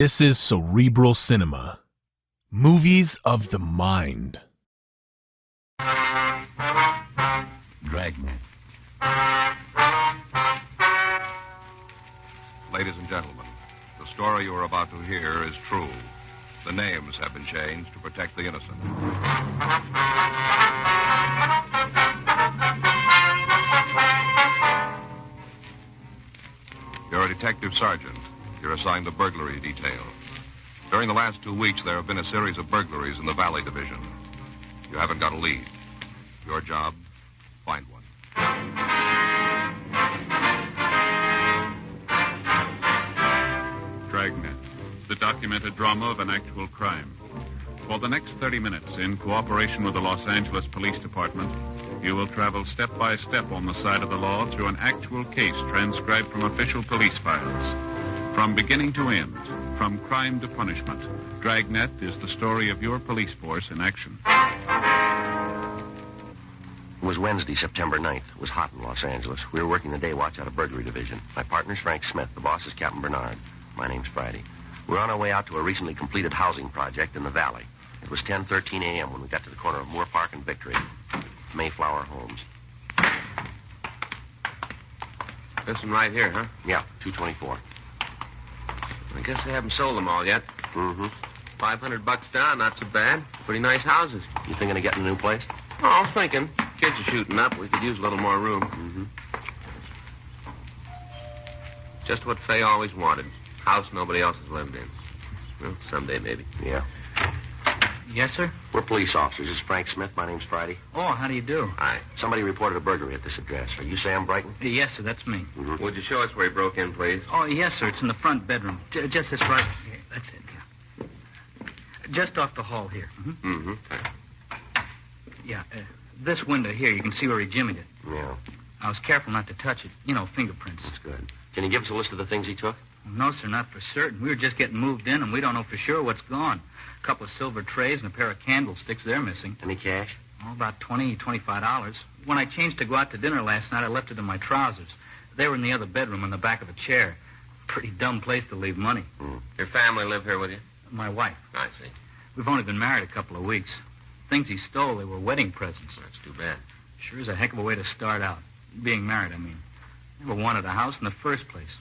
This is Cerebral Cinema. Movies of the mind. Dragnet. Ladies and gentlemen, the story you are about to hear is true. The names have been changed to protect the innocent. You're a detective sergeant. You're assigned the burglary detail. During the last 2 weeks, there have been a series of burglaries in the Valley Division. You haven't got a lead. Your job, find one. Dragnet, the documented drama of an actual crime. For the next 30 minutes, in cooperation with the Los Angeles Police Department, you will travel step by step on the side of the law through an actual case transcribed from official police files. From beginning to end, from crime to punishment, Dragnet is the story of your police force in action. It was Wednesday, September 9th. It was hot in Los Angeles. We were working the day watch out of Burglary Division. My partner's Frank Smith. The boss is Captain Bernard. My name's Friday. We were on our way out to a recently completed housing project in the valley. It was 10:13 a.m. when we got to the corner of Moore Park and Victory. Mayflower Homes. This one right here, huh? Yeah, 224. I guess they haven't sold them all yet. Mm-hmm. $500 down, not so bad. Pretty nice houses. You thinking of getting a new place? Oh, I was thinking. Kids are shooting up. We could use a little more room. Mm-hmm. Just what Fay always wanted. House nobody else has lived in. Well, someday, maybe. Yeah. Yes, sir? We're police officers. This is Frank Smith. My name's Friday. Oh, how do you do? Hi. Somebody reported a burglary at this address. Are you Sam Brighton? Yes, sir, that's me. Mm-hmm. Would you show us where he broke in, please? Oh, yes, sir, it's in the front bedroom. Just this right here. That's it, yeah. Just off the hall here. Mm-hmm. Mm-hmm. Okay. Yeah, this window here, you can see where he jimmied it. Yeah, I was careful not to touch it. You know, fingerprints. that's good. Can you give us a list of the things he took? No, sir, not for certain. We were just getting moved in, and we don't know for sure what's gone. A couple of silver trays and a pair of candlesticks, they're missing. Any cash? Oh, about $25. When I changed to go out to dinner last night, I left it in my trousers. They were in the other bedroom in the back of a chair. Pretty dumb place to leave money. Mm. Your family live here with you? My wife. I see. We've only been married a couple of weeks. Things he stole, they were wedding presents. That's too bad. Sure is a heck of a way to start out. Being married, I mean. Never wanted a house in the first place.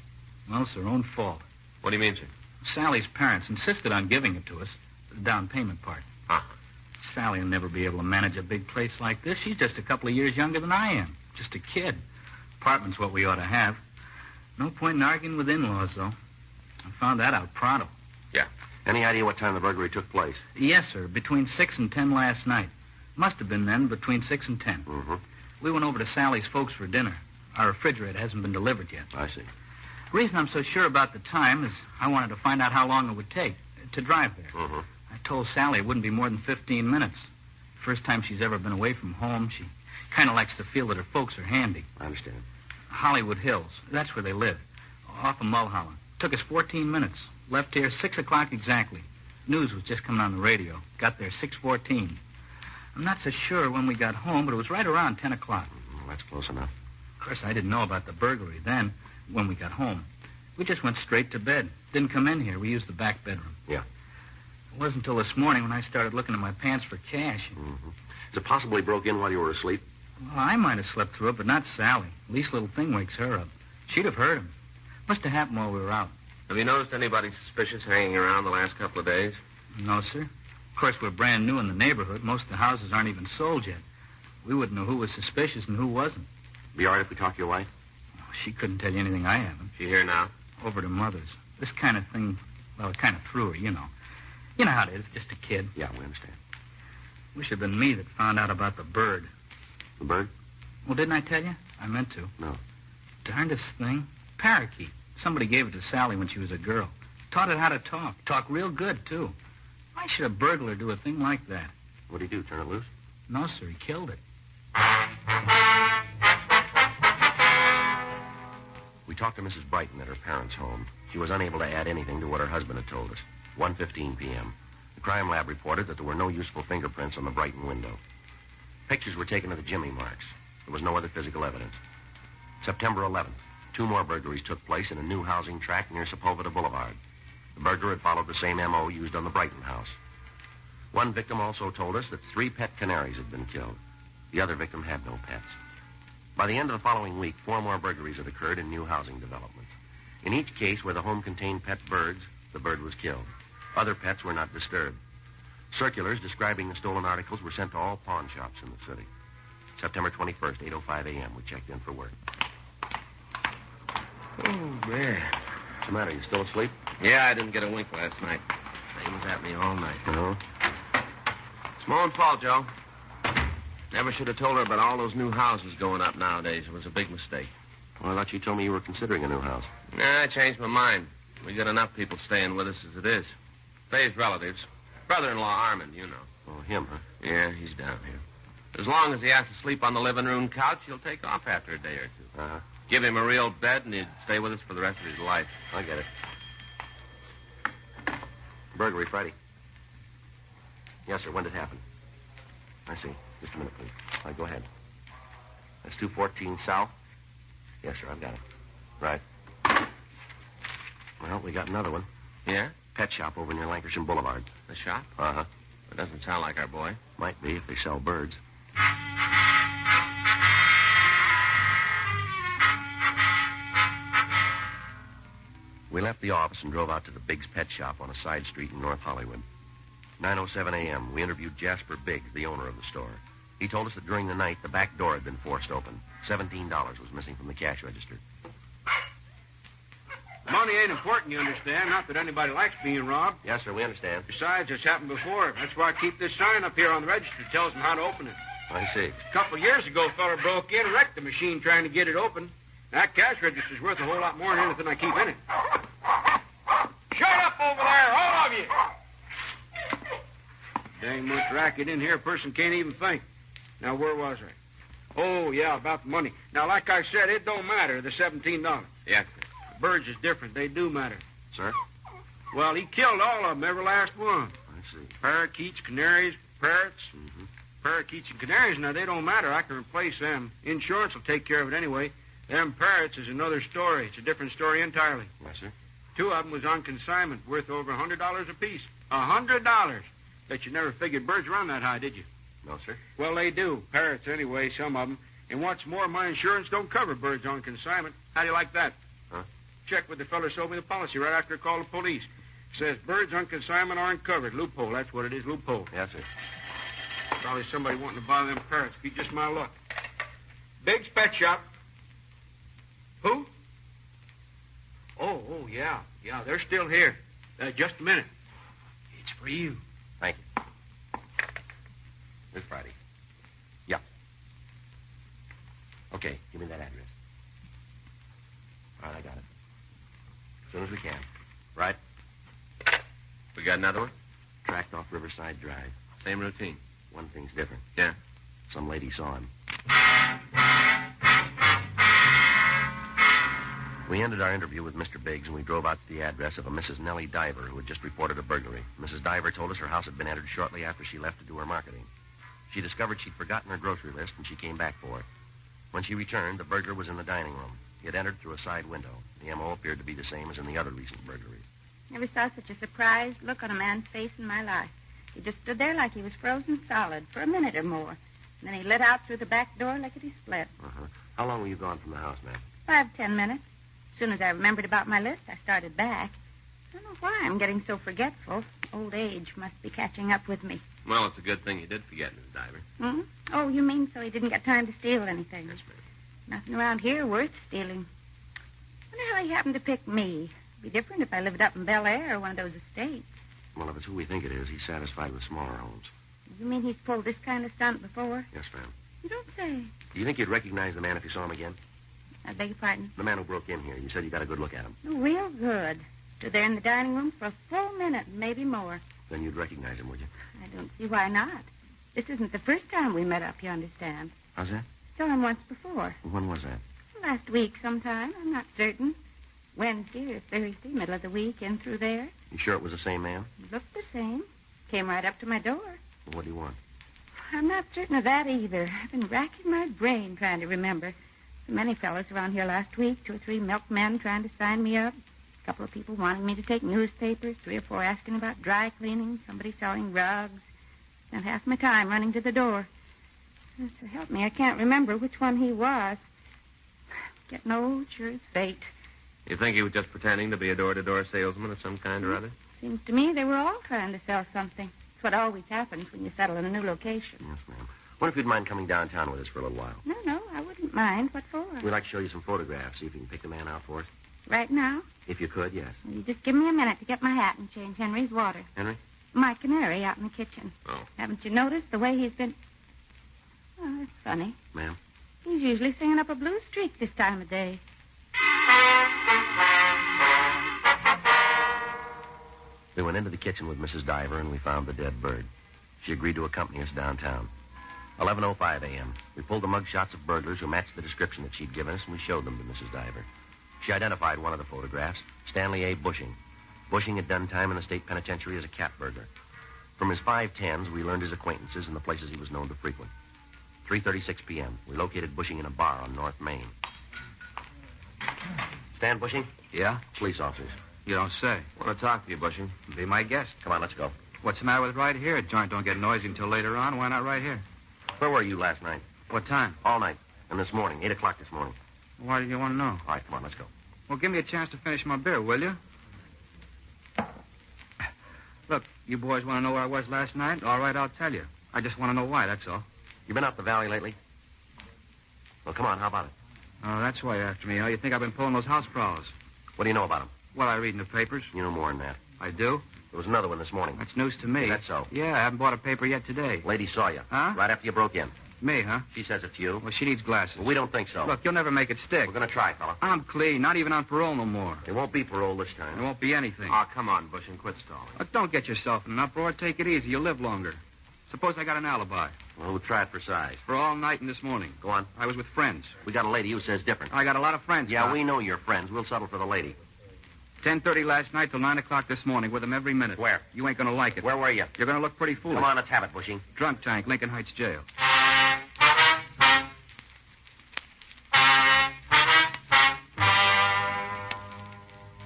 Well, it's their own fault. What do you mean, sir? Sally's parents insisted on giving it to us, the down payment part. Huh. Sally will never be able to manage a big place like this. She's just a couple of years younger than I am. Just a kid. Apartment's what we ought to have. No point in arguing with in-laws, though. I found that out pronto. Yeah. Any idea what time the burglary took place? Yes, sir. Between 6 and 10 last night. Must have been then, between 6 and 10. Mm-hmm. We went over to Sally's folks for dinner. Our refrigerator hasn't been delivered yet. I see. The reason I'm so sure about the time is I wanted to find out how long it would take to drive there. Mm-hmm. I told Sally it wouldn't be more than 15 minutes. First time she's ever been away from home, she kind of likes to feel that her folks are handy. I understand. Hollywood Hills, that's where they live, off of Mulholland. Took us 14 minutes. Left here 6 o'clock exactly. News was just coming on the radio. Got there 6:14. I'm not so sure when we got home, but it was right around 10 o'clock. Well, that's close enough. Of course, I didn't know about the burglary then, when we got home. We just went straight to bed. Didn't come in here. We used the back bedroom. Yeah. It wasn't until this morning when I started looking in my pants for cash. Mm-hmm. Is it possible he broke in while you were asleep? Well, I might have slept through it, but not Sally. Least little thing wakes her up. She'd have heard him. Must have happened while we were out. Have you noticed anybody suspicious hanging around the last couple of days? No, sir. Of course, we're brand new in the neighborhood. Most of the houses aren't even sold yet. We wouldn't know who was suspicious and who wasn't. Be all right if we talk to your wife? Oh, she couldn't tell you anything I haven't. She here now? Over to Mother's. This kind of thing, well, it kind of threw her, you know. You know how it is, just a kid. Yeah, we understand. Wish it had been me that found out about the bird. The bird? Well, didn't I tell you? I meant to. No. Darndest thing. Parakeet. Somebody gave it to Sally when she was a girl. Taught it how to talk. Talk real good, too. Why should a burglar do a thing like that? What'd he do, turn it loose? No, sir, he killed it. We talked to Mrs. Brighton at her parents' home. She was unable to add anything to what her husband had told us. 1:15 p.m. The crime lab reported that there were no useful fingerprints on the Brighton window. Pictures were taken of the jimmy marks. There was no other physical evidence. September 11th, 2 more burglaries took place in a new housing tract near Sepulveda Boulevard. The burglar had followed the same M.O. used on the Brighton house. One victim also told us that 3 pet canaries had been killed. The other victim had no pets. By the end of the following week, 4 more burglaries had occurred in new housing developments. In each case where the home contained pet birds, the bird was killed. Other pets were not disturbed. Circulars describing the stolen articles were sent to all pawn shops in the city. September 21st, 8:05 a.m., we checked in for work. Oh, man. What's the matter? You still asleep? Yeah, I didn't get a wink last night. They was at me all night. No. It's my own fault, Joe. Never should have told her about all those new houses going up nowadays. It was a big mistake. Well, I thought you told me you were considering a new house. Nah, I changed my mind. We got enough people staying with us as it is. Faye's relatives. Brother-in-law Armand, you know. Oh, him, huh? Yeah, he's down here. As long as he has to sleep on the living room couch, he'll take off after a day or two. Uh-huh. Give him a real bed, and he'd stay with us for the rest of his life. I get it. Burglary Friday. Yes, sir. When did it happen? I see. Just a minute, please. All right, go ahead. That's 214 South? Yes, sir. I've got it. Right. Well, we got another one. Yeah? Pet shop over near Lancashire Boulevard. The shop? Uh-huh. It doesn't sound like our boy. Might be if they sell birds. We left the office and drove out to the Biggs Pet Shop on a side street in North Hollywood. 9:07 a.m., we interviewed Jasper Biggs, the owner of the store. He told us that during the night, the back door had been forced open. $17 was missing from the cash register. Money ain't important, you understand. Not that anybody likes being robbed. Yes, sir, we understand. Besides, it's happened before. That's why I keep this sign up here on the register that tells them how to open it. I see. A couple of years ago, a fella broke in and wrecked the machine trying to get it open. That cash register's worth a whole lot more than anything I keep in it. Shut up over there, all of you! Dang much racket in here, a person can't even think. Now, where was I? Oh, yeah, about the money. Now, like I said, it don't matter, the $17. Yes, sir. Birds is different. They do matter. Sir? Well, he killed all of them, every last one. I see. Parakeets, canaries, parrots. Mm-hmm. Parakeets and canaries, now, they don't matter. I can replace them. Insurance will take care of it anyway. Them parrots is another story. It's a different story entirely. Yes, sir. 2 of them was on consignment, worth over $100 apiece. $100. Bet you never figured birds run that high, did you? No, sir. Well, they do. Parrots, anyway, some of them. And what's more, my insurance don't cover birds on consignment. How do you like that? Huh? Check with the fella who sold me the policy right after I called the police. Says birds on consignment aren't covered. Loophole. That's what it is, loophole. Yes, sir. Probably somebody wanting to buy them parrots. Be just my luck. Biggs Pet Shop. Who? Oh, yeah. Yeah, they're still here. Just a minute. It's for you. Thank you. This Friday. Yeah. Okay, give me that address. All right, I got it. As soon as we can. Right? We got another one? Tracked off Riverside Drive. Same routine. One thing's different. Yeah. Some lady saw him. We ended our interview with Mr. Biggs, and we drove out to the address of a Mrs. Nellie Diver, who had just reported a burglary. Mrs. Diver told us her house had been entered shortly after she left to do her marketing. She discovered she'd forgotten her grocery list, and she came back for it. When she returned, the burglar was in the dining room. He had entered through a side window. The M.O. appeared to be the same as in the other recent burglaries. Never saw such a surprised look on a man's face in my life. He just stood there like he was frozen solid for a minute or more. And then he lit out through the back door lickety split. Uh-huh. How long were you gone from the house, ma'am? 5-10 minutes. As soon as I remembered about my list, I started back. I don't know why I'm getting so forgetful. Old age must be catching up with me. Well, it's a good thing you did forget, Miss Diver. Hmm? Oh, you mean so he didn't get time to steal anything? Yes, ma'am. Nothing around here worth stealing. Wonder how he happened to pick me. It'd be different if I lived up in Bel Air or one of those estates. Well, if it's who we think it is, he's satisfied with smaller homes. You mean he's pulled this kind of stunt before? Yes, ma'am. You don't say. Do you think you'd recognize the man if you saw him again? I beg your pardon? The man who broke in here. You said you got a good look at him. Oh, real good. Stood there in the dining room for a full minute, maybe more. Then you'd recognize him, would you? I don't see why not. This isn't the first time we met up, you understand. How's that? Saw him once before. When was that? Last week sometime. I'm not certain. Wednesday or Thursday, middle of the week, in through there. You sure it was the same man? Looked the same. Came right up to my door. Well, what do you want? I'm not certain of that either. I've been racking my brain trying to remember. So many fellows around here last week, 2 or 3 milkmen trying to sign me up. A couple of people wanting me to take newspapers, 3 or 4 asking about dry cleaning, somebody selling rugs. Spent half my time running to the door. So help me, I can't remember which one he was. Getting old, sure as fate. You think he was just pretending to be a door-to-door salesman of some kind or other? Seems to me they were all trying to sell something. It's what always happens when you settle in a new location. Yes, ma'am. Wonder if you'd mind coming downtown with us for a little while. No, I wouldn't mind. What for? We'd like to show you some photographs, see if you can pick the man out for us. Right now? If you could, yes. Well, you just give me a minute to get my hat and change Henry's water. Henry? My canary out in the kitchen. Oh. Haven't you noticed the way he's been... Oh, that's funny. Ma'am? He's usually singing up a blue streak this time of day. We went into the kitchen with Mrs. Diver, and we found the dead bird. She agreed to accompany us downtown. 11:05 a.m. We pulled the mug shots of burglars who matched the description that she'd given us, and we showed them to Mrs. Diver. She identified one of the photographs, Stanley A. Bushing. Bushing had done time in the state penitentiary as a cat burglar. From his 510s, we learned his acquaintances and the places he was known to frequent. 3:36 p.m. We located Bushing in a bar on North Main. Stan Bushing? Yeah? Police officers. You don't say. Want to talk to you, Bushing. Be my guest. Come on, let's go. What's the matter with right here? Joint don't get noisy until later on. Why not right here? Where were you last night? What time? All night. And this morning, 8 o'clock this morning. Why do you want to know? All right, come on, let's go. Well, give me a chance to finish my beer, will you? Look, you boys want to know where I was last night? All right, I'll tell you. I just want to know why, that's all. You been up the valley lately? Well, come on, how about it? Oh, that's why you're after me, huh? You think I've been pulling those house prowls? What do you know about him? Well, I read in the papers. You know more than that. I do? There was another one this morning. That's news to me. That's so. Yeah, I haven't bought a paper yet today. Lady saw you. Huh? Right after you broke in. Me, huh? She says it's you. Well, she needs glasses. Well, we don't think so. Look, you'll never make it stick. We're going to try, fella. I'm clean, not even on parole no more. It won't be parole this There time. won't be anything. Oh, come on, Bushing. Quit stalling. Look, don't get yourself in an uproar. Take it easy. You'll live longer. Suppose I got an alibi. Well, we'll try it for size. For all night and this morning. Go on. I was with friends. We got a lady who says different. I got a lot of friends. Yeah, Doc. we know you're friends. We'll settle for the lady. 10:30 last night till 9 o'clock this morning with them every minute. Where? You ain't going to like it. Where were you? You're going to look pretty foolish. Come on, let's have it, Bushing. Drunk tank, Lincoln Heights Jail.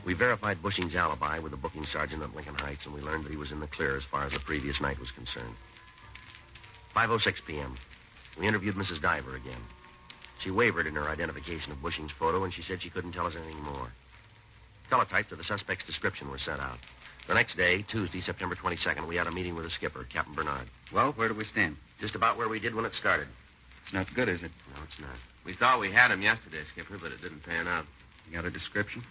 We verified Bushing's alibi with the booking sergeant at Lincoln Heights, and we learned that he was in the clear as far as the previous night was concerned. 5:06 p.m. We interviewed Mrs. Diver again. She wavered in her identification of Bushing's photo, and she said she couldn't tell us anything more. Teletypes of the suspect's description were sent out. The next day, Tuesday, September 22nd, we had a meeting with the skipper, Captain Bernard. Well, where do we stand? Just about where we did when it started. It's not good, is it? No, it's not. We thought we had him yesterday, Skipper, but it didn't pan out. You got a description?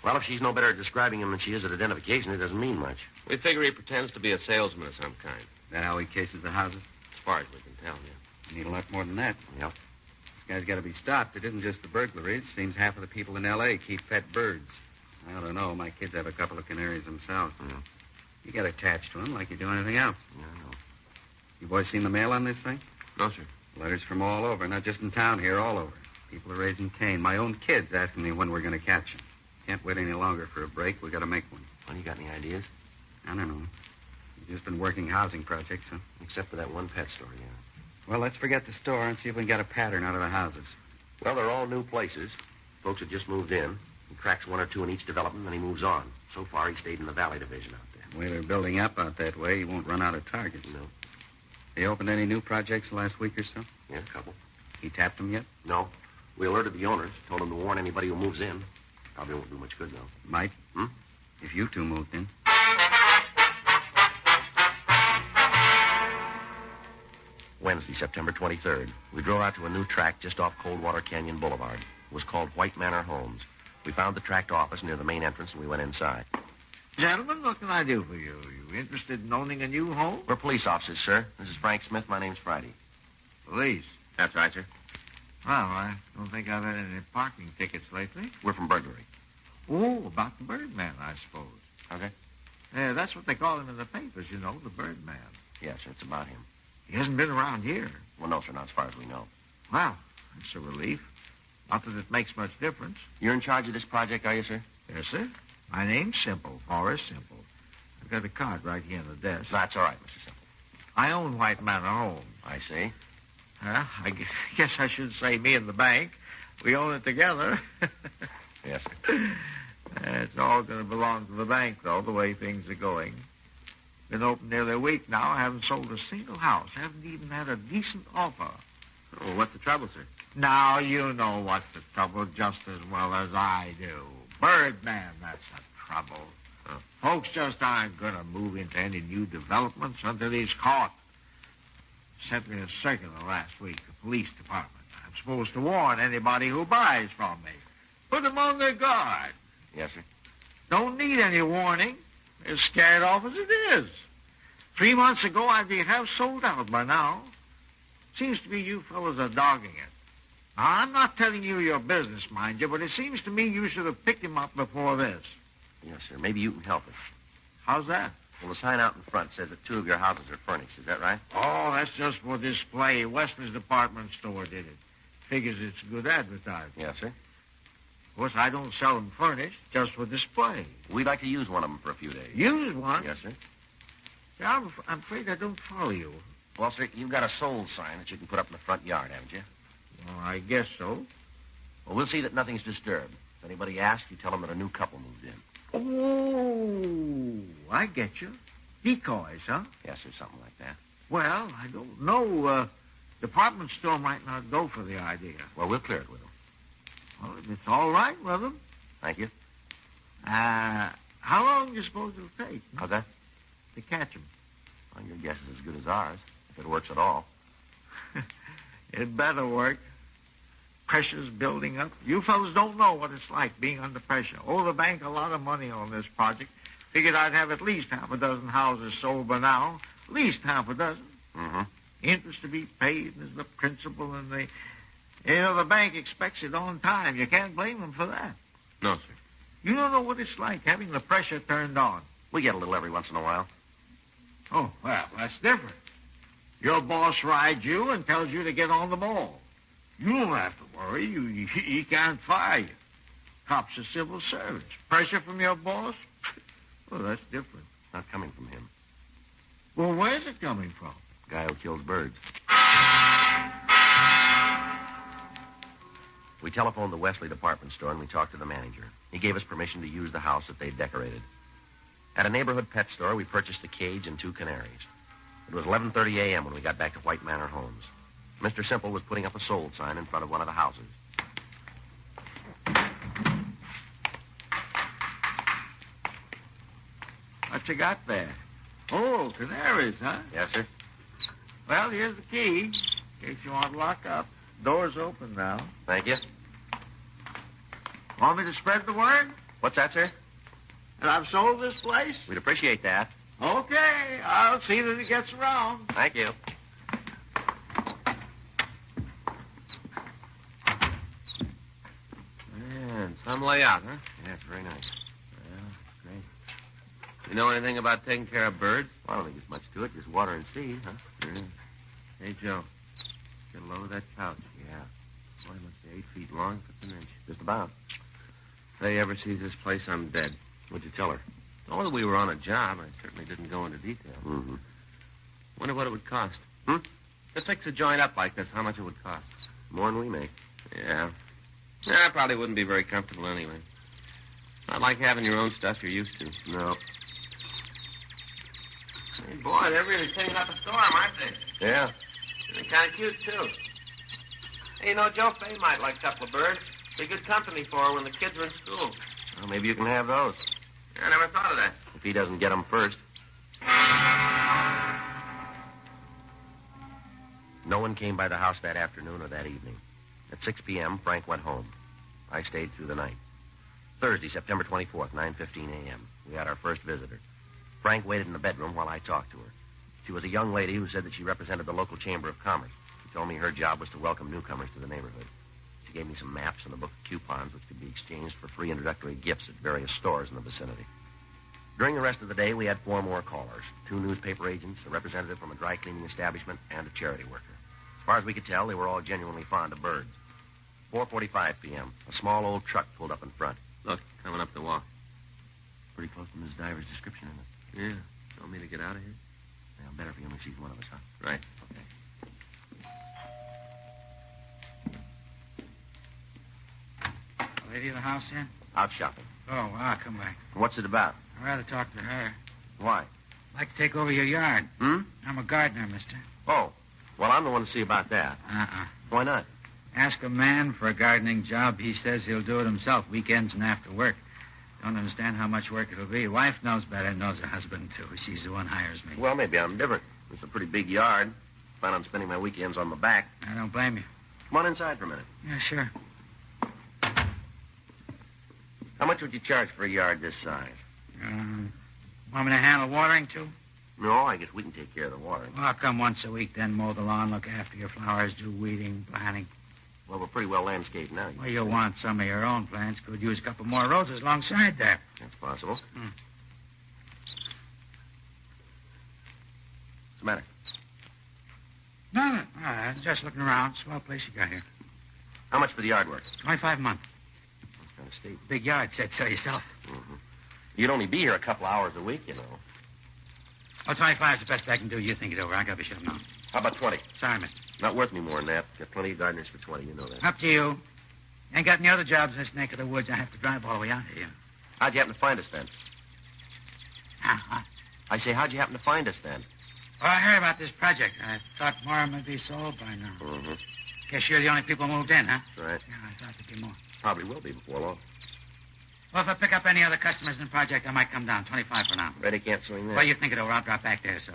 Well, if she's no better at describing him than she is at identification, it doesn't mean much. We figure he pretends to be a salesman of some kind. That how he cases the houses? As far as we can tell, yeah. You need a lot more than that. Yep. This guy's got to be stopped. It isn't just the burglaries. Seems half of the people in L.A. keep pet birds. I don't know. My kids have a couple of canaries themselves. Yeah. You get attached to them like you do anything else. Yeah, I know. You boys seen the mail on this thing? No, sir. Letters from all over, not just in town here, all over. People are raising Cain. My own kids asking me when we're going to catch him. Can't wait any longer for a break. We got to make one. Well, you got any ideas? I don't know. We've just been working housing projects, huh? Except for that one pet store, yeah. Well, let's forget the store and see if we can get a pattern out of the houses. Well, they're all new places. Folks have just moved in. He cracks one or two in each development, then he moves on. So far, he stayed in the Valley Division out there. The way they're building up out that way, you won't run out of targets. No. They opened any new projects the last week or so? Yeah, a couple. He tapped them yet? No. We alerted the owners, told them to warn anybody who moves in. Probably won't do much good, though. Might. Hmm? If you two moved in. Wednesday, September 23rd. We drove out to a new tract just off Coldwater Canyon Boulevard. It was called White Manor Homes. We found the tract office near the main entrance, and we went inside. Gentlemen, what can I do for you? You interested in owning a new home? We're police officers, sir. This is Frank Smith. My name's Friday. Police. That's right, sir. Well, I don't think I've had any parking tickets lately. We're from burglary. Oh, about the Birdman, I suppose. Okay? Yeah, that's what they call him in the papers, you know, the Birdman. Yes, sir, it's about him. He hasn't been around here. Well, no, sir, not as far as we know. Well, that's a relief. Not that it makes much difference. You're in charge of this project, are you, sir? Yes, sir. My name's Simple, Horace Simple. I've got a card right here on the desk. That's all right, Mr. Simple. I own White Manor Home. I see. I guess I should say me and the bank. We own it together. Yes, sir. It's all going to belong to the bank, though, the way things are going. Been open nearly a week now. Haven't sold a single house. Haven't even had a decent offer. Oh, what's the trouble, sir? Now, you know what's the trouble just as well as I do. Birdman, that's the trouble. Oh. Folks just aren't going to move into any new developments until he's caught. Sent me a circular last week, the police department. I'm supposed to warn anybody who buys from me. Put them on their guard. Yes, sir. Don't need any warning. They're scared off as it is. 3 months ago, I'd be half sold out by now. Seems to me you fellows are dogging it. Now, I'm not telling you your business, mind you, but it seems to me you should have picked him up before this. Yes, sir. Maybe you can help us. How's that? Well, the sign out in front says that 2 of your houses are furnished. Is that right? Oh, that's just for display. Weston's department store did it. Figures it's good advertising. Yes, sir. Of course, I don't sell them furnished, just for display. We'd like to use one of them for a few days. Use one? Yes, sir. Yeah, I'm afraid I don't follow you. Well, sir, you've got a sold sign that you can put up in the front yard, haven't you? Well, I guess so. Well, we'll see that nothing's disturbed. If anybody asks, you tell them that a new couple moved in. Oh, I get you. Decoys, huh? Yes, sir, something like that. Well, I don't know. Department store might not go for the idea. Well, we'll clear it with them. Well, if it's all right with them. Thank you. How long do you suppose it'll take? How's that? To catch them? Well, your guess is as good as ours, if it works at all. It better work. Pressure's building up. You fellas don't know what it's like being under pressure. Owe the bank a lot of money on this project. Figured I'd have at least half a dozen houses sold by now. At least half a dozen. Mm-hmm. Interest to be paid is the principal, and the bank expects it on time. You can't blame them for that. No, sir. You don't know what it's like having the pressure turned on. We get a little every once in a while. Oh, well, that's different. Your boss rides you and tells you to get on the ball. You don't have to worry. He can't fire you. Cops are civil servants. Pressure from your boss? Well, that's different. Not coming from him. Well, where's it coming from? Guy who kills birds. We telephoned the Wesley department store and we talked to the manager. He gave us permission to use the house that they'd decorated. At a neighborhood pet store, we purchased a cage and 2 canaries. It was 11:30 a.m. when we got back to White Manor Homes. Mr. Simple was putting up a sold sign in front of one of the houses. What you got there? Oh, canaries, huh? Yes, sir. Well, here's the key, in case you want to lock up. Door's open now. Thank you. Want me to spread the word? What's that, sir? That I've sold this place? We'd appreciate that. Okay, I'll see that it gets around. Thank you. Man, some layout, huh? Yeah, it's very nice. Well, great. You know anything about taking care of birds? Well, I don't think there's much to it. Just water and seed, huh? Yeah. Hey, Joe. Get a load of that couch. Yeah. Boy, it must be 8 feet long, 15 inch. Just about. If they ever sees this place, I'm dead. What'd you tell her? Oh, that we were on a job. I certainly didn't go into detail. Mm-hmm. Wonder what it would cost. To fix a joint up like this, how much it would cost. More than we make. Yeah. I probably wouldn't be very comfortable anyway. Not like having your own stuff you're used to. No. Hey, boy, they're really cleaning up a storm, aren't they? Yeah. They're kind of cute, too. Hey, you know, Joe Fay might like a couple of birds. They're good company for her when the kids are in school. Well, maybe you can have those. I never thought of that. If he doesn't get them first. No one came by the house that afternoon or that evening. At 6 p.m., Frank went home. I stayed through the night. Thursday, September 24th, 9:15 a.m. We had our first visitor. Frank waited in the bedroom while I talked to her. She was a young lady who said that she represented the local Chamber of Commerce. She told me her job was to welcome newcomers to the neighborhood. She gave me some maps and a book of coupons which could be exchanged for free introductory gifts at various stores in the vicinity. During the rest of the day, we had 4 more callers. 2 newspaper agents, a representative from a dry cleaning establishment, and a charity worker. As far as we could tell, they were all genuinely fond of birds. 4:45 p.m., a small old truck pulled up in front. Look, coming up the walk. Pretty close to Miss Diver's description, isn't it? Yeah. Want me to get out of here? Well, better if he only sees one of us, huh? Right. Okay. Lady of the house in? Out shopping. Oh, I'll come back. What's it about? I'd rather talk to her. Why? I'd like to take over your yard. Hmm? I'm a gardener, mister. Oh. Well, I'm the one to see about that. Why not? Ask a man for a gardening job. He says he'll do it himself, weekends and after work. Don't understand how much work it'll be. Wife knows better, knows her husband, too. She's the one hires me. Well, maybe I'm different. It's a pretty big yard. Plan on spending my weekends on my back. I don't blame you. Come on inside for a minute. Yeah, sure. How much would you charge for a yard this size? Want me to handle watering, too? No, I guess we can take care of the watering. Well, I'll come once a week, then mow the lawn, look after your flowers, do weeding, planting. Well, we're pretty well landscaped now. Well, you'll want some of your own plants. Could use a couple more roses alongside there. That's possible. Hmm. What's the matter? No. Just looking around. Swell place you got here. How much for the yard work? $25 a month. That's kind of steep. Big yard, said so yourself. Mm-hmm. You'd only be here a couple hours a week, you know. Oh, 25 is the best I can do. You think it over. I got to be shut now. How about 20? Sorry, mister. Not worth any more than that. Got plenty of gardeners for 20, you know that. Up to you. Ain't got any other jobs in this neck of the woods. I have to drive all the way out here. How'd you happen to find us then? I say, how'd you happen to find us then? Well, I heard about this project. I thought more might be sold by now. Mm-hmm. Guess you're the only people moved in, huh? That's right. Yeah, I thought there'd be more. Probably will be before long. Well, if I pick up any other customers in the project, I might come down. 25 for now. Reddy can't swing there. Well, you think it over. I'll drop back there, so.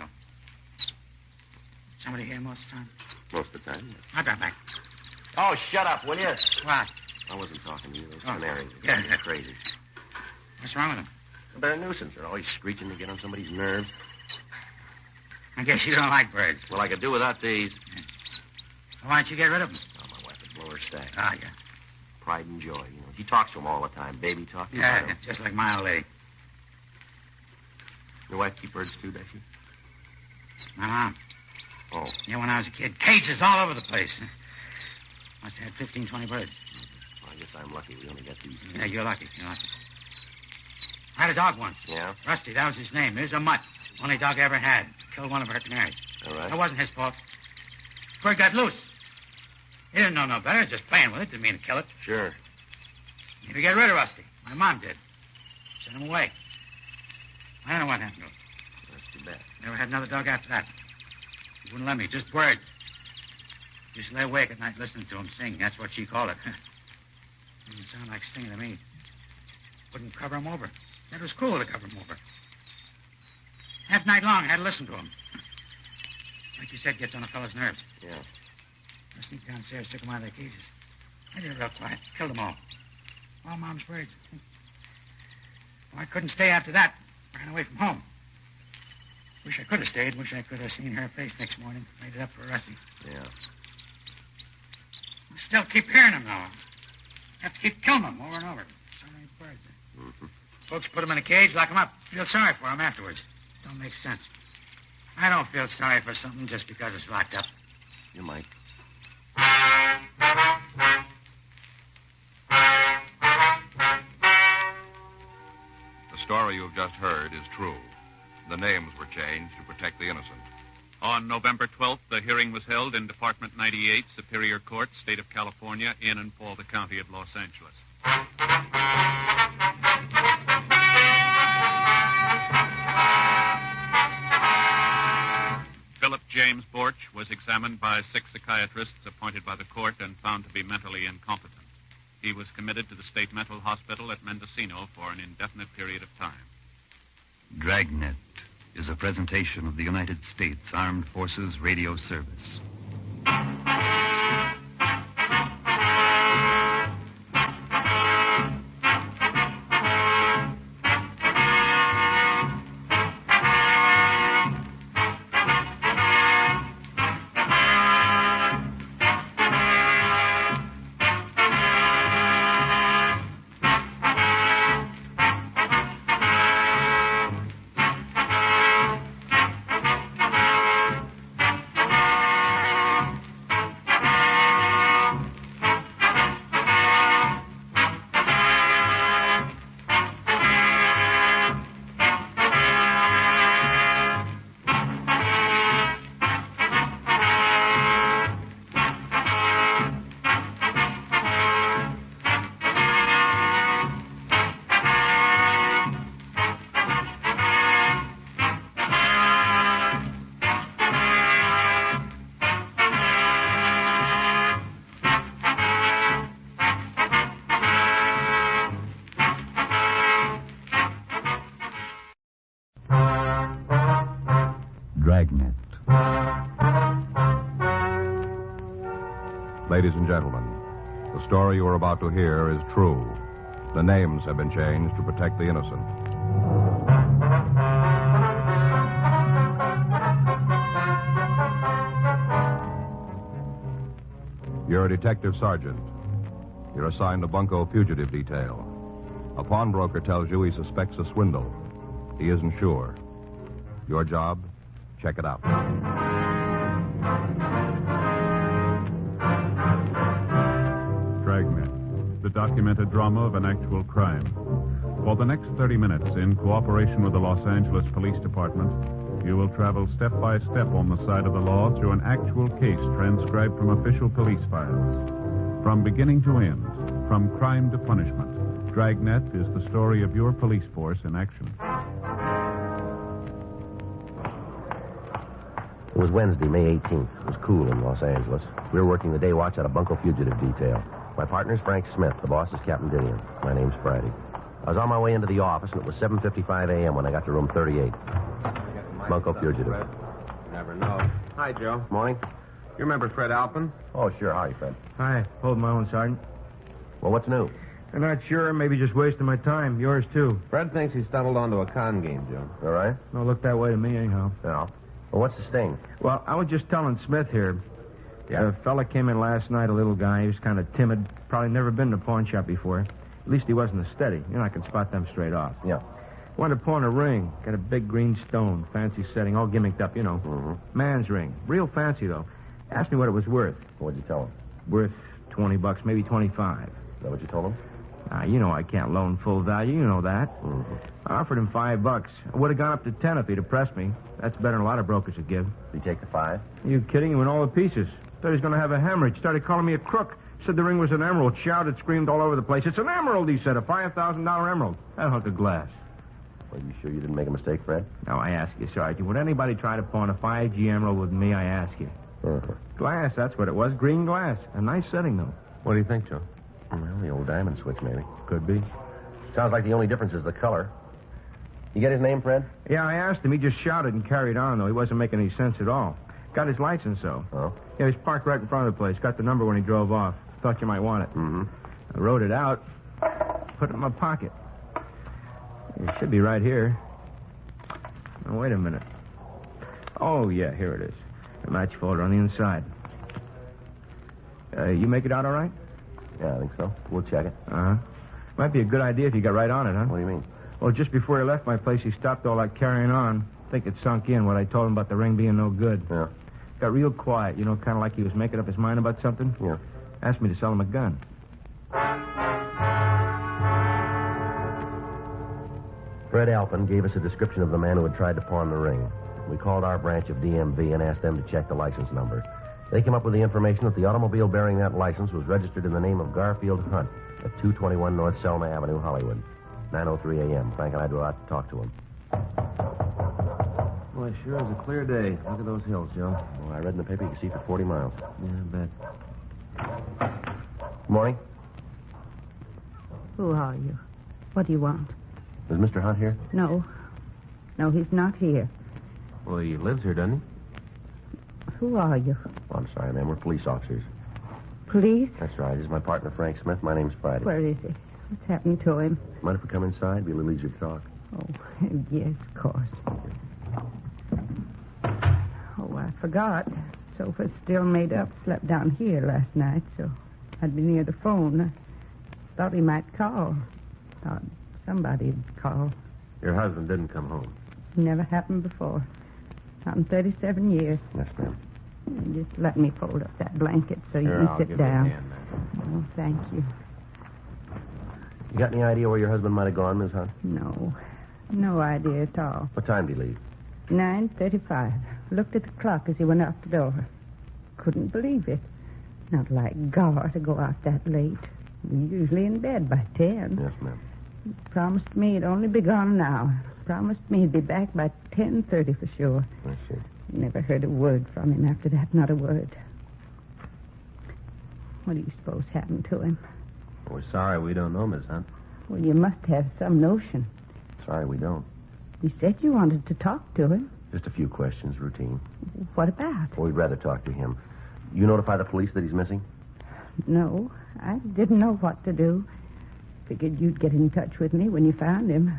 Somebody here most of the time? Most of the time, yes. I'll drop back. Oh, shut up, will you? What? I wasn't talking to you. Those Oh. canaries are Yeah. crazy. What's wrong with them? They're a nuisance. They're always screeching to get on somebody's nerves. I guess you don't like birds. Well, I could do without these. Well, why don't you get rid of them? Oh, my wife would blow her stack. Ah, yeah. Pride and joy. You know, she talks to them all the time. Baby talk. Yeah, just like my old lady. Your wife keep birds too, does she? My mom. Oh. Yeah, when I was a kid. Cages all over the place. Must have had 15, 20 birds. Well, I guess I'm lucky. We only got these. Yeah, you're lucky. I had a dog once. Yeah? Rusty, that was his name. He was a mutt. Only dog I ever had. Killed one of her canaries. All right. That wasn't his fault. Bird got loose. He didn't know no better. Just playing with it. Didn't mean to kill it. Sure. If you get rid of Rusty. My mom did. Sent him away. I don't know what happened to him. That's too bad. Never had another dog after that. He wouldn't let me. Just birds. Just lay awake at night listening to him sing. That's what she called it. Didn't sound like singing to me. Wouldn't cover him over. That was cool to cover him over. Half night long, I had to listen to him. Like you said, gets on a fellow's nerves. Yeah. I sneaked downstairs, took them out of their cages. I did it real quiet. Killed them all. All Mom's birds. Well, I couldn't stay after that. Ran away from home. Wish I could have stayed. Wish I could have seen her face next morning. Made it up for Rusty. Yeah. I still keep hearing them, though. Have to keep killing them over and over. So many birds. Mm-hmm. Folks put them in a cage, lock them up. Feel sorry for them afterwards. Don't make sense. I don't feel sorry for something just because it's locked up. You might. The story you've just heard is true. The names were changed to protect the innocent. On November 12th, the hearing was held in Department 98, Superior Court, State of California, in and for the County of Los Angeles. Philip James Borch was examined by 6 psychiatrists appointed by the court and found to be mentally incompetent. He was committed to the state mental hospital at Mendocino for an indefinite period of time. Dragnet is a presentation of the United States Armed Forces Radio Service. Dragnet. Ladies and gentlemen, the story you are about to hear is true. The names have been changed to protect the innocent. You're a detective sergeant. You're assigned to Bunko Fugitive Detail. A pawnbroker tells you he suspects a swindle. He isn't sure. Your job? Check it out. Dragnet, the documented drama of an actual crime. For the next 30 minutes, in cooperation with the Los Angeles Police Department, you will travel step by step on the side of the law through an actual case transcribed from official police files. From beginning to end, from crime to punishment, Dragnet is the story of your police force in action. It was Wednesday, May 18th. It was cool in Los Angeles. We were working the day watch out of Bunko Fugitive Detail. My partner's Frank Smith. The boss is Captain Dillian. My name's Friday. I was on my way into the office, and it was 7:55 a.m. when I got to room 38. Bunko Fugitive. Never know. Hi, Joe. Morning. You remember Fred Alpin? Oh, sure. Hi, Fred. Hi. Hold my own, Sergeant. Well, what's new? I'm not sure. Maybe just wasting my time. Yours, too. Fred thinks he stumbled onto a con game, Joe. All right? Don't look that way to me, anyhow. Yeah. Well, what's the sting? Well, I was just telling Smith here. Yeah? A fella came in last night, a little guy. He was kind of timid. Probably never been to a pawn shop before. At least he wasn't a steady. You know, I can spot them straight off. Yeah. Wanted to pawn a ring. Got a big green stone. Fancy setting. All gimmicked up, you know. Mm-hmm. Man's ring. Real fancy, though. Asked me what it was worth. What'd you tell him? Worth $20, maybe 25. Is that what you told him? You know I can't loan full value. You know that. Mm-hmm. I offered him $5. I would have gone up to 10 if he'd have pressed me. That's better than a lot of brokers would give. Did he take the 5? Are you kidding? He went all to pieces. Thought he was going to have a hemorrhage. Started calling me a crook. Said the ring was an emerald. Shouted, screamed all over the place. It's an emerald, he said. A $5,000 emerald. That hunk of glass. Are you sure you didn't make a mistake, Fred? Now, I ask you, Sergeant, would anybody try to pawn a 5G emerald with me? I ask you. Uh-huh. Glass, that's what it was. Green glass. A nice setting, though. What do you think, Joe? Well, the old diamond switch, maybe. Could be. Sounds like the only difference is the color. You get his name, Fred? Yeah, I asked him. He just shouted and carried on, though. He wasn't making any sense at all. Got his license, though. Oh? Yeah, he was parked right in front of the place. Got the number when he drove off. Thought you might want it. Mm-hmm. I wrote it out. Put it in my pocket. It should be right here. Oh, wait a minute. Oh, yeah, here it is. The match folder on the inside. You make it out all right? Yeah, I think so. We'll check it. Uh-huh. Might be a good idea if you got right on it, huh? What do you mean? Well, just before he left my place, he stopped all that carrying on. I think it sunk in what I told him about the ring being no good. Yeah. Got real quiet, you know, kind of like he was making up his mind about something. Yeah. Asked me to sell him a gun. Fred Alpin gave us a description of the man who had tried to pawn the ring. We called our branch of DMV and asked them to check the license number. They came up with the information that the automobile bearing that license was registered in the name of Garfield Hunt at 221 North Selma Avenue, Hollywood. 9:03 a.m. Frank and I drove out to talk to him. Boy, sure is a clear day. Look at those hills, Joe. Well, I read in the paper you can see for 40 miles. Yeah, I bet. Good morning. Who are you? What do you want? Is Mr. Hunt here? No. No, he's not here. Well, he lives here, doesn't he? Who are you? Oh, I'm sorry, ma'am. We're police officers. Police? That's right. This is my partner, Frank Smith. My name's Friday. Where is he? What's happened to him? Mind if we come inside? Be a little easier to talk. Oh, yes, of course. Oh, I forgot. Sofa's still made up. Slept down here last night, so I'd be near the phone. I thought he might call. Thought somebody'd call. Your husband didn't come home. Never happened before. Not in 37 years. Yes, ma'am. Just let me fold up that blanket so you Here, can I'll sit give you a down. hand, man. Oh, thank you. You got any idea where your husband might have gone, Miss Hunt? No. No idea at all. What time did he leave? 9:35. Looked at the clock as he went out the door. Couldn't believe it. Not like Gar to go out that late. Usually in bed by 10. Yes, ma'am. Promised me he'd only be gone an hour. Promised me he'd be back by 10:30 for sure. I see. Never heard a word from him after that, not a word. What do you suppose happened to him? We're sorry we don't know, Miss Hunt. Well, you must have some notion. Sorry, we don't. You said you wanted to talk to him. Just a few questions, routine. What about? Well, we'd rather talk to him. You notify the police that he's missing? No, I didn't know what to do. Figured you'd get in touch with me when you found him.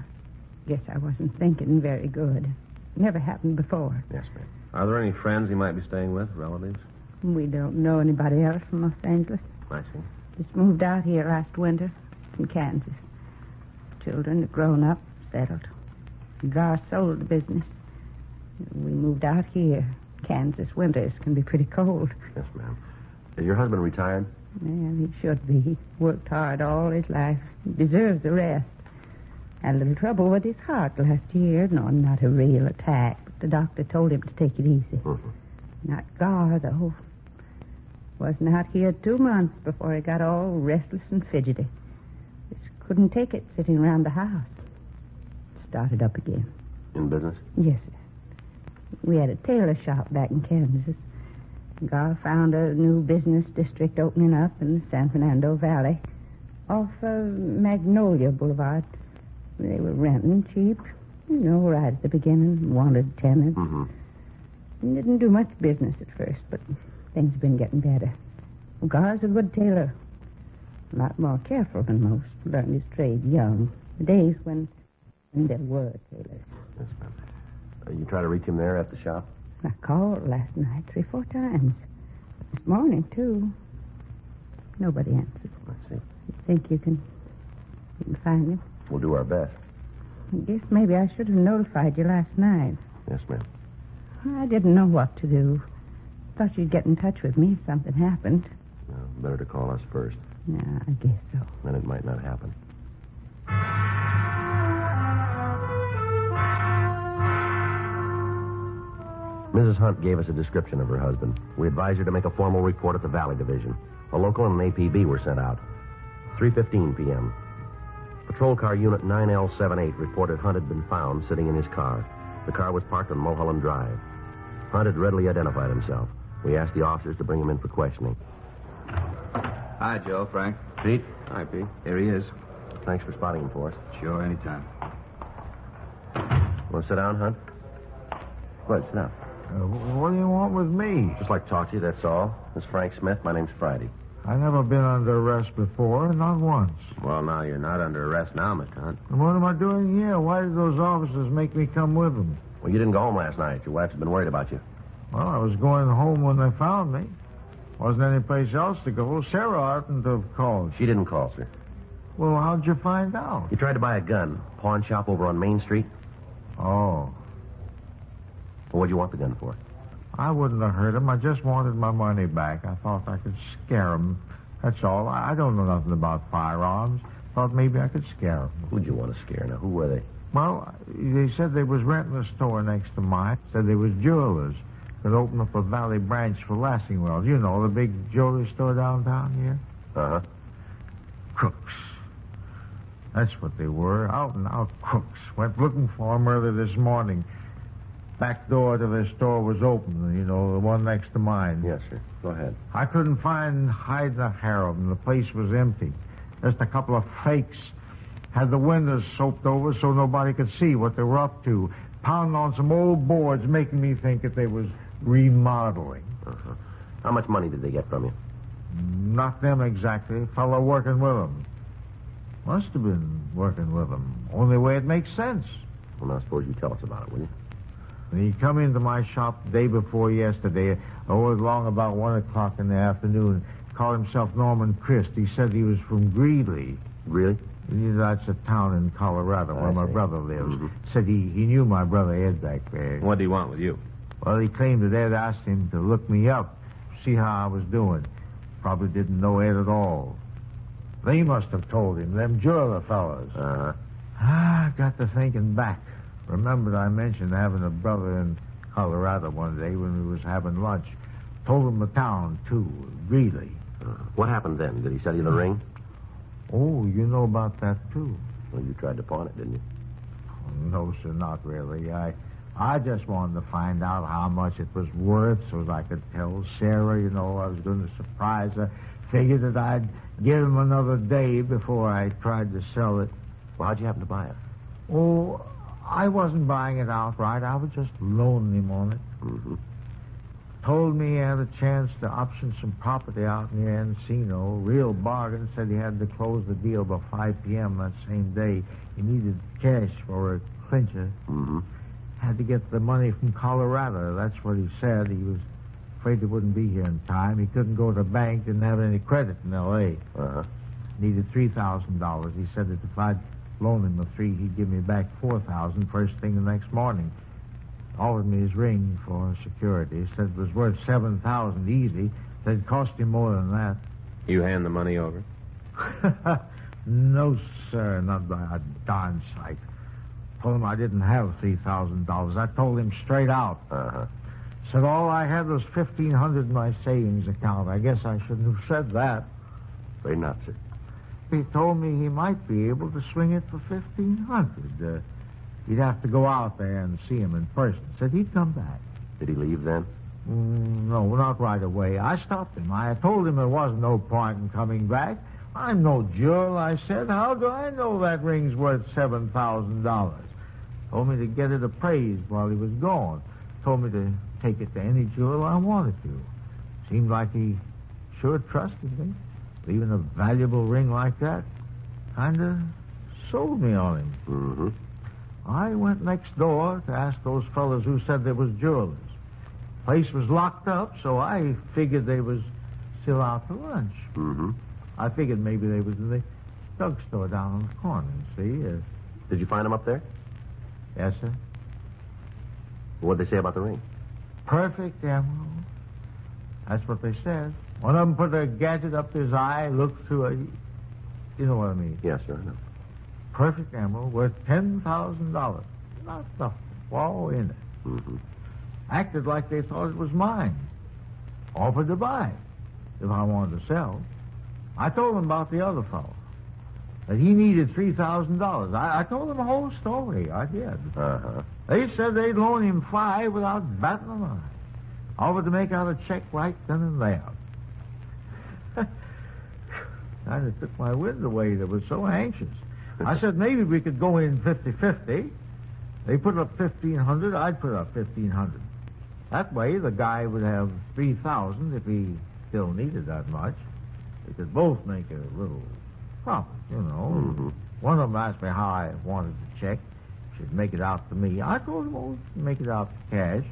Guess I wasn't thinking very good. Never happened before. Yes, ma'am. Are there any friends he might be staying with, relatives? We don't know anybody else from Los Angeles. I see. Just moved out here last winter from Kansas. Children have grown up, settled. Gar sold the business. We moved out here. Kansas winters can be pretty cold. Yes, ma'am. Is your husband retired? Yeah, he should be. He worked hard all his life. He deserves a rest. Had a little trouble with his heart last year. No, not a real attack, but the doctor told him to take it easy. Mm-hmm. Not Gar, though. Wasn't out here 2 months before he got all restless and fidgety. Just couldn't take it sitting around the house. Started up again. In business? Yes, sir. We had a tailor shop back in Kansas. Gar found a new business district opening up in the San Fernando Valley off Magnolia Boulevard. They were renting cheap, right at the beginning, wanted tenants. Mm-hmm. Didn't do much business at first, but things have been getting better. Gar's a good tailor. A lot more careful than most. Learned his trade young. The days when there were tailors. Yes, ma'am. You try to reach him there at the shop? I called last night 3 or 4 times. This morning, too. Nobody answered. I see. You think you can find him? We'll do our best. I guess maybe I should have notified you last night. Yes, ma'am. I didn't know what to do. Thought you'd get in touch with me if something happened. Well, better to call us first. Yeah, I guess so. Then it might not happen. Mrs. Hunt gave us a description of her husband. We advised her to make a formal report at the Valley Division. A local and an APB were sent out. 3:15 p.m. Patrol car unit 9L78 reported Hunt had been found sitting in his car. The car was parked on Mulholland Drive. Hunt had readily identified himself. We asked the officers to bring him in for questioning. Hi, Joe. Frank. Pete? Hi, Pete. Here he is. Thanks for spotting him for us. Sure, anytime. Want to sit down, Hunt? Go ahead, sit down. What do you want with me? Just like to talk to you, that's all. This is Frank Smith. My name's Friday. I've never been under arrest before, not once. Well, now you're not under arrest now, Mr. Hunt. And what am I doing here? Why did those officers make me come with them? Well, you didn't go home last night. Your wife's been worried about you. Well, I was going home when they found me. Wasn't any place else to go. Sarah oughtn't to have called. She didn't call, sir. Well, how'd you find out? You tried to buy a gun. Pawn shop over on Main Street. Oh. Well, what'd you want the gun for? I wouldn't have hurt him. I just wanted my money back. I thought I could scare him. That's all. I don't know nothing about firearms. Thought maybe I could scare him. Who'd you want to scare? Now, who were they? Well, they said they was renting a store next to mine. Said they was jewelers. Could open up a Valley branch for Lassingwells. You know, the big jewelry store downtown here. Uh-huh. Crooks. That's what they were. Out-and-out crooks. Went looking for them early this morning. Back door to their store was open, you know, the one next to mine. Yes, sir. Go ahead. I couldn't find hide nor hair of them. The place was empty. Just a couple of fakes. Had the windows soaped over so nobody could see what they were up to. Pounding on some old boards, making me think that they was remodeling. Uh-huh. How much money did they get from you? Not them exactly. Fellow working with them. Must have been working with them. Only way it makes sense. Well, now, suppose you tell us about it, will you? He come into my shop the day before yesterday, along about 1 o'clock in the afternoon. Called himself Norman Christ. He said he was from Greeley. Really? That's a town in Colorado where my brother lives. Mm-hmm. Said he knew my brother Ed back there. What do you want with you? Well, he claimed that Ed asked him to look me up, see how I was doing. Probably didn't know Ed at all. They must have told him, them jeweler fellas. Uh-huh. I got to thinking back. Remembered I mentioned having a brother in Colorado one day when we was having lunch. Told him the town, too, Greeley. What happened then? Did he sell you the ring? Oh, you know about that, too. Well, you tried to pawn it, didn't you? No, sir, not really. I just wanted to find out how much it was worth so that I could tell Sarah, you know, I was going to surprise her. Figured that I'd give him another day before I tried to sell it. Well, how'd you happen to buy it? Oh, I wasn't buying it outright. I was just loaning him on it. Mm-hmm. Told me he had a chance to option some property out near Encino. Real bargain. Said he had to close the deal by 5 p.m. that same day. He needed cash for a clincher. Mm-hmm. Had to get the money from Colorado. That's what he said. He was afraid he wouldn't be here in time. He couldn't go to the bank. Didn't have any credit in L.A. Uh-huh. Needed $3,000. He said that if I'd loan him the $3,000, he'd give me back $4,000 first thing the next morning. Offered me his ring for security. Said it was worth $7,000 easy. Said it cost him more than that. You hand the money over? No, sir, not by a darn sight. Told him I didn't have $3,000. I told him straight out. Uh-huh. Said all I had was $1,500 in my savings account. I guess I shouldn't have said that. Afraid not, sir. He told me he might be able to swing it for $1,500. He'd have to go out there and see him in person. Said he'd come back. Did he leave then? No, not right away. I stopped him. I told him there was no point in coming back. I'm no jewel, I said. How do I know that ring's worth $7,000? Told me to get it appraised while he was gone. Told me to take it to any jewel I wanted to. Seemed like he sure trusted me. Leaving a valuable ring like that kind of sold me on him. Mm-hmm. I went next door to ask those fellas who said there was jewelers. Place was locked up, so I figured they was still out for lunch. Mm-hmm. I figured maybe they was in the drugstore down on the corner, see? Did you find him up there? Yes, sir. What'd they say about the ring? Perfect emerald. That's what they said. One of them put a gadget up to his eye, looked through a... You know what I mean? Yes, sir, I know. Perfect emerald worth $10,000. Not the flaw in it. Mm-hmm. Acted like they thought it was mine. Offered to buy it if I wanted to sell. I told them about the other fellow. That he needed $3,000. I told them the whole story. I did. Uh-huh. They said they'd loan him $5,000 without batting an eye. Offered to make out a check right then and there. Kind of took my wind away. They were so anxious. I said maybe we could go in 50-50. They put up $1,500. I'd put up $1,500. That way, the guy would have $3,000 if he still needed that much. We could both make a little profit, you know. Mm-hmm. One of them asked me how I wanted the check. Should make it out to me. I told him, oh, make it out to cash.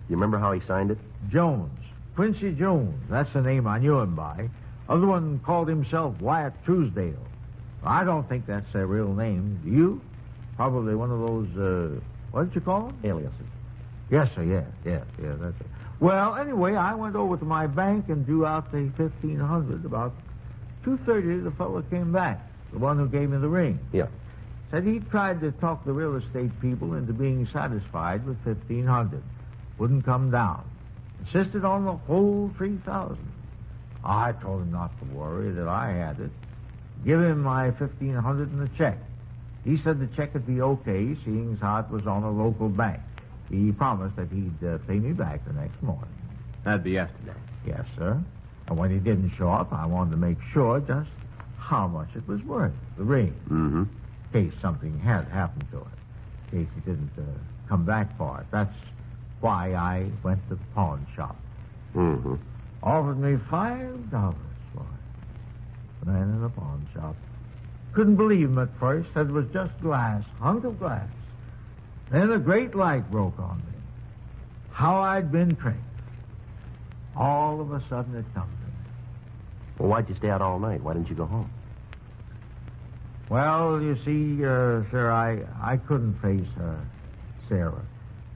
You remember how he signed it? Jones. Quincy Jones. That's the name I knew him by. Other one called himself Wyatt Truesdale. I don't think that's their real name. Do you? Probably one of those, what did you call them? Aliases. Yes, sir, yeah, that's it. Well, anyway, I went over to my bank and drew out the $1,500. About 2:30, the fellow came back, the one who gave me the ring. Yeah. Said he tried to talk the real estate people into being satisfied with $1,500. Wouldn't come down. Insisted on the whole $3,000. I told him not to worry, that I had it. Give him my $1,500 in the check. He said the check would be okay, seeing as how it was on a local bank. He promised that he'd pay me back the next morning. That'd be yesterday. Yes, sir. And when he didn't show up, I wanted to make sure just how much it was worth, the ring. Mm-hmm. In case something had happened to it. In case he didn't come back for it. That's why I went to the pawn shop. Mm-hmm. Offered me $5 for it. Man in the pawn shop. Couldn't believe him at first. Said it was just glass, hunk of glass. Then a great light broke on me. How I'd been tricked. All of a sudden it come to me. Well, why'd you stay out all night? Why didn't you go home? Well, you see, sir, I couldn't face Sarah.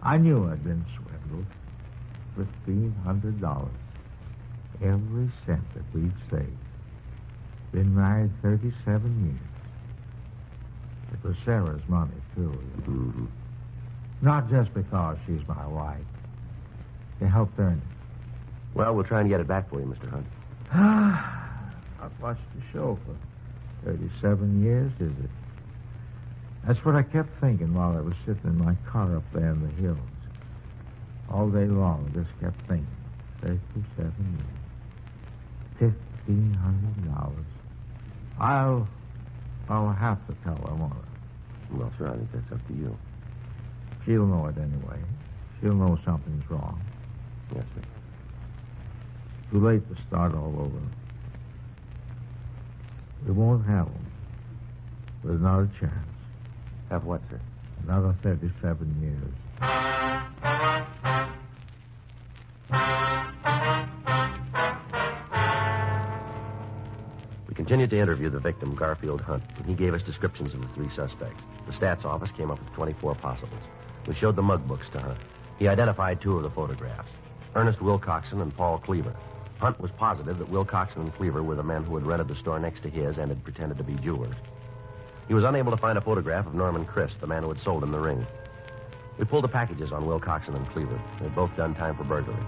I knew I'd been swindled. $1,500. Every cent that we'd saved. Been married 37 years. It was Sarah's money, too. You know. Mm-hmm. Not just because she's my wife. They helped earn it. Well, we'll try and get it back for you, Mr. Hunt. Not much to show for 37 years, is it? That's what I kept thinking while I was sitting in my car up there in the hills. All day long, just kept thinking. 37 years. $1,500. I'll have to tell her, won't I? Well, sir, I think that's up to you. She'll know it anyway. She'll know something's wrong. Yes, sir. Too late to start all over. We won't have them. There's not a chance. Have what, sir? Another 37 years. We continued to interview the victim, Garfield Hunt, and he gave us descriptions of the 3 suspects. The stats office came up with 24 possibles. We showed the mug books to Hunt. He identified 2 of the photographs, Ernest Wilcoxon and Paul Cleaver. Hunt was positive that Wilcoxon and Cleaver were the men who had rented the store next to his and had pretended to be jewelers. He was unable to find a photograph of Norman Christ, the man who had sold him the ring. We pulled the packages on Wilcoxon and Cleaver. They had both done time for burglary.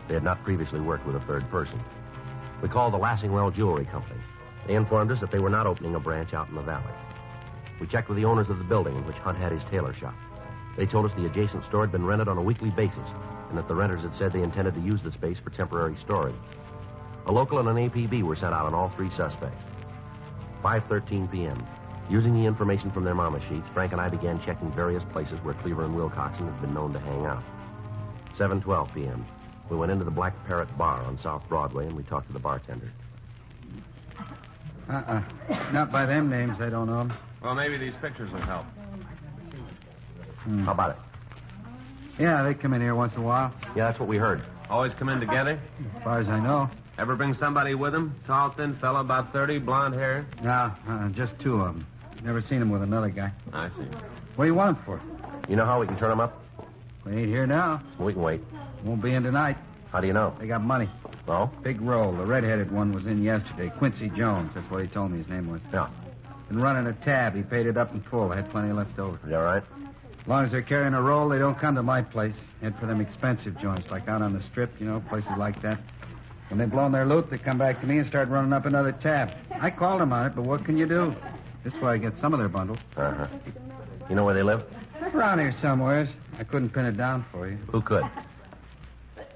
They had not previously worked with a third person. We called the Lassingwell Jewelry Company. They informed us that they were not opening a branch out in the valley. We checked with the owners of the building in which Hunt had his tailor shop. They told us the adjacent store had been rented on a weekly basis, and that the renters had said they intended to use the space for temporary storage. A local and an APB were sent out on all 3 suspects. 5:13 p.m. Using the information from their mama sheets, Frank and I began checking various places where Cleaver and Wilcoxon had been known to hang out. 7:12 p.m. We went into the Black Parrot Bar on South Broadway, and we talked to the bartender. Not by them names, I don't know. Well, maybe these pictures will help. How about it? Yeah, they come in here once in a while. Yeah, that's what we heard. Always come in together? As far as I know. Ever bring somebody with them? Tall, thin fella, about 30, blonde hair? No, just 2 of them. Never seen them with another guy. I see. What do you want them for? You know how we can turn them up? They ain't here now. We can wait. Won't be in tonight. How do you know? They got money. Oh? Big roll. The red-headed one was in yesterday. Quincy Jones. That's what he told me his name was. Yeah. Been running a tab. He paid it up in full. I had plenty left over. Is that right? As long as they're carrying a roll, they don't come to my place. Head for them expensive joints, like out on the strip, places like that. When they've blown their loot, they come back to me and start running up another tab. I called them on it, but what can you do? This way I get some of their bundle. Uh-huh. You know where they live? Around here somewheres. I couldn't pin it down for you. Who could?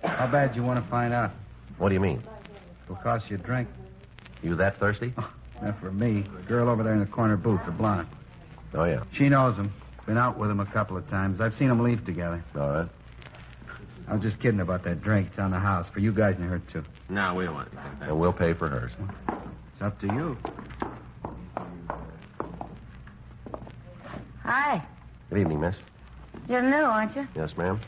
How bad you want to find out? What do you mean? It'll cost you a drink. You that thirsty? Oh, not for me. The girl over there in the corner booth, the blonde. Oh, yeah. She knows him. Been out with him a couple of times. I've seen them leave together. All right. I was just kidding about that drink. It's on the house. For you guys and her, too. No, we don't want anything. And we'll pay for hers. It's up to you. Hi. Good evening, miss. You're new, aren't you? Yes, ma'am.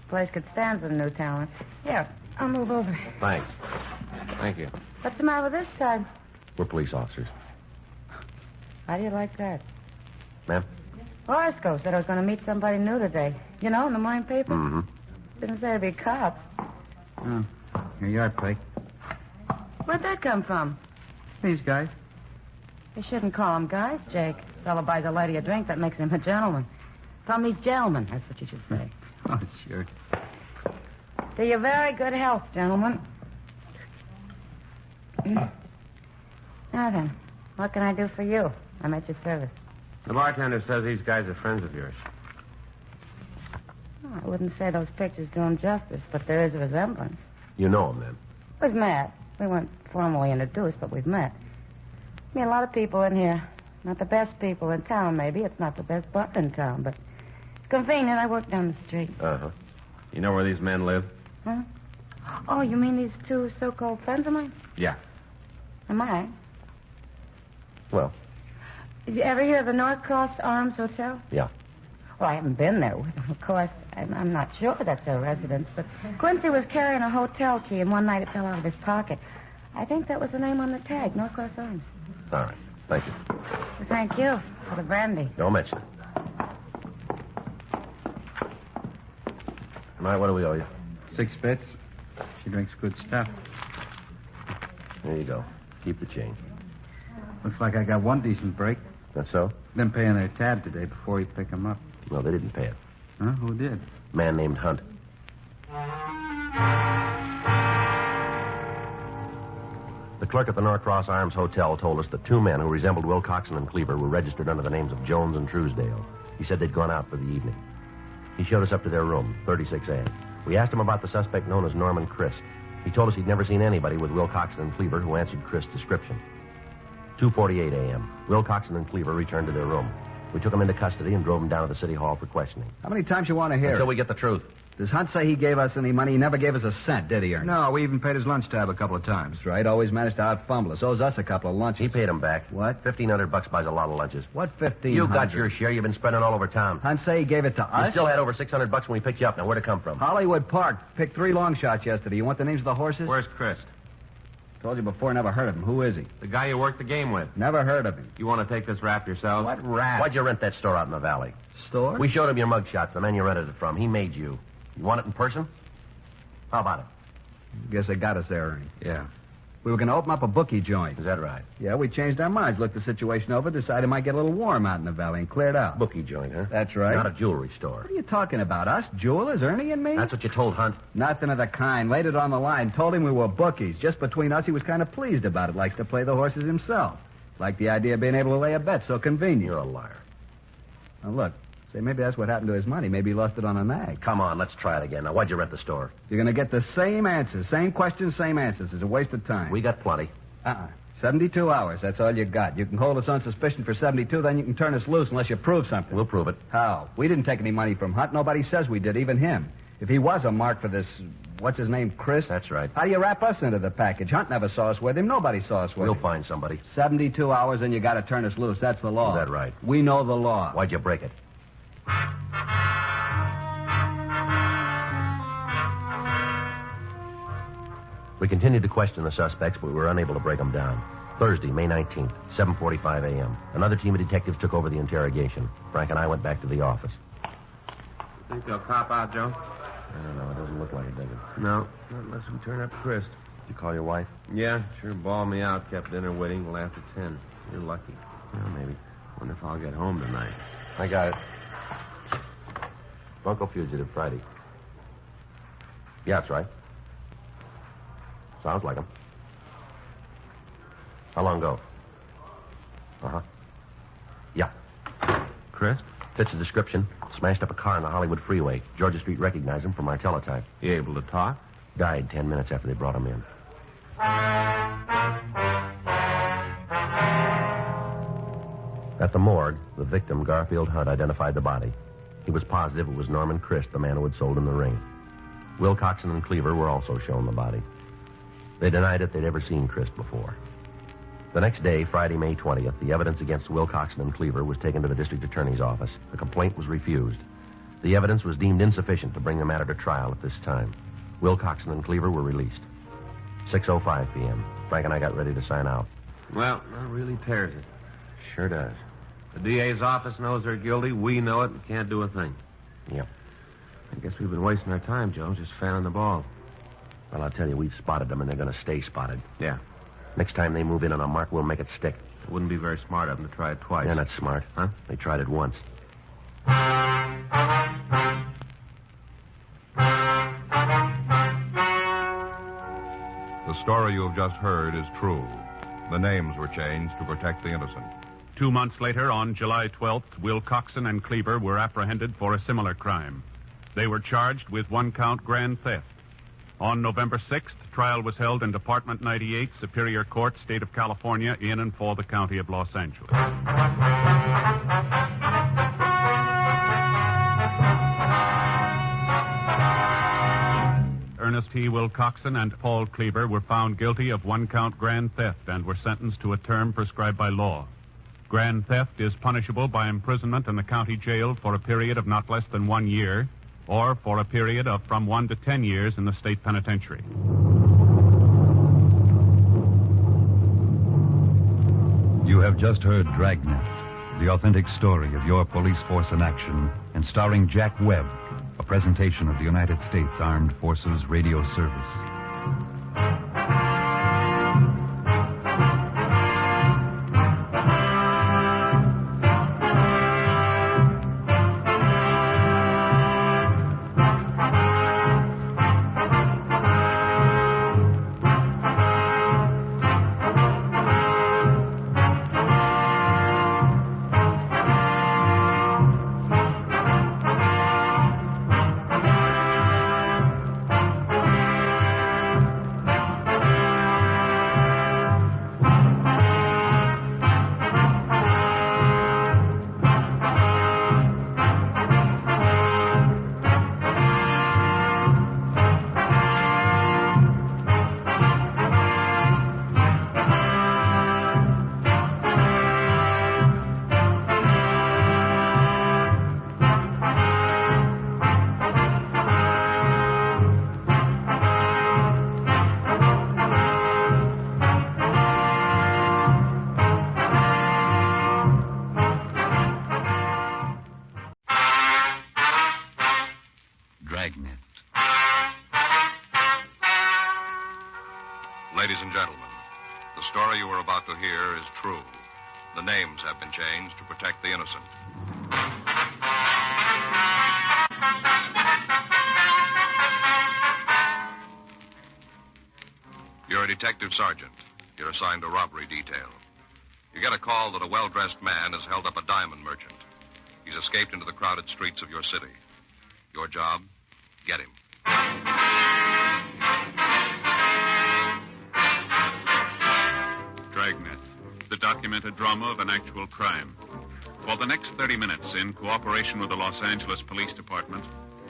Place could stand some new talent. Here, I'll move over. Thanks. Thank you. What's the matter with this side? We're police officers. How do you like that? Ma'am? Horoscope said I was going to meet somebody new today. You know, in the morning paper? Mm-hmm. Didn't say it'd be cops. Oh, here you are, Peg. Where'd that come from? These guys. You shouldn't call them guys, Jake. Fellow buys a lady a drink, that makes him a gentleman. From these gentlemen, that's what you should say. Oh, sure. To your very good health, gentlemen. Now then, what can I do for you? I'm at your service. The bartender says these guys are friends of yours. Oh, I wouldn't say those pictures do them justice, but there is a resemblance. You know them, then? We've met. We weren't formally introduced, but we've met. I mean, a lot of people in here. Not the best people in town, maybe. It's not the best bar in town, but it's convenient. I work down the street. Uh-huh. You know where these men live? Huh? Oh, you mean these 2 so-called friends of mine? Yeah. Am I? Well, Did you ever hear of the North Cross Arms Hotel? yeah. Well, I haven't been there with them, of course. I'm not sure that's their residence, but Quincy was carrying a hotel key, and one night it fell out of his pocket. I think that was the name on the tag, North Cross Arms. All right. Thank you. Well, thank you for the brandy. Don't mention it. All right, what do we owe you? 6 bits. She drinks good stuff. There you go. Keep the change. Looks like I got one decent break. That's so? Them paying their tab today before you pick them up. No, they didn't pay it. Huh? Who did? A man named Hunt. The clerk at the North Cross Arms Hotel told us that 2 men who resembled Wilcoxon and Cleaver were registered under the names of Jones and Truesdale. He said they'd gone out for the evening. He showed us up to their room, 36A. We asked him about the suspect known as Norman Christ. He told us he'd never seen anybody with Wilcoxon and Cleaver who answered Christ's description. 2:48 a.m. Wilcoxon and Cleaver returned to their room. We took him into custody and drove him down to the city hall for questioning. How many times you want to hear Until it? we get the truth. Does Hunt say he gave us any money? He never gave us a cent, did he, Ernie? No, we even paid his lunch tab a couple of times. That's right. Always managed to out-fumble us. Owes us a couple of lunches. He paid him back. What? $1,500 buys a lot of lunches. What $1,500? You got your share. You've been spending all over town. Hunt say he gave it to us? You still had over $600 when we picked you up. Now, where'd it come from? Hollywood Park. Picked 3 long shots yesterday. You want the names of the horses? Where's Chris? Told you before, never heard of him. Who is he? The guy you worked the game with. Never heard of him. You want to take this rap yourself? What rap? Why'd you rent that store out in the valley? Store? We showed him your mug shots, the man you rented it from. He made you. You want it in person? How about it? Guess they got us there, Ernie. Yeah. We were going to open up a bookie joint. Is that right? Yeah, we changed our minds, looked the situation over, decided it might get a little warm out in the valley, and cleared out. Bookie joint, huh? That's right. Not a jewelry store. What are you talking about? Us? Jewelers? Ernie and me? That's what you told Hunt. Nothing of the kind. Laid it on the line. Told him we were bookies. Just between us, he was kind of pleased about it. Likes to play the horses himself. Liked the idea of being able to lay a bet so convenient. You're a liar. Now, look. Say, maybe that's what happened to his money. Maybe he lost it on a nag. Come on, let's try it again. Now, why'd you rent the store? You're going to get the same answers. Same questions, same answers. It's a waste of time. We got plenty. 72 hours. That's all you got. You can hold us on suspicion for 72, then you can turn us loose unless you prove something. We'll prove it. How? We didn't take any money from Hunt. Nobody says we did, even him. If he was a mark for this, what's his name, Chris? That's right. How do you wrap us into the package? Hunt never saw us with him. Nobody saw us with him. We'll find somebody. 72 hours, and you got to turn us loose. That's the law. Is that right? We know the law. Why'd you break it? We continued to question the suspects, but we were unable to break them down. Thursday, May 19th, 7:45 a.m. Another team of detectives took over the interrogation. Frank and I went back to the office. Think they'll cop out, Joe? I don't know. It doesn't look like it, does it? No, not unless we turn up Chris. Did you call your wife? Yeah, sure bawled me out. Kept dinner waiting till after 10. You're lucky. Well, maybe. Wonder if I'll get home tonight. I got it. Bunko fugitive, Friday. Yeah, that's right. Sounds like him. How long ago? Uh-huh. Yeah. Chris? Fits the description. Smashed up a car on the Hollywood freeway. Georgia Street recognized him from our teletype. You able to talk? Died 10 minutes after they brought him in. At the morgue, the victim, Garfield Hunt, identified the body. He was positive it was Norman Christ, the man who had sold him the ring. Wilcoxon and Cleaver were also shown the body. They denied it they'd ever seen Christ before. The next day, Friday, May 20th, the evidence against Wilcoxon and Cleaver was taken to the district attorney's office. The complaint was refused. The evidence was deemed insufficient to bring the matter to trial at this time. Wilcoxon and Cleaver were released. 6:05 p.m. Frank and I got ready to sign out. Well, that really tears it. Sure does. The DA's office knows they're guilty. We know it and can't do a thing. Yep. I guess we've been wasting our time, Joe, just fanning the ball. Well, I'll tell you, we've spotted them, and they're going to stay spotted. Yeah. Next time they move in on a mark, we'll make it stick. It wouldn't be very smart of them to try it twice. They're not smart. Huh? They tried it once. The story you have just heard is true. The names were changed to protect the innocent. 2 months later, on July 12th, Wilcoxon and Cleaver were apprehended for a similar crime. They were charged with 1-count grand theft. On November 6th, trial was held in Department 98, Superior Court, State of California, in and for the County of Los Angeles. Ernest T. Wilcoxon and Paul Cleaver were found guilty of 1-count grand theft and were sentenced to a term prescribed by law. Grand theft is punishable by imprisonment in the county jail for a period of not less than 1 year, or for a period of from 1 to 10 years in the state penitentiary. You have just heard Dragnet, the authentic story of your police force in action, and starring Jack Webb, a presentation of the United States Armed Forces Radio Service. Ladies and gentlemen, the story you are about to hear is true. The names have been changed to protect the innocent. You're a detective sergeant. You're assigned a robbery detail. You get a call that a well-dressed man has held up a diamond merchant. He's escaped into the crowded streets of your city. Your job? Get him. Dragnet, the documented drama of an actual crime. For the next 30 minutes, in cooperation with the Los Angeles Police Department,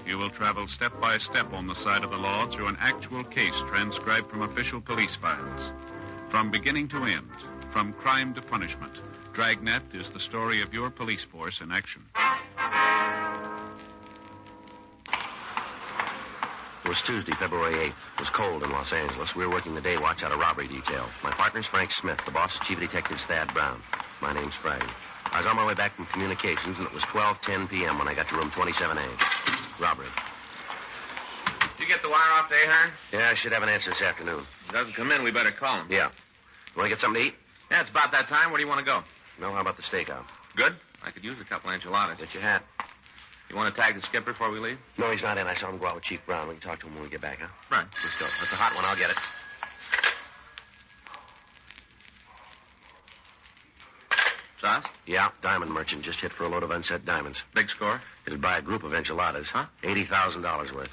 you will travel step by step on the side of the law through an actual case transcribed from official police files. From beginning to end, from crime to punishment, Dragnet is the story of your police force in action. It was Tuesday, February 8th. It was cold in Los Angeles. We were working the day watch out of robbery detail. My partner's Frank Smith. The boss is Chief Detective Thad Brown. My name's Friday. I was on my way back from communications, and it was 12:10 p.m. when I got to room 27A. Robbery. Did you get the wire off to Ahern? Yeah, I should have an answer this afternoon. If he doesn't come in, we better call him. Yeah. You want to get something to eat? Yeah, it's about that time. Where do you want to go? No, how about the stakeout? Good. I could use a couple enchiladas. Get your hat. You want to tag the skipper before we leave? No, he's not in. I saw him go out with Chief Brown. We can talk to him when we get back, huh? Right. Let's go. That's a hot one. I'll get it. Sauce? Yeah, diamond merchant just hit for a load of unset diamonds. Big score? It'd buy a group of enchiladas. Huh? $80,000 worth.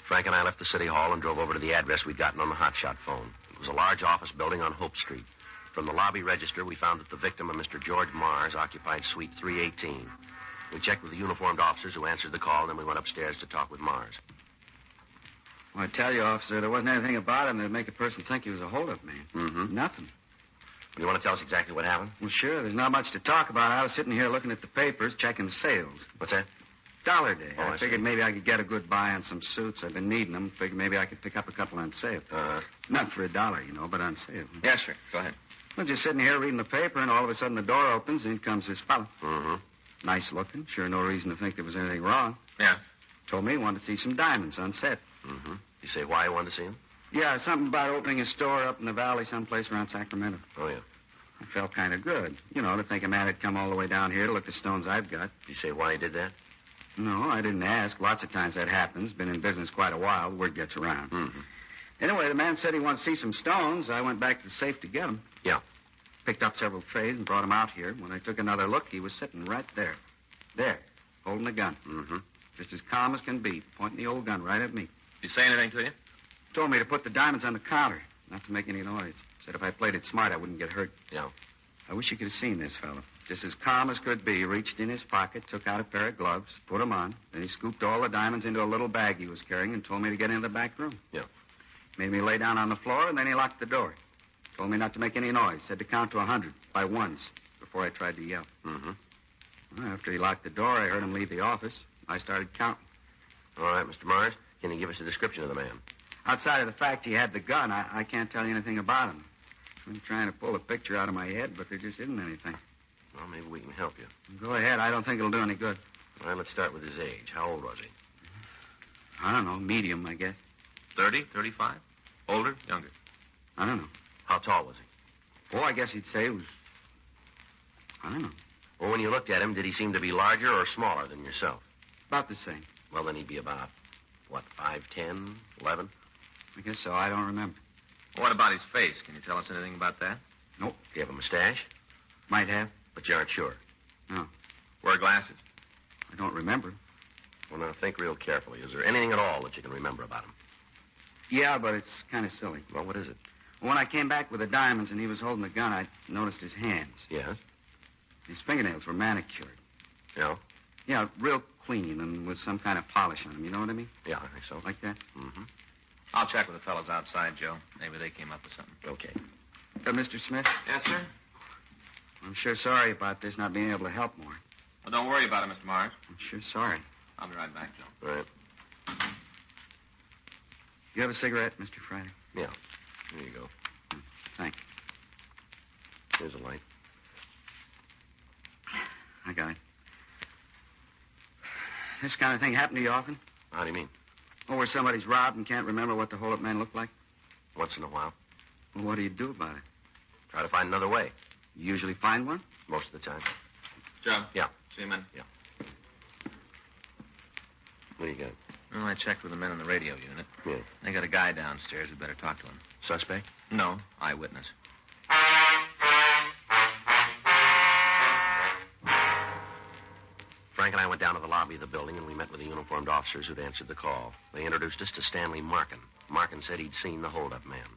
Frank and I left the city hall and drove over to the address we'd gotten on the hotshot phone. It was a large office building on Hope Street. From the lobby register, we found that the victim, a Mr. George Mars, occupied suite 318. We checked with the uniformed officers who answered the call, and then we went upstairs to talk with Mars. Well, I tell you, officer, there wasn't anything about him that'd make a person think he was a hold-up man. Mm-hmm. Nothing. You want to tell us exactly what happened? Well, sure. There's not much to talk about. I was sitting here looking at the papers, checking the sales. What's that? Dollar Day. Oh, I I figured see. maybe I could get a good buy on some suits. I've been needing them. Figured maybe I could pick up a couple on sale. Not for $1, you know, but on sale. Yes, sir. Go ahead. Well, just sitting here reading the paper, and all of a sudden the door opens, and in comes this fellow. Mm-hmm. Nice looking. Sure no reason to think there was anything wrong. Yeah. Told me he wanted to see some diamonds on set. Mm-hmm. You say why you wanted to see him? Yeah, something about opening a store up in the valley someplace around Sacramento. Oh, yeah. I felt kind of good. You know, to think a man had come all the way down here to look at the stones I've got. You say why he did that? No, I didn't ask. Lots of times that happens. Been in business quite a while. The word gets around. Mm-hmm. Anyway, the man said he wanted to see some stones. I went back to the safe to get them. Yeah. Picked up several trays and brought them out here. When I took another look, he was sitting right there. There, holding a gun. Mm-hmm. Just as calm as can be, pointing the old gun right at me. Did he say anything to you? Told me to put the diamonds on the counter, not to make any noise. Said if I played it smart, I wouldn't get hurt. Yeah. I wish you could have seen this fellow. Just as calm as could be, reached in his pocket, took out a pair of gloves, put them on. Then he scooped all the diamonds into a little bag he was carrying and told me to get into the back room. Yeah. Made me lay down on the floor, and then he locked the door. Told me not to make any noise. Said to count to 100 by ones before I tried to yell. Mm-hmm. Well, after he locked the door, I heard him leave the office. I started counting. All right, Mr. Mars, can you give us a description of the man? Outside of the fact he had the gun, I can't tell you anything about him. I'm trying to pull a picture out of my head, but there just isn't anything. Well, maybe we can help you. Go ahead. I don't think it'll do any good. All right, let's start with his age. How old was he? I don't know. Medium, I guess. 30, 35? Older, younger? I don't know. How tall was he? Oh, I guess he'd say he was... I don't know. Well, when you looked at him, did he seem to be larger or smaller than yourself? About the same. Well, then he'd be about, 5'10", 11? I guess so. I don't remember. What about his face? Can you tell us anything about that? Nope. Do you have a mustache? Might have. But you aren't sure. No. Wear glasses? I don't remember. Well, now, think real carefully. Is there anything at all that you can remember about him? Yeah, but it's kind of silly. Well, what is it? When I came back with the diamonds and he was holding the gun, I noticed his hands. Yes? His fingernails were manicured. Yeah? Yeah, real clean and with some kind of polish on them. You know what I mean? Yeah, I think so. Like that? Mm-hmm. I'll check with the fellows outside, Joe. Maybe they came up with something. Okay. Mr. Smith? Yes, sir? I'm sure sorry about this, not being able to help more. Well, don't worry about it, Mr. Mars. I'm sure sorry. I'll be right back, Joe. All right. You have a cigarette, Mr. Friday? Yeah. Here you go. Thanks. Here's a light. I got it. This kind of thing happen to you often? How do you mean? Oh, where somebody's robbed and can't remember what the hold-up man looked like? Once in a while. Well, what do you do about it? Try to find another way. You usually find one? Most of the time. Joe? Yeah. See you, man? Yeah. What do you got? Well, I checked with the men in the radio unit. Yeah. They got a guy downstairs. We better talk to him. Suspect? No, eyewitness. Frank and I went down to the lobby of the building, and we met with the uniformed officers who'd answered the call. They introduced us to Stanley Markin. Markin said he'd seen the hold-up man.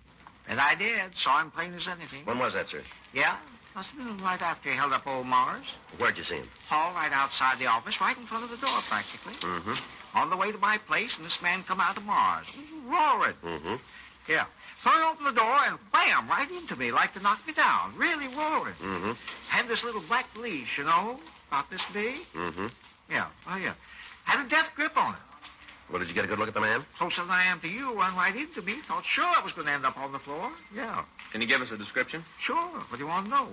And I did. Saw him plain as anything. When was that, sir? Yeah? Must have been right after he held up old Mars. Where'd you see him? Hall right outside the office, right in front of the door, practically. Mm-hmm. On the way to my place, and this man come out of Mars. Roaring. Mm-hmm. Yeah. So I opened the door, and wham, right into me, like to knock me down. Really roaring. Mm-hmm. Had this little black leash, you know, about this big. Mm-hmm. Yeah, oh, yeah. Had a death grip on it. Well, did you get a good look at the man? Closer than I am to you, run right into me. Thought sure I was going to end up on the floor. Yeah. Can you give us a description? Sure. What do you want to know?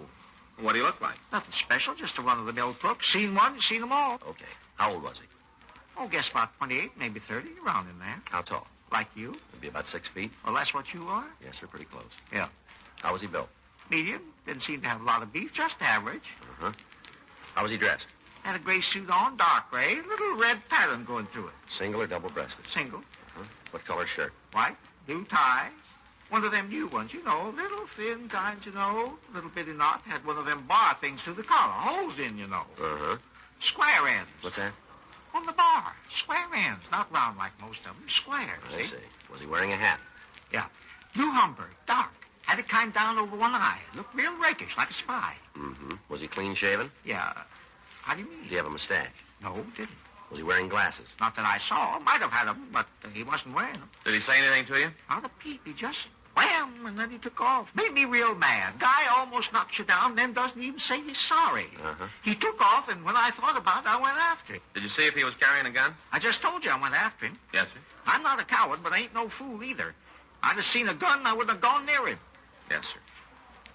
What do you look like? Nothing special, just a run-of-the-mill crook. Seen one, seen them all. Okay. How old was he? Oh, guess about 28, maybe 30, around in there. How tall? Like you. He'd be about 6 feet. Well, that's what you are? Yes, sir, pretty close. Yeah. How was he built? Medium. Didn't seem to have a lot of beef, just average. Uh-huh. How was he dressed? Had a gray suit on, dark gray, little red pattern going through it. Single or double-breasted? Single. Uh-huh. What color shirt? White, blue tie. One of them new ones, you know, little thin kinds, you know, little bitty knot. Had one of them bar things through the collar, holes in, you know. Uh-huh. Square ends. What's that? On the bar. Square ends, not round like most of them. Square, I see. Was he wearing a hat? Yeah. New Humber, dark. Had it kind down over one eye. Looked real rakish, like a spy. Mm-hmm. Was he clean-shaven? Yeah. How do you mean? Did he have a mustache? No, didn't. Was he wearing glasses? Not that I saw. Might have had them, but he wasn't wearing them. Did he say anything to you? Not a peep. He just wham, and then he took off. Made me real mad. Guy almost knocks you down, then doesn't even say he's sorry. Uh-huh. He took off, and when I thought about it, I went after him. Did you see if he was carrying a gun? I just told you I went after him. Yes, sir. I'm not a coward, but I ain't no fool either. I'd have seen a gun, I wouldn't have gone near him. Yes, sir.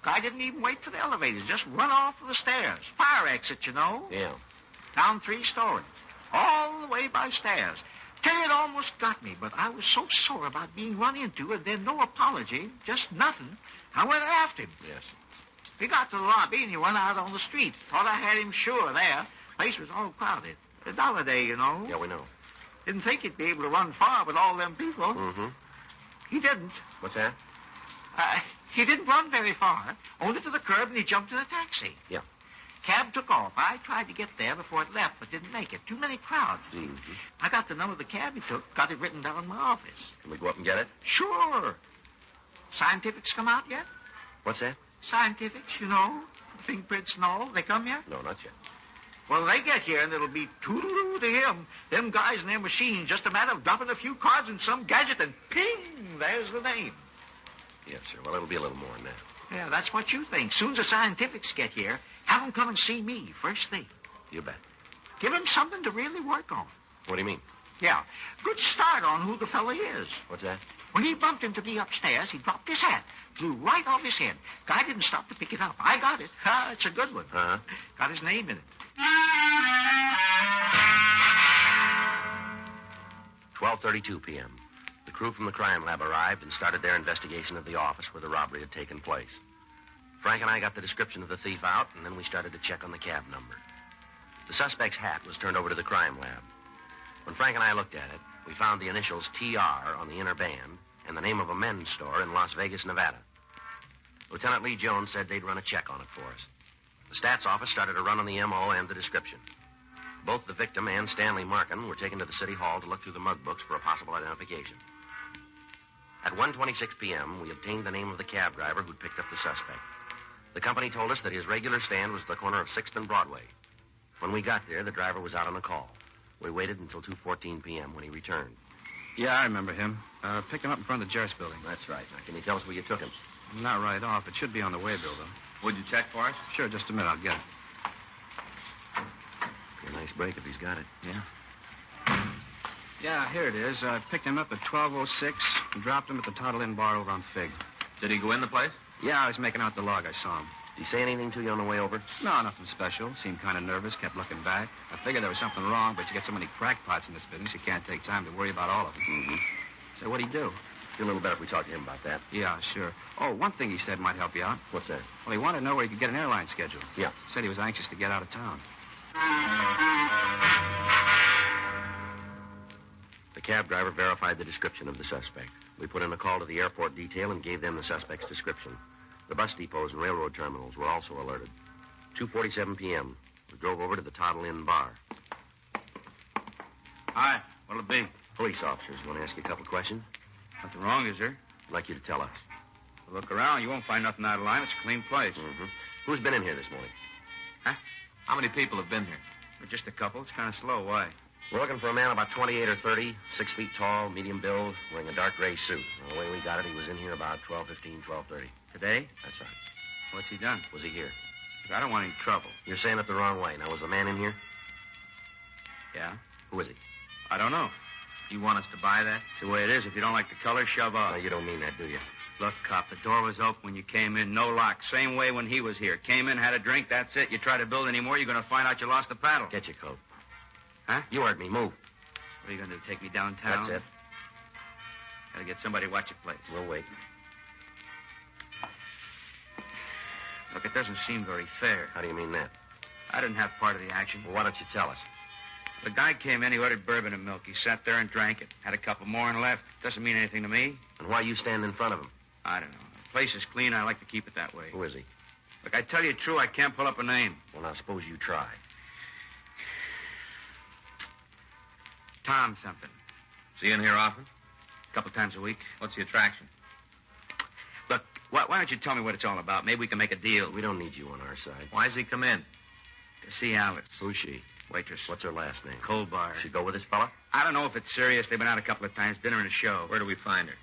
Guy didn't even wait for the elevators. Just run off of the stairs. Fire exit, you know. Yeah. Down 3 stories. All the way by stairs. Tell you, it almost got me, but I was so sore about being run into, and then no apology, just nothing. I went after him. Yes. We got to the lobby, and he went out on the street. Thought I had him sure there. Place was all crowded. It's holiday, you know. Yeah, we know. Didn't think he'd be able to run far with all them people. Mm-hmm. He didn't. What's that? He didn't run very far. Only to the curb, and he jumped in a taxi. Yeah. Cab took off. I tried to get there before it left, but didn't make it. Too many crowds. Mm-hmm. I got the number of the cab he took, got it written down in my office. Can we go up and get it? Sure. Scientifics come out yet? What's that? Scientifics, you know, fingerprints and all. They come yet? No, not yet. Well, they get here, and it'll be toodaloo to him. Them guys and their machines, just a matter of dropping a few cards in some gadget, and ping, there's the name. Yes, sir. Well, it'll be a little more than that. Yeah, that's what you think. Soon as the scientifics get here, have them come and see me first thing. You bet. Give them something to really work on. What do you mean? Yeah, good start on who the fella is. What's that? When he bumped into me upstairs, he dropped his hat. Flew right off his head. Guy didn't stop to pick it up. I got it. It's a good one. Uh-huh. Got his name in it. 12:32 p.m. The crew from the crime lab arrived and started their investigation of the office where the robbery had taken place. Frank and I got the description of the thief out, and then we started to check on the cab number. The suspect's hat was turned over to the crime lab. When Frank and I looked at it, we found the initials TR on the inner band and the name of a men's store in Las Vegas, Nevada. Lieutenant Lee Jones said they'd run a check on it for us. The stats office started a run on the M.O. and the description. Both the victim and Stanley Markin were taken to the city hall to look through the mug books for a possible identification. At 1:26 p.m., we obtained the name of the cab driver who'd picked up the suspect. The company told us that his regular stand was at the corner of 6th and Broadway. When we got there, the driver was out on a call. We waited until 2:14 p.m. when he returned. Yeah, I remember him. Picked him up in front of the Jarvis building. That's right. Now, can you tell us where you took him? Not right off. It should be on the way bill, though. Would you check for us? Sure, just a minute. I'll get it. Be a nice break if he's got it. Yeah? Yeah, here it is. I picked him up at 12:06 and dropped him at the Toddle Inn bar over on Fig. Did he go in the place? Yeah, I was making out the log. I saw him. Did he say anything to you on the way over? No, nothing special. Seemed kind of nervous, kept looking back. I figured there was something wrong, but you get so many crackpots in this business, you can't take time to worry about all of them. Mm-hmm. So what'd he do? Feel a little better if we talk to him about that. Yeah, sure. Oh, one thing he said might help you out. What's that? Well, he wanted to know where he could get an airline schedule. Yeah. Said he was anxious to get out of town. The cab driver verified the description of the suspect. We put in a call to the airport detail and gave them the suspect's description. The bus depots and railroad terminals were also alerted. 2:47 p.m. We drove over to the Toddle Inn bar. Hi. What'll it be? Police officers. Want to ask you a couple questions? Nothing wrong, is there? I'd like you to tell us. Look around. You won't find nothing out of line. It's a clean place. Mm-hmm. Who's been in here this morning? Huh? How many people have been here? Well, just a couple. It's kind of slow. Why? We're looking for a man about 28 or 30, 6 feet tall, medium build, wearing a dark gray suit. The way we got it, he was in here about 12:15, 12:30. Today? That's right. What's he done? Was he here? I don't want any trouble. You're saying it the wrong way. Now, was the man in here? Yeah? Who is he? I don't know. You want us to buy that? It's the way it is. If you don't like the color, shove off. No, you don't mean that, do you? Look, cop, the door was open when you came in. No lock. Same way when he was here. Came in, had a drink, that's it. You try to build any more, you're going to find out you lost the paddle. Get your coat. Huh? You heard me. Move. What are you going to do, take me downtown? That's it. Gotta get somebody to watch your place. We'll wait. Look, it doesn't seem very fair. How do you mean that? I didn't have part of the action. Well, why don't you tell us? The guy came in, he ordered bourbon and milk. He sat there and drank it. Had a couple more and left. Doesn't mean anything to me. And why you stand in front of him? I don't know. The place is clean. I like to keep it that way. Who is he? Look, I tell you true, I can't pull up a name. Well, now, suppose you try. Tom something. Is he in here often? A couple times a week. What's the attraction? Look, why don't you tell me what it's all about? Maybe we can make a deal. We don't need you on our side. Why's he come in? To see Alice. Who's she? Waitress. What's her last name? Colbar. She go with this fella? I don't know if it's serious. They've been out a couple of times, dinner and a show. Where do we find her?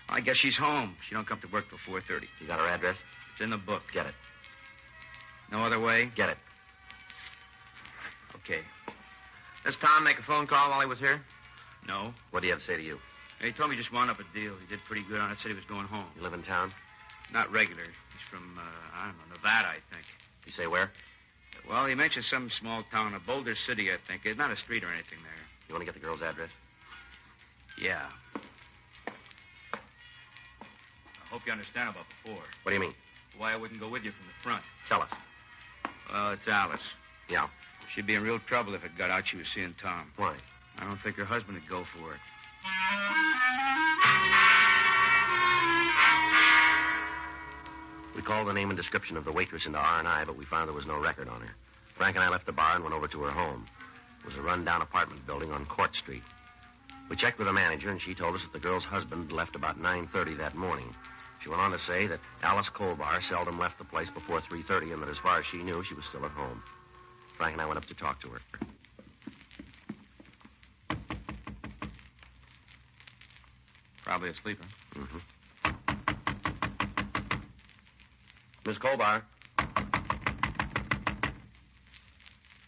I guess she's home. She don't come to work till 4:30. You got her address? It's in the book. Get it. No other way? Get it. Okay. Does Tom make a phone call while he was here? No. What do you have to say to you? He told me just wound up a deal. He did pretty good on it. Said he was going home. You live in town? Not regular. He's from, I don't know, Nevada, I think. You say where? Well, he mentioned some small town, a Boulder City, I think. It's not a street or anything there. You want to get the girl's address? Yeah. I hope you understand about before. What do you mean? Why I wouldn't go with you from the front. Tell us. Well, it's Alice. Yeah. She'd be in real trouble if it got out she was seeing Tom. Why? I don't think her husband would go for it. We called the name and description of the waitress into R&I, but we found there was no record on her. Frank and I left the bar and went over to her home. It was a run-down apartment building on Court Street. We checked with the manager, and she told us that the girl's husband left about 9:30 that morning. She went on to say that Alice Colbar seldom left the place before 3:30, and that as far as she knew, she was still at home. Frank and I went up to talk to her. Probably asleep, huh? Mm-hmm. Miss Colbar.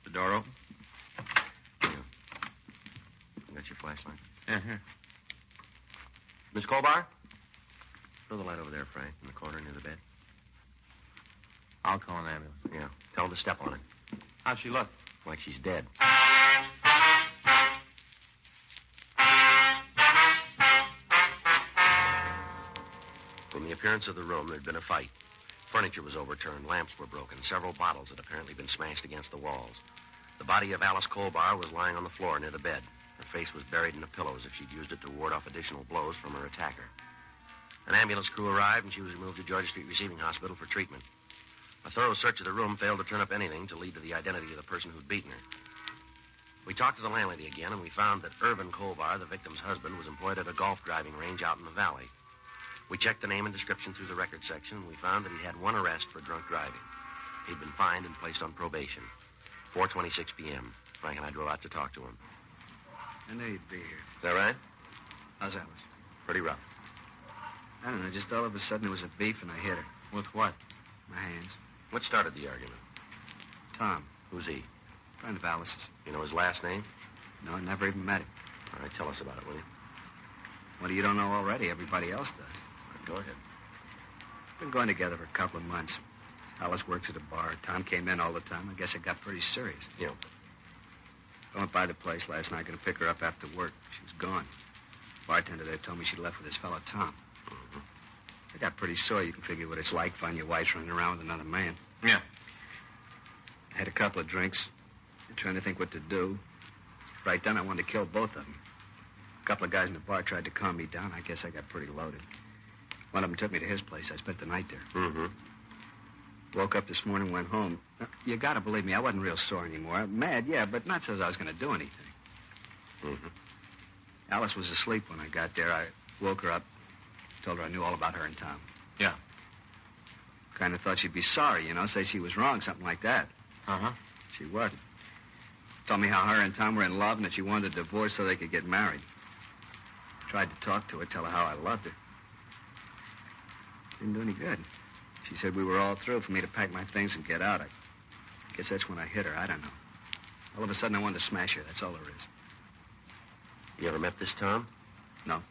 The door open? Yeah. You got your flashlight? Yeah, here. Miss Colbar? Throw the light over there, Frank, in the corner near the bed. I'll call an ambulance. Yeah. Tell them to step on it. How'd she look? Like she's dead. From the appearance of the room, there'd been a fight. Furniture was overturned, lamps were broken, several bottles had apparently been smashed against the walls. The body of Alice Colbar was lying on the floor near the bed. Her face was buried in the pillows as if she'd used it to ward off additional blows from her attacker. An ambulance crew arrived, and she was removed to Georgia Street Receiving Hospital for treatment. A thorough search of the room failed to turn up anything to lead to the identity of the person who'd beaten her. We talked to the landlady again, and we found that Irvin Colbar, the victim's husband, was employed at a golf driving range out in the valley. We checked the name and description through the record section, and we found that he had one arrest for drunk driving. He'd been fined and placed on probation. 4:26 p.m. Frank and I drove out to talk to him. I knew you'd be here. Is that right? How's Alice? Pretty rough. I don't know. Just all of a sudden, it was a beef, and I hit her. With what? My hands. What started the argument? Tom. Who's he? Friend of Alice's. You know his last name? No, I never even met him. All right, tell us about it, will you? What you don't know already? Everybody else does. Go ahead. Been going together for a couple of months. Alice works at a bar. Tom came in all the time. I guess it got pretty serious. Yeah. I went by the place last night, going to pick her up after work. She was gone. Bartender there told me she left with his fellow Tom. Mm-hmm. I got pretty sore. You can figure what it's like finding your wife running around with another man. Yeah. I had a couple of drinks, trying to think what to do. Right then, I wanted to kill both of them. A couple of guys in the bar tried to calm me down. I guess I got pretty loaded. One of them took me to his place. I spent the night there. Mm-hmm. Woke up this morning, went home. Now, you got to believe me, I wasn't real sore anymore. Mad, yeah, but not so as I was going to do anything. Mm-hmm. Alice was asleep when I got there. I woke her up, told her I knew all about her and Tom. Yeah. Kind of thought she'd be sorry, say she was wrong, something like that. Uh-huh. She wasn't. Told me how her and Tom were in love and that she wanted a divorce so they could get married. Tried to talk to her, tell her how I loved her. Didn't do any good. She said we were all through, for me to pack my things and get out. I guess that's when I hit her. I don't know. All of a sudden, I wanted to smash her. That's all there is. You ever met this Tom? No.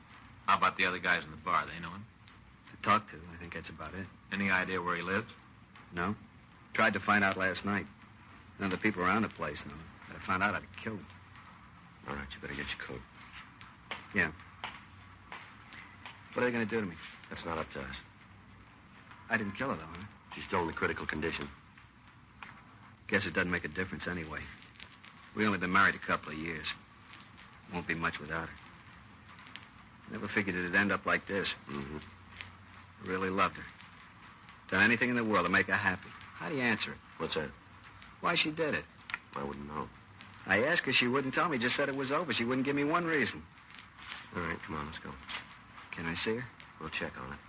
How about the other guys in the bar? They know him? To talk to, I think that's about it. Any idea where he lives? No. Tried to find out last night. None of the people around the place know. But I found out I'd have killed him. All right, you better get your coat. Yeah. What are they going to do to me? That's not up to us. I didn't kill her, though, huh? She's still in the critical condition. Guess it doesn't make a difference anyway. We only been married a couple of years. Won't be much without her. Never figured it'd end up like this. Mm-hmm. I really loved her. Done anything in the world to make her happy. How do you answer it? What's that? Why she did it. I wouldn't know. I asked her, she wouldn't tell me. Just said it was over. She wouldn't give me one reason. All right, come on, let's go. Can I see her? We'll check on it.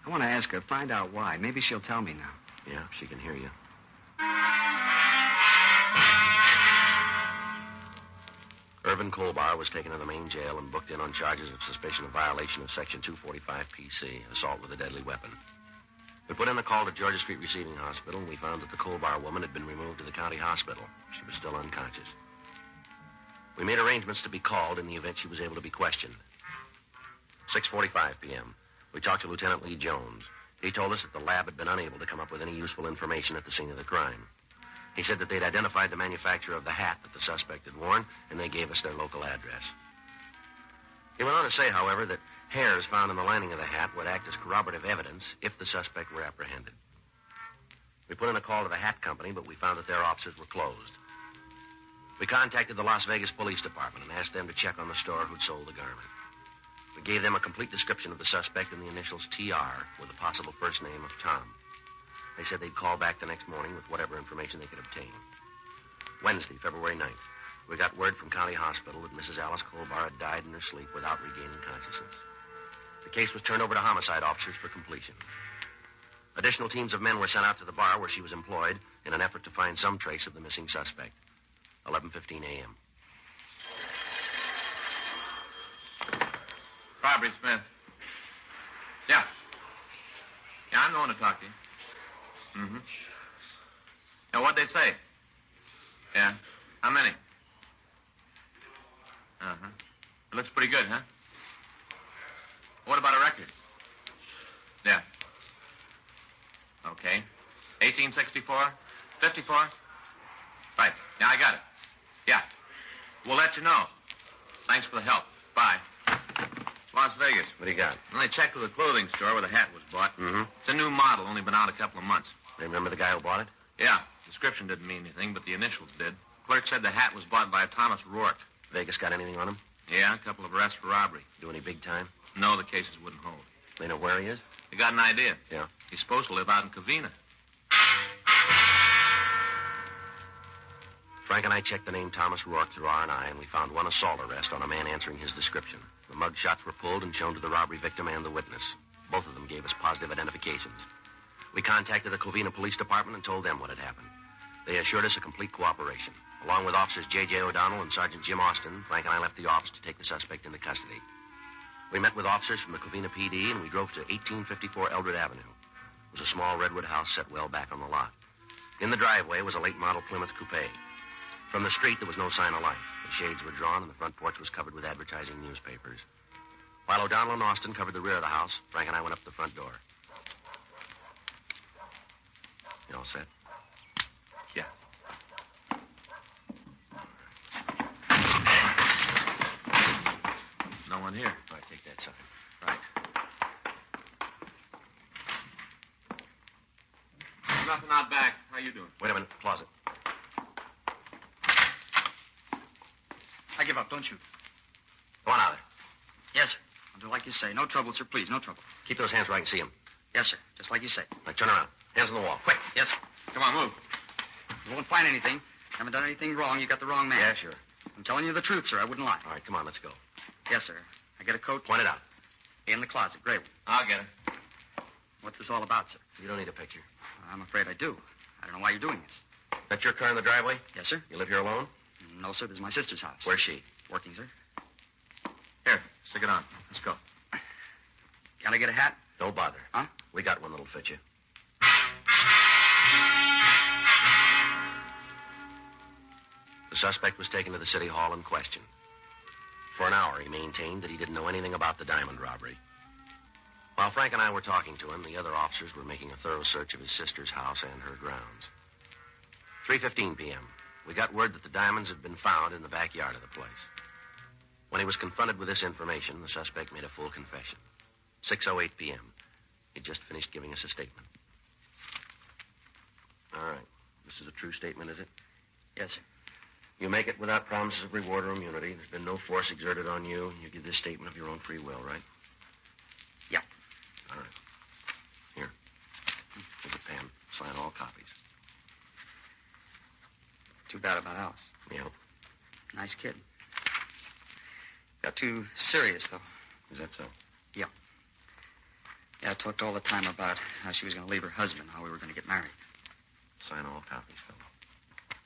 I want to ask her, find out why. Maybe she'll tell me now. Yeah, if she can hear you. Irvin Colbar was taken to the main jail and booked in on charges of suspicion of violation of Section 245 PC, assault with a deadly weapon. We put in a call to Georgia Street Receiving Hospital, and we found that the Colbar woman had been removed to the county hospital. She was still unconscious. We made arrangements to be called in the event she was able to be questioned. 6:45 p.m. We talked to Lieutenant Lee Jones. He told us that the lab had been unable to come up with any useful information at the scene of the crime. He said that they'd identified the manufacturer of the hat that the suspect had worn, and they gave us their local address. He went on to say, however, that hairs found in the lining of the hat would act as corroborative evidence if the suspect were apprehended. We put in a call to the hat company, but we found that their offices were closed. We contacted the Las Vegas Police Department and asked them to check on the store who'd sold the garment. We gave them a complete description of the suspect and the initials TR with the possible first name of Tom. They said they'd call back the next morning with whatever information they could obtain. Wednesday, February 9th, we got word from County Hospital that Mrs. Alice Colbar had died in her sleep without regaining consciousness. The case was turned over to homicide officers for completion. Additional teams of men were sent out to the bar where she was employed in an effort to find some trace of the missing suspect. 11:15 a.m. Robbery, Smith. Yeah. Yeah, I'm the one to talk to you. Mm-hmm. Now, what'd they say? Yeah. How many? Uh-huh. It looks pretty good, huh? What about a record? Yeah. Okay. 1864? 54? Right. Yeah, I got it. Yeah. We'll let you know. Thanks for the help. Bye. Las Vegas. What do you got? Well, I checked with the clothing store where the hat was bought. Mm-hmm. It's a new model, only been out a couple of months. They remember the guy who bought it? Yeah. Description didn't mean anything, but the initials did. Clerk said the hat was bought by Thomas Rourke. Vegas got anything on him? Yeah, a couple of arrests for robbery. Do any big time? No, the cases wouldn't hold. They know where he is? They got an idea. Yeah. He's supposed to live out in Covina. Frank and I checked the name Thomas Rourke through R&I, and we found one assault arrest on a man answering his description. The mug shots were pulled and shown to the robbery victim and the witness. Both of them gave us positive identifications. We contacted the Covina Police Department and told them what had happened. They assured us a complete cooperation. Along with Officers J.J. O'Donnell and Sergeant Jim Austin, Frank and I left the office to take the suspect into custody. We met with officers from the Covina PD, and we drove to 1854 Eldred Avenue. It was a small redwood house set well back on the lot. In the driveway was a late-model Plymouth coupe. From the street, there was no sign of life. The shades were drawn, and the front porch was covered with advertising newspapers. While O'Donnell and Austin covered the rear of the house, Frank and I went up the front door. You all set? Yeah. No one here. All right, take that, sucker. Right. Nothing out back. How you doing? Wait a minute. Closet. I give up, don't you? Go on out there. Yes, sir. I'll do like you say. No trouble, sir, please. No trouble. Keep those hands where I can see them. Yes, sir. Just like you say. Now, turn around. Hands on the wall. Quick. Yes, sir. Come on, move. You won't find anything. Haven't done anything wrong. You got the wrong man. Yeah, sure. I'm telling you the truth, sir. I wouldn't lie. All right, come on. Let's go. Yes, sir. I get a coat. Point it out. In the closet. Great one. I'll get it. What's this all about, sir? You don't need a picture. I'm afraid I do. I don't know why you're doing this. That's your car in the driveway? Yes, sir. You live here alone? No, sir. This is my sister's house. Where's she? Working, sir. Here, stick it on. Let's go. Can I get a hat? Don't bother. Huh? We got one that'll fit you. The suspect was taken to the city hall and questioned. For an hour, he maintained that he didn't know anything about the diamond robbery. While Frank and I were talking to him, the other officers were making a thorough search of his sister's house and her grounds. 3:15 p.m., we got word that the diamonds had been found in the backyard of the place. When he was confronted with this information, the suspect made a full confession. 6:08 p.m., he'd just finished giving us a statement. All right. This is a true statement, is it? Yes, sir. You make it without promises of reward or immunity. There's been no force exerted on you. You give this statement of your own free will, right? Yeah. All right. Here. Here's a pen. Sign all copies. Too bad about Alice. Yeah. Nice kid. Got too serious, though. Is that so? Yeah. Yeah, I talked all the time about how she was going to leave her husband, how we were going to get married. Sign all copies, fellow.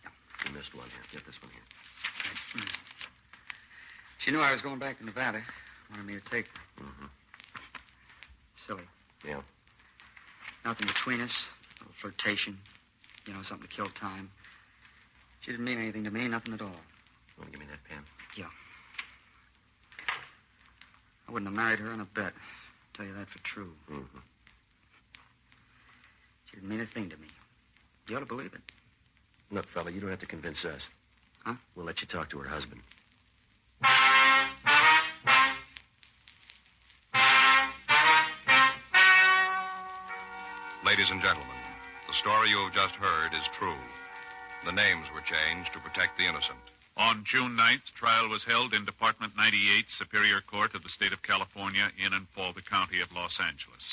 Yeah. You missed one here. Get this one here. She knew I was going back to Nevada. Wanted me to take her. Mm-hmm. Silly. Yeah. Nothing between us. A little flirtation. You know, something to kill time. She didn't mean anything to me, nothing at all. Want to give me that pen? Yeah. I wouldn't have married her on a bet. Tell you that for true. Mm-hmm. She didn't mean a thing to me. You ought to believe it. Look, fella, you don't have to convince us. Huh? We'll let you talk to her husband. Ladies and gentlemen, the story you have just heard is true. The names were changed to protect the innocent. On June 9th, trial was held in Department 98, Superior Court of the State of California, in and for the County of Los Angeles.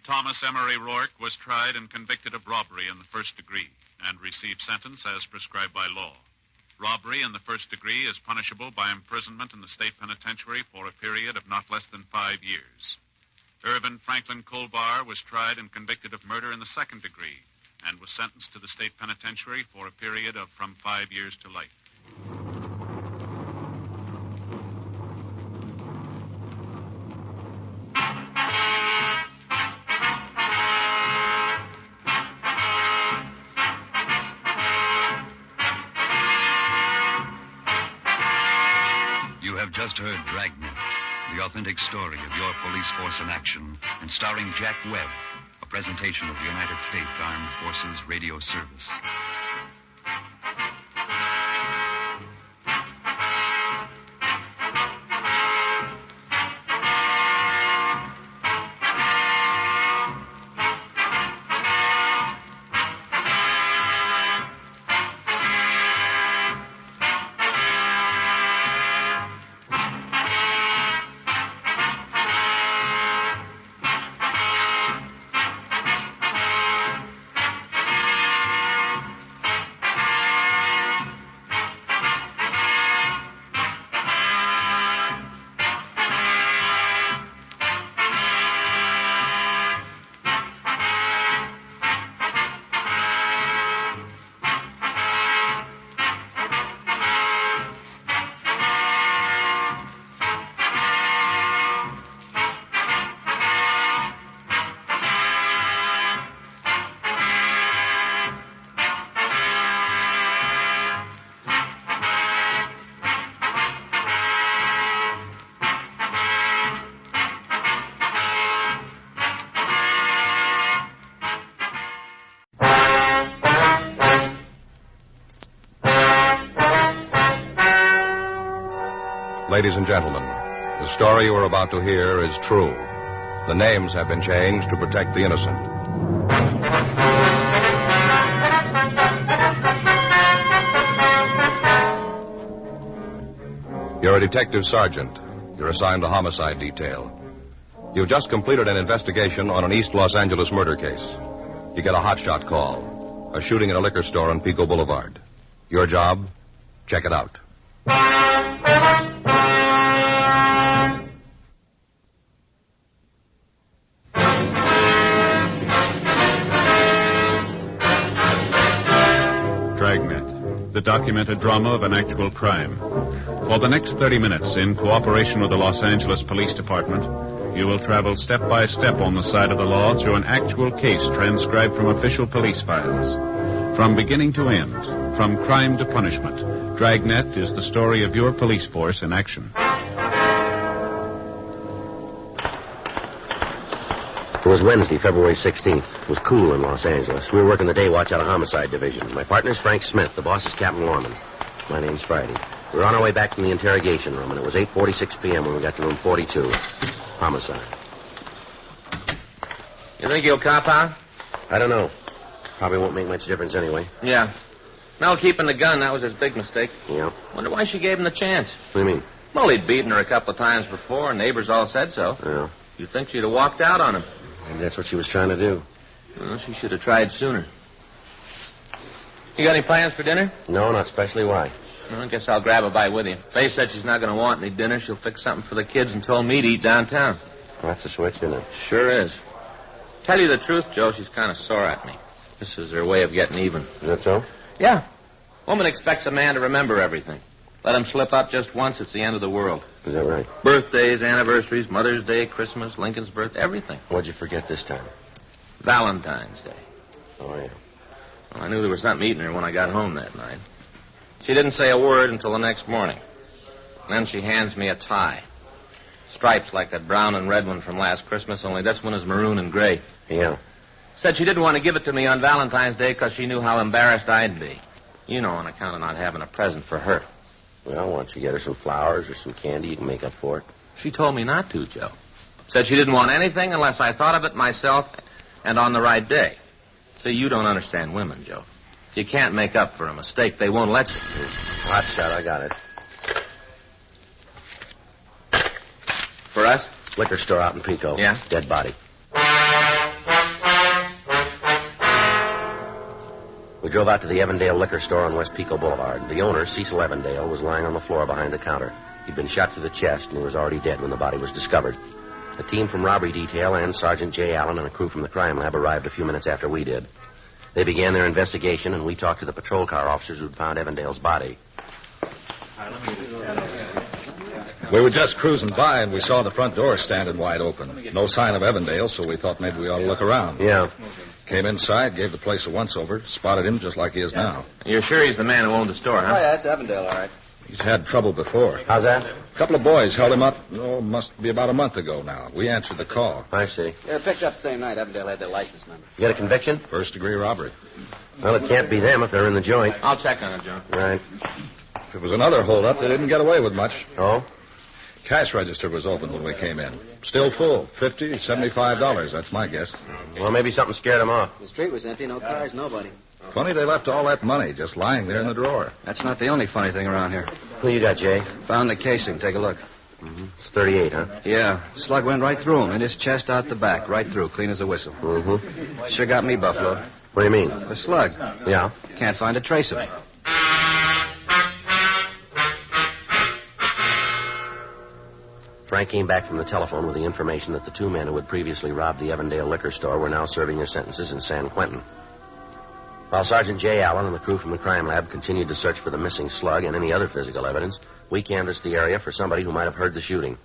Thomas Emery Rourke was tried and convicted of robbery in the first degree and received sentence as prescribed by law. Robbery in the first degree is punishable by imprisonment in the state penitentiary for a period of not less than 5 years. Irvin Franklin Colbar was tried and convicted of murder in the second degree and was sentenced to the state penitentiary for a period of from 5 years to life. You have just heard Dragnet, the authentic story of your police force in action, and starring Jack Webb, a presentation of the United States Armed Forces Radio Service. Ladies and gentlemen, the story you are about to hear is true. The names have been changed to protect the innocent. You're a detective sergeant. You're assigned to homicide detail. You've just completed an investigation on an East Los Angeles murder case. You get a hotshot call. A shooting at a liquor store on Pico Boulevard. Your job? Check it out. Dragnet, the documented drama of an actual crime. For the next 30 minutes, in cooperation with the Los Angeles Police Department, you will travel step by step on the side of the law through an actual case transcribed from official police files. From beginning to end, from crime to punishment, Dragnet is the story of your police force in action. It was Wednesday, February 16th. It was cool in Los Angeles. We were working the day watch out of Homicide Division. My partner's Frank Smith. The boss is Captain Lorman. My name's Friday. We were on our way back from the interrogation room, and it was 8:46 p.m. when we got to room 42. Homicide. You think he'll cop out? I don't know. Probably won't make much difference anyway. Yeah. Mel keeping the gun, that was his big mistake. Yeah. Wonder why she gave him the chance. What do you mean? Well, he'd beaten her a couple of times before, and neighbors all said so. Yeah. You'd think she'd have walked out on him. Maybe that's what she was trying to do. Well, she should have tried sooner. You got any plans for dinner? No, not especially. Why? Well, I guess I'll grab a bite with you. Faye said she's not going to want any dinner. She'll fix something for the kids and told me to eat downtown. Well, that's a switch, isn't it? Sure is. Tell you the truth, Joe, she's kind of sore at me. This is her way of getting even. Is that so? Yeah. Woman expects a man to remember everything. Let him slip up just once, it's the end of the world. Is that right? Birthdays, anniversaries, Mother's Day, Christmas, Lincoln's birth, everything. What'd you forget this time? Valentine's Day. Oh, yeah. Well, I knew there was something eating her when I got home that night. She didn't say a word until the next morning. Then she hands me a tie. Stripes like that brown and red one from last Christmas, only this one is maroon and gray. Yeah. Said she didn't want to give it to me on Valentine's Day because she knew how embarrassed I'd be. You know, on account of not having a present for her. Well, why don't you get her some flowers or some candy? You can make up for it. She told me not to, Joe. Said she didn't want anything unless I thought of it myself and on the right day. See, you don't understand women, Joe. If you can't make up for a mistake, they won't let you. Hot shot, I got it. For us? Liquor store out in Pico. Yeah? Dead body. We drove out to the Evandale liquor store on West Pico Boulevard. The owner, Cecil Evandale, was lying on the floor behind the counter. He'd been shot through the chest, and he was already dead when the body was discovered. A team from robbery detail and Sergeant J. Allen and a crew from the crime lab arrived a few minutes after we did. They began their investigation, and we talked to the patrol car officers who'd found Evandale's body. We were just cruising by, and we saw the front door standing wide open. No sign of Evandale, so we thought maybe we ought to look around. Yeah. Came inside, gave the place a once-over, spotted him just like he is now. You're sure he's the man who owned the store, huh? Oh, yeah, that's Evandale, all right. He's had trouble before. How's that? A couple of boys held him up, must be about a month ago now. We answered the call. I see. They were picked up the same night. Evandale had their license number. You got a conviction? First-degree robbery. Well, it can't be them if they're in the joint. I'll check on it, Joe. Right. If it was another holdup, they didn't get away with much. Oh? Cash register was open when we came in. Still full. $50, $75, that's my guess. Well, maybe something scared them off. The street was empty, no cars, nobody. Funny they left all that money just lying there in the drawer. That's not the only funny thing around here. Who you got, Jay? Found the casing. Take a look. Mm-hmm. It's 38, huh? Yeah. Slug went right through him, in his chest out the back, right through, clean as a whistle. Mm-hmm. Sure got me buffaloed. What do you mean? The slug. Yeah? Can't find a trace of it. Frank came back from the telephone with the information that the two men who had previously robbed the Evandale liquor store were now serving their sentences in San Quentin. While Sergeant J. Allen and the crew from the crime lab continued to search for the missing slug and any other physical evidence, we canvassed the area for somebody who might have heard the shooting.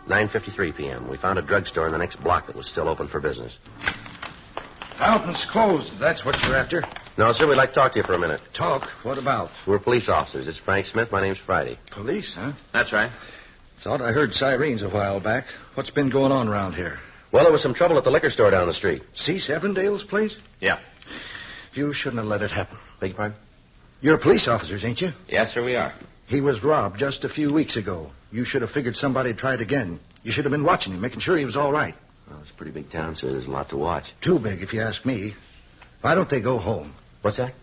9:53 p.m. We found a drugstore in the next block that was still open for business. Fountain's closed. That's what you're after. No, sir, we'd like to talk to you for a minute. Talk? What about? We're police officers. It's Frank Smith. My name's Friday. Police, huh? That's right. Thought I heard sirens a while back. What's been going on around here? Well, there was some trouble at the liquor store down the street. Cease Evandale's place? Yeah. You shouldn't have let it happen. Beg your pardon? You're police officers, ain't you? Yes, sir, we are. He was robbed just a few weeks ago. You should have figured somebody had tried again. You should have been watching him, making sure he was all right. Well, it's a pretty big town, sir. There's a lot to watch. Too big, if you ask me. Why don't they go home? What's that?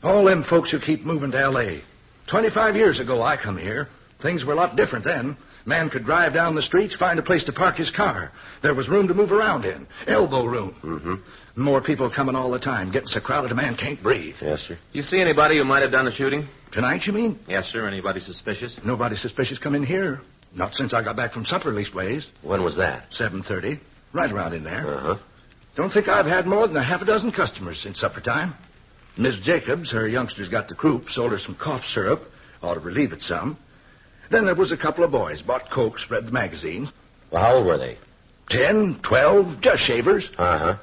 All them folks who keep moving to L.A. 25 years ago, I come here. Things were a lot different then. Man could drive down the streets, find a place to park his car. There was room to move around in. Elbow room. Mm-hmm. More people coming all the time. Getting so crowded a man can't breathe. Yes, sir. You see anybody who might have done the shooting? Tonight, you mean? Yes, sir. Anybody suspicious? Nobody suspicious come in here. Not since I got back from supper, leastways. When was that? 7:30. Right around in there. Uh-huh. Don't think I've had more than a half a dozen customers since supper time. Miss Jacobs, her youngsters got the croup, sold her some cough syrup. Ought to relieve it some. Then there was a couple of boys. Bought Cokes, read the magazine. Well, how old were they? 10, 12, just shavers. Uh-huh.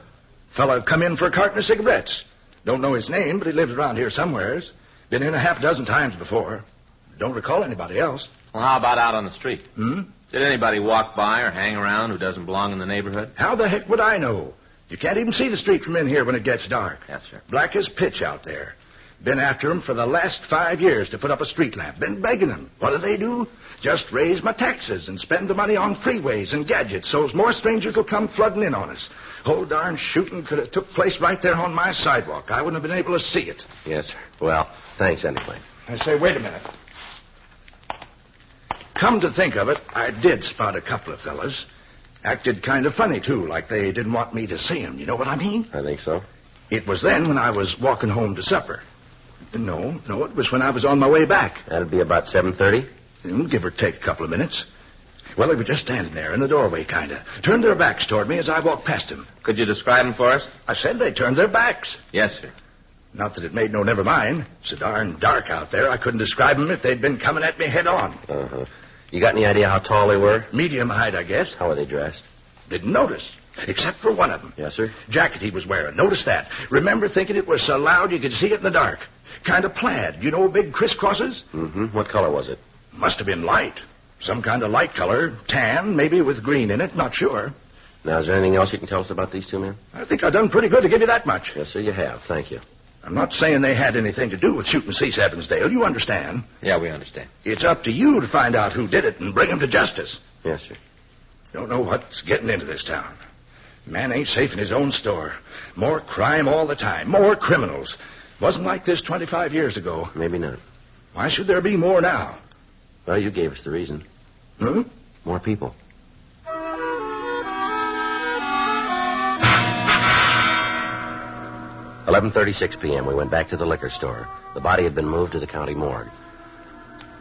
Fella come in for a carton of cigarettes. Don't know his name, but he lives around here somewheres. Been in a half dozen times before. Don't recall anybody else. Well, how about out on the street? Hmm? Did anybody walk by or hang around who doesn't belong in the neighborhood? How the heck would I know? You can't even see the street from in here when it gets dark. Yes, sir. Black as pitch out there. Been after 'em for the last 5 years to put up a street lamp. Been begging 'em. What do? Just raise my taxes and spend the money on freeways and gadgets so's more strangers will come flooding in on us. Whole darn shooting could have took place right there on my sidewalk. I wouldn't have been able to see it. Yes, sir. Well, thanks anyway. I say, wait a minute. Come to think of it, I did spot a couple of fellas. Acted kind of funny, too, like they didn't want me to see 'em. You know what I mean? I think so. It was then when I was walking home to supper. No, it was when I was on my way back. That'd be about 7:30? Give or take a couple of minutes. Well, they were just standing there in the doorway, kind of. Turned their backs toward me as I walked past them. Could you describe them for us? I said they turned their backs. Yes, sir. Not that it made no never mind. It's so darn dark out there, I couldn't describe them if they'd been coming at me head on. Uh-huh. You got any idea how tall they were? Medium height, I guess. How were they dressed? Didn't notice. Except for one of them. Yes, sir. Jacket he was wearing. Notice that. Remember thinking it was so loud you could see it in the dark. Kind of plaid. You know, big crisscrosses? Mm-hmm. What color was it? Must have been light. Some kind of light color. Tan, maybe with green in it. Not sure. Now, is there anything else you can tell us about these two men? I think I've done pretty good to give you that much. Yes, sir, you have. Thank you. I'm not saying they had anything to do with shooting Cease Evansdale. You understand? Yeah, we understand. It's up to you to find out who did it and bring them to justice. Yes, sir. Don't know what's getting into this town. Man ain't safe in his own store. More crime all the time. More criminals. Wasn't like this 25 years ago. Maybe not. Why should there be more now? Well, you gave us the reason. Hmm? More people. $11:36 p.m. We went back to the liquor store. The body had been moved to the county morgue.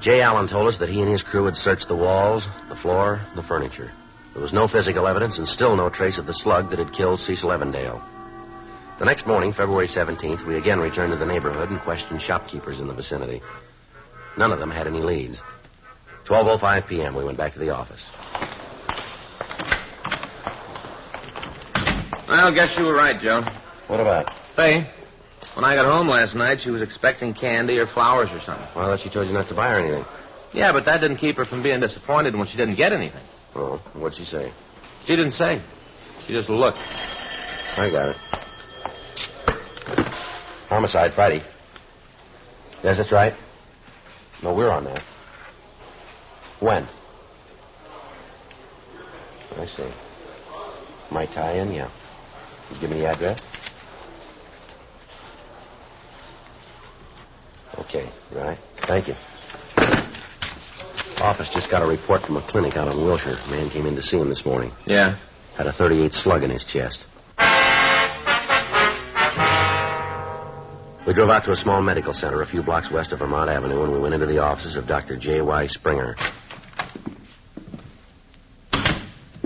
Jay Allen told us that he and his crew had searched the walls, the floor, the furniture. There was no physical evidence and still no trace of the slug that had killed Cecil Evandale. The next morning, February 17th, we again returned to the neighborhood and questioned shopkeepers in the vicinity. None of them had any leads. 12:05 p.m., we went back to the office. Well, guess you were right, Joe. What about? Faye, when I got home last night, she was expecting candy or flowers or something. Well, I thought she told you not to buy her anything. Yeah, but that didn't keep her from being disappointed when she didn't get anything. Oh, what'd she say? She didn't say. She just looked. I got it. Homicide, Friday. Yes, that's right. No, we're on that. When? I see. My tie-in, yeah. You give me the address? Okay, right. Thank you. Office just got a report from a clinic out on Wilshire. Man came in to see him this morning. Yeah? Had a .38 slug in his chest. We drove out to a small medical center a few blocks west of Vermont Avenue, and we went into the offices of Dr. J.Y. Springer.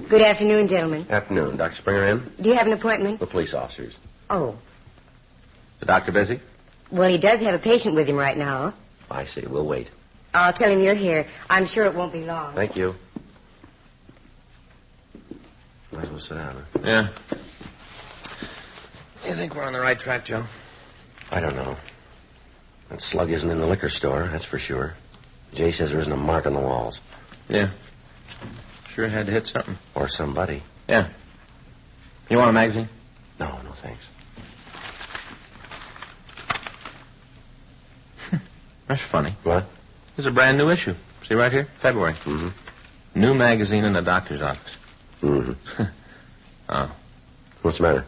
Good afternoon, gentlemen. Afternoon. Dr. Springer in? Do you have an appointment? The police officers. Oh. The doctor busy? Well, he does have a patient with him right now. I see. We'll wait. I'll tell him you're here. I'm sure it won't be long. Thank you. Might as well sit down, huh? Yeah. You think we're on the right track, Joe? I don't know. That slug isn't in the liquor store, that's for sure. Jay says there isn't a mark on the walls. Yeah. Sure had to hit something. Or somebody. Yeah. You want a magazine? No, thanks. That's funny. What? There's a brand new issue. See right here? February. Mm-hmm. New magazine in the doctor's office. Mm-hmm. Oh. What's the matter?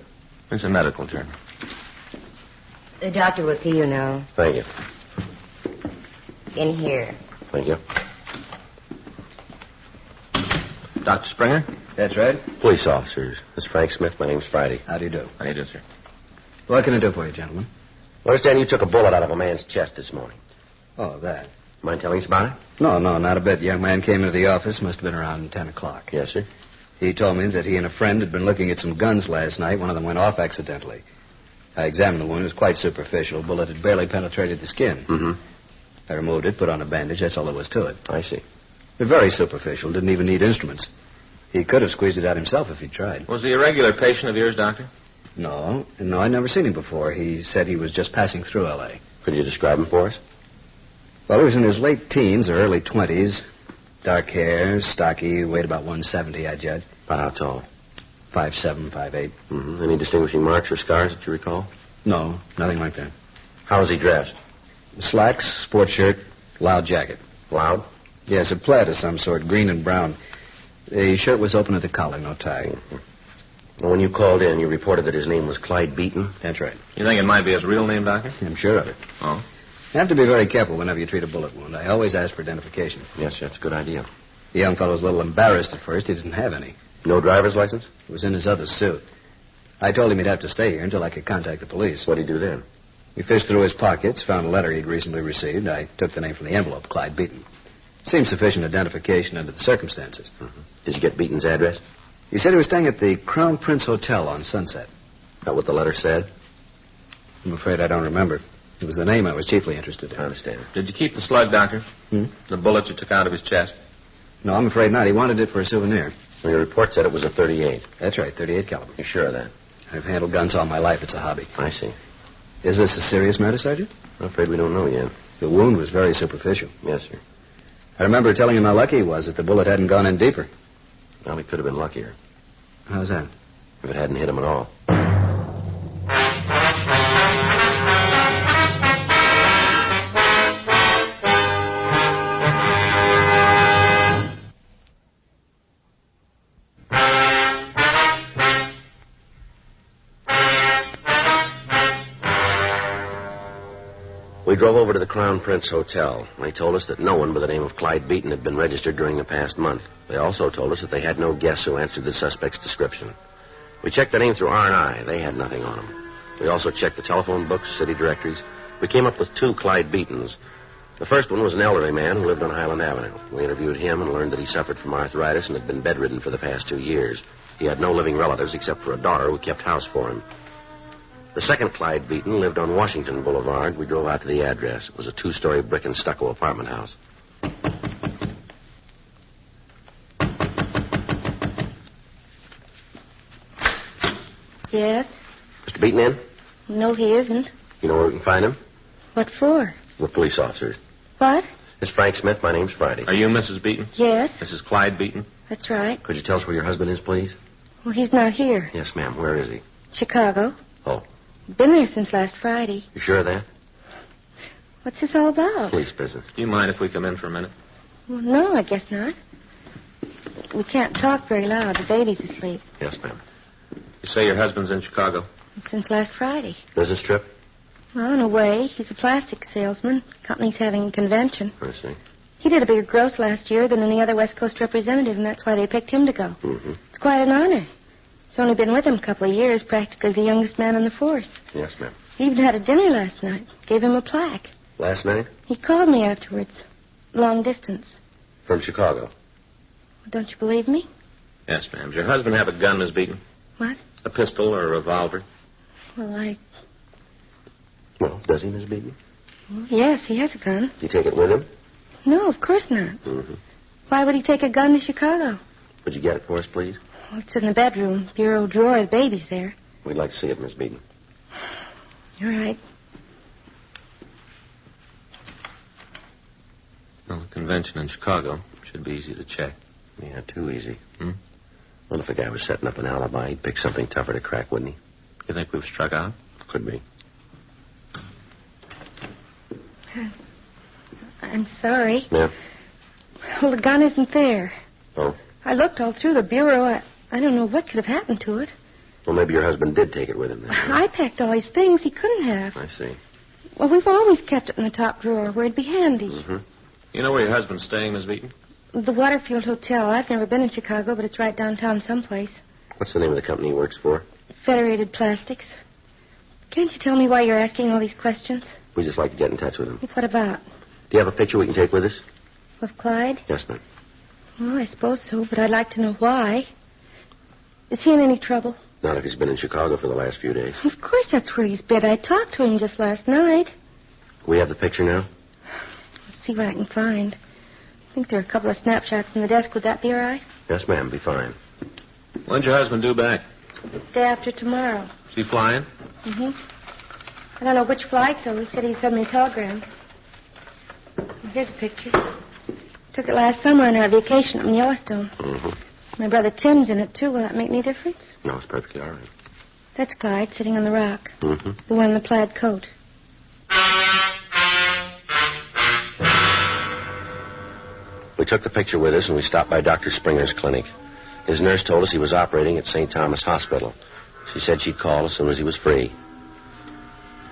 It's a medical journal. The doctor will see you now. Thank you. In here. Thank you. Dr. Springer? That's right. Police officers. This is Frank Smith. My name's Friday. How do you do? How do you do, sir? What can I do for you, gentlemen? I understand you took a bullet out of a man's chest this morning. Oh, that. Mind telling us about it? No, not a bit. The young man came into the office. Must have been around 10 o'clock. Yes, sir. He told me that he and a friend had been looking at some guns last night. One of them went off accidentally. I examined the wound. It was quite superficial. Bullet had barely penetrated the skin. Mm-hmm. I removed it, put on a bandage. That's all there was to it. I see. But very superficial. Didn't even need instruments. He could have squeezed it out himself if he'd tried. Was he a regular patient of yours, Doctor? No, I'd never seen him before. He said he was just passing through L.A. Could you describe him for us? Well, he was in his late teens or early 20s. Dark hair, stocky, weighed about 170, I judge. About how tall? 5'7", 5'8". Mm-hmm. Any distinguishing marks or scars that you recall? No, nothing like that. How was he dressed? Slacks, sports shirt, loud jacket. Loud? Yes, a plaid of some sort, green and brown. The shirt was open at the collar, no tie. Mm-hmm. Well, when you called in, you reported that his name was Clyde Beaton? That's right. You think it might be his real name, Doctor? I'm sure of it. Oh? You have to be very careful whenever you treat a bullet wound. I always ask for identification. Yes, sir, that's a good idea. The young fellow was a little embarrassed at first. He didn't have any. No driver's license? It was in his other suit. I told him he'd have to stay here until I could contact the police. What'd he do then? We fished through his pockets, found a letter he'd recently received. I took the name from the envelope, Clyde Beaton. Seems sufficient identification under the circumstances. Mm-hmm. Did you get Beaton's address? He said he was staying at the Crown Prince Hotel on Sunset. That what the letter said? I'm afraid I don't remember. It was the name I was chiefly interested in. I understand. Did you keep the slug, Doctor? The bullet you took out of his chest? No, I'm afraid not. He wanted it for a souvenir. Well, your report said it was a .38. That's right, .38 caliber. You sure of that? I've handled guns all my life. It's a hobby. I see. Is this a serious matter, Sergeant? I'm afraid we don't know yet. The wound was very superficial. Yes, sir. I remember telling him how lucky he was that the bullet hadn't gone in deeper. Well, he could have been luckier. How's that? If it hadn't hit him at all. We drove over to the Crown Prince Hotel. They told us that no one by the name of Clyde Beaton had been registered during the past month. They also told us that they had no guests who answered the suspect's description. We checked the name through R&I. They had nothing on them. We also checked the telephone books, city directories. We came up with 2 Clyde Beatons. The first one was an elderly man who lived on Highland Avenue. We interviewed him and learned that he suffered from arthritis and had been bedridden for the past 2 years. He had no living relatives except for a daughter who kept house for him. The second Clyde Beaton lived on Washington Boulevard. We drove out to the address. It was a 2-story brick and stucco apartment house. Yes? Mr. Beaton in? No, he isn't. You know where we can find him? What for? We're police officers. What? It's Frank Smith. My name's Friday. Are you Mrs. Beaton? Yes, Mrs. Clyde Beaton? that's right. Could you tell us where your husband is, please? Well, he's not here. Yes, ma'am. Where is he? Chicago. Oh. Been there since last Friday. You sure of that? What's this all about? Police business. Do you mind if we come in for a minute? Well, no, I guess not. We can't talk very loud. The baby's asleep. Yes, ma'am. You say your husband's in Chicago? Since last Friday. Business trip? Well, in a way, he's a plastic salesman. Company's having a convention. I see. He did a bigger gross last year than any other West Coast representative, and that's why they picked him to go. Mm-hmm. It's quite an honor. He's only been with him a couple of years, practically the youngest man on the force. Yes, ma'am. He even had a dinner last night. Gave him a plaque. Last night? He called me afterwards. Long distance. From Chicago. Don't you believe me? Yes, ma'am. Does your husband have a gun, Miss Beaton? What? A pistol or a revolver? Well, Well, does he, Miss Beaton? yes, he has a gun. Do you take it with him? No, of course not. Mm-hmm. Why would he take a gun to Chicago? Would you get it for us, please? Well, it's in the bedroom, bureau drawer. The baby's there. We'd like to see it, Miss Beaton. All right. Well, the convention in Chicago should be easy to check. Yeah, too easy. Hmm? Well, if the guy was setting up an alibi, he'd pick something tougher to crack, wouldn't he? You think we've struck out? Could be. I'm sorry. Yeah? Well, the gun isn't there. Oh? I looked all through the bureau. I don't know what could have happened to it. Well, maybe your husband did take it with him then. I packed all his things. He couldn't have. I see. Well, we've always kept it in the top drawer where it'd be handy. Mm-hmm. You know where your husband's staying, Miss Beaton? The Waterfield Hotel. I've never been in Chicago, but it's right downtown someplace. What's the name of the company he works for? Federated Plastics. Can't you tell me why you're asking all these questions? We'd just like to get in touch with him. What about? Do you have a picture we can take with us? Of Clyde? Yes, ma'am. Well, I suppose so, but I'd like to know why. Is he in any trouble? Not if he's been in Chicago for the last few days. Of course that's where he's been. I talked to him just last night. We have the picture now? Let's see what I can find. I think there are a couple of snapshots in the desk. Would that be all right? Yes, ma'am. Be fine. When's your husband due back? Day after tomorrow. Is he flying? Mm-hmm. I don't know which flight, though. He said he'd send me a telegram. Here's a picture. Took it last summer on our vacation up in Yellowstone. Mm-hmm. My brother Tim's in it, too. Will that make any difference? No, it's perfectly all right. That's Clyde sitting on the rock. Mm-hmm. The one in the plaid coat. We took the picture with us, and we stopped by Dr. Springer's clinic. His nurse told us he was operating at St. Thomas Hospital. She said she'd call as soon as he was free.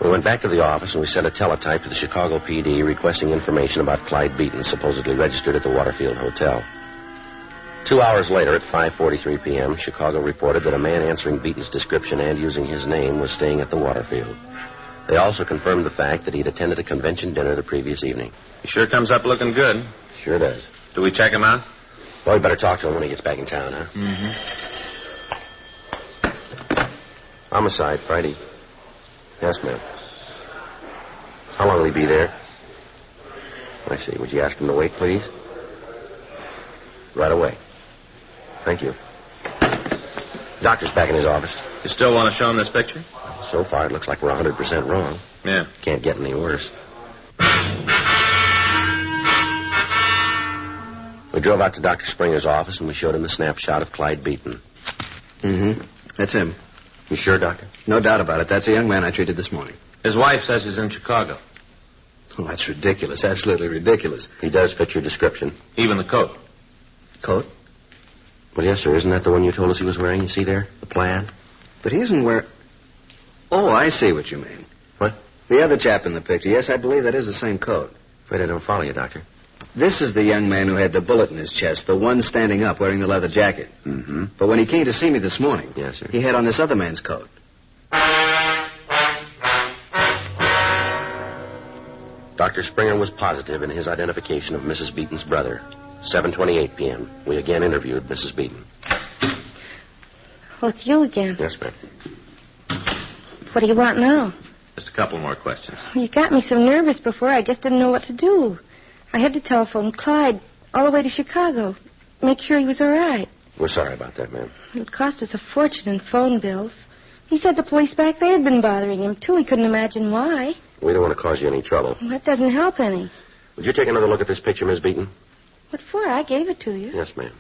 We went back to the office, and we sent a teletype to the Chicago PD requesting information about Clyde Beaton, supposedly registered at the Waterfield Hotel. 2 hours later, at 5:43 p.m., Chicago reported that a man answering Beaton's description and using his name was staying at the Waterfield. They also confirmed the fact that he'd attended a convention dinner the previous evening. He sure comes up looking good. Sure does. Do we check him out? Well, we better talk to him when he gets back in town, huh? Mm-hmm. Homicide, Friday. Yes, ma'am. How long will he be there? I see. Would you ask him to wait, please? Right away. Thank you. Doctor's back in his office. You still want to show him this picture? So far, it looks like we're 100% wrong. Yeah. Can't get any worse. We drove out to Dr. Springer's office, and we showed him the snapshot of Clyde Beaton. Mm-hmm. That's him. You sure, Doctor? No doubt about it. That's the young man I treated this morning. His wife says he's in Chicago. Well, that's ridiculous. Absolutely ridiculous. He does fit your description. Even the coat. Coat? Well, yes, sir. Isn't that the one you told us he was wearing? You see there? The plaid? But he isn't wearing... Oh, I see what you mean. What? The other chap in the picture. Yes, I believe that is the same coat. Afraid I don't follow you, Doctor. This is the young man who had the bullet in his chest, the one standing up wearing the leather jacket. Mm-hmm. But when he came to see me this morning, yes, sir, he had on this other man's coat. Dr. Springer was positive in his identification of Mrs. Beaton's brother. 7:28 p.m. We again interviewed Mrs. Beaton. Oh, it's you again. Yes, ma'am. What do you want now? Just a couple more questions. You got me so nervous before, I just didn't know what to do. I had to telephone Clyde all the way to Chicago. Make sure he was all right. We're sorry about that, ma'am. It cost us a fortune in phone bills. He said the police back there had been bothering him, too. He couldn't imagine why. We don't want to cause you any trouble. Well, that doesn't help any. Would you take another look at this picture, Miss Beaton? What for? I gave it to you. Yes, ma'am.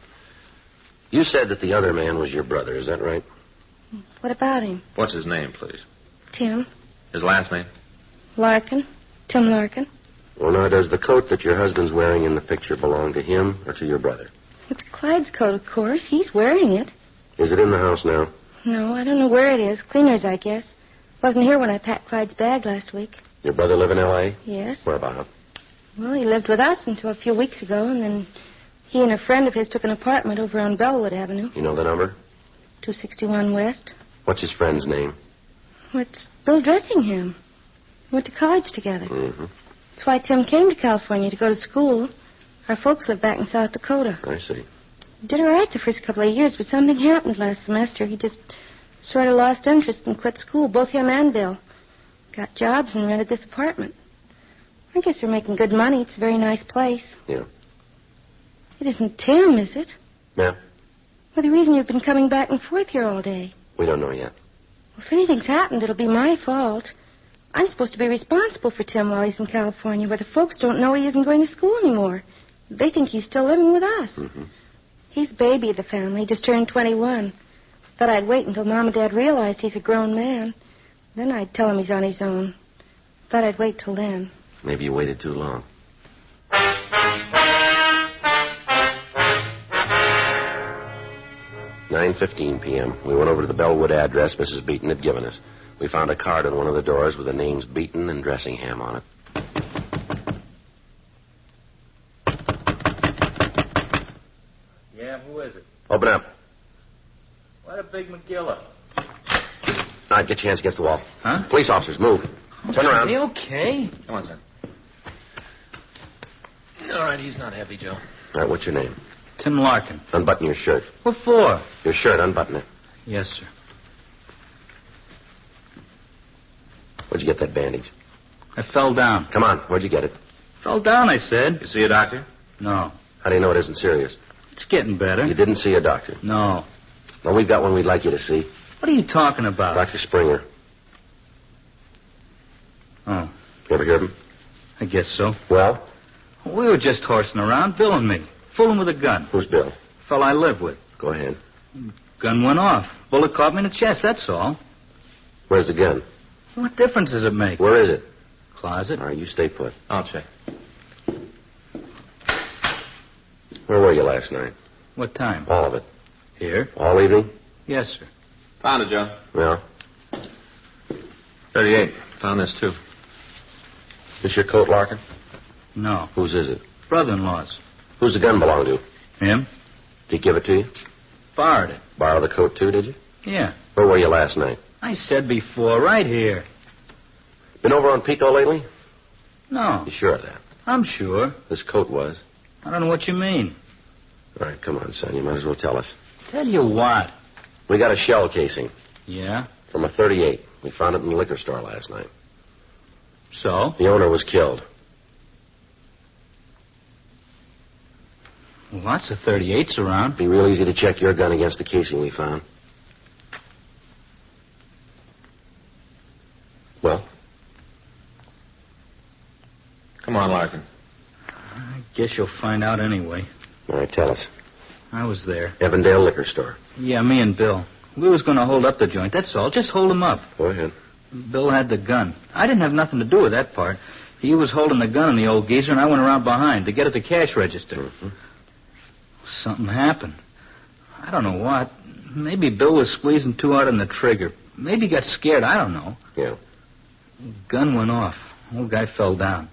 You said that the other man was your brother, is that right? What about him? What's his name, please? Tim. His last name? Larkin. Tim Larkin. Well, now, does the coat that your husband's wearing in the picture belong to him or to your brother? It's Clyde's coat, of course. He's wearing it. Is it in the house now? No, I don't know where it is. Cleaner's, I guess. Wasn't here when I packed Clyde's bag last week. Your brother live in L.A.? Yes. Where about? Well, he lived with us until a few weeks ago, and then he and a friend of his took an apartment over on Bellwood Avenue. You know the number? 261 West. What's his friend's name? Well, it's Bill Dressingham. We went to college together. Mm-hmm. That's why Tim came to California to go to school. Our folks live back in South Dakota. I see. He did all right the first couple of years, but something happened last semester. He just sort of lost interest and quit school, both him and Bill. Got jobs and rented this apartment. I guess they're making good money. It's a very nice place. Yeah. It isn't Tim, is it? Ma'am? Well, the reason you've been coming back and forth here all day. We don't know yet. Well, if anything's happened, it'll be my fault. I'm supposed to be responsible for Tim while he's in California, where the folks don't know he isn't going to school anymore. They think he's still living with us. Mm-hmm. He's baby of the family, just turned 21. Thought I'd wait until Mom and Dad realized he's a grown man. Then I'd tell him he's on his own. Thought I'd wait till then. Maybe you waited too long. 9:15 p.m. We went over to the Bellwood address Mrs. Beaton had given us. We found a card on one of the doors with the names Beaton and Dressingham on it. Yeah, who is it? Open up. What a big McGilla. All right, get your hands against the wall. Huh? Police officers, move. Turn around. Okay. Come on, son. All right, he's not heavy, Joe. All right, what's your name? Tim Larkin. Unbutton your shirt. What for? Your shirt, unbutton it. Yes, sir. Where'd you get that bandage? I fell down. Come on, where'd you get it? Fell down, I said. You see a doctor? No. How do you know it isn't serious? It's getting better. You didn't see a doctor? No. Well, we've got one we'd like you to see. What are you talking about? Dr. Springer. Oh. You ever hear of him? I guess so. Well? We were just horsing around, Bill and me. Fooling with a gun. Who's Bill? Fellow I live with. Go ahead. Gun went off. Bullet caught me in the chest, that's all. Where's the gun? What difference does it make? Where is it? Closet. All right, you stay put. I'll check. Where were you last night? What time? All of it. Here. All evening? Yes, sir. Found it, Joe. Yeah. 38. Found this, too. This your coat, Larkin? No. Whose is it? Brother-in-law's. Who's the gun belong to? Him? Did he give it to you? Borrowed it. Borrow the coat, too, did you? Yeah. Where were you last night? I said before, right here. Been over on Pico lately? No. You sure of that? I'm sure. This coat was. I don't know what you mean. All right, come on, son. You might as well tell us. Tell you what. We got a shell casing. Yeah? From a 38. We found it in the liquor store last night. So? The owner was killed. Well, lots of 38s around. Be real easy to check your gun against the casing we found. Well? Come on, Larkin. I guess you'll find out anyway. All right, tell us. I was there. Evandale Liquor Store. Yeah, me and Bill. We was going to hold up the joint, that's all. Just hold him up. Go ahead. Bill had the gun. I didn't have nothing to do with that part. He was holding the gun on the old geezer, and I went around behind to get at the cash register. Mm-hmm. Something happened. I don't know what. Maybe Bill was squeezing too hard on the trigger. Maybe he got scared. I don't know. Yeah. Gun went off. Old guy fell down.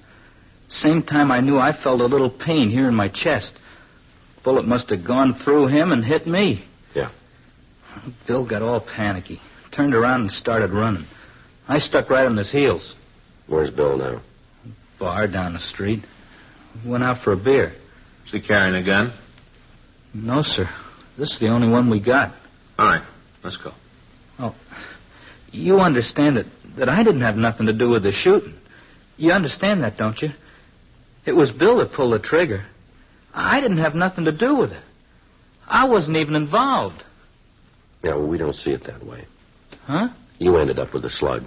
Same time I knew, I felt a little pain here in my chest. Bullet must have gone through him and hit me. Yeah. Bill got all panicky. Turned around and started running. I stuck right on his heels. Where's Bill now? Bar down the street. Went out for a beer. Is he carrying a gun? No, sir. This is the only one we got. All right, let's go. Oh, you understand that I didn't have nothing to do with the shooting. You understand that, don't you? It was Bill that pulled the trigger. I didn't have nothing to do with it. I wasn't even involved. Yeah, well, we don't see it that way. Huh? You ended up with the slug.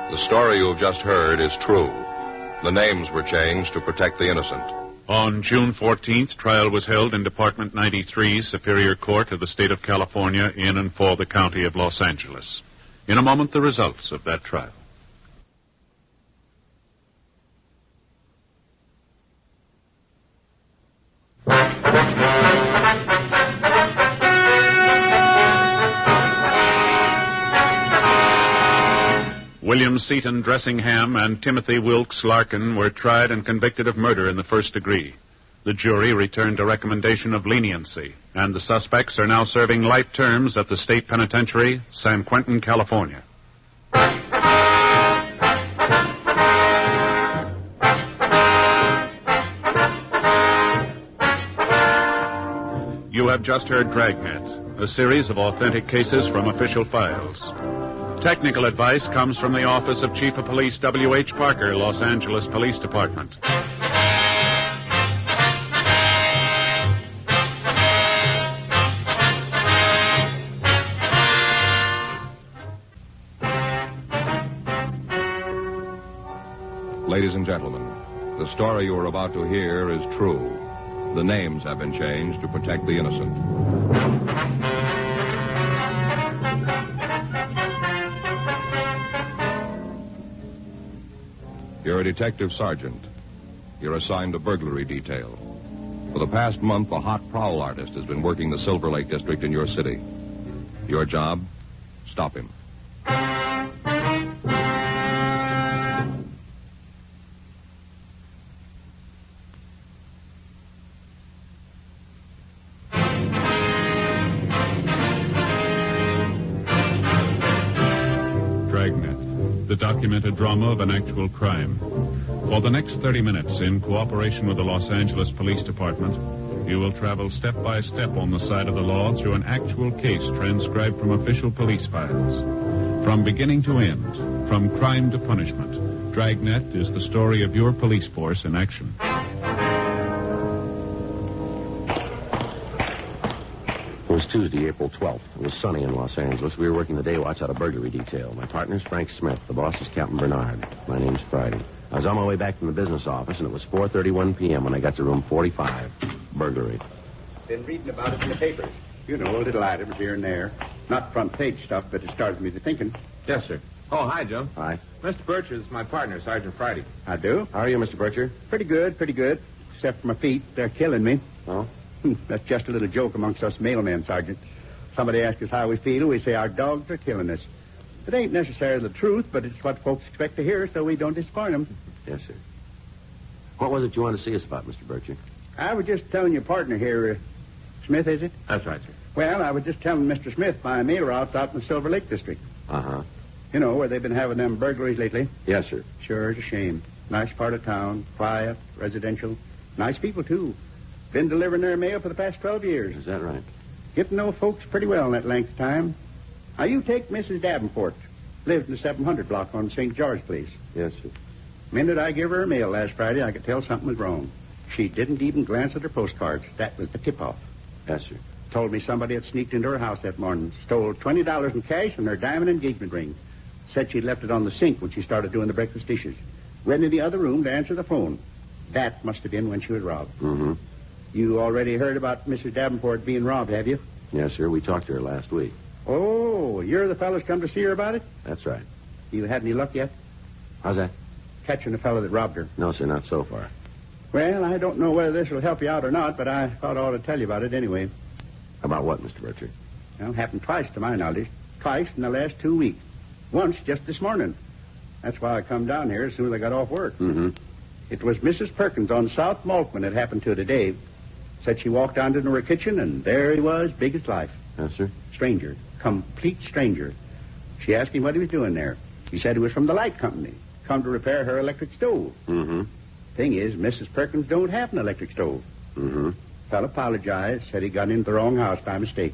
The story you have just heard is true. The names were changed to protect the innocent. On June 14th, trial was held in Department 93, Superior Court of the State of California, in and for the County of Los Angeles. In a moment, the results of that trial. William Seaton Dressingham and Timothy Wilkes Larkin were tried and convicted of murder in the first degree. The jury returned a recommendation of leniency, and the suspects are now serving life terms at the state penitentiary, San Quentin, California. You have just heard Dragnet, a series of authentic cases from official files. Technical advice comes from the Office of Chief of Police W.H. Parker, Los Angeles Police Department. Ladies and gentlemen, the story you are about to hear is true. The names have been changed to protect the innocent. You're a detective sergeant. You're assigned a burglary detail. For the past month, a hot prowl artist has been working the Silver Lake district in your city. Your job? Stop him. Dragnet, the documented drama of an actual crime. For the next 30 minutes, in cooperation with the Los Angeles Police Department, you will travel step by step on the side of the law through an actual case transcribed from official police files. From beginning to end, from crime to punishment, Dragnet is the story of your police force in action. It was Tuesday, April 12th. It was sunny in Los Angeles. We were working the day watch out of burglary detail. My partner's Frank Smith. The boss is Captain Bernard. My name's Friday. I was on my way back from the business office, and it was 4:31 p.m. when I got to room 45. Burglary. Been reading about it in the papers. You know, little items here and there. Not front page stuff, but it started me to thinking. Yes, sir. Oh, hi, Joe. Hi. Mr. Bircher is my partner, Sergeant Friday. I do? How are you, Mr. Bircher? Pretty good, pretty good. Except for my feet. They're killing me. Oh? That's just a little joke amongst us mailmen, Sergeant. Somebody asks us how we feel, we say our dogs are killing us. It ain't necessarily the truth, but it's what folks expect to hear, so we don't disappoint them. Yes, sir. What was it you wanted to see us about, Mr. Bircher? I was just telling your partner here, Smith, is it? That's right, sir. Well, I was just telling Mr. Smith my mail route's out in the Silver Lake district. Uh-huh. You know, where they've been having them burglaries lately. Yes, sir. Sure, it's a shame. Nice part of town, quiet, residential. Nice people, too. Been delivering their mail for the past 12 years. Is that right? Get to know folks pretty well in that length of time. Now, you take Mrs. Davenport. Lived in the 700 block on St. George Place. Yes, sir. Minute I give her her mail last Friday, I could tell something was wrong. She didn't even glance at her postcards. That was the tip-off. Yes, sir. Told me somebody had sneaked into her house that morning. Stole $20 in cash and her diamond engagement ring. Said she'd left it on the sink when she started doing the breakfast dishes. Went in the other room to answer the phone. That must have been when she was robbed. Mm-hmm. You already heard about Mrs. Davenport being robbed, have you? Yes, sir. We talked to her last week. Oh, you're the fellows come to see her about it? That's right. You had any luck yet? How's that? Catching the fellow that robbed her. No, sir, not so far. Well, I don't know whether this will help you out or not, but I thought I ought to tell you about it anyway. About what, Mr. Bircher? Well, it happened twice to my knowledge. Twice in the last 2 weeks. Once just this morning. That's why I come down here as soon as I got off work. Mm-hmm. It was Mrs. Perkins on South Maltman it happened to today. Said she walked down into her kitchen, and there he was, big as life. Yes, sir. Stranger. Complete stranger. She asked him what he was doing there. He said he was from the light company. Come to repair her electric stove. Mm-hmm. Thing is, Mrs. Perkins don't have an electric stove. Mm-hmm. Fellow apologized, said he got into the wrong house by mistake.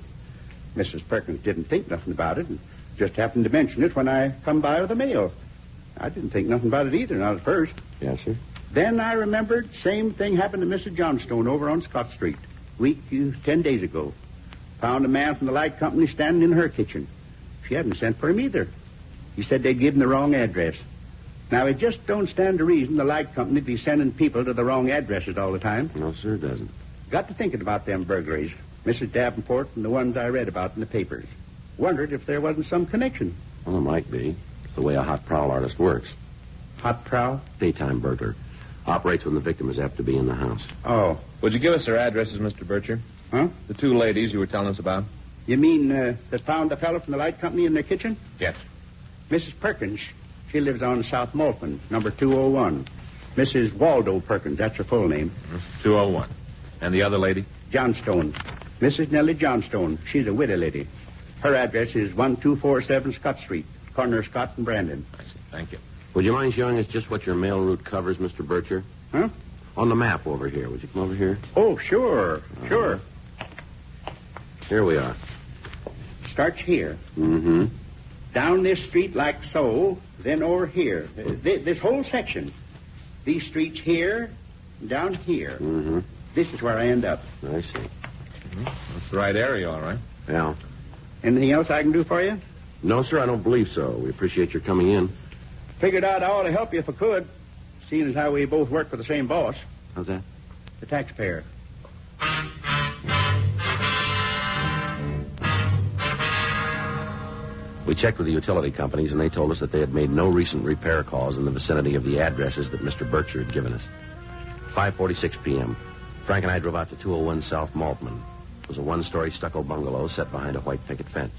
Mrs. Perkins didn't think nothing about it, and just happened to mention it when I come by with the mail. I didn't think nothing about it either, not at first. Yes, sir. Then I remembered same thing happened to Mrs. Johnstone over on Scott Street. 10 days ago. Found a man from the light company standing in her kitchen. She hadn't sent for him either. He said they'd given the wrong address. Now, it just don't stand to reason the light company'd be sending people to the wrong addresses all the time. No, sir, it doesn't. Got to thinking about them burglaries. Mrs. Davenport and the ones I read about in the papers. Wondered if there wasn't some connection. Well, there might be. It's the way a hot prowl artist works. Hot prowl? Daytime burglar. Operates when the victim is apt to be in the house. Oh. Would you give us their addresses, Mr. Bircher? Huh? The two ladies you were telling us about? You mean that found the fellow from the light company in their kitchen? Yes. Mrs. Perkins, she lives on South Maltman, number 201. Mrs. Waldo Perkins, that's her full name. 201. And the other lady? Johnstone. Mrs. Nellie Johnstone. She's a widow lady. Her address is 1247 Scott Street, corner of Scott and Brandon. I see. Thank you. Would you mind showing us just what your mail route covers, Mr. Bircher? Huh? On the map over here. Would you come over here? Oh, sure. Sure. Here we are. Starts here. Mm-hmm. Down this street like so, then over here. This whole section. These streets here, down here. Mm-hmm. This is where I end up. I see. That's the right area, all right. Yeah. Anything else I can do for you? No, sir, I don't believe so. We appreciate your coming in. Figured out I ought to help you if I could, seeing as how we both work for the same boss. How's that? The taxpayer. We checked with the utility companies, and they told us that they had made no recent repair calls in the vicinity of the addresses that Mr. Bircher had given us. 5:46 p.m. Frank and I drove out to 201 South Maltman. It was a one-story stucco bungalow set behind a white picket fence.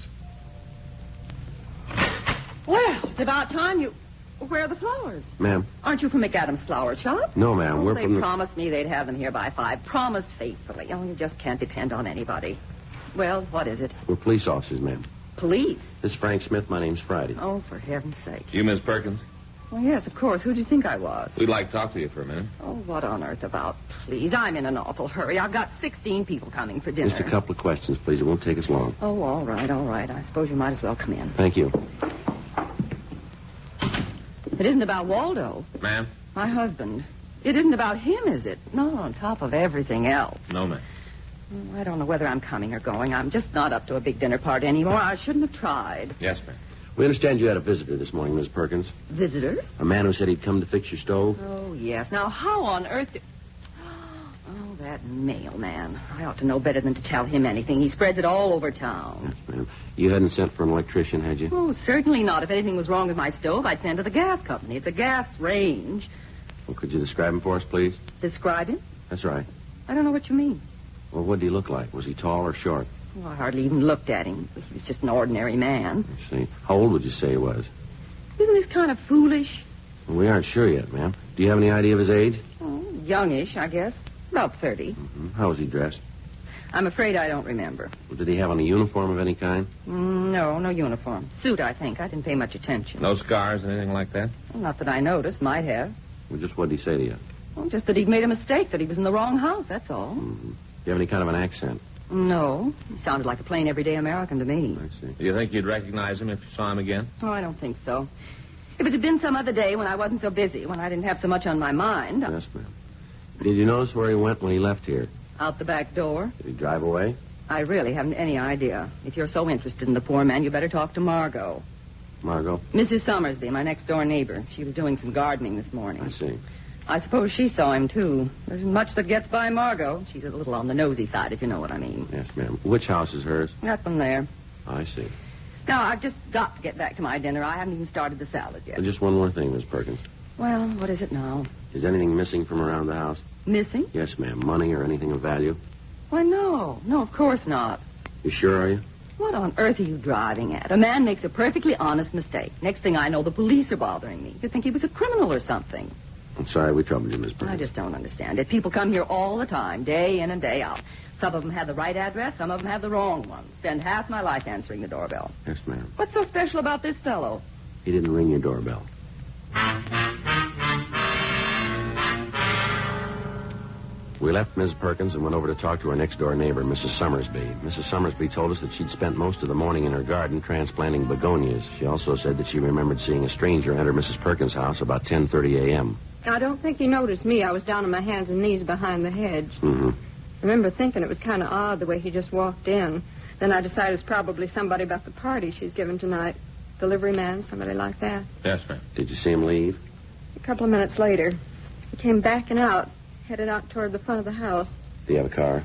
Well, it's about time you... Where are the flowers? Ma'am? Aren't you from McAdams Flower Shop? No, ma'am. We're They from the... promised me they'd have them here by 5. Promised faithfully. Oh, you just can't depend on anybody. Well, what is it? We're police officers, ma'am. Police? This is Frank Smith. My name's Friday. Oh, for heaven's sake. You, Miss Perkins? Well, yes, of course. Who do you think I was? We'd like to talk to you for a minute. Oh, what on earth about? Please, I'm in an awful hurry. I've got 16 people coming for dinner. Just a couple of questions, please. It won't take us long. Oh, all right, all right. I suppose you might as well come in. Thank you. It isn't about Waldo. Ma'am? My husband. It isn't about him, is it? No, on top of everything else. No, ma'am. Oh, I don't know whether I'm coming or going. I'm just not up to a big dinner party anymore. I shouldn't have tried. Yes, ma'am. We understand you had a visitor this morning, Miss Perkins. Visitor? A man who said he'd come to fix your stove. Oh, yes. Now, how on earth... Oh, that mailman. I ought to know better than to tell him anything. He spreads it all over town. Yes, ma'am. You hadn't sent for an electrician, had you? Oh, certainly not. If anything was wrong with my stove, I'd send to the gas company. It's a gas range. Well, could you describe him for us, please? Describe him? That's right. I don't know what you mean. Well, what did he look like? Was he tall or short? Well, I hardly even looked at him. He was just an ordinary man. I see. How old would you say he was? Isn't this kind of foolish? Well, we aren't sure yet, ma'am. Do you have any idea of his age? Oh, youngish, I guess. About 30. Mm-hmm. How was he dressed? I'm afraid I don't remember. Well, did he have on a uniform of any kind? No, no uniform. Suit, I think. I didn't pay much attention. No scars, anything like that? Well, not that I noticed. Might have. Well, just what did he say to you? Well, just that he'd made a mistake, that he was in the wrong house, that's all. Mm-hmm. Do you have any kind of an accent? No. He sounded like a plain, everyday American to me. I see. Do you think you'd recognize him if you saw him again? Oh, I don't think so. If it had been some other day when I wasn't so busy, when I didn't have so much on my mind... Yes, ma'am. Did you notice where he went when he left here? Out the back door. Did he drive away? I really haven't any idea. If you're so interested in the poor man, you better talk to Margot. Margot? Mrs. Summersby, my next-door neighbor. She was doing some gardening this morning. I see. I suppose she saw him, too. There isn't much that gets by Margot. She's a little on the nosy side, if you know what I mean. Yes, ma'am. Which house is hers? That one there. I see. Now, I've just got to get back to my dinner. I haven't even started the salad yet. And just one more thing, Miss Perkins. Well, what is it now? Is anything missing from around the house? Missing? Yes, ma'am. Money or anything of value? Why, no. No, of course not. You sure, are you? What on earth are you driving at? A man makes a perfectly honest mistake. Next thing I know, the police are bothering me. You'd think he was a criminal or something. I'm sorry we troubled you, Miss Perkins. I just don't understand it. People come here all the time, day in and day out. Some of them have the right address, some of them have the wrong one. Spend half my life answering the doorbell. Yes, ma'am. What's so special about this fellow? He didn't ring your doorbell. We left Ms. Perkins and went over to talk to her next-door neighbor, Mrs. Summersby. Mrs. Summersby told us that she'd spent most of the morning in her garden transplanting begonias. She also said that she remembered seeing a stranger enter Mrs. Perkins' house about 10:30 a.m. I don't think he noticed me. I was down on my hands and knees behind the hedge. Mm-hmm. I remember thinking it was kind of odd the way he just walked in. Then I decided it's probably somebody about the party she's giving tonight. Delivery man, somebody like that. Yes, ma'am. Did you see him leave? A couple of minutes later, he came backing out, headed out toward the front of the house. Do you have a car?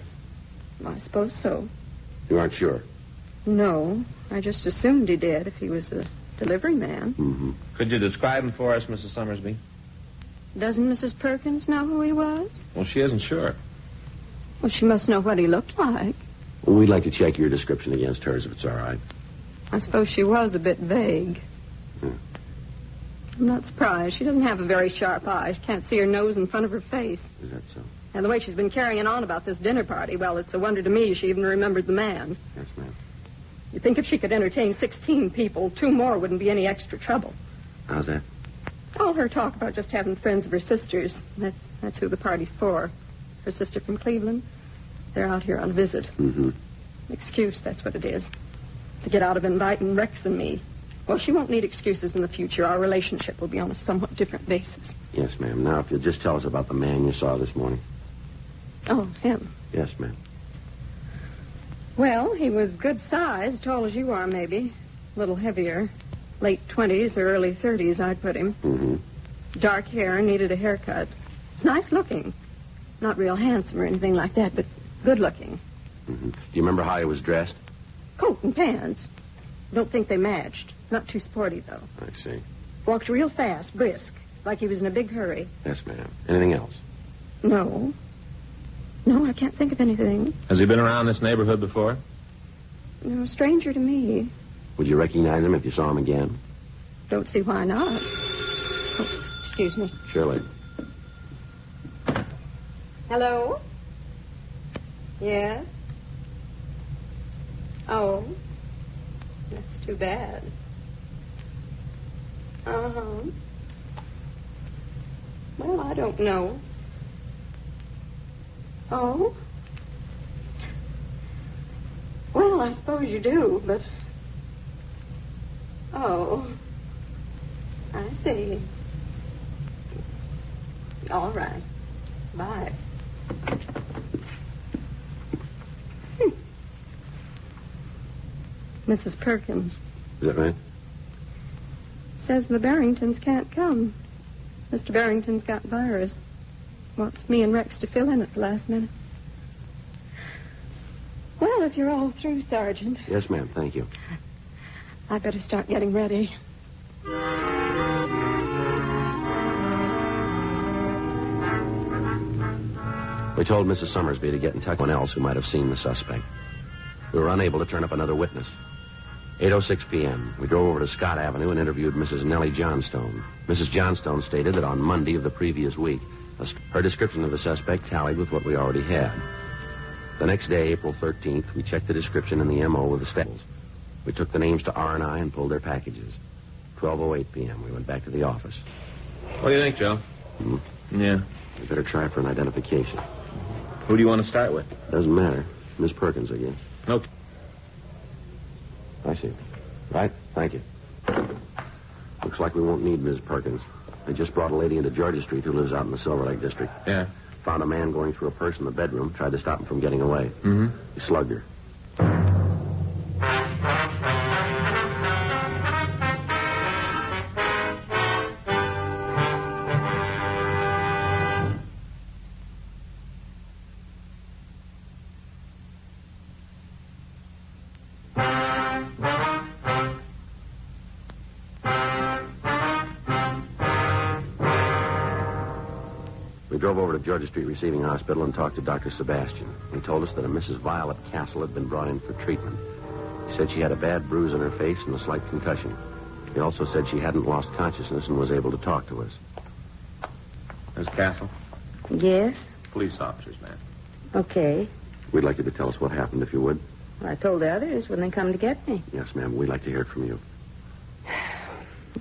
Well, I suppose so. You aren't sure? No, I just assumed he did if he was a delivery man. Mm-hmm. Could you describe him for us, Mrs. Summersby? Doesn't Mrs. Perkins know who he was? Well, she isn't sure. Well, she must know what he looked like. Well, we'd like to check your description against hers, if it's all right. I suppose she was a bit vague. Hmm. I'm not surprised. She doesn't have a very sharp eye. She can't see her nose in front of her face. Is that so? And the way she's been carrying on about this dinner party, well, it's a wonder to me she even remembered the man. Yes, ma'am. You'd think if she could entertain 16 people, 2 more wouldn't be any extra trouble. How's that? All her talk about just having friends of her sister's. That's who the party's for. Her sister from Cleveland. They're out here on a visit. Mm-hmm. Excuse, that's what it is. To get out of inviting Rex and me. Well, she won't need excuses in the future. Our relationship will be on a somewhat different basis. Yes, ma'am. Now, if you'll just tell us about the man you saw this morning. Oh, him. Yes, ma'am. Well, he was good size, tall as you are, maybe. A little heavier. Late 20s or early 30s, I'd put him. Mm-hmm. Dark hair, needed a haircut. It's nice looking. Not real handsome or anything like that, but good looking. Mm-hmm. Do you remember how he was dressed? Coat and pants. Don't think they matched. Not too sporty, though. I see. Walked real fast, brisk, like he was in a big hurry. Yes, ma'am. Anything else? No. No, I can't think of anything. Has he been around this neighborhood before? No, a stranger to me. Would you recognize him if you saw him again? Don't see why not. Oh, excuse me. Surely. Hello? Yes? Oh. That's too bad. Uh-huh. Well, I don't know. Oh? Well, I suppose you do, but... Oh. I see. All right. Bye. Mrs. Perkins. Is that right? Says the Barringtons can't come. Mr. Barrington's got virus. Wants me and Rex to fill in at the last minute. Well, if you're all through, Sergeant, Yes, ma'am. Thank you. I better start getting ready. We told Mrs. Summersby to get in touch with anyone else who might have seen the suspect. We were unable to turn up another witness. 8:06 p.m., we drove over to Scott Avenue and interviewed Mrs. Nellie Johnstone. Mrs. Johnstone stated that on Monday of the previous week, her description of the suspect tallied with what we already had. The next day, April 13th, we checked the description and the M.O. with the Staples. We took the names to R&I and pulled their packages. 12:08 p.m., we went back to the office. What do you think, Joe? Yeah. We better try for an identification. Who do you want to start with? Doesn't matter. Miss Perkins, I guess. Okay. I see. Right. Thank you. Looks like we won't need Ms. Perkins. They just brought a lady into Georgia Street who lives out in the Silver Lake district. Yeah. Found a man going through a purse in the bedroom, tried to stop him from getting away. Mm-hmm. He slugged her. We drove over to Georgia Street Receiving Hospital and talked to Dr. Sebastian. He told us that a Mrs. Violet Castle had been brought in for treatment. He said she had a bad bruise on her face and a slight concussion. He also said she hadn't lost consciousness and was able to talk to us. Miss Castle? Yes? Police officers, ma'am. Okay. We'd like you to tell us what happened, if you would. Well, I told the others when they come to get me. Yes, ma'am. We'd like to hear it from you.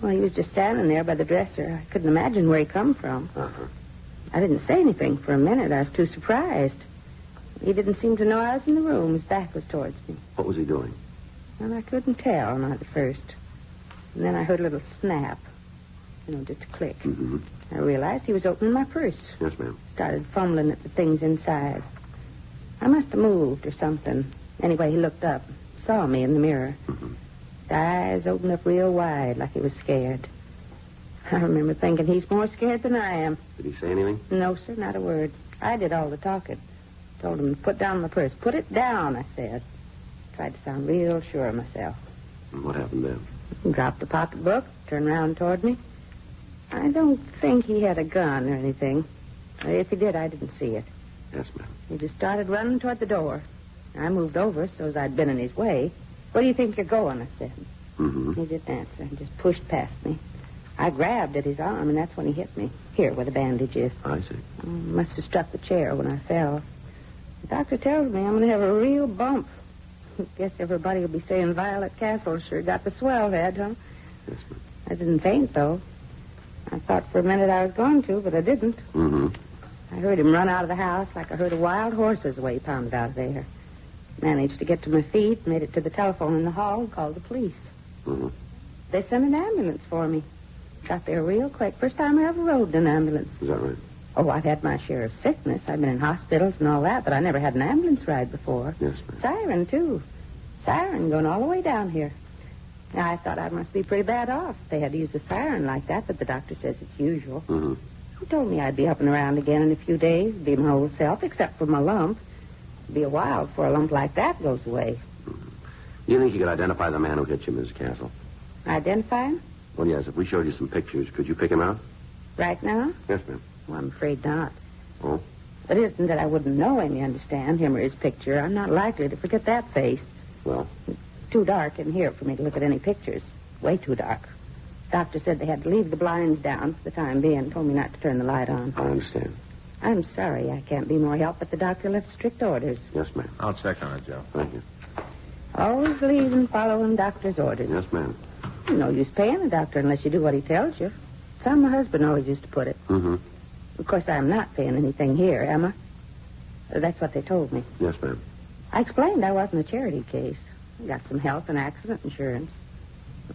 Well, he was just standing there by the dresser. I couldn't imagine where he come from. Uh-huh. I didn't say anything for a minute. I was too surprised. He didn't seem to know I was in the room. His back was towards me. What was he doing? Well, I couldn't tell, not at first. And then I heard a little snap. Just a click. Mm-hmm. I realized he was opening my purse. Yes, ma'am. Started fumbling at the things inside. I must have moved or something. Anyway, he looked up, saw me in the mirror. Mm-hmm. His eyes opened up real wide like he was scared. I remember thinking he's more scared than I am. Did he say anything? No, sir, not a word. I did all the talking. Told him to put down my purse. Put it down, I said. Tried to sound real sure of myself. And what happened then? He dropped the pocketbook, turned around toward me. I don't think he had a gun or anything. If he did, I didn't see it. Yes, ma'am. He just started running toward the door. I moved over so as I'd been in his way. Where do you think you're going? I said. Mm-hmm. He didn't answer. He just pushed past me. I grabbed at his arm, and that's when he hit me. Here, where the bandage is. I see. Must have struck the chair when I fell. The doctor tells me I'm going to have a real bump. Guess everybody will be saying Violet Castle sure got the swell head, huh? Yes, ma'am. I didn't faint, though. I thought for a minute I was going to, but I didn't. Mm-hmm. I heard him run out of the house like I heard a wild horse's the way he pounded out of there. Managed to get to my feet, made it to the telephone in the hall, and called the police. Mm-hmm. They sent an ambulance for me. Got there real quick. First time I ever rode in an ambulance. Is that right? Oh, I've had my share of sickness. I've been in hospitals and all that, but I never had an ambulance ride before. Yes, ma'am. Siren, too. Siren going all the way down here. Now, I thought I must be pretty bad off. They had to use a siren like that, but the doctor says it's usual. Mm-hmm. He told me I'd be up and around again in a few days, be my old self, except for my lump. It'd be a while before a lump like that goes away. Mm-hmm. Do you think you could identify the man who hit you, Mrs. Castle? Identify him? Well, yes. If we showed you some pictures, could you pick him out? Right now? Yes, ma'am. Well, I'm afraid not. Oh? It isn't that I wouldn't know him, you understand, him or his picture. I'm not likely to forget that face. Well? It's too dark in here for me to look at any pictures. Way too dark. Doctor said they had to leave the blinds down for the time being. Told me not to turn the light on. I understand. I'm sorry I can't be more help, but the doctor left strict orders. Yes, ma'am. I'll check on it, Joe. Thank you. Always believe in following doctor's orders. Yes, ma'am. No use paying a doctor unless you do what he tells you. That's how my husband always used to put it. Mm-hmm. Of course, I'm not paying anything here, am I? That's what they told me. Yes, ma'am. I explained I wasn't a charity case. I got some health and accident insurance.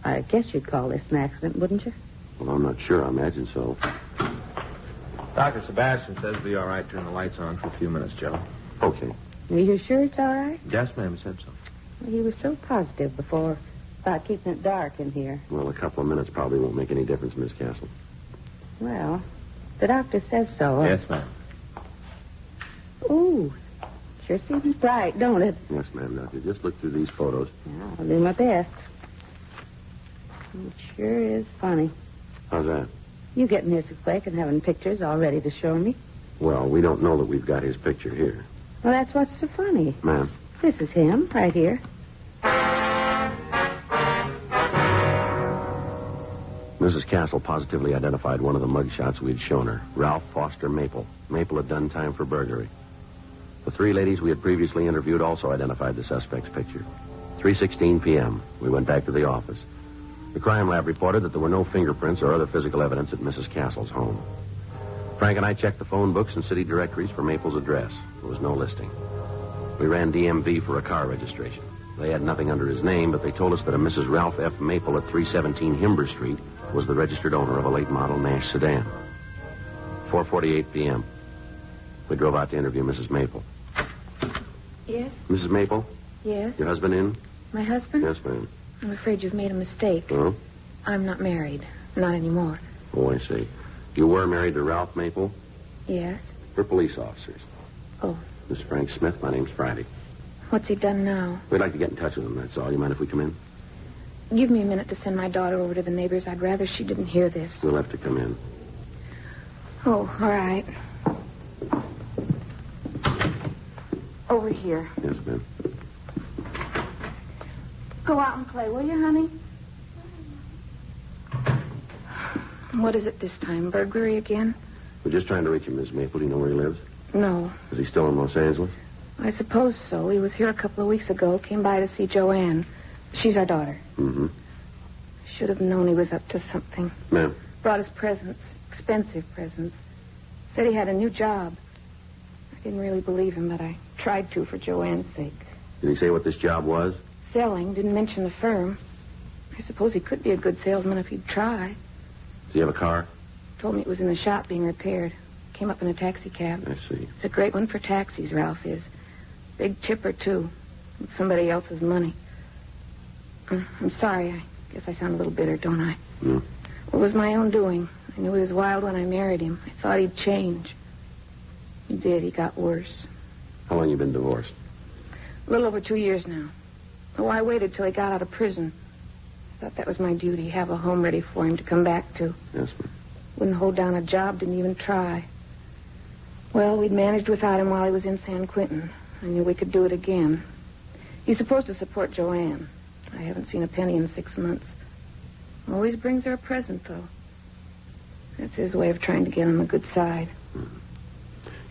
I guess you'd call this an accident, wouldn't you? Well, I'm not sure. I imagine so. Dr. Sebastian says it'll be all right. Turn the lights on for a few minutes, Joe. Okay. Are you sure it's all right? Yes, ma'am. He said so. Well, he was so positive before about keeping it dark in here. Well, a couple of minutes probably won't make any difference, Miss Castle. Well, the doctor says so. Yes, ma'am. Ooh, sure seems bright, don't it? Yes, ma'am. Now, if you just look through these photos. Yeah, I'll do my best. It sure is funny. How's that? You getting here so quick and having pictures all ready to show me. Well, we don't know that we've got his picture here. Well, that's what's so funny. Ma'am. This is him, right here. Mrs. Castle positively identified one of the mugshots we had shown her. Ralph Foster Maple. Maple had done time for burglary. The three ladies we had previously interviewed also identified the suspect's picture. 3:16 p.m. We went back to the office. The crime lab reported that there were no fingerprints or other physical evidence at Mrs. Castle's home. Frank and I checked the phone books and city directories for Maple's address. There was no listing. We ran DMV for a car registration. They had nothing under his name, but they told us that a Mrs. Ralph F. Maple at 317 Himber Street was the registered owner of a late model Nash sedan. 4:48 p.m. We drove out to interview Mrs. Maple. Yes? Mrs. Maple? Yes? Your husband in? My husband? Yes, ma'am. I'm afraid you've made a mistake. Oh? I'm not married. Not anymore. Oh, I see. You were married to Ralph Maple? Yes? We're police officers. Oh. This is Frank Smith. My name's Friday. What's he done now? We'd like to get in touch with him, that's all. You mind if we come in? Give me a minute to send my daughter over to the neighbors. I'd rather she didn't hear this. We'll have to come in. Oh, all right. Over here. Yes, ma'am. Go out and play, will you, honey? What is it this time? Burglary again? We're just trying to reach him, Miss Maple. Do you know where he lives? No. Is he still in Los Angeles? I suppose so. He was here a couple of weeks ago. Came by to see Joanne. She's our daughter. Mm-hmm. Should have known he was up to something. Ma'am. Brought us presents. Expensive presents. Said he had a new job. I didn't really believe him, but I tried to for Joanne's sake. Did he say what this job was? Selling. Didn't mention the firm. I suppose he could be a good salesman if he'd try. Does he have a car? Told me it was in the shop being repaired. Came up in a taxi cab. I see. It's a great one for taxis, Ralph is. Big chipper, too. With somebody else's money. I'm sorry. I guess I sound a little bitter, don't I? No. It was my own doing. I knew he was wild when I married him. I thought he'd change. He did. He got worse. How long you been divorced? A little over 2 years now. Oh, I waited till he got out of prison. I thought that was my duty, have a home ready for him to come back to. Yes, ma'am. Wouldn't hold down a job, didn't even try. Well, we'd managed without him while he was in San Quentin. I knew we could do it again. He's supposed to support Joanne. I haven't seen a penny in 6 months. Always brings her a present, though. That's his way of trying to get on the good side. Mm-hmm.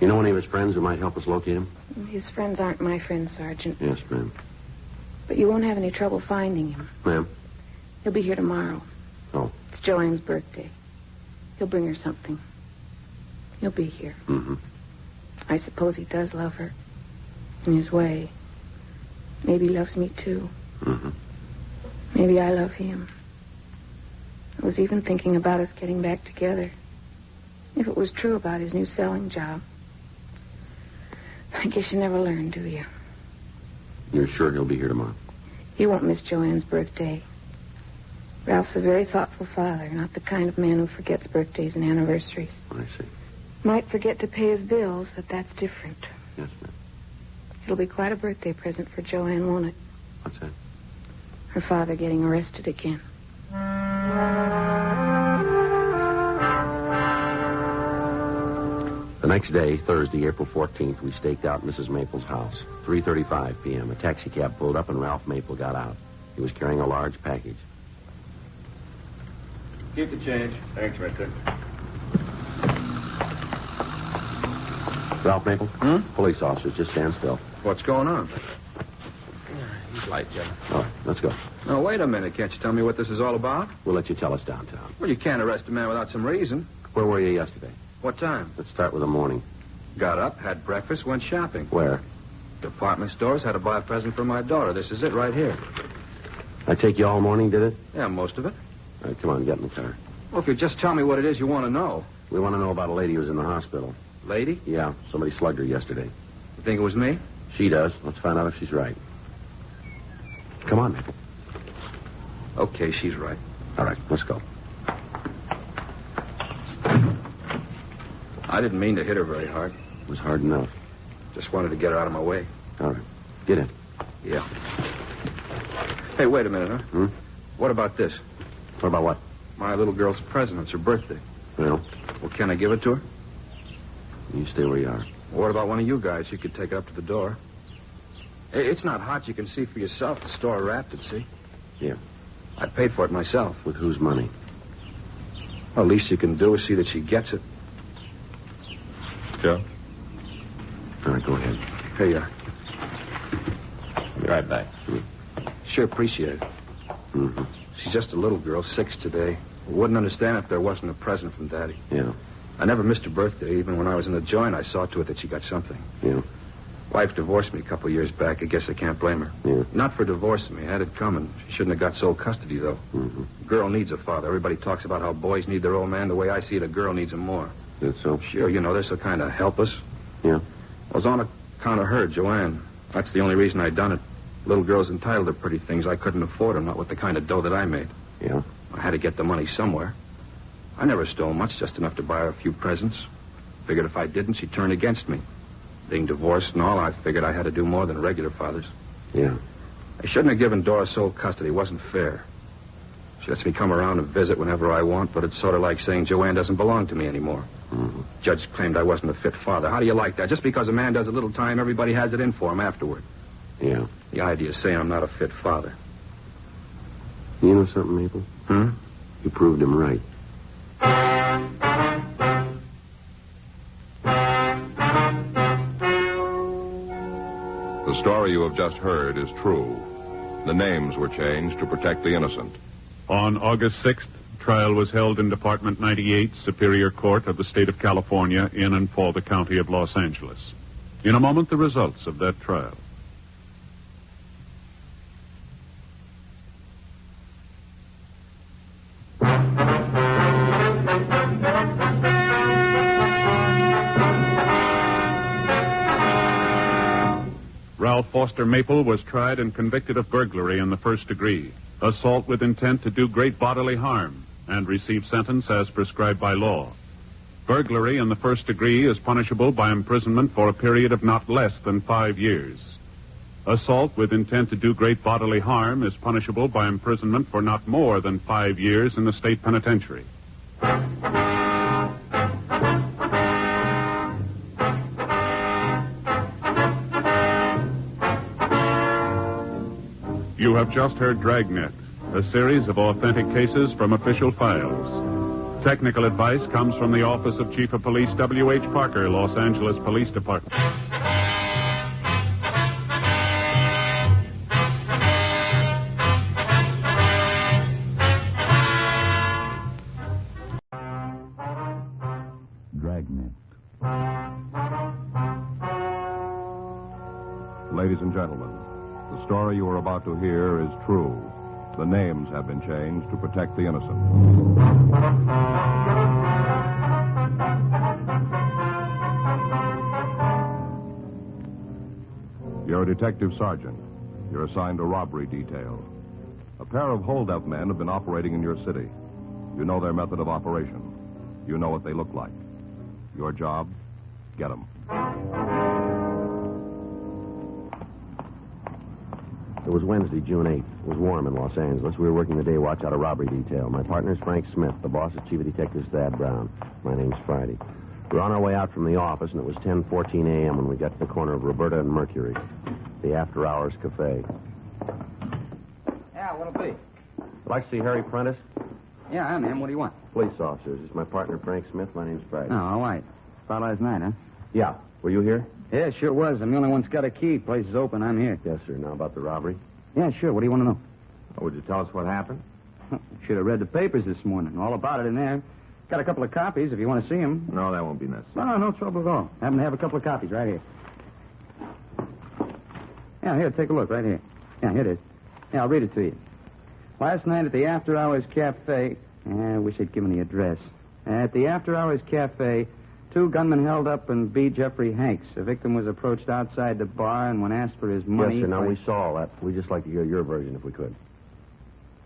You know any of his friends who might help us locate him? His friends aren't my friends, Sergeant. Yes, ma'am. But you won't have any trouble finding him. Ma'am? He'll be here tomorrow. Oh. It's Joanne's birthday. He'll bring her something. He'll be here. Mm-hmm. I suppose he does love her. In his way. Maybe he loves me, too. Mm-hmm. Maybe I love him. I was even thinking about us getting back together. If it was true about his new selling job. I guess you never learn, do you? You're sure he'll be here tomorrow? He won't miss Joanne's birthday. Ralph's a very thoughtful father, not the kind of man who forgets birthdays and anniversaries. I see. Might forget to pay his bills, but that's different. Yes, ma'am. It'll be quite a birthday present for Joanne, won't it? What's that? her father getting arrested again. The next day, Thursday, April 14th, we staked out Mrs. Maple's house. 3:35 p.m. A taxicab pulled up and Ralph Maple got out. He was carrying a large package. Keep the change. Thanks, right there. Ralph Maple? Police officers, just stand still. What's going on? He's light, Joe. All right, let's go. No, wait a minute. Can't you tell me what this is all about? We'll let you tell us downtown. Well, you can't arrest a man without some reason. Where were you yesterday? What time? Let's start with the morning. Got up, had breakfast, went shopping. Where? Department stores, had to buy a present for my daughter. This is it right here. I take you all morning, did it? Yeah, most of it. All right, come on, get in the car. Well, if you just tell me what it is you want to know. We want to know about a lady who was in the hospital. Lady? Yeah, somebody slugged her yesterday. You think it was me? She does. Let's find out if she's right. Come on, Maple. Okay, she's right. All right, let's go. I didn't mean to hit her very hard. It was hard enough. Just wanted to get her out of my way. All right. Get in. Yeah. Hey, wait a minute, huh? What about this? What about what? My little girl's present. It's her birthday. Well? Well, can I give it to her? You stay where you are. Well, what about one of you guys? You could take it up to the door. Hey, it's not hot. You can see for yourself. The store wrapped it, see? Yeah. I paid for it myself. With whose money? Well, least you can do is see that she gets it. Joe? All right, go ahead. Here you are. Be right back. Sure appreciate it. Mm-hmm. She's just a little girl, 6 today. Wouldn't understand if there wasn't a present from Daddy. Yeah. I never missed her birthday. Even when I was in the joint, I saw to it that she got something. Yeah. Wife divorced me a couple of years back. I guess I can't blame her. Yeah. Not for divorcing me. Had it coming. She shouldn't have got sole custody, though. Mm-hmm. A girl needs a father. Everybody talks about how boys need their old man. The way I see it, a girl needs him more. That's so? Sure, you know, they're so kind of helpless. Yeah. I was on account of her, Joanne. That's the only reason I done it. Little girls entitled to pretty things. I couldn't afford them, not with the kind of dough that I made. Yeah? I had to get the money somewhere. I never stole much, just enough to buy her a few presents. Figured if I didn't, she'd turn against me. Being divorced and all, I figured I had to do more than regular fathers. Yeah. I shouldn't have given Dora sole custody. It wasn't fair. She lets me come around and visit whenever I want, but it's sort of like saying Joanne doesn't belong to me anymore. Mm-hmm. Judge claimed I wasn't a fit father. How do you like that? Just because a man does a little time, everybody has it in for him afterward. Yeah. The idea is saying I'm not a fit father. You know something, Maple? You proved him right. The story you have just heard is true. The names were changed to protect the innocent. On August 6th, trial was held in Department 98, Superior Court of the State of California, in and for the County of Los Angeles. In a moment, the results of that trial. Ralph Foster Maple was tried and convicted of burglary in the first degree, assault with intent to do great bodily harm, and received sentence as prescribed by law. Burglary in the first degree is punishable by imprisonment for a period of not less than 5 years. Assault with intent to do great bodily harm is punishable by imprisonment for not more than 5 years in the state penitentiary. You have just heard Dragnet, a series of authentic cases from official files. Technical advice comes from the Office of Chief of Police W.H. Parker, Los Angeles Police Department. Dragnet. Ladies and gentlemen, the story you are about to hear is true. The names have been changed to protect the innocent. You're a detective sergeant. You're assigned a robbery detail. A pair of hold-up men have been operating in your city. You know their method of operation. You know what they look like. Your job, get them. It was Wednesday, June 8th. It was warm in Los Angeles. We were working the day watch out of robbery detail. My partner's Frank Smith. The boss is Chief of Detectives Thad Brown. My name's Friday. We were on our way out from the office, and it was 10:14 a.m. when we got to the corner of Roberta and Mercury, the after-hours cafe. Yeah, what'll it be? Would like to see Harry Prentice? Yeah, I'm him. What do you want? Police officers. It's my partner, Frank Smith. My name's Friday. Oh, all right. About last night, huh? Yeah. Were you here? Yeah, sure was. I'm the only one that's got a key. Place is open. I'm here. Yes, sir. Now about the robbery? Yeah, sure. What do you want to know? Oh, would you tell us what happened? Should have read the papers this morning. All about it in there. Got a couple of copies if you want to see them. No, that won't be necessary. No trouble at all. Happen to have a couple of copies right here. Yeah, here, take a look right here. Yeah, here it is. Yeah, I'll read it to you. Last night at the After Hours Cafe... I wish I'd given the address. At the After Hours Cafe, 2 gunmen held up and beat Jeffrey Hanks. The victim was approached outside the bar, and when asked for his money... Yes, sir. Now, we saw all that. We'd just like to hear your version if we could.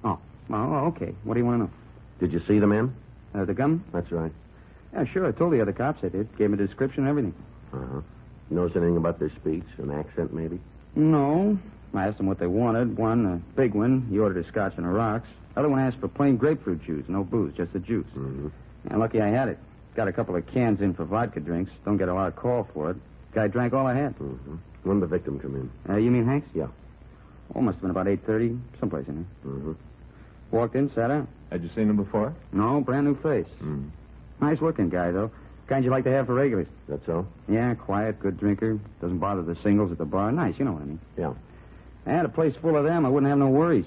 Oh, okay. What do you want to know? Did you see the men? The gunmen? That's right. Yeah, sure. I told the other cops I did. Gave them a description and everything. Uh-huh. Notice anything about their speech? An accent, maybe? No. I asked them what they wanted. One, a big one, he ordered a scotch and a rocks. Other one asked for plain grapefruit juice, no booze, just the juice. Mm-hmm. And lucky I had it. Got a couple of cans in for vodka drinks. Don't get a lot of call for it. Guy drank all I had. Mm-hmm. When did the victim come in? You mean Hanks? Yeah. Oh, must have been about 8:30, someplace in there. Mm-hmm. Walked in, sat down. Had you seen him before? No, brand new face. Mm. Nice-looking guy, though. Kind you like to have for regulars. That's so? Yeah, quiet, good drinker. Doesn't bother the singles at the bar. Nice, you know what I mean. Yeah. I had a place full of them. I wouldn't have no worries.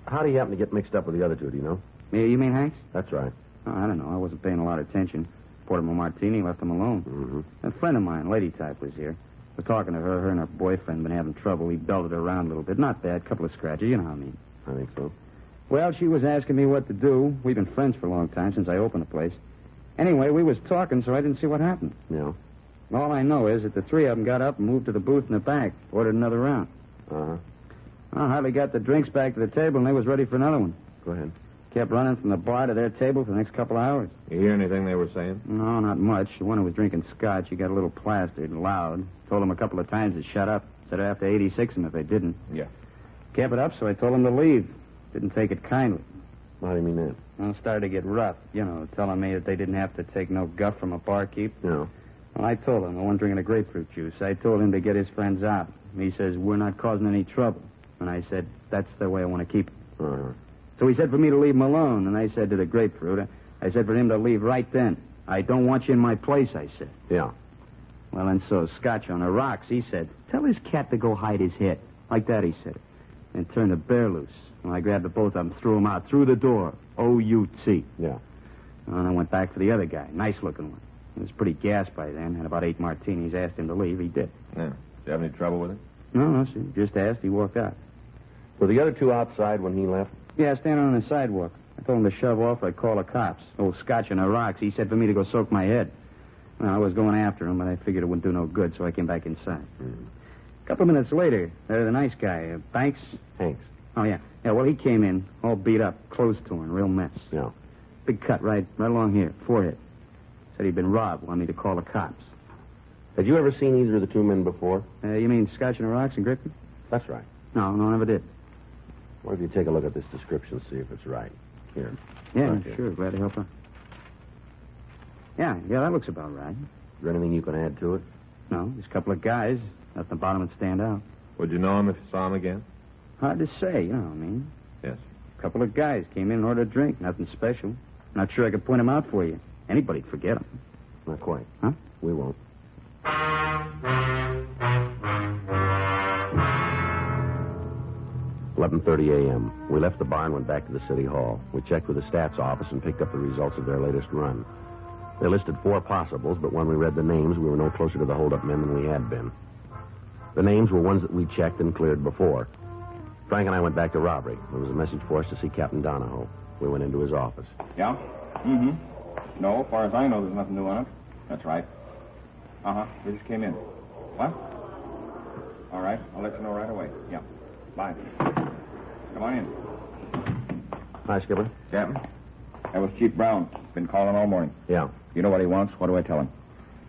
How do you happen to get mixed up with the other two, do you know? You mean Hanks? That's right. Oh, I don't know. I wasn't paying a lot of attention. Poured him a martini, left him alone. Mm-hmm. A friend of mine, lady type, was here. Was talking to her. Her and her boyfriend been having trouble. He belted her around a little bit. Not bad. Couple of scratches. You know how I mean. I think so. Well, she was asking me what to do. We've been friends for a long time, since I opened the place. Anyway, we was talking, so I didn't see what happened. Yeah. All I know is that the 3 of them got up and moved to the booth in the back. Ordered another round. Uh-huh. I hardly got the drinks back to the table, and they was ready for another one. Go ahead. Kept running from the bar to their table for the next couple of hours. You hear anything they were saying? No, not much. The one who was drinking scotch, he got a little plastered, loud. Told him a couple of times to shut up. Said I'd have to 86 them if they didn't. Yeah. Kept it up, so I told him to leave. Didn't take it kindly. How do you mean that? Well, started to get rough, telling me that they didn't have to take no guff from a barkeep. No. Well, I told him, the one drinking the grapefruit juice, I told him to get his friends out. He says, we're not causing any trouble. And I said, that's the way I want to keep it. Uh-huh. So he said for me to leave him alone, and I said to the grapefruit, I said for him to leave right then. I don't want you in my place, I said. Yeah. Well, and so Scotch on the rocks, he said, tell his cat to go hide his head. Like that, he said. And turned the bear loose. Well, I grabbed the both of them, threw them out through the door. O-U-T. Yeah. And I went back for the other guy, nice-looking one. He was pretty gassed by then, had about 8 martinis, asked him to leave. He did. Yeah. Did you have any trouble with it? No, sir. Just asked, he walked out. Were the other two outside when he left? Yeah, standing on the sidewalk. I told him to shove off or I'd call the cops. Old Scotch on the rocks. He said for me to go soak my head. Well, I was going after him, but I figured it wouldn't do no good, so I came back inside. A couple of minutes later, the nice guy, Banks. Hanks. Oh, yeah. Yeah, well, he came in, all beat up, clothes torn, real mess. Yeah. Big cut right along here, forehead. Said he'd been robbed, wanted me to call the cops. Had you ever seen either of the two men before? You mean Scotch on the rocks and Griffin? That's right. No, never did. What if you take a look at this description, see if it's right? Here. Yeah, Right here. sure. Glad to help out. Yeah, that looks about right. Is there anything you can add to it? No, there's a couple of guys. Nothing about them would stand out. Would you know him if you saw him again? Hard to say, you know what I mean. Yes. A couple of guys came in and ordered a drink. Nothing special. Not sure I could point them out for you. Anybody'd forget them. Not quite. Huh? We won't. 11:30 a.m. We left the bar and went back to the city hall. We checked with the stats office and picked up the results of their latest run. They listed 4 possibles, but when we read the names, we were no closer to the holdup men than we had been. The names were ones that we checked and cleared before. Frank and I went back to robbery. There was a message for us to see Captain Donahoe. We went into his office. Yeah? Mm-hmm. No, as far as I know, there's nothing new on it. That's right. Uh-huh. They just came in. What? All right. I'll let you know right away. Yeah. Bye. Come on in. Hi, Skipper. Captain? That was Chief Brown. Been calling all morning. Yeah. You know what he wants? What do I tell him?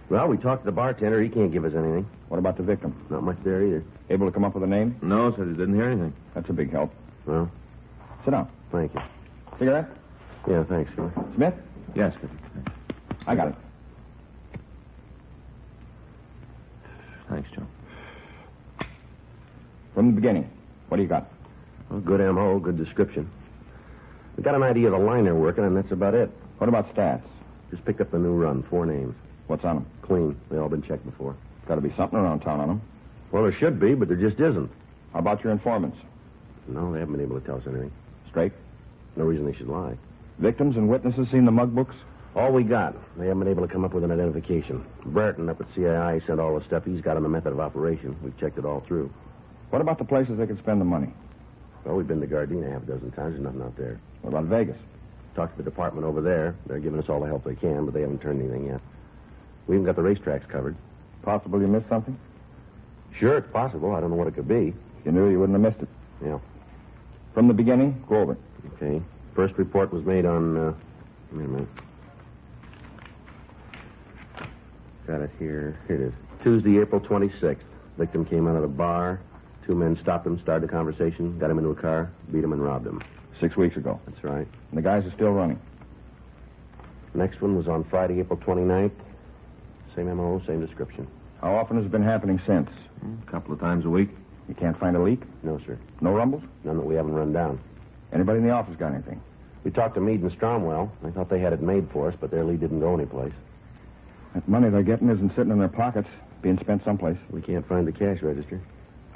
Well, we talked to the bartender. He can't give us anything. What about the victim? Not much there either. Able to come up with a name? No, said he didn't hear anything. That's a big help. Well, Sit down. thank you. Cigarette? Yeah, thanks, Phil. Smith? Yes, I got it. thanks, Joe. From the beginning, what do you got? Well, good M.O., good description. We got an idea of the line they're working, and that's about it. What about stats? Just picked up the new run, 4 names. What's on them? Clean. They all been checked before. Got to be something around town on them. Well, there should be, but there just isn't. How about your informants? No, they haven't been able to tell us anything. Straight? No reason they should lie. Victims and witnesses seen the mug books? All we got. They haven't been able to come up with an identification. Burton up at CII sent all the stuff he's got on the method of operation. We've checked it all through. What about the places they could spend the money? Well, we've been to Gardena half a dozen times. There's nothing out there. What about Vegas? Talked to the department over there. They're giving us all the help they can, but they haven't turned anything yet. We even got the racetracks covered. Possible you missed something? Sure, it's possible. I don't know what it could be. If you knew, you wouldn't have missed it. Yeah. From the beginning, go over it. Okay. First report was made on, wait a minute. Got it here. Here it is. Tuesday, April 26th. Victim came out of the bar. 2 men stopped him, started a conversation, got him into a car, beat him, and robbed him. 6 weeks ago. That's right. And the guys are still running. Next one was on Friday, April 29th. Same M.O., same description. How often has it been happening since? A couple of times a week. You can't find a leak? No, sir. No rumbles? None that we haven't run down. Anybody in the office got anything? We talked to Meade and Stromwell. They thought they had it made for us, but their lead didn't go anyplace. That money they're getting isn't sitting in their pockets, being spent someplace. We can't find the cash register.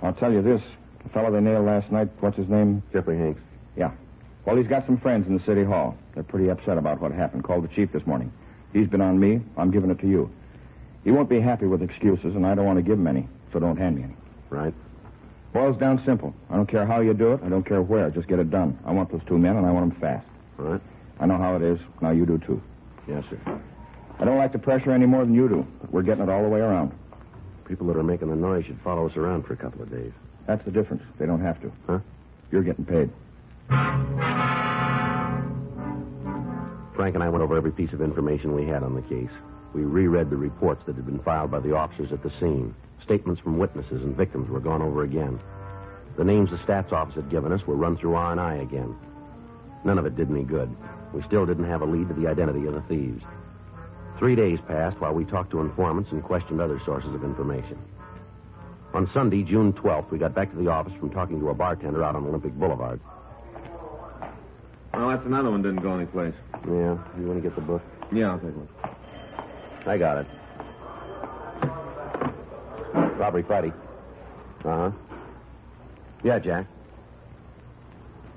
I'll tell you this. The fellow they nailed last night, what's his name? Jeffrey Hanks. Yeah. Well, he's got some friends in the city hall. They're pretty upset about what happened. Called the chief this morning. He's been on me. I'm giving it to you. He won't be happy with excuses, and I don't want to give him any, so don't hand me any. Right. Boils down simple. I don't care how you do it. I don't care where. Just get it done. I want those 2 men, and I want them fast. All right. I know how it is. Now you do, too. Yes, sir. I don't like the pressure any more than you do, but we're getting it all the way around. People that are making the noise should follow us around for a couple of days. That's the difference. They don't have to. Huh? You're getting paid. Frank and I went over every piece of information we had on the case. We reread the reports that had been filed by the officers at the scene. Statements from witnesses and victims were gone over again. The names the stats office had given us were run through R&I again. None of it did any good. We still didn't have a lead to the identity of the thieves. 3 days passed while we talked to informants and questioned other sources of information. On Sunday, June 12th, we got back to the office from talking to a bartender out on Olympic Boulevard. Well, that's another one didn't go anyplace. Yeah, you want to get the book? Yeah, I'll take one. I got it. Robbery Friday. Uh-huh. Yeah, Jack.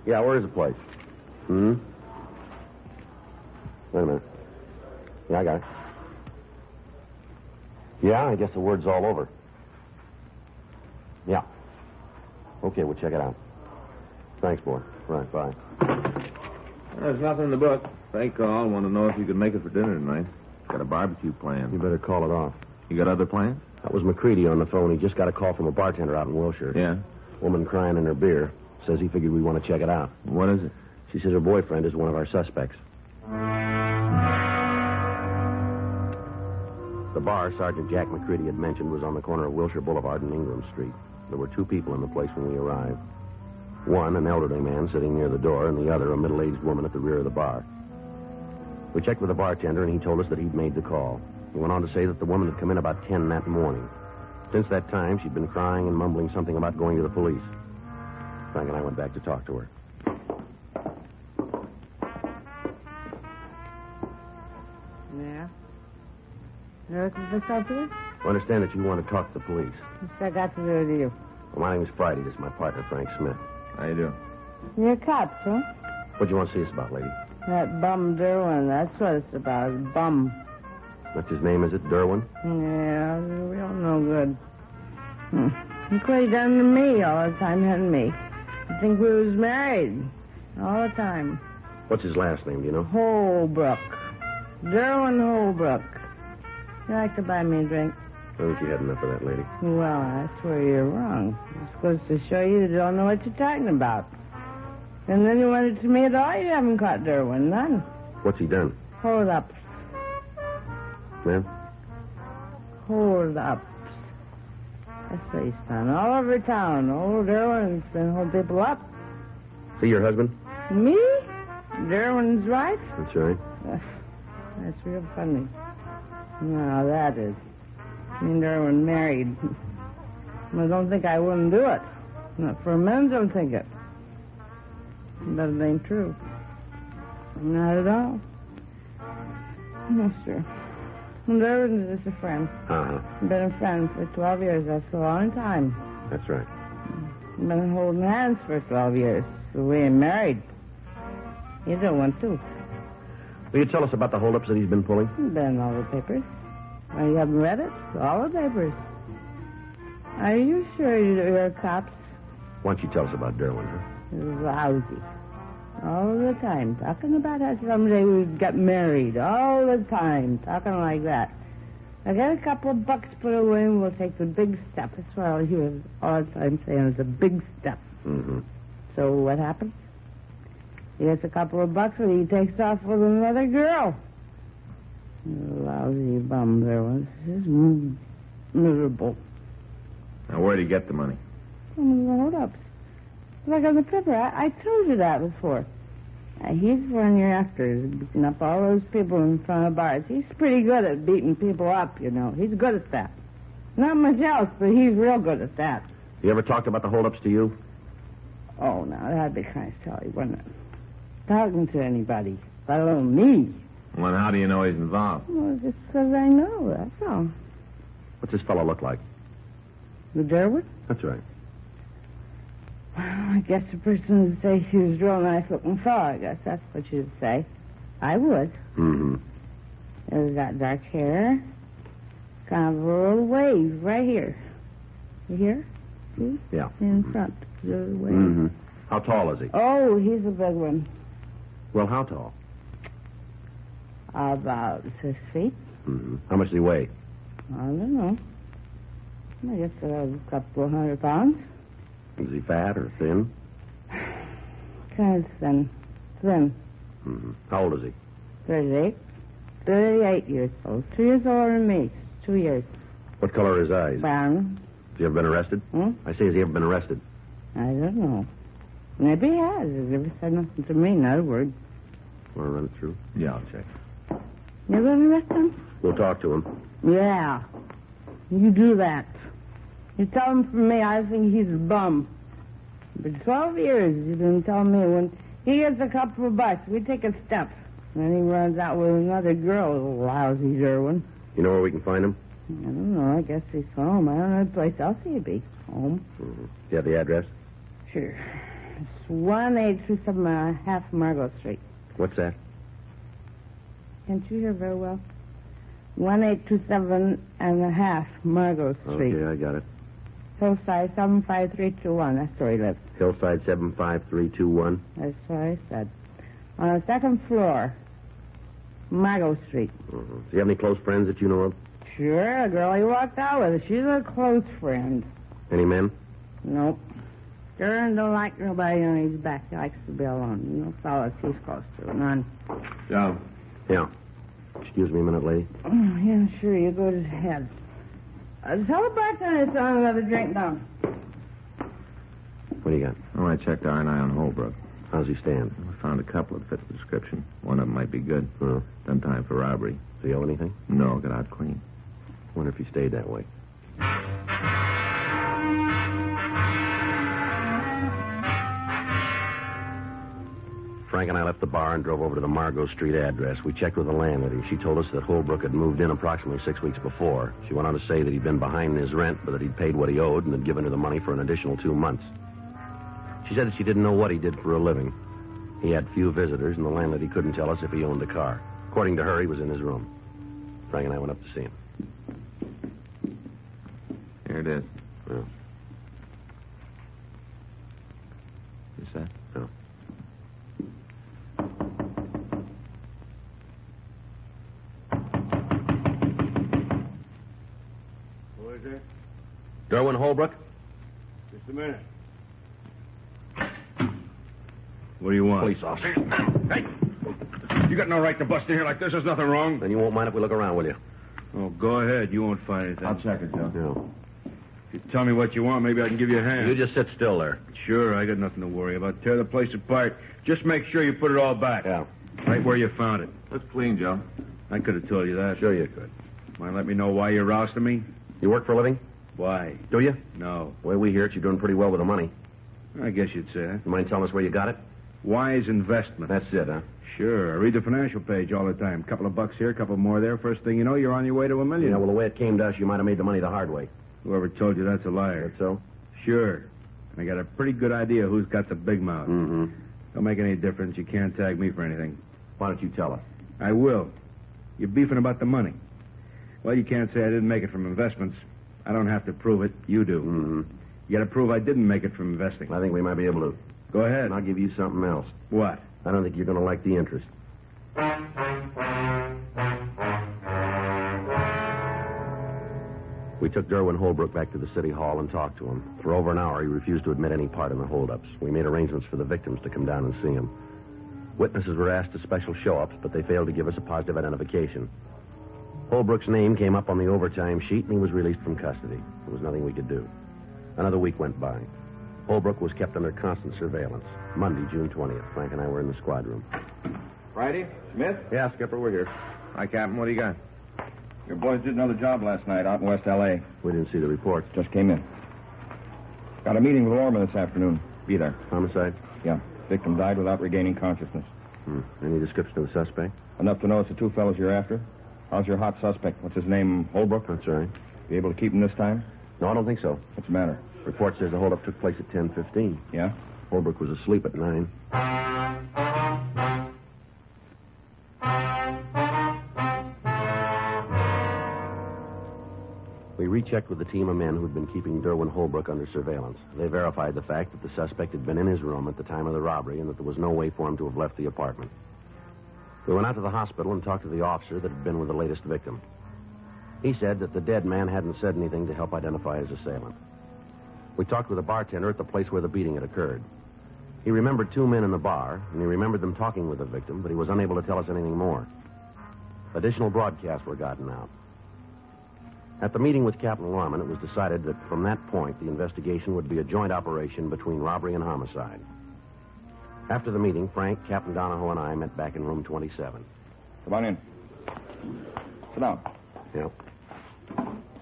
Yeah, where is the place? Wait a minute. Yeah, I got it. Yeah, I guess the word's all over. Yeah. Okay, we'll check it out. Thanks, boy. Right, bye. There's nothing in the book. Frank called. Want to know if you could make it for dinner tonight. Got a barbecue plan. You better call it off. You got other plans? That was McCready on the phone. He just got a call from a bartender out in Wilshire. Yeah? Woman crying in her beer. Says he figured we want to check it out. What is it? She says her boyfriend is one of our suspects. The bar Sergeant Jack McCready had mentioned was on the corner of Wilshire Boulevard and Ingram Street. There were 2 people in the place when we arrived. One, an elderly man sitting near the door, and the other, a middle-aged woman at the rear of the bar. We checked with the bartender, and he told us that he'd made the call. He went on to say that the woman had come in about 10 that morning. Since that time, she'd been crying and mumbling something about going to the police. Frank and I went back to talk to her. Yeah? You're looking for something? I understand that you want to talk to the police. What's that got to do with you? Well, my name is Friday. This is my partner, Frank Smith. How you doing? You're cops, huh? What do you want to see us about, lady? That bum Derwin, that's what it's about. Bum. That's his name, is it? Derwin? Yeah, we don't know good. Look what he done to me all the time, hadn't me? I think we was married. All the time. What's his last name, do you know? Holbrook. Derwin Holbrook. You like to buy me a drink? I think you had enough of that, lady. Well, that's where you're wrong. You're supposed to show you don't know what you're talking about. And then you went to me at all. You haven't caught Derwin, none. What's he done? Hold up. Ma'am? Hold ups. That's what he's done. All over town. Old Derwin's been holding people up. See your husband? Me? Derwin's right? That's right. That's real funny. No, that is. Me and Derwin married. I don't think I wouldn't do it. Not for a minute, don't think it. But it ain't true. Not at all. No, sir. Derwin's just a friend. Uh-huh. Been a friend for 12 years. That's a long time. That's right. Been holding hands for 12 years. So we ain't married. You don't want to. Will you tell us about the holdups that he's been pulling? Been in all the papers. Oh, you haven't read it? All the papers. Are you sure you're cops? Why don't you tell us about Derwin, huh? Lousy. All the time. Talking about how someday we'd get married. All the time. Talking like that. I got a couple of bucks put away and we'll take the big step. That's what I'll hear all the time saying. It's a big step. Mm-hmm. So what happens? He gets a couple of bucks and he takes off with another girl. Lousy bum there was. He's miserable. Now, where'd he get the money? From the hold-ups. Like on the paper. I told you that before. He's one you're after, beating up all those people in front of bars. He's pretty good at beating people up, you know. He's good at that. Not much else, but he's real good at that. You ever talked about the holdups to you? Oh, now, that'd be kind of silly, wouldn't it? Talking to anybody, let alone me. Well, how do you know he's involved? Well, just because I know, that's all. What's this fellow look like? The Derwin? That's right. Well, I guess the person would say she was a real nice-looking fellow. I guess that's what you'd say. I would. Mm-hmm. He's got dark hair. Kind of a little wave right here. You hear? See? Yeah. In front. The wave. Mm-hmm. How tall is he? Oh, he's a big one. Well, how tall? About 6 feet. Mm-hmm. How much does he weigh? I don't know. I guess a couple of 100 pounds. Is he fat or thin? Kind of thin. Thin. Mm-hmm. How old is he? 38. 38 years old. 2 years older than me. 2 years. What color are his eyes? Brown. Has he ever been arrested? I say, has he ever been arrested? I don't know. Maybe he has. He's never said nothing to me, not a word. Want to run it through? Yeah, I'll check. You ever arrest him? We'll talk to him. Yeah. You do that. You tell him from me I think he's a bum. But 12 years you've been telling me when he gets a couple of bucks, we take a step. And then he runs out with another girl, lousy Derwin. You know where we can find him? I don't know. I guess he's home. I don't know the place else he'd be. Home. Mm-hmm. Do you have the address? Sure. It's 1827 Margot Street. What's that? Can't you hear very well? 1827 Margot Street. Okay, I got it. Hillside 75321. That's where he lives. Hillside 75321. That's what I said. On the second floor, Margot Street. Mm-hmm. Do you have any close friends that you know of? Sure, a girl he walked out with. She's a close friend. Any men? Nope. Darren don't like nobody on his back. He likes to be alone. No fellas he's close to. None. Joe. Yeah. Excuse me a minute, lady. Oh, yeah, sure. You go ahead. Tell the bartender to throw another drink down. What do you got? Oh, I checked R&I on Holbrook. How's he stand? We found a couple that fit the description. One of them might be good. Oh. Done time for robbery. Does he owe anything? No, got out clean. Wonder if he stayed that way. Frank and I left the bar and drove over to the Margot Street address. We checked with the landlady. She told us that Holbrook had moved in approximately 6 weeks before. She went on to say that he'd been behind in his rent, but that he'd paid what he owed and had given her the money for an additional 2 months. She said that she didn't know what he did for a living. He had few visitors, and the landlady couldn't tell us if he owned a car. According to her, he was in his room. Frank and I went up to see him. Here it is. Yeah. You said? Yeah. Who is it? Derwin Holbrook? Just a minute. What do you want? Police officer. Hey! You got no right to bust in here like this. There's nothing wrong. Then you won't mind if we look around, will you? Oh, go ahead. You won't find anything. I'll check it, Joe. Yeah. If you tell me what you want, maybe I can give you a hand. You just sit still there. Sure, I got nothing to worry about. Tear the place apart. Just make sure you put it all back. Yeah. Right where you found it. Looks clean, Joe. I could have told you that. Sure you could. Mind let me know why you're rousting me? You work for a living? Why? Do you? No. The way we hear it, you're doing pretty well with the money. I guess you'd say that. You mind telling us where you got it? Wise investment. That's it, huh? Sure. I read the financial page all the time. Couple of bucks here, couple more there. First thing you know, you're on your way to $1 million. Yeah, well, the way it came to us, you might have made the money the hard way. Whoever told you that's a liar. That's so? Sure. I got a pretty good idea who's got the big mouth. Mm-hmm. Don't make any difference. You can't tag me for anything. Why don't you tell us? I will. You're beefing about the money. Well, you can't say I didn't make it from investments. I don't have to prove it. You do. Mm-hmm. You got to prove I didn't make it from investing. I think we might be able to. Go ahead. And I'll give you something else. What? I don't think you're going to like the interest. We took Derwin Holbrook back to the city hall and talked to him. For over an hour, he refused to admit any part in the holdups. We made arrangements for the victims to come down and see him. Witnesses were asked to special show-ups, but they failed to give us a positive identification. Holbrook's name came up on the overtime sheet, and he was released from custody. There was nothing we could do. Another week went by. Holbrook was kept under constant surveillance. Monday, June 20th, Frank and I were in the squad room. Friday? Smith? Yeah, Skipper, we're here. Hi, Captain. What do you got? Your boys did another job last night out in West L.A. We didn't see the reports. Just came in. Got a meeting with Lorman this afternoon. Be there. Homicide? Yeah. Victim died without regaining consciousness. Any description of the suspect? Enough to know it's the two fellows you're after. How's your hot suspect? What's his name? Holbrook? That's right. Be able to keep him this time? No, I don't think so. What's the matter? Report says the holdup took place at 10:15. Yeah? Holbrook was asleep at 9. We rechecked with the team of men who'd been keeping Derwin Holbrook under surveillance. They verified the fact that the suspect had been in his room at the time of the robbery and that there was no way for him to have left the apartment. We went out to the hospital and talked to the officer that had been with the latest victim. He said that the dead man hadn't said anything to help identify his assailant. We talked with a bartender at the place where the beating had occurred. He remembered two men in the bar, and he remembered them talking with the victim, but he was unable to tell us anything more. Additional broadcasts were gotten out. At the meeting with Captain Lorman, it was decided that from that point, the investigation would be a joint operation between robbery and homicide. After the meeting, Frank, Captain Donahoe, and I met back in room 27. Come on in. Sit down. Yeah.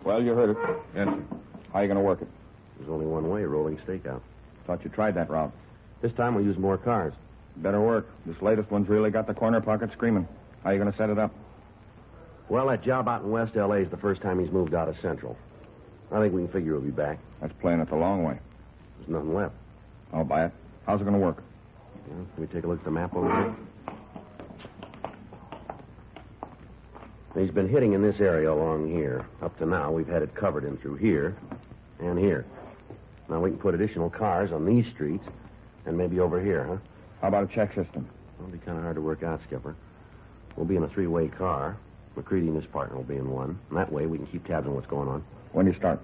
Well, you heard it. Yes, sir. How are you going to work it? There's only one way, rolling stakeout. Thought you tried that route. This time we'll use more cars. Better work. This latest one's really got the corner pocket screaming. How are you going to set it up? Well, that job out in West L.A. is the first time he's moved out of Central. I think we can figure he'll be back. That's playing it the long way. There's nothing left. I'll buy it. How's it going to work? Well, can we take a look at the map over here? He's been hitting in this area along here. Up to now, we've had it covered in through here and here. Now we can put additional cars on these streets and maybe over here, huh? How about a check system? It'll be kind of hard to work out, Skipper. We'll be in a three-way car. McCready and his partner will be in one. And that way we can keep tabs on what's going on. When do you start?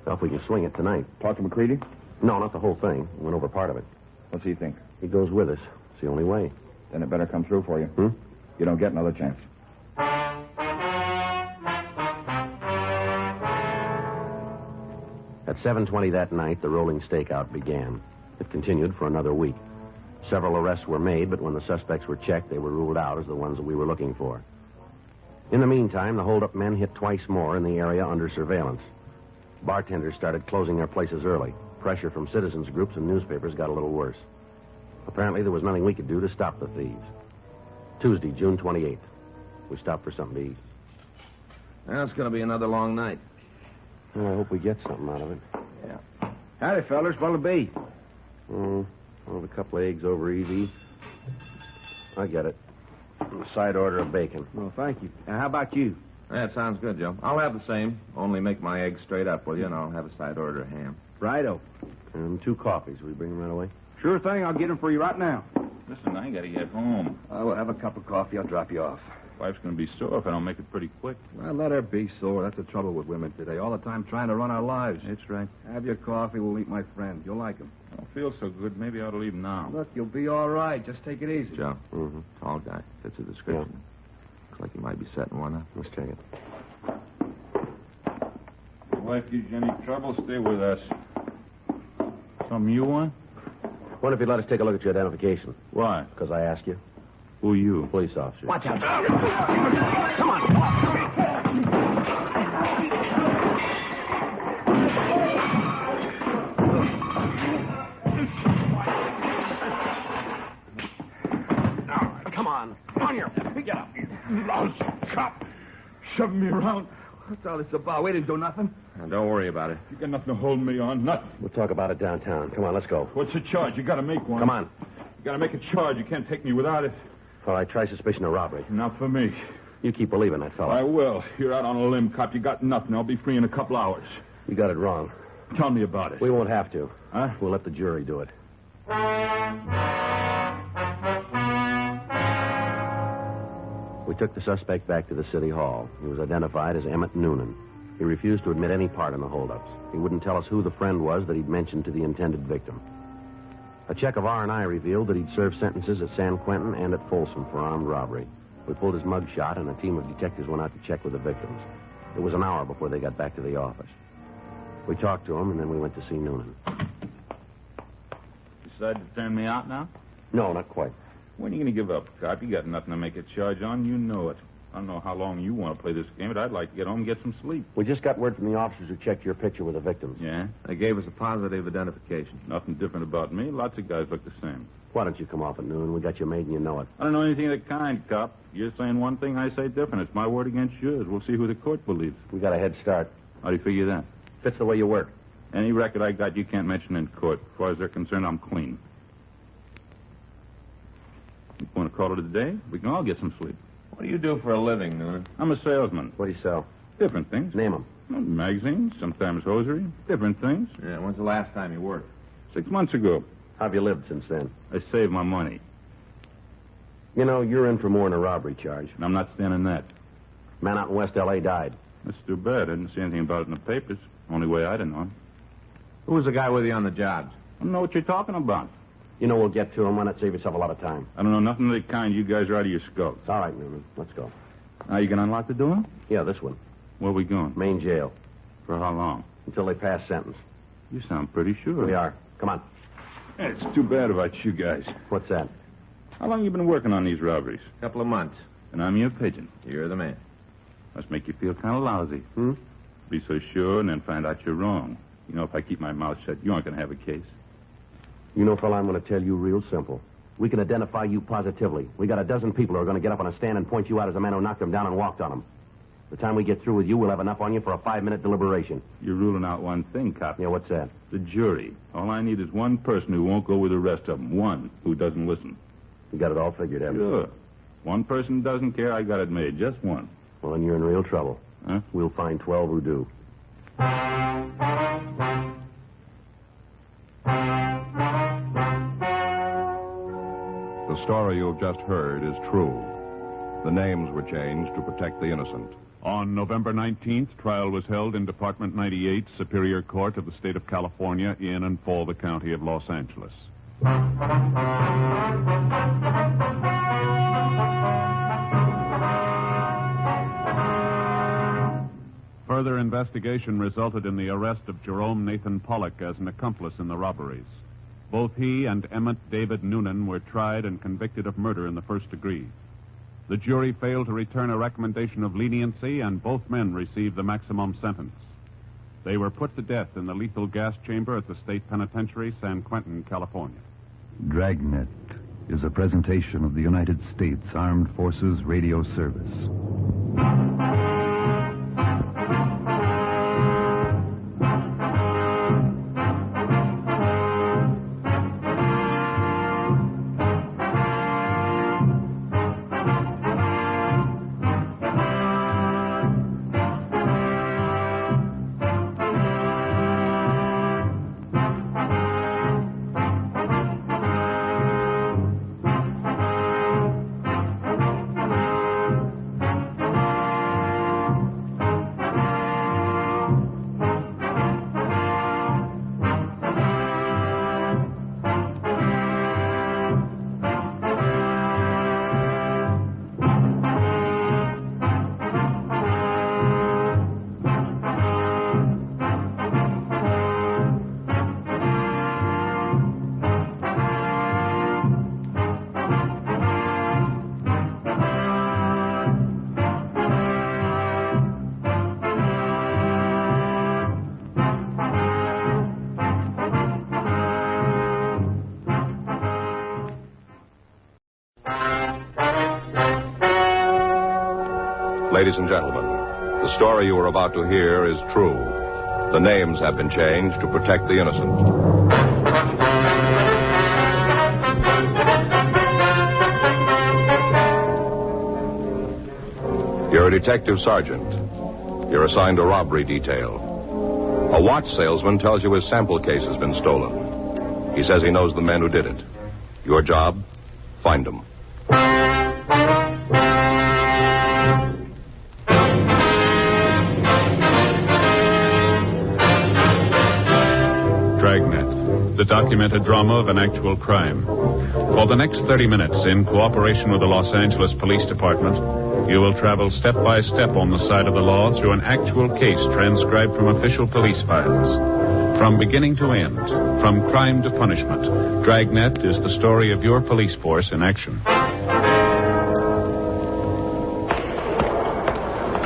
Well, if we can swing it tonight. Talk to McCready? No, not the whole thing. We went over part of it. What's he think? He goes with us. It's the only way. Then it better come through for you. You don't get another chance. At 7:20 that night, the rolling stakeout began. It continued for another week. Several arrests were made, but when the suspects were checked, they were ruled out as the ones that we were looking for. In the meantime, the hold-up men hit twice more in the area under surveillance. Bartenders started closing their places early. Pressure from citizens groups and newspapers got a little worse. Apparently, there was nothing we could do to stop the thieves. Tuesday, June 28th. We stopped for something to eat. Well, it's going to be another long night. Well, I hope we get something out of it. Yeah. Howdy, fellas. What'll it be? Well, a couple of eggs over easy. I get it. A side order of bacon. Well, thank you. How about you? That sounds good, Joe. I'll have the same. Only make my eggs straight up, will you? And I'll have a side order of ham. Righto. And 2 coffees. Will you bring them right away? Sure thing. I'll get them for you right now. Listen, I got to get home. I'll have a cup of coffee. I'll drop you off. Wife's going to be sore if I don't make it pretty quick. Well, let her be sore. That's the trouble with women today. All the time trying to run our lives. That's right. Have your coffee. We'll meet my friend. You'll like him. I don't feel so good. Maybe I ought to leave now. Look, you'll be all right. Just take it easy. Joe. Tall guy. Fits the description. Looks like he might be setting one up. Let's check it. wife gives you any trouble, stay with us. Something you want? Wonder if you'd let us take a look at your identification. Why? Because I asked you. Who are you? Police officer. Watch out. Come on. Come on. On your feet. Get up. Lousy cop. Shoving me around. What's all this about? We didn't do nothing. Now, don't worry about it. You got nothing to hold me on. Nothing. We'll talk about it downtown. Come on, let's go. What's the charge? You got to make one. Come on. You got to make a charge. You can't take me without it. All right, try suspicion of robbery. Not for me. You keep believing that fella. I will. You're out on a limb, cop. You got nothing. I'll be free in a couple hours. You got it wrong. Tell me about it. We won't have to. Huh? We'll let the jury do it. We took the suspect back to the city hall. He was identified as Emmett Noonan. He refused to admit any part in the holdups. He wouldn't tell us who the friend was that he'd mentioned to the intended victim. A check of R&I revealed that he'd served sentences at San Quentin and at Folsom for armed robbery. We pulled his mug shot, and a team of detectives went out to check with the victims. It was an hour before they got back to the office. We talked to him, and then we went to see Noonan. Decide to turn me out now? No, not quite. When are you going to give up, cop? You got nothing to make a charge on. You know it. I don't know how long you want to play this game, but I'd like to get home and get some sleep. We just got word from the officers who checked your picture with the victims. Yeah? They gave us a positive identification. Nothing different about me. Lots of guys look the same. Why don't you come off at noon? We got you made and you know it. I don't know anything of the kind, cop. You're saying one thing, I say different. It's my word against yours. We'll see who the court believes. We got a head start. How do you figure that? Fits the way you work. Any record I got, you can't mention in court. As far as they're concerned, I'm clean. You want to call it a day? We can all get some sleep. What do you do for a living, Noonan? I'm a salesman. What do you sell? Different things. Name them. Magazines, sometimes hosiery. Different things. Yeah, when's the last time you worked? 6 months ago. How have you lived since then? I saved my money. You know, you're in for more than a robbery charge. And I'm not standing that. Man out in West L.A. died. That's too bad. I didn't see anything about it in the papers. Only way I'd have known. Who was the guy with you on the jobs? I don't know what you're talking about. You know we'll get to him. Why not save yourself a lot of time? I don't know nothing of the kind. You guys are out of your skulls. All right, Newman. Let's go. Now, you can unlock the door? Yeah, this one. Where are we going? Main jail. For how long? Until they pass sentence. You sound pretty sure. We are. Come on. It's too bad about you guys. What's that? How long you been working on these robberies? A couple of months. And I'm your pigeon. You're the man. Must make you feel kind of lousy. Be so sure and then find out you're wrong. You know, if I keep my mouth shut, you aren't going to have a case. You know, fella, I'm going to tell you real simple. We can identify you positively. We got a dozen people who are going to get up on a stand and point you out as the man who knocked them down and walked on them. The time we get through with you, we'll have enough on you for a 5-minute deliberation. You're ruling out one thing, cop. Yeah, what's that? The jury. All I need is one person who won't go with the rest of them. One who doesn't listen. You got it all figured, haven't you? Sure. One person doesn't care, I got it made. Just one. Well, then you're in real trouble. Huh? We'll find 12 who do. The story you've just heard is true. The names were changed to protect the innocent. On November 19th, trial was held in Department 98, Superior Court of the State of California, in and for the County of Los Angeles. Further investigation resulted in the arrest of Jerome Nathan Pollock as an accomplice in the robberies. Both he and Emmett David Noonan were tried and convicted of murder in the first degree. The jury failed to return a recommendation of leniency, and both men received the maximum sentence. They were put to death in the lethal gas chamber at the State Penitentiary, San Quentin, California. Dragnet is a presentation of the United States Armed Forces Radio Service. Ladies and gentlemen, the story you are about to hear is true. The names have been changed to protect the innocent. You're a detective sergeant. You're assigned a robbery detail. A watch salesman tells you his sample case has been stolen. He says he knows the men who did it. Your job? Find them. Dragnet, the documented drama of an actual crime. For the next 30 minutes, in cooperation with the Los Angeles Police Department, you will travel step by step on the side of the law through an actual case transcribed from official police files. From beginning to end, from crime to punishment, Dragnet is the story of your police force in action.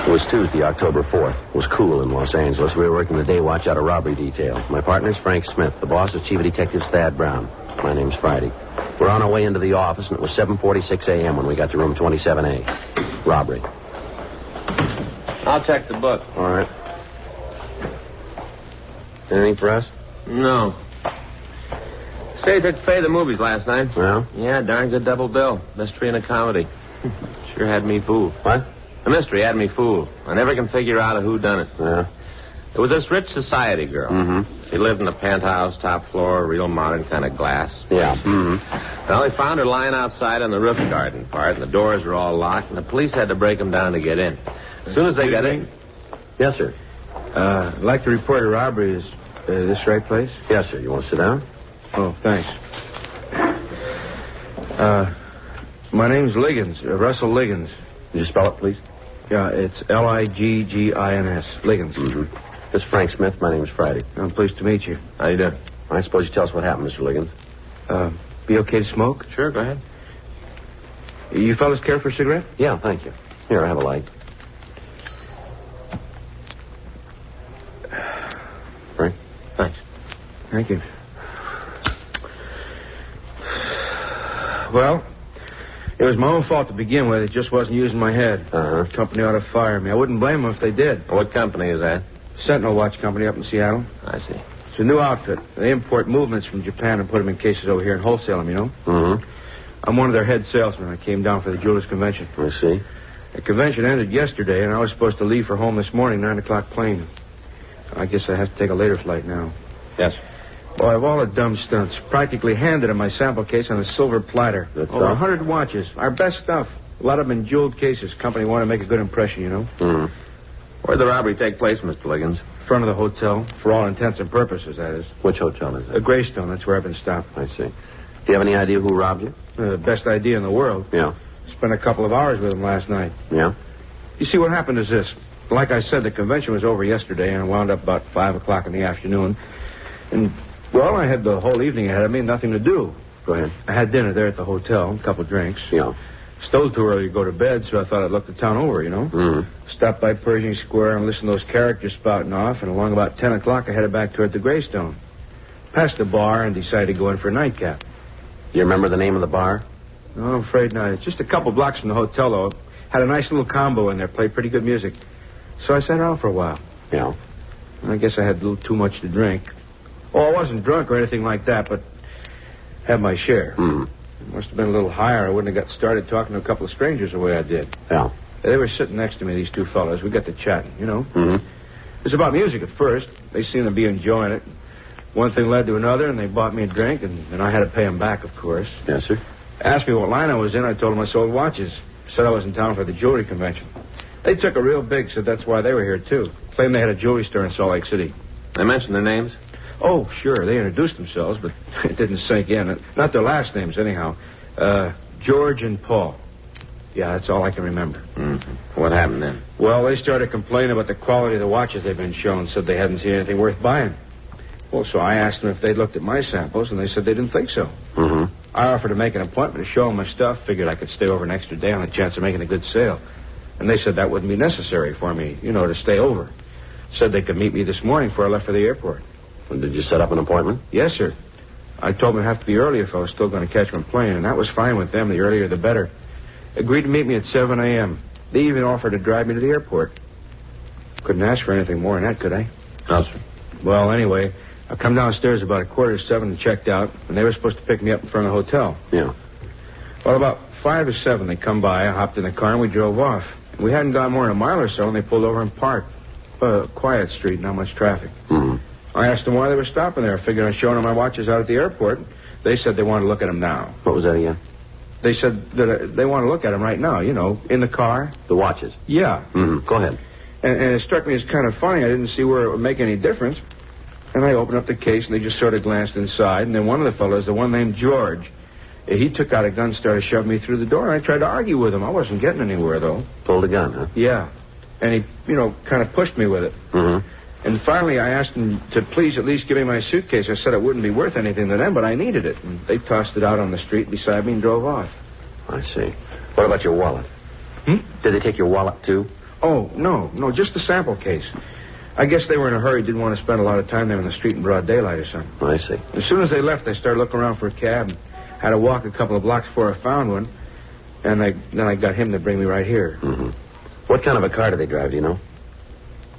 It was Tuesday, October 4th. It was cool in Los Angeles. We were working the day watch out of robbery detail. My partner's Frank Smith. The boss is Chief of Detectives Thad Brown. My name's Friday. We're on our way into the office, and it was 7:46 a.m. when we got to room 27A. Robbery. I'll check the book. All right. Anything for us? No. Say, you took Faye to the movies last night. Well? Yeah, darn good double bill. Mystery and a comedy. Sure had me fooled. What? The mystery had me fooled. I never can figure out who done it. Yeah. It was this rich society girl. Mm-hmm. She lived in a penthouse, top floor, real modern kind of glass. Yeah. Mm-hmm. Well, they found her lying outside on the roof garden part, and the doors were all locked, and the police had to break them down to get in. As soon as they got in... Yes, sir. I'd like to report a robbery. Is this the right place? Yes, sir. You want to sit down? Oh, thanks. My name's Liggins, Russell Liggins. Could you spell it, please? Yeah, it's Liggins. Liggins. Mm-hmm. This is Frank Smith. My name's Friday. I'm pleased to meet you. How you doing? I suppose you tell us what happened, Mr. Liggins. Be okay to smoke? Sure, go ahead. You fellas care for a cigarette? Yeah, thank you. Here, I have a light. Frank? Thanks. Thank you. Well, it was my own fault to begin with. It just wasn't using my head. Uh-huh. Company ought to fire me. I wouldn't blame them if they did. What company is that? Sentinel Watch Company up in Seattle. I see. It's a new outfit. They import movements from Japan and put them in cases over here and wholesale them, you know? Mm-hmm. I'm one of their head salesmen. I came down for the Jewelers Convention. I see. The convention ended yesterday, and I was supposed to leave for home this morning, 9 o'clock plane. I guess I have to take a later flight now. Yes. Boy, of all the dumb stunts, practically handed him my sample case on a silver platter. That's Over all? 100 watches. Our best stuff. A lot of them in jeweled cases. Company wanted to make a good impression, you know? Mm-hmm. Where'd the robbery take place, Mr. Liggins? Front of the hotel. For all intents and purposes, that is. Which hotel is it? The Greystone. That's where I've been stopped. I see. Do you have any idea who robbed you? The best idea in the world. Yeah. Spent a couple of hours with him last night. Yeah? You see, what happened is this. Like I said, the convention was over yesterday, and wound up about 5 o'clock in the afternoon. And, well, I had the whole evening ahead of me, nothing to do. Go ahead. I had dinner there at the hotel, a couple of drinks. Yeah. Stole too early to go to bed, so I thought I'd look the town over, you know? Mm-hmm. Stopped by Pershing Square and listened to those characters spouting off, and along about 10 o'clock, I headed back toward the Greystone. Passed the bar and decided to go in for a nightcap. Do you remember the name of the bar? No, I'm afraid not. It's just a couple blocks from the hotel, though. Had a nice little combo in there, played pretty good music. So I sat around for a while. Yeah. I guess I had a little too much to drink. Oh, I wasn't drunk or anything like that, but had my share. Mm-hmm. It must have been a little higher. I wouldn't have got started talking to a couple of strangers the way I did. Yeah. They were sitting next to me, these two fellas. We got to chatting, you know. Mm-hmm. It was about music at first. They seemed to be enjoying it. One thing led to another, and they bought me a drink, and I had to pay them back, of course. Yes, sir. Asked me what line I was in. I told them I sold watches. Said I was in town for the jewelry convention. They took a real big, said that's why they were here, too. Claimed they had a jewelry store in Salt Lake City. They mentioned their names? Oh, sure. They introduced themselves, but it didn't sink in. Not their last names, anyhow. George and Paul. Yeah, that's all I can remember. Mm-hmm. What happened then? Well, they started complaining about the quality of the watches they'd been shown. Said they hadn't seen anything worth buying. Well, so I asked them if they'd looked at my samples, and they said they didn't think so. Mm-hmm. I offered to make an appointment to show them my stuff. Figured I could stay over an extra day on the chance of making a good sale. And they said that wouldn't be necessary for me, to stay over. Said they could meet me this morning before I left for the airport. Well, did you set up an appointment? Yes, sir. I told them it'd have to be early if I was still going to catch my plane, and that was fine with them. The earlier, the better. Agreed to meet me at 7 a.m. They even offered to drive me to the airport. Couldn't ask for anything more than that, could I? No, sir. Well, anyway, I come downstairs about 6:45 and checked out, and they were supposed to pick me up in front of the hotel. Yeah. Well, about 5 or 7, they come by. I hopped in the car, and we drove off. We hadn't gone more than a mile or so, and they pulled over and parked. Quiet street, not much traffic. Mm-hmm. I asked them why they were stopping there. I figured on showing them my watches out at the airport. They said they wanted to look at them now. What was that again? They said that they want to look at them right now, in the car. The watches? Yeah. Mm-hmm. Go ahead. And it struck me as kind of funny. I didn't see where it would make any difference. And I opened up the case, and they just sort of glanced inside. And then one of the fellows, the one named George, he took out a gun, started shoving me through the door, and I tried to argue with him. I wasn't getting anywhere, though. Pulled a gun, huh? Yeah. And he, kind of pushed me with it. Mm-hmm. And finally, I asked him to please at least give me my suitcase. I said it wouldn't be worth anything to them, but I needed it. And they tossed it out on the street beside me and drove off. I see. What about your wallet? Did they take your wallet, too? Oh, no, just the sample case. I guess they were in a hurry, didn't want to spend a lot of time there in the street in broad daylight or something. I see. As soon as they left, I started looking around for a cab and had to walk a couple of blocks before I found one. And then I got him to bring me right here. Mm-hmm. What kind of a car did they drive, do you know?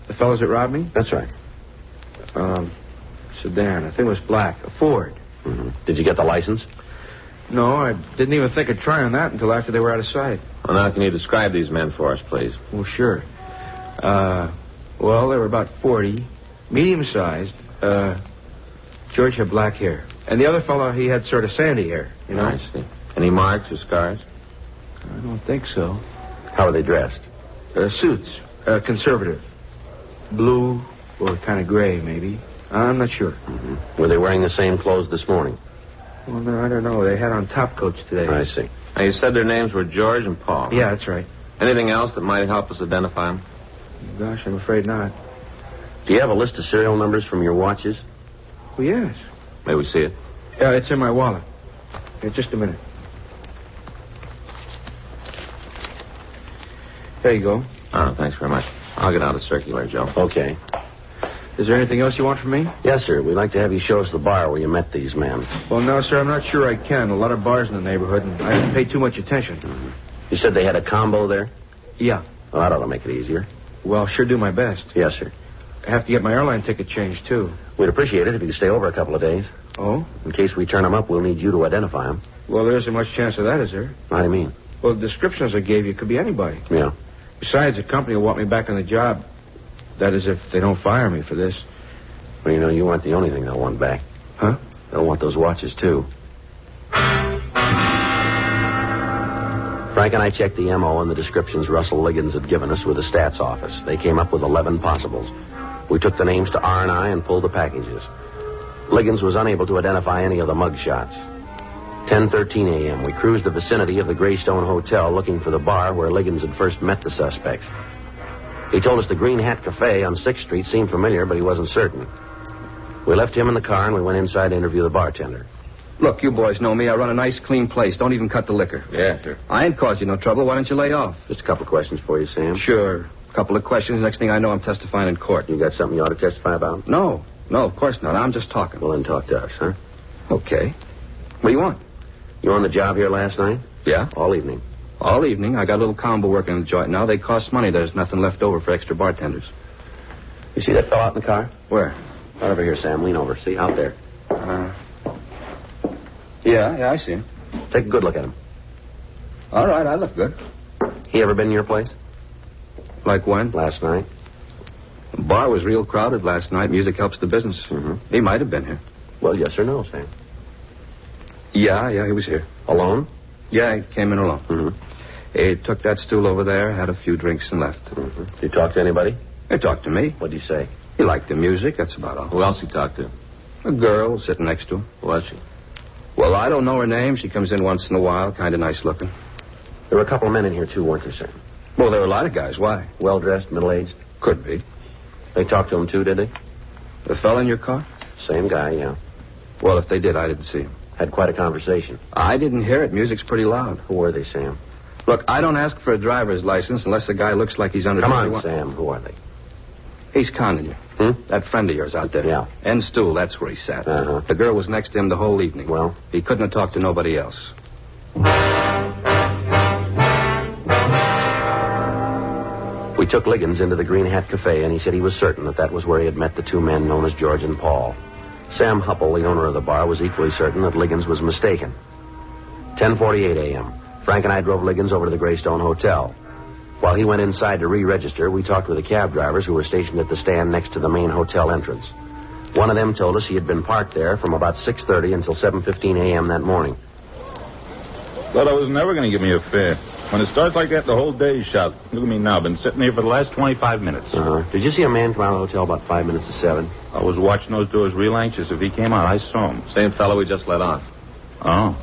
The fellows that robbed me? That's right. Sedan. I think it was black. A Ford. Mm-hmm. Did you get the license? No, I didn't even think of trying that until after they were out of sight. Well, now, can you describe these men for us, please? Well, sure. Well, they were about 40, medium-sized. George had black hair. And the other fellow, he had sort of sandy hair, I see. Any marks or scars? I don't think so. How were they dressed? Suits. Conservative. Blue or kind of gray, maybe. I'm not sure. Mm-hmm. Were they wearing the same clothes this morning? Well, no, I don't know. They had on top coats today. I see. Now, you said their names were George and Paul. Yeah, that's right. Anything else that might help us identify them? Gosh, I'm afraid not. Do you have a list of serial numbers from your watches? Well, yes. May we see it? Yeah, it's in my wallet. Here, just a minute. There you go. Oh, thanks very much. I'll get out a circular, Joe. Okay. Is there anything else you want from me? Yes, sir. We'd like to have you show us the bar where you met these men. Well, no, sir, I'm not sure I can. A lot of bars in the neighborhood, and I didn't pay too much attention. Mm-hmm. You said they had a combo there? Yeah. Well, that ought to make it easier. Well, I'll sure do my best. Yes, sir. I have to get my airline ticket changed, too. We'd appreciate it if you could stay over a couple of days. Oh? In case we turn them up, we'll need you to identify them. Well, there isn't much chance of that, is there? What do you mean? Well, the descriptions I gave you could be anybody. Yeah. Besides, the company will want me back on the job. That is, if they don't fire me for this. Well, you weren't the only thing they'll want back. Huh? They'll want those watches, too. Frank and I checked the M.O. and the descriptions Russell Liggins had given us with the stats office. They came up with 11 possibles. We took the names to R&I and pulled the packages. Liggins was unable to identify any of the mug shots. 10:13 a.m. We cruised the vicinity of the Greystone Hotel looking for the bar where Liggins had first met the suspects. He told us the Green Hat Cafe on 6th Street seemed familiar, but he wasn't certain. We left him in the car and we went inside to interview the bartender. Look, you boys know me. I run a nice, clean place. Don't even cut the liquor. Yeah, sure. I ain't caused you no trouble. Why don't you lay off? Just a couple of questions for you, Sam. Sure. A couple of questions. Next thing I know, I'm testifying in court. You got something you ought to testify about? No, of course not. I'm just talking. Well, then talk to us, huh? Okay. What do you want? You on the job here last night? Yeah. All evening. All evening. I got a little combo working in the joint now. They cost money. There's nothing left over for extra bartenders. You see that fellow out in the car? Where? Right over here, Sam. Lean over. See? Out there. Yeah, I see him. Take a good look at him. All right, I look good. He ever been to your place? Like when? Last night. The bar was real crowded last night. Music helps the business. Mm-hmm. He might have been here. Well, yes or no, Sam? Yeah, he was here. Alone? Yeah, he came in alone. Mm-hmm. He took that stool over there, had a few drinks, and left. Mm-hmm. Did he talk to anybody? He talked to me. What'd he say? He liked the music, that's about all. Who else he talked to? A girl sitting next to him. Who was she? Well, I don't know her name. She comes in once in a while, kind of nice looking. There were a couple of men in here, too, weren't there, Sam? Well, there were a lot of guys. Why? Well-dressed, middle-aged? Could be. They talked to him, too, did they? The fella in your car? Same guy, yeah. Well, if they did, I didn't see him. Had quite a conversation. I didn't hear it. Music's pretty loud. Who were they, Sam? Look, I don't ask for a driver's license unless the guy looks like he's under 21. Come on, Sam. Who are they? He's conning you. That friend of yours out there. Yeah. End stool, that's where he sat. Uh-huh. The girl was next to him the whole evening. Well? He couldn't have talked to nobody else. We took Liggins into the Green Hat Cafe, and he said he was certain that was where he had met the two men known as George and Paul. Sam Hupple, the owner of the bar, was equally certain that Liggins was mistaken. 10:48 a.m. Frank and I drove Liggins over to the Greystone Hotel. While he went inside to re-register, we talked with the cab drivers who were stationed at the stand next to the main hotel entrance. One of them told us he had been parked there from about 6:30 until 7:15 a.m. that morning. Thought I was never going to give me a fare. When it starts like that, the whole day's shot. Look at me now. Been sitting here for the last 25 minutes. Did you see a man come out of the hotel about 5 minutes to 7? I was watching those doors real anxious. If he came out, I saw him. Same fellow we just let off. Oh.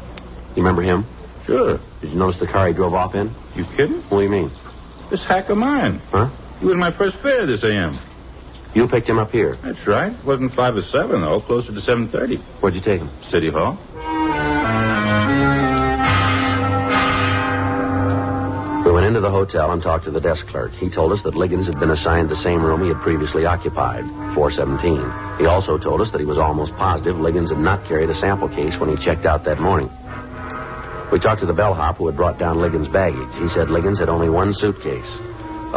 You remember him? Sure. Did you notice the car he drove off in? You kidding? What do you mean? This hack of mine. Huh? He was my first fare this a.m. You picked him up here? That's right. It wasn't 5 or 7, though. Closer to 7:30. Where'd you take him? City Hall. We went into the hotel and talked to the desk clerk. He told us that Liggins had been assigned the same room he had previously occupied, 417. He also told us that he was almost positive Liggins had not carried a sample case when he checked out that morning. We talked to the bellhop who had brought down Liggins' baggage. He said Liggins had only one suitcase.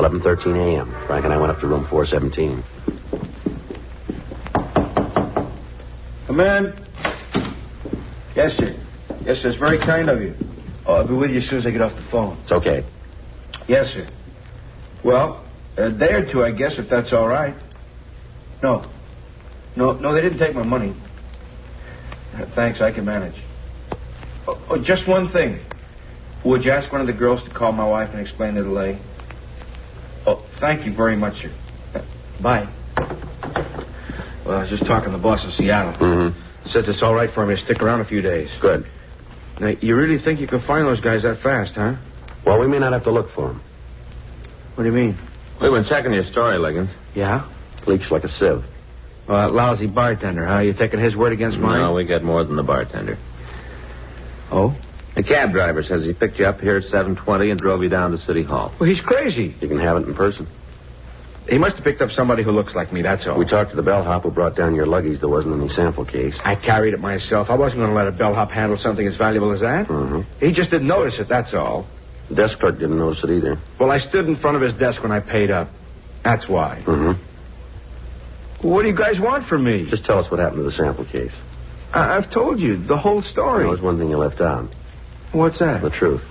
11:13 a.m. Frank and I went up to room 417. Come in. Yes, sir. Yes, sir. It's very kind of you. Oh, I'll be with you as soon as I get off the phone. It's okay. Yes, sir. Well, a day or two, I guess, if that's all right. No, they didn't take my money. Thanks, I can manage. Oh, just one thing. Would you ask one of the girls to call my wife and explain the delay? Oh, thank you very much, sir. Bye. Well, I was just talking to the boss in Seattle. Mm-hmm. Says it's all right for me to stick around a few days. Good. Now, you really think you can find those guys that fast, huh? Well, we may not have to look for them. What do you mean? We've been checking your story, Liggins. Yeah? Leaks like a sieve. Well, that lousy bartender, huh? You taking his word against mine? No, we got more than the bartender. Oh? The cab driver says he picked you up here at 7:20 and drove you down to City Hall. Well, he's crazy. You can have it in person. He must have picked up somebody who looks like me, that's all. We talked to the bellhop who brought down your luggage. There wasn't any sample case. I carried it myself. I wasn't going to let a bellhop handle something as valuable as that. Mm-hmm. He just didn't notice it, that's all. The desk clerk didn't notice it either. Well, I stood in front of his desk when I paid up. That's why. Mm-hmm. What do you guys want from me? Just tell us what happened to the sample case. I've told you the whole story. There's one thing you left out. What's that? The truth.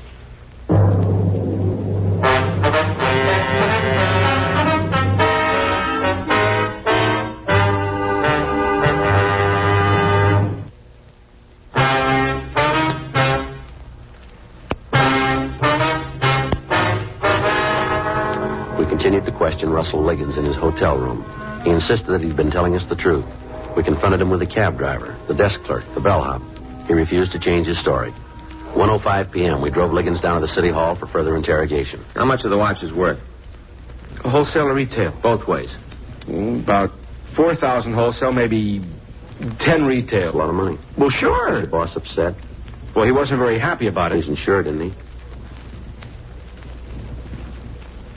We continued to question Russell Liggins in his hotel room. He insisted that he'd been telling us the truth. We confronted him with the cab driver, the desk clerk, the bellhop. He refused to change his story. 1:05 p.m., we drove Liggins down to the city hall for further interrogation. How much of the watch is worth? Wholesale or retail? Both ways. About 4,000 wholesale, maybe 10 retail. That's a lot of money. Well, sure. Was your boss upset? Well, he wasn't very happy about it. He's insured, isn't he?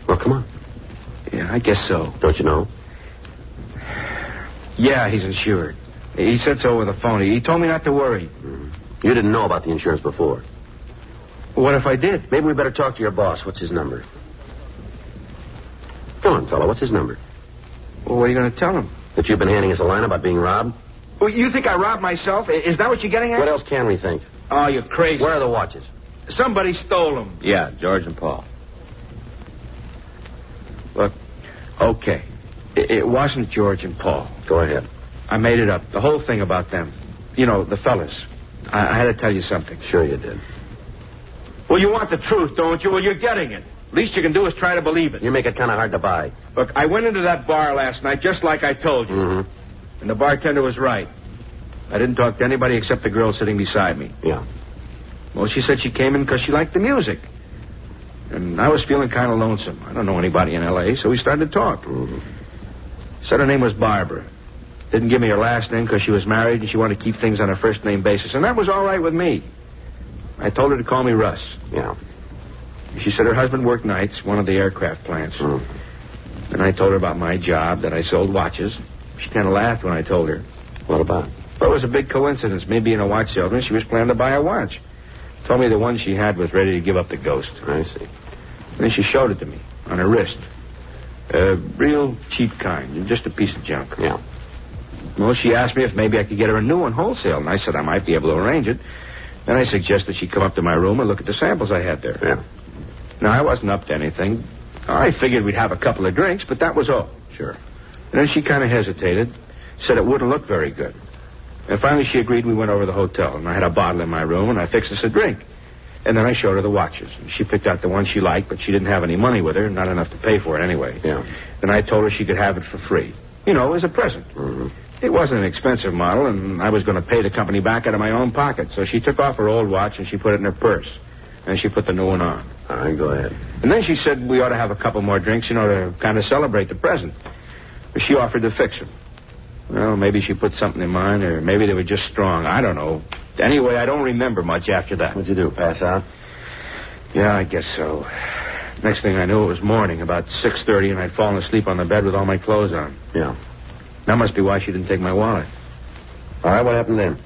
Well, come on. Yeah, I guess so. Don't you know? Yeah, he's insured. He said so over the phone. He told me not to worry. Mm-hmm. You didn't know about the insurance before. What if I did? Maybe we better talk to your boss. What's his number? Come on, fella. What's his number? Well, what are you going to tell him? That you've been handing us a line about being robbed? Well, you think I robbed myself? Is that what you're getting at? What else can we think? Oh, you're crazy. Where are the watches? Somebody stole them. Yeah, George and Paul. Look, okay. It wasn't George and Paul. Go ahead. I made it up. The whole thing about them. You know, the fellas. I had to tell you something. Sure you did. Well, you want the truth, don't you? Well, you're getting it. Least you can do is try to believe it. You make it kind of hard to buy. Look, I went into that bar last night just like I told you. Mm-hmm. And the bartender was right. I didn't talk to anybody except the girl sitting beside me. Yeah. Well, she said she came in because she liked the music. And I was feeling kind of lonesome. I don't know anybody in L.A., so we started to talk. Mm-hmm. Said her name was Barbara. Didn't give me her last name because she was married and she wanted to keep things on a first-name basis. And that was all right with me. I told her to call me Russ. Yeah. She said her husband worked nights, one of the aircraft plants. Mm-hmm. And I told her about my job, that I sold watches. She kind of laughed when I told her. What about? Well, it was a big coincidence. Me being a watch salesman, she was planning to buy a watch. Told me the one she had was ready to give up the ghost. I see. Then she showed it to me on her wrist. Real cheap kind. Just a piece of junk. Yeah. Well, she asked me if maybe I could get her a new one wholesale, and I said I might be able to arrange it. Then I suggested she come up to my room and look at the samples I had there. Yeah. Now, I wasn't up to anything. I figured we'd have a couple of drinks, but that was all. Sure. And then she kind of hesitated, said it wouldn't look very good. And finally she agreed. We went over to the hotel, and I had a bottle in my room, and I fixed us a drink. And then I showed her the watches. And she picked out the one she liked, but she didn't have any money with her, not enough to pay for it anyway. Yeah. Then I told her she could have it for free. You know, as a present. Mm-hmm. It wasn't an expensive model, and I was going to pay the company back out of my own pocket. So she took off her old watch, and she put it in her purse. And she put the new one on. All right, go ahead. And then she said we ought to have a couple more drinks, you know, to kind of celebrate the present. She offered to fix them. Well, maybe she put something in mine, or maybe they were just strong. I don't know. Anyway, I don't remember much after that. What'd you do, pass out? Yeah, I guess so. Next thing I knew, it was morning, about 6:30, and I'd fallen asleep on the bed with all my clothes on. Yeah. That must be why she didn't take my wallet. All right, what happened then?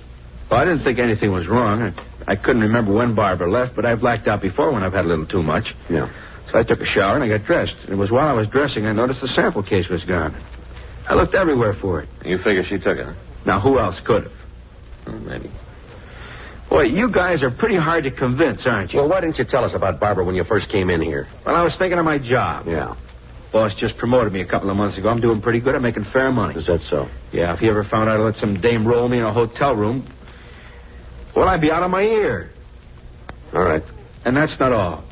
Well, I didn't think anything was wrong. I couldn't remember when Barbara left, but I blacked out before when I've had a little too much. Yeah. So I took a shower and I got dressed. It was while I was dressing I noticed the sample case was gone. I looked everywhere for it. You figure she took it, huh? Now, who else could have? Well, maybe. Boy, you guys are pretty hard to convince, aren't you? Well, why didn't you tell us about Barbara when you first came in here? Well, I was thinking of my job. Yeah. Boss just promoted me a couple of months ago. I'm doing pretty good. I'm making fair money. Is that so? Yeah, if he ever found out I let some dame roll me in a hotel room, well, I'd be out of my ear. All right. And that's not all.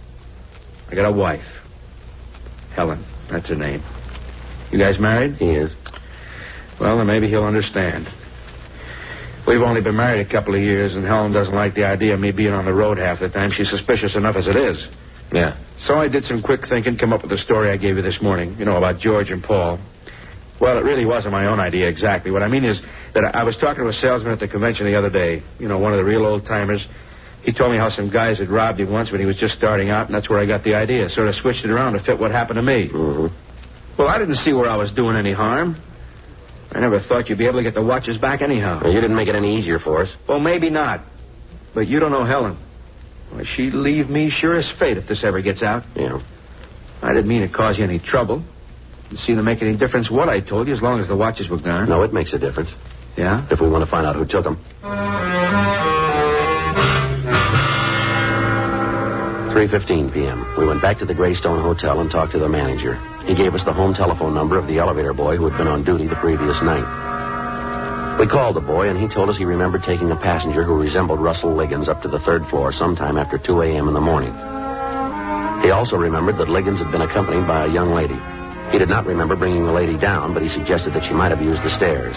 I got a wife. Helen, that's her name. You guys married? He is. Well, then maybe he'll understand. We've only been married a couple of years, and Helen doesn't like the idea of me being on the road half the time. She's suspicious enough as it is. Yeah. So I did some quick thinking, come up with the story I gave you this morning, you know, about George and Paul. Well, it really wasn't my own idea exactly. What I mean is that I was talking to a salesman at the convention the other day, you know, one of the real old-timers. He told me how some guys had robbed him once when he was just starting out, and that's where I got the idea. Sort of switched it around to fit what happened to me. Mm-hmm. Well, I didn't see where I was doing any harm. I never thought you'd be able to get the watches back anyhow. Well, you didn't make it any easier for us. Well, maybe not. But you don't know Helen. Well, she'd leave me sure as fate if this ever gets out. Yeah. I didn't mean to cause you any trouble. Didn't seem to make any difference what I told you as long as the watches were gone. No, it makes a difference. Yeah? If we want to find out who took them. 3:15 p.m. We went back to the Greystone Hotel and talked to the manager. He gave us the home telephone number of the elevator boy who had been on duty the previous night. We called the boy, and he told us he remembered taking a passenger who resembled Russell Liggins up to the third floor sometime after 2 a.m. in the morning. He also remembered that Liggins had been accompanied by a young lady. He did not remember bringing the lady down, but he suggested that she might have used the stairs.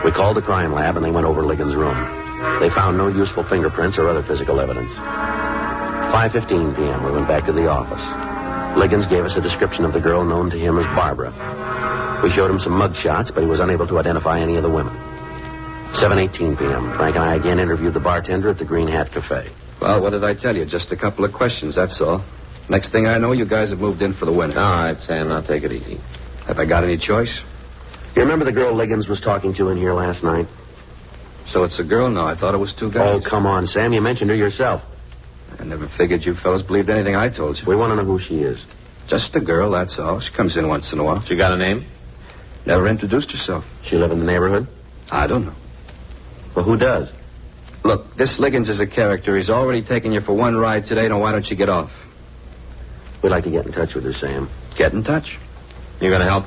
We called the crime lab, and they went over Liggins' room. They found no useful fingerprints or other physical evidence. 5:15 p.m., we went back to the office. Liggins gave us a description of the girl known to him as Barbara. We showed him some mug shots, but he was unable to identify any of the women. 7:18 p.m., Frank and I again interviewed the bartender at the Green Hat Cafe. Well, what did I tell you? Just a couple of questions, that's all. Next thing I know, you guys have moved in for the winter. All right, Sam, now take it easy. Have I got any choice? You remember the girl Liggins was talking to in here last night? So it's a girl? No, I thought it was two guys. Oh, come on, Sam. You mentioned her yourself. I never figured you fellas believed anything I told you. We want to know who she is. Just a girl, that's all. She comes in once in a while. She got a name? Never introduced herself. She live in the neighborhood? I don't know. Well, who does? Look, this Liggins is a character. He's already taken you for one ride today. Now, why don't you get off? We'd like to get in touch with her, Sam. Get in touch? You gonna help?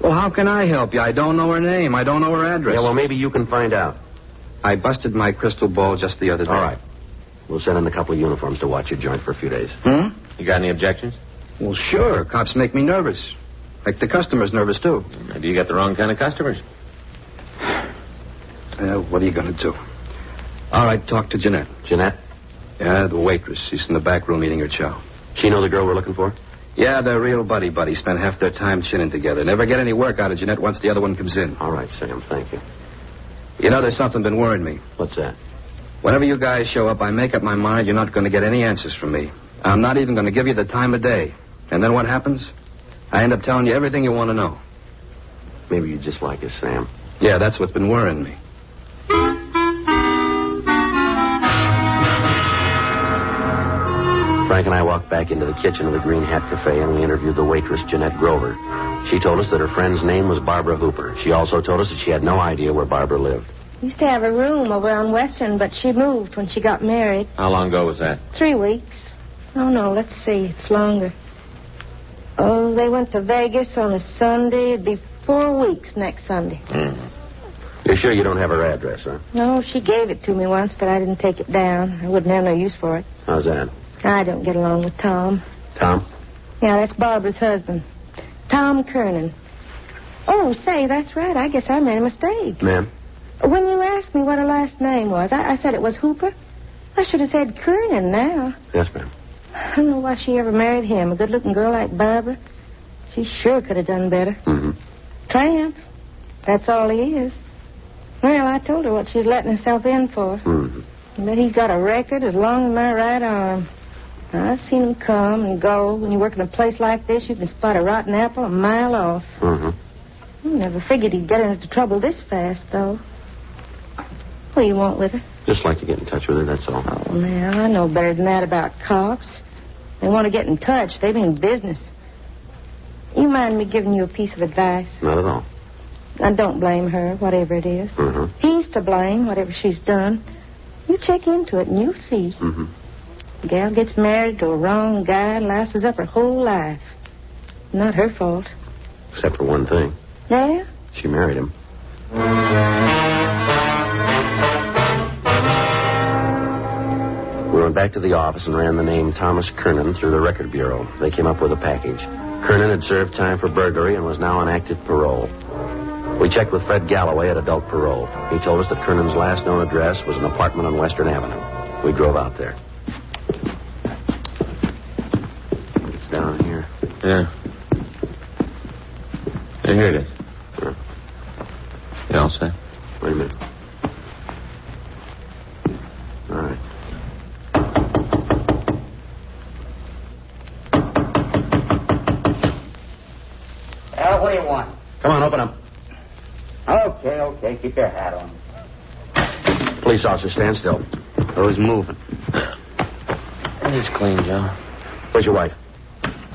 Well, how can I help you? I don't know her name. I don't know her address. Yeah, well, maybe you can find out. I busted my crystal ball just the other day. All right. We'll send in a couple of uniforms to watch your joint for a few days. Hmm? You got any objections? Well, sure. Cops make me nervous. Make the customers nervous, too. Maybe you got the wrong kind of customers. What are you going to do? All right, talk to Jeanette. Jeanette? Yeah, the waitress. She's in the back room eating her chow. She know the girl we're looking for? Yeah, they're real buddy-buddy. Spend half their time chinning together. Never get any work out of Jeanette once the other one comes in. All right, Sam. Thank you. You know, there's something been worrying me. What's that? Whenever you guys show up, I make up my mind you're not going to get any answers from me. I'm not even going to give you the time of day. And then what happens? I end up telling you everything you want to know. Maybe you just like us, Sam. Yeah, that's what's been worrying me. Frank and I walked back into the kitchen of the Green Hat Cafe, and we interviewed the waitress, Jeanette Grover. She told us that her friend's name was Barbara Hooper. She also told us that she had no idea where Barbara lived. Used to have a room over on Western, but she moved when she got married. How long ago was that? 3 weeks. Oh, no, let's see. It's longer. Oh, they went to Vegas on a Sunday. It'd be 4 weeks next Sunday. You're sure you don't have her address, huh? No, she gave it to me once, but I didn't take it down. I wouldn't have no use for it. How's that? I don't get along with Tom. Tom? Yeah, that's Barbara's husband. Tom Kernan. Oh, say, that's right. I guess I made a mistake. Ma'am? When you asked me what her last name was, I said it was Hooper. I should have said Kernan now. Yes, ma'am. I don't know why she ever married him. A good-looking girl like Barbara. She sure could have done better. Mm-hmm. Tramp. That's all he is. Well, I told her what she's letting herself in for. Mm-hmm. But he's got a record as long as my right arm. I've seen him come and go. When you work in a place like this, you can spot a rotten apple a mile off. Mm-hmm. I never figured he'd get into trouble this fast, though. What do you want with her? Just like to get in touch with her, that's all. Oh, now, I know better than that about cops. They want to get in touch. They mean business. You mind me giving you a piece of advice? Not at all. I don't blame her, whatever it is. Mm-hmm. He's to blame, whatever she's done. You check into it and you'll see. Mm-hmm. The gal gets married to a wrong guy and lasses up her whole life. Not her fault. Except for one thing. Yeah? She married him. We went back to the office and ran the name Thomas Kernan through the record bureau. They came up with a package. Kernan had served time for burglary and was now on active parole. We checked with Fred Galloway at adult parole. He told us that Kernan's last known address was an apartment on Western Avenue. We drove out there. It's down here. Yeah. Yeah, here it is. Sure. You all set? Wait a minute. All right. Well, what do you want? Come on, open up. Okay. Keep your hat on. Police officer, stand still. Who's moving? It's clean, Joe. Where's your wife?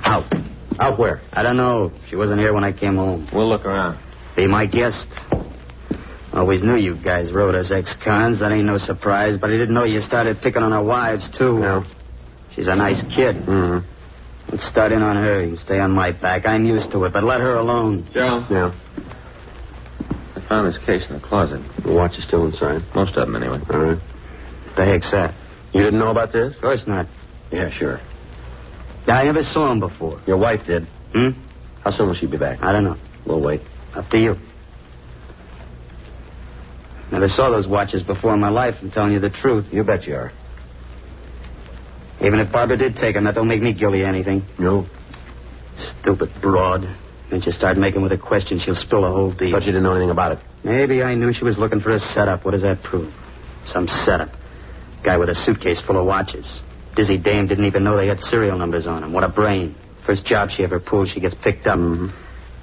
Out. Out where? I don't know. She wasn't here when I came home. We'll look around. Be my guest. Always knew you guys rode as ex-cons. That ain't no surprise, but I didn't know you started picking on our wives, too. No. She's a nice kid. Mm-hmm. Let's start in on her. You can stay on my back. I'm used to it, but let her alone. Joe? Yeah. I found this case in the closet. The watch is still inside. Most of them, anyway. All right. The heck's that? You didn't know about this? Of course not. Yeah, sure. I never saw him before. Your wife did. Hmm? How soon will she be back? I don't know. We'll wait. Up to you. Never saw those watches before in my life, I'm telling you the truth. You bet you are. Even if Barbara did take them, that don't make me guilty of anything. No. Stupid broad. Once you start making with a question, she'll spill the whole deal. Thought you didn't know anything about it. Maybe I knew she was looking for a setup. What does that prove? Some setup. Guy with a suitcase full of watches. Dizzy dame didn't even know they had serial numbers on them. What a brain. First job she ever pulled, she gets picked up. Mm-hmm.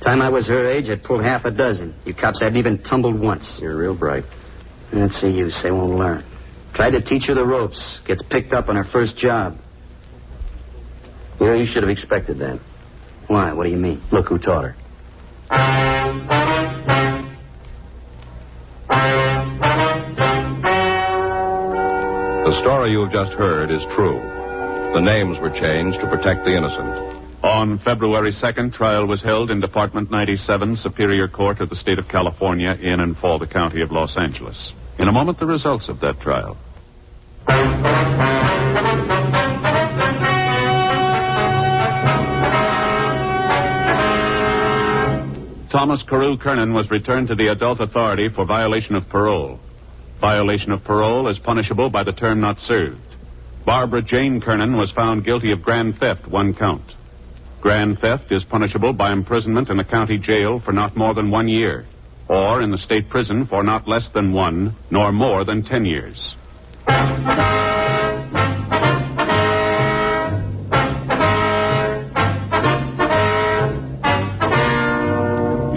Time I was her age, I'd pulled half a dozen. You cops hadn't even tumbled once. You're real bright. That's the use. They won't learn. Tried to teach her the ropes. Gets picked up on her first job. You know, you should have expected that. Why? What do you mean? Look who taught her. The story you have just heard is true. The names were changed to protect the innocent. On February 2nd, trial was held in Department 97, Superior Court of the State of California, in and for the County of Los Angeles. In a moment, the results of that trial. Thomas Carew Kernan was returned to the adult authority for violation of parole. Violation of parole is punishable by the term not served. Barbara Jane Kernan was found guilty of grand theft, 1 count. Grand theft is punishable by imprisonment in the county jail for not more than 1 year, or in the state prison for not less than 1, nor more than 10 years.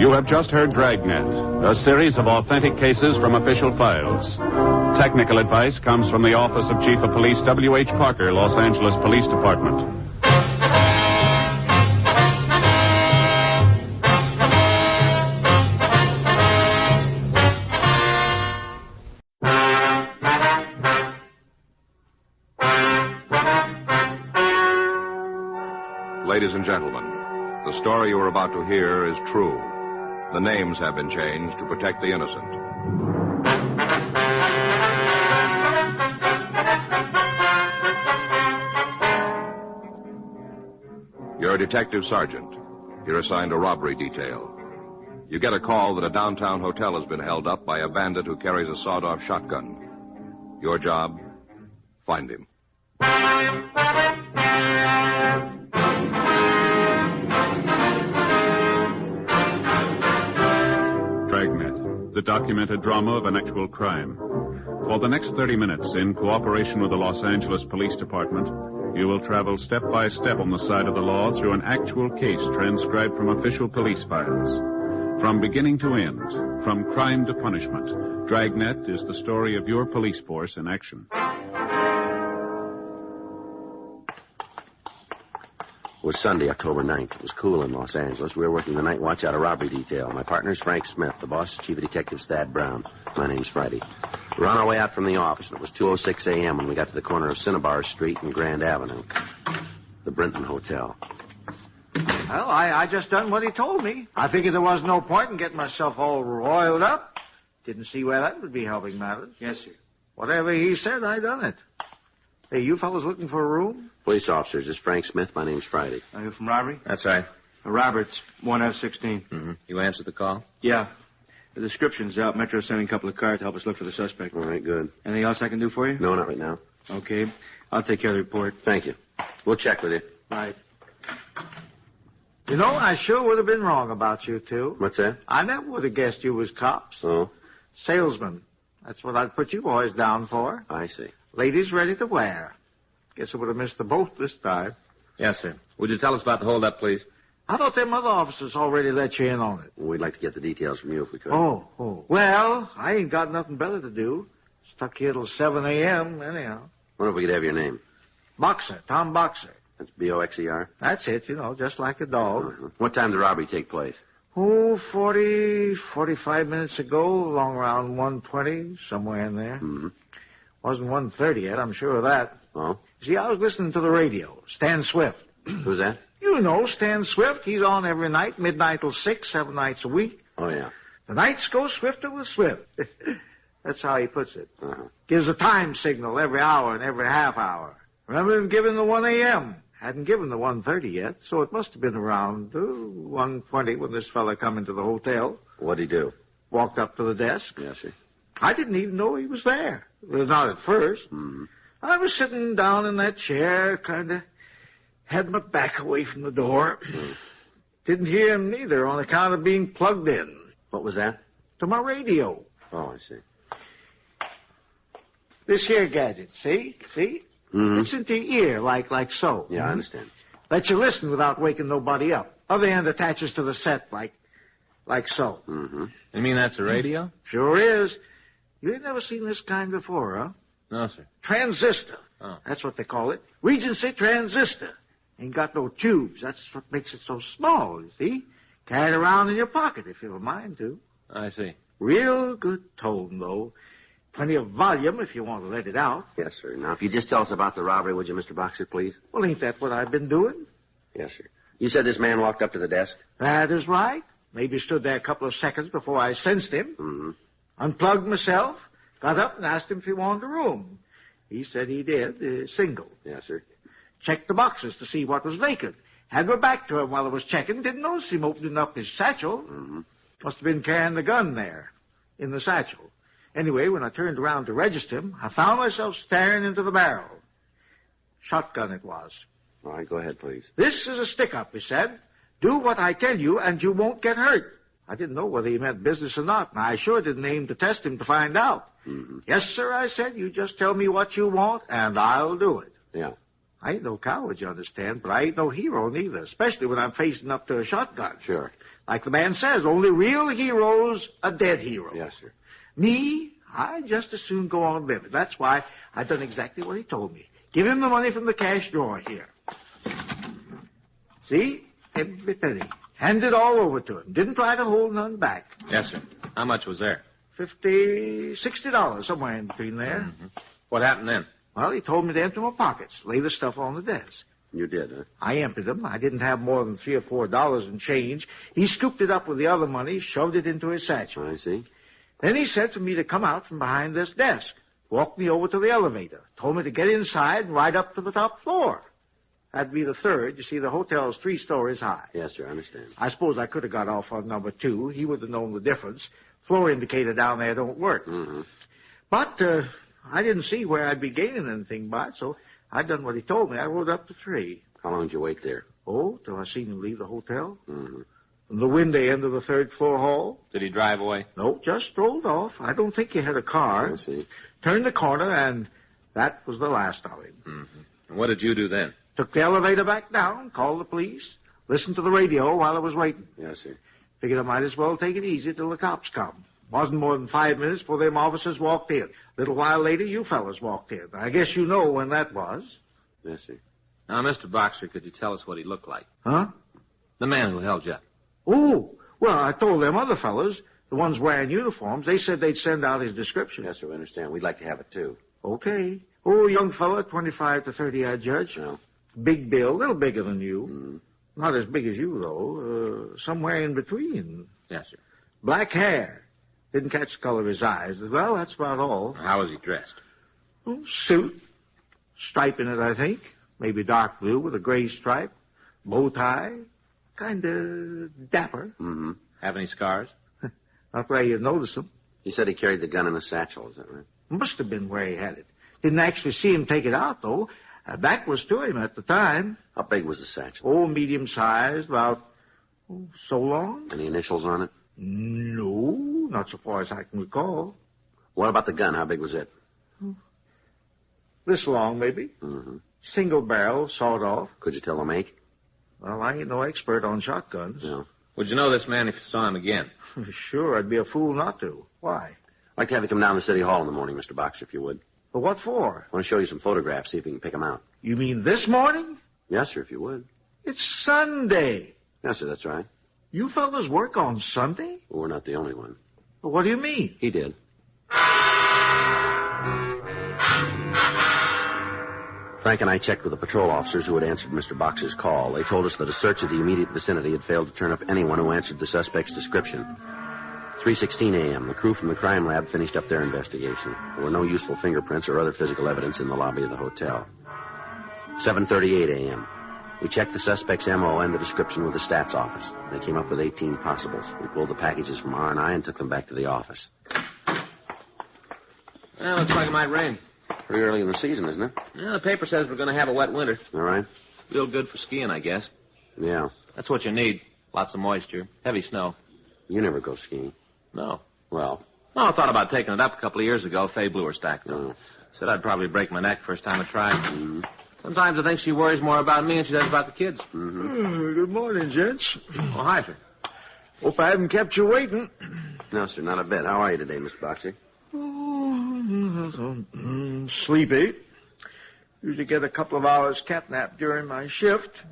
You have just heard Dragnet, a series of authentic cases from official files. Technical advice comes from the Office of Chief of Police W.H. Parker, Los Angeles Police Department. Ladies and gentlemen, the story you are about to hear is true. The names have been changed to protect the innocent. You're a detective sergeant. You're assigned a robbery detail. You get a call that a downtown hotel has been held up by a bandit who carries a sawed-off shotgun. Your job? Find him. Dragnet, the documented drama of an actual crime. For the next 30 minutes, in cooperation with the Los Angeles Police Department, you will travel step by step on the side of the law through an actual case transcribed from official police files. From beginning to end, from crime to punishment, Dragnet is the story of your police force in action. It was Sunday, October 9th. It was cool in Los Angeles. We were working the night watch out of robbery detail. My partner's Frank Smith. The boss is Chief of Detectives Thad Brown. My name's Friday. We were on our way out from the office, and it was 2:06 a.m. when we got to the corner of Cinnabar Street and Grand Avenue. The Brinton Hotel. Well, I just done what he told me. I figured there was no point in getting myself all roiled up. Didn't see where that would be helping matters. Yes, sir. Whatever he said, I done it. Hey, you fellas looking for a room? Police officers, this is Frank Smith. My name's Friday. Are you from robbery? That's right. Roberts, 1F16. Mm-hmm. You answered the call? Yeah. The description's out. Metro's sending a couple of cars to help us look for the suspect. All right, good. Anything else I can do for you? No, not right now. Okay. I'll take care of the report. Thank you. We'll check with you. Right. You know, I sure would have been wrong about you two. What's that? I never would have guessed you was cops. Oh? Salesmen. That's what I'd put you boys down for. I see. Ladies ready to wear. Guess I would have missed the boat this time. Yes, sir. Would you tell us about the holdup, please? I thought them other officers already let you in on it. Well, we'd like to get the details from you if we could. Oh. Well, I ain't got nothing better to do. Stuck here till 7 a.m. anyhow. Wonder if we could have your name. Boxer, Tom Boxer. That's Boxer? That's it, just like a dog. Uh-huh. What time did the robbery take place? 45 minutes ago, along around 1:20, somewhere in there. Mm-hmm. Wasn't 1:30 yet, I'm sure of that. Oh? See, I was listening to the radio. Stan Swift. Who's that? You know Stan Swift. He's on every night, midnight till 6, 7 nights a week. Oh, yeah. The nights go swifter with Swift. That's how he puts it. Uh-huh. Gives a time signal every hour and every half hour. Remember him giving the 1 a.m.? Hadn't given the 1:30 yet, so it must have been around 1:20 when this fella come into the hotel. What'd he do? Walked up to the desk. Yes, sir. I didn't even know he was there. Well, not at first. Mm-hmm. I was sitting down in that chair, kind of had my back away from the door. Didn't hear him neither on account of being plugged in. What was that? To my radio. Oh, I see. This here gadget, see? Mm-hmm. It's into your ear, like so. Yeah, I understand. Lets you listen without waking nobody up. Other end attaches to the set, like so. Mm-hmm. You mean that's a radio? Sure is. You ain't never seen this kind before, huh? No, sir. Transistor. Oh. That's what they call it. Regency transistor. Ain't got no tubes. That's what makes it so small, you see? Carry it around in your pocket if you have a mind to. I see. Real good tone, though. Plenty of volume if you want to let it out. Yes, sir. Now, if you just tell us about the robbery, would you, Mr. Boxer, please? Well, ain't that what I've been doing? Yes, sir. You said this man walked up to the desk? That is right. Maybe stood there a couple of seconds before I sensed him. Mm-hmm. Unplugged myself, got up and asked him if he wanted a room. He said he did, single. Yes, sir. Checked the boxes to see what was vacant. Had my back to him while I was checking. Didn't notice him opening up his satchel. Mm-hmm. Must have been carrying the gun there, in the satchel. Anyway, when I turned around to register him, I found myself staring into the barrel. Shotgun it was. All right, go ahead, please. This is a stick-up, he said. Do what I tell you, and you won't get hurt. I didn't know whether he meant business or not, and I sure didn't aim to test him to find out. Mm-hmm. Yes, sir, I said. You just tell me what you want, and I'll do it. Yeah. I ain't no coward, you understand, but I ain't no hero neither, especially when I'm facing up to a shotgun. Sure. Like the man says, only real heroes are dead heroes. Yes, sir. Me, I'd just as soon go on living. That's why I done exactly what he told me. Give him the money from the cash drawer here. See? Every penny. Hand it all over to him. Didn't try to hold none back. Yes, sir. How much was there? $60, somewhere in between there. Mm-hmm. What happened then? Well, he told me to empty my pockets, lay the stuff on the desk. You did, huh? I emptied them. I didn't have more than $3 or $4 in change. He scooped it up with the other money, shoved it into his satchel. I see. Then he said for me to come out from behind this desk, walked me over to the elevator, told me to get inside and ride up to the top floor. That'd be the third. You see, the hotel's 3 stories high. Yes, sir, I understand. I suppose I could have got off on number 2. He would have known the difference. Floor indicator down there don't work. Mm-hmm. But I didn't see where I'd be gaining anything by it, so I done what he told me. I rode up to 3. How long did you wait there? Oh, till I seen him leave the hotel. Mm-hmm. From the window end of the 3rd floor hall. Did he drive away? No, just strolled off. I don't think he had a car. I see. Turned the corner, and that was the last of him. Mm-hmm. And what did you do then? Took the elevator back down, called the police, listened to the radio while I was waiting. Yes, sir. Figured I might as well take it easy till the cops come. Wasn't more than 5 minutes before them officers walked in. A little while later, you fellas walked in. I guess you know when that was. Yes, sir. Now, Mr. Boxer, could you tell us what he looked like? Huh? The man who held you up. Oh, well, I told them other fellas, the ones wearing uniforms, they said they'd send out his description. Yes, sir, we understand. We'd like to have it, too. Okay. Oh, young fella, 25 to 30, I judge. No. Big build, a little bigger than you. Mm. Not as big as you, though. Somewhere in between. Yes, sir. Black hair. Didn't catch the color of his eyes. Well, that's about all. How was he dressed? Suit. Stripe in it, I think. Maybe dark blue with a gray stripe. Bow tie. Kind of dapper. Mm-hmm. Have any scars? Not where you'd notice them. He said he carried the gun in a satchel, is that right? Must have been where he had it. Didn't actually see him take it out, though. Back was to him at the time. How big was the satchel? Oh, medium-sized, about so long. Any initials on it? No, not so far as I can recall. What about the gun? How big was it? This long, maybe. Mm-hmm. Single barrel, sawed off. Could you tell the make? Well, I ain't no expert on shotguns. No. Would you know this man if you saw him again? Sure, I'd be a fool not to. Why? I'd like to have you come down to City Hall in the morning, Mr. Boxer, if you would. But what for? I want to show you some photographs, see if we can pick them out. You mean this morning? Yes, sir, if you would. It's Sunday. Yes, sir, that's right. You fellas work on Sunday? Well, we're not the only one. Well, what do you mean? He did. Frank and I checked with the patrol officers who had answered Mr. Boxer's call. They told us that a search of the immediate vicinity had failed to turn up anyone who answered the suspect's description. 3:16 a.m., the crew from the crime lab finished up their investigation. There were no useful fingerprints or other physical evidence in the lobby of the hotel. 7:38 a.m., we checked the suspect's M.O. and the description with the stats office. They came up with 18 possibles. We pulled the packages from R&I and took them back to the office. Well, looks like it might rain. Pretty early in the season, isn't it? Yeah, the paper says we're going to have a wet winter. All right. Real good for skiing, I guess. Yeah. That's what you need. Lots of moisture. Heavy snow. You never go skiing. No. Well. No, I thought about taking it up a couple of years ago. Faye blew her stack. Oh. Said I'd probably break my neck first time I tried. Mm-hmm. Sometimes I think she worries more about me than she does about the kids. Mm-hmm. Good morning, gents. Oh, hi, sir. Hope I haven't kept you waiting. No, sir, not a bit. How are you today, Mr. Boxer? Sleepy. Usually get a couple of hours cat nap during my shift.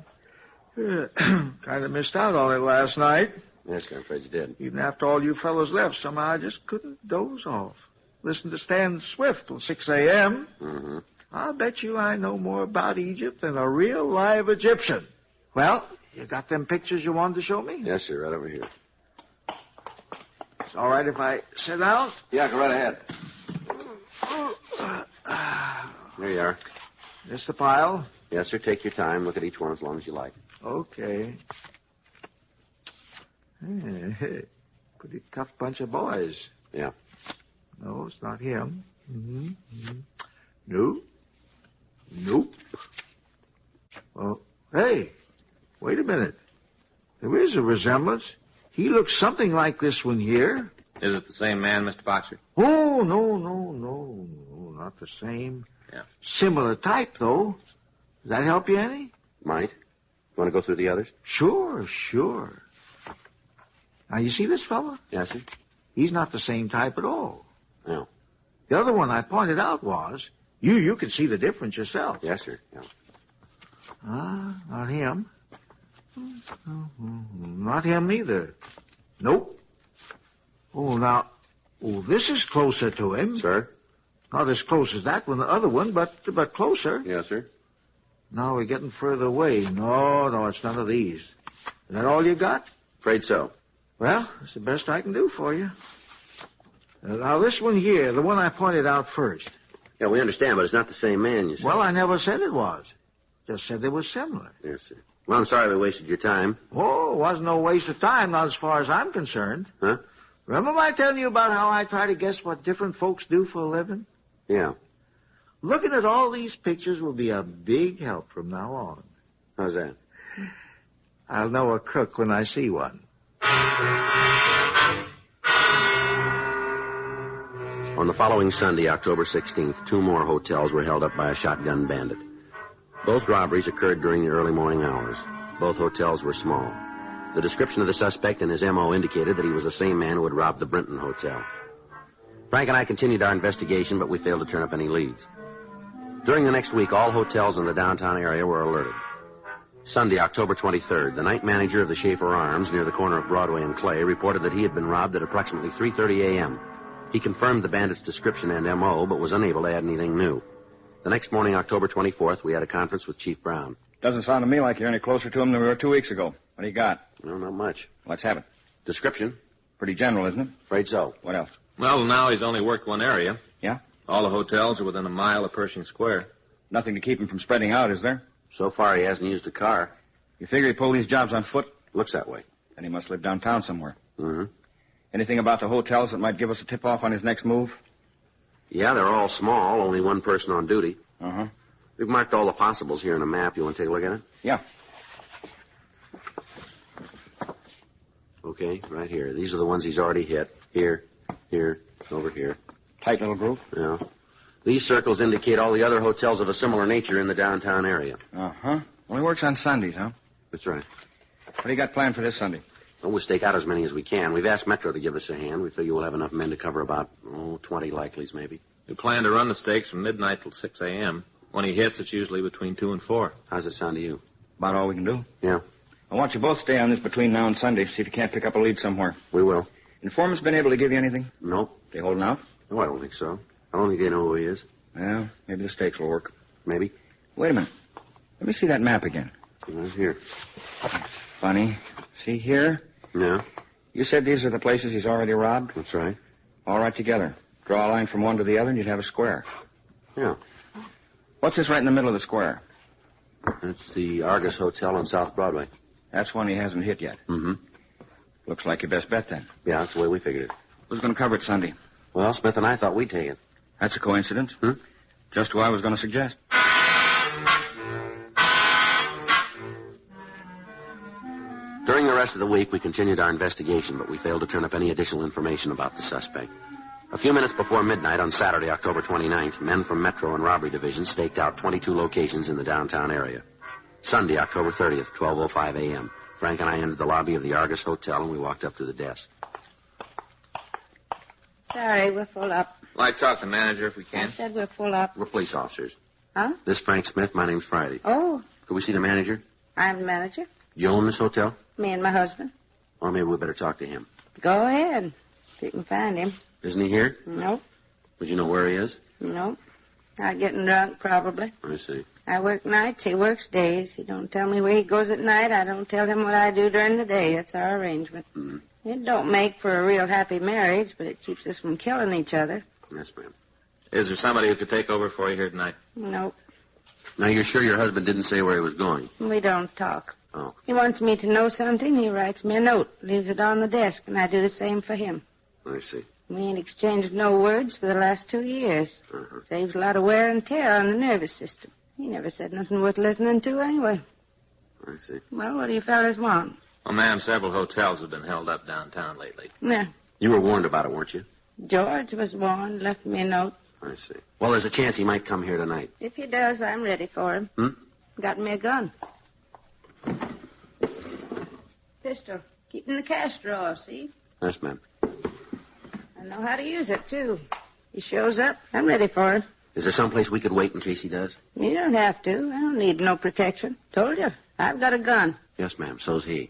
Kind of missed out on it last night. Yes, sir, I'm afraid you did. Even after all you fellows left, somehow I just couldn't doze off. Listen to Stan Swift till 6 a.m. Mm-hmm. I'll bet you I know more about Egypt than a real live Egyptian. Well, you got them pictures you wanted to show me? Yes, sir, right over here. It's all right if I sit down? Yeah, go right ahead. There you are. This the pile? Yes, sir, take your time. Look at each one as long as you like. Okay. Pretty tough bunch of boys. Yeah. No, it's not him. Mm-hmm. Mm-hmm. Nope. Nope. Well, hey, wait a minute. There is a resemblance. He looks something like this one here. Is it the same man, Mr. Boxer? Oh, no, not the same. Yeah. Similar type, though. Does that help you any? Might. You want to go through the others? Sure. Now, you see this fella? Yes, sir. He's not the same type at all. No. The other one I pointed out was, you could see the difference yourself. Yes, sir. Yeah. Not him. Not him either. Nope. This is closer to him. Sir? Not as close as that one, the other one, but closer. Yes, sir. Now we're getting further away. No, it's none of these. Is that all you got? Afraid so. Well, that's the best I can do for you. Now, this one here, the one I pointed out first. Yeah, we understand, but it's not the same man, you said. Well, I never said it was. Just said they were similar. Yes, sir. Well, I'm sorry we wasted your time. Oh, it wasn't no waste of time, not as far as I'm concerned. Huh? Remember I telling you about how I try to guess what different folks do for a living? Yeah. Looking at all these pictures will be a big help from now on. How's that? I'll know a crook when I see one. On the following Sunday, October 16th, 2 more hotels were held up by a shotgun bandit. Both robberies occurred during the early morning hours. Both hotels were small. The description of the suspect and his M.O. indicated that he was the same man who had robbed the Brinton Hotel. Frank and I continued our investigation, but we failed to turn up any leads. During the next week, all hotels in the downtown area were alerted. Sunday, October 23rd, the night manager of the Schaefer Arms near the corner of Broadway and Clay reported that he had been robbed at approximately 3:30 a.m. He confirmed the bandit's description and M.O., but was unable to add anything new. The next morning, October 24th, we had a conference with Chief Brown. Doesn't sound to me like you're any closer to him than we were 2 weeks ago. What do you got? No, not much. Let's have it. Description? Pretty general, isn't it? Afraid so. What else? Well, now he's only worked one area. Yeah? All the hotels are within a mile of Pershing Square. Nothing to keep him from spreading out, is there? So far, he hasn't used a car. You figure he pulled these jobs on foot? Looks that way. Then he must live downtown somewhere. Mm-hmm. Anything about the hotels that might give us a tip-off on his next move? Yeah, they're all small, only one person on duty. Uh-huh. We've marked all the possibles here on a map. You want to take a look at it? Yeah. Okay, right here. These are the ones he's already hit. Here, over here. Tight little group? Yeah. These circles indicate all the other hotels of a similar nature in the downtown area. Uh-huh. Only works on Sundays, huh? That's right. What do you got planned for this Sunday? Well, we'll stake out as many as we can. We've asked Metro to give us a hand. We figure we'll have enough men to cover about, 20 likelies, maybe. We plan to run the stakes from midnight till 6 a.m. When he hits, it's usually between 2 and 4. How's it sound to you? About all we can do. Yeah. I want you both stay on this between now and Sunday. See if you can't pick up a lead somewhere. We will. Informant's been able to give you anything? Nope. They holding out? No, I don't think so. I don't think they know who he is. Well, maybe the stakes will work. Maybe. Wait a minute. Let me see that map again. Right here. Funny. See here? Yeah. You said these are the places he's already robbed? That's right. All right together. Draw a line from one to the other and you'd have a square. Yeah. What's this right in the middle of the square? It's the Argus Hotel on South Broadway. That's one he hasn't hit yet. Mm-hmm. Looks like your best bet, then. Yeah, that's the way we figured it. Who's going to cover it Sunday? Well, Smith and I thought we'd take it. That's a coincidence. Just who I was going to suggest. During the rest of the week, we continued our investigation, but we failed to turn up any additional information about the suspect. A few minutes before midnight on Saturday, October 29th, men from Metro and Robbery Division staked out 22 locations in the downtown area. Sunday, October 30th, 12:05 a.m., Frank and I entered the lobby of the Argus Hotel, and we walked up to the desk. Sorry, we're full up. Like talk to the manager if we I can. said we're full up. We're police officers. Huh? This is Frank Smith. My name's Friday. Oh, Could we see the manager? I'm the manager. You own this hotel? Me and my husband. Well, maybe we better talk to him. Go ahead. If you can find him. Isn't he here? Nope. Would you know where he is? Nope. Not getting drunk, probably. I see. I work nights, he works days. He don't tell me where he goes at night. I don't tell him what I do during the day. That's our arrangement. Mm. It don't make for a real happy marriage, but it keeps us from killing each other. Yes, ma'am. Is there somebody who could take over for you here tonight? Nope. Now, you're sure your husband didn't say where he was going? We don't talk. Oh. He wants me to know something, he writes me a note, leaves it on the desk, and I do the same for him. I see. We ain't exchanged no words for the last 2 years. Uh-huh. Saves a lot of wear and tear on the nervous system. He never said nothing worth listening to anyway. I see. Well, what do you fellas want? Well, ma'am, several hotels have been held up downtown lately. Yeah. You were warned about it, weren't you? George was warned, left me a note. I see. Well, there's a chance he might come here tonight. If he does, I'm ready for him. Got me a gun. Pistol. Keep in the cash drawer, see? Yes, ma'am. I know how to use it, too. He shows up, I'm ready for him. Is there someplace we could wait in case he does? You don't have to. I don't need no protection. Told you, I've got a gun. Yes, ma'am. So's he.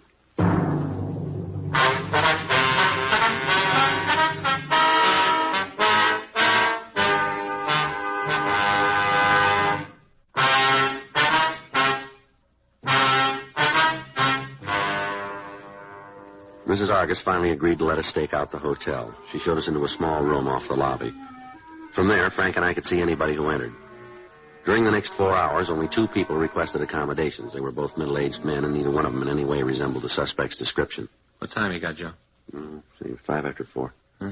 Mrs. Argus finally agreed to let us stake out the hotel. She showed us into a small room off the lobby. From there, Frank and I could see anybody who entered. During the next 4 hours, only 2 people requested accommodations. They were both middle-aged men, and neither one of them in any way resembled the suspect's description. What time you got, Joe? Say 5 after 4. Huh?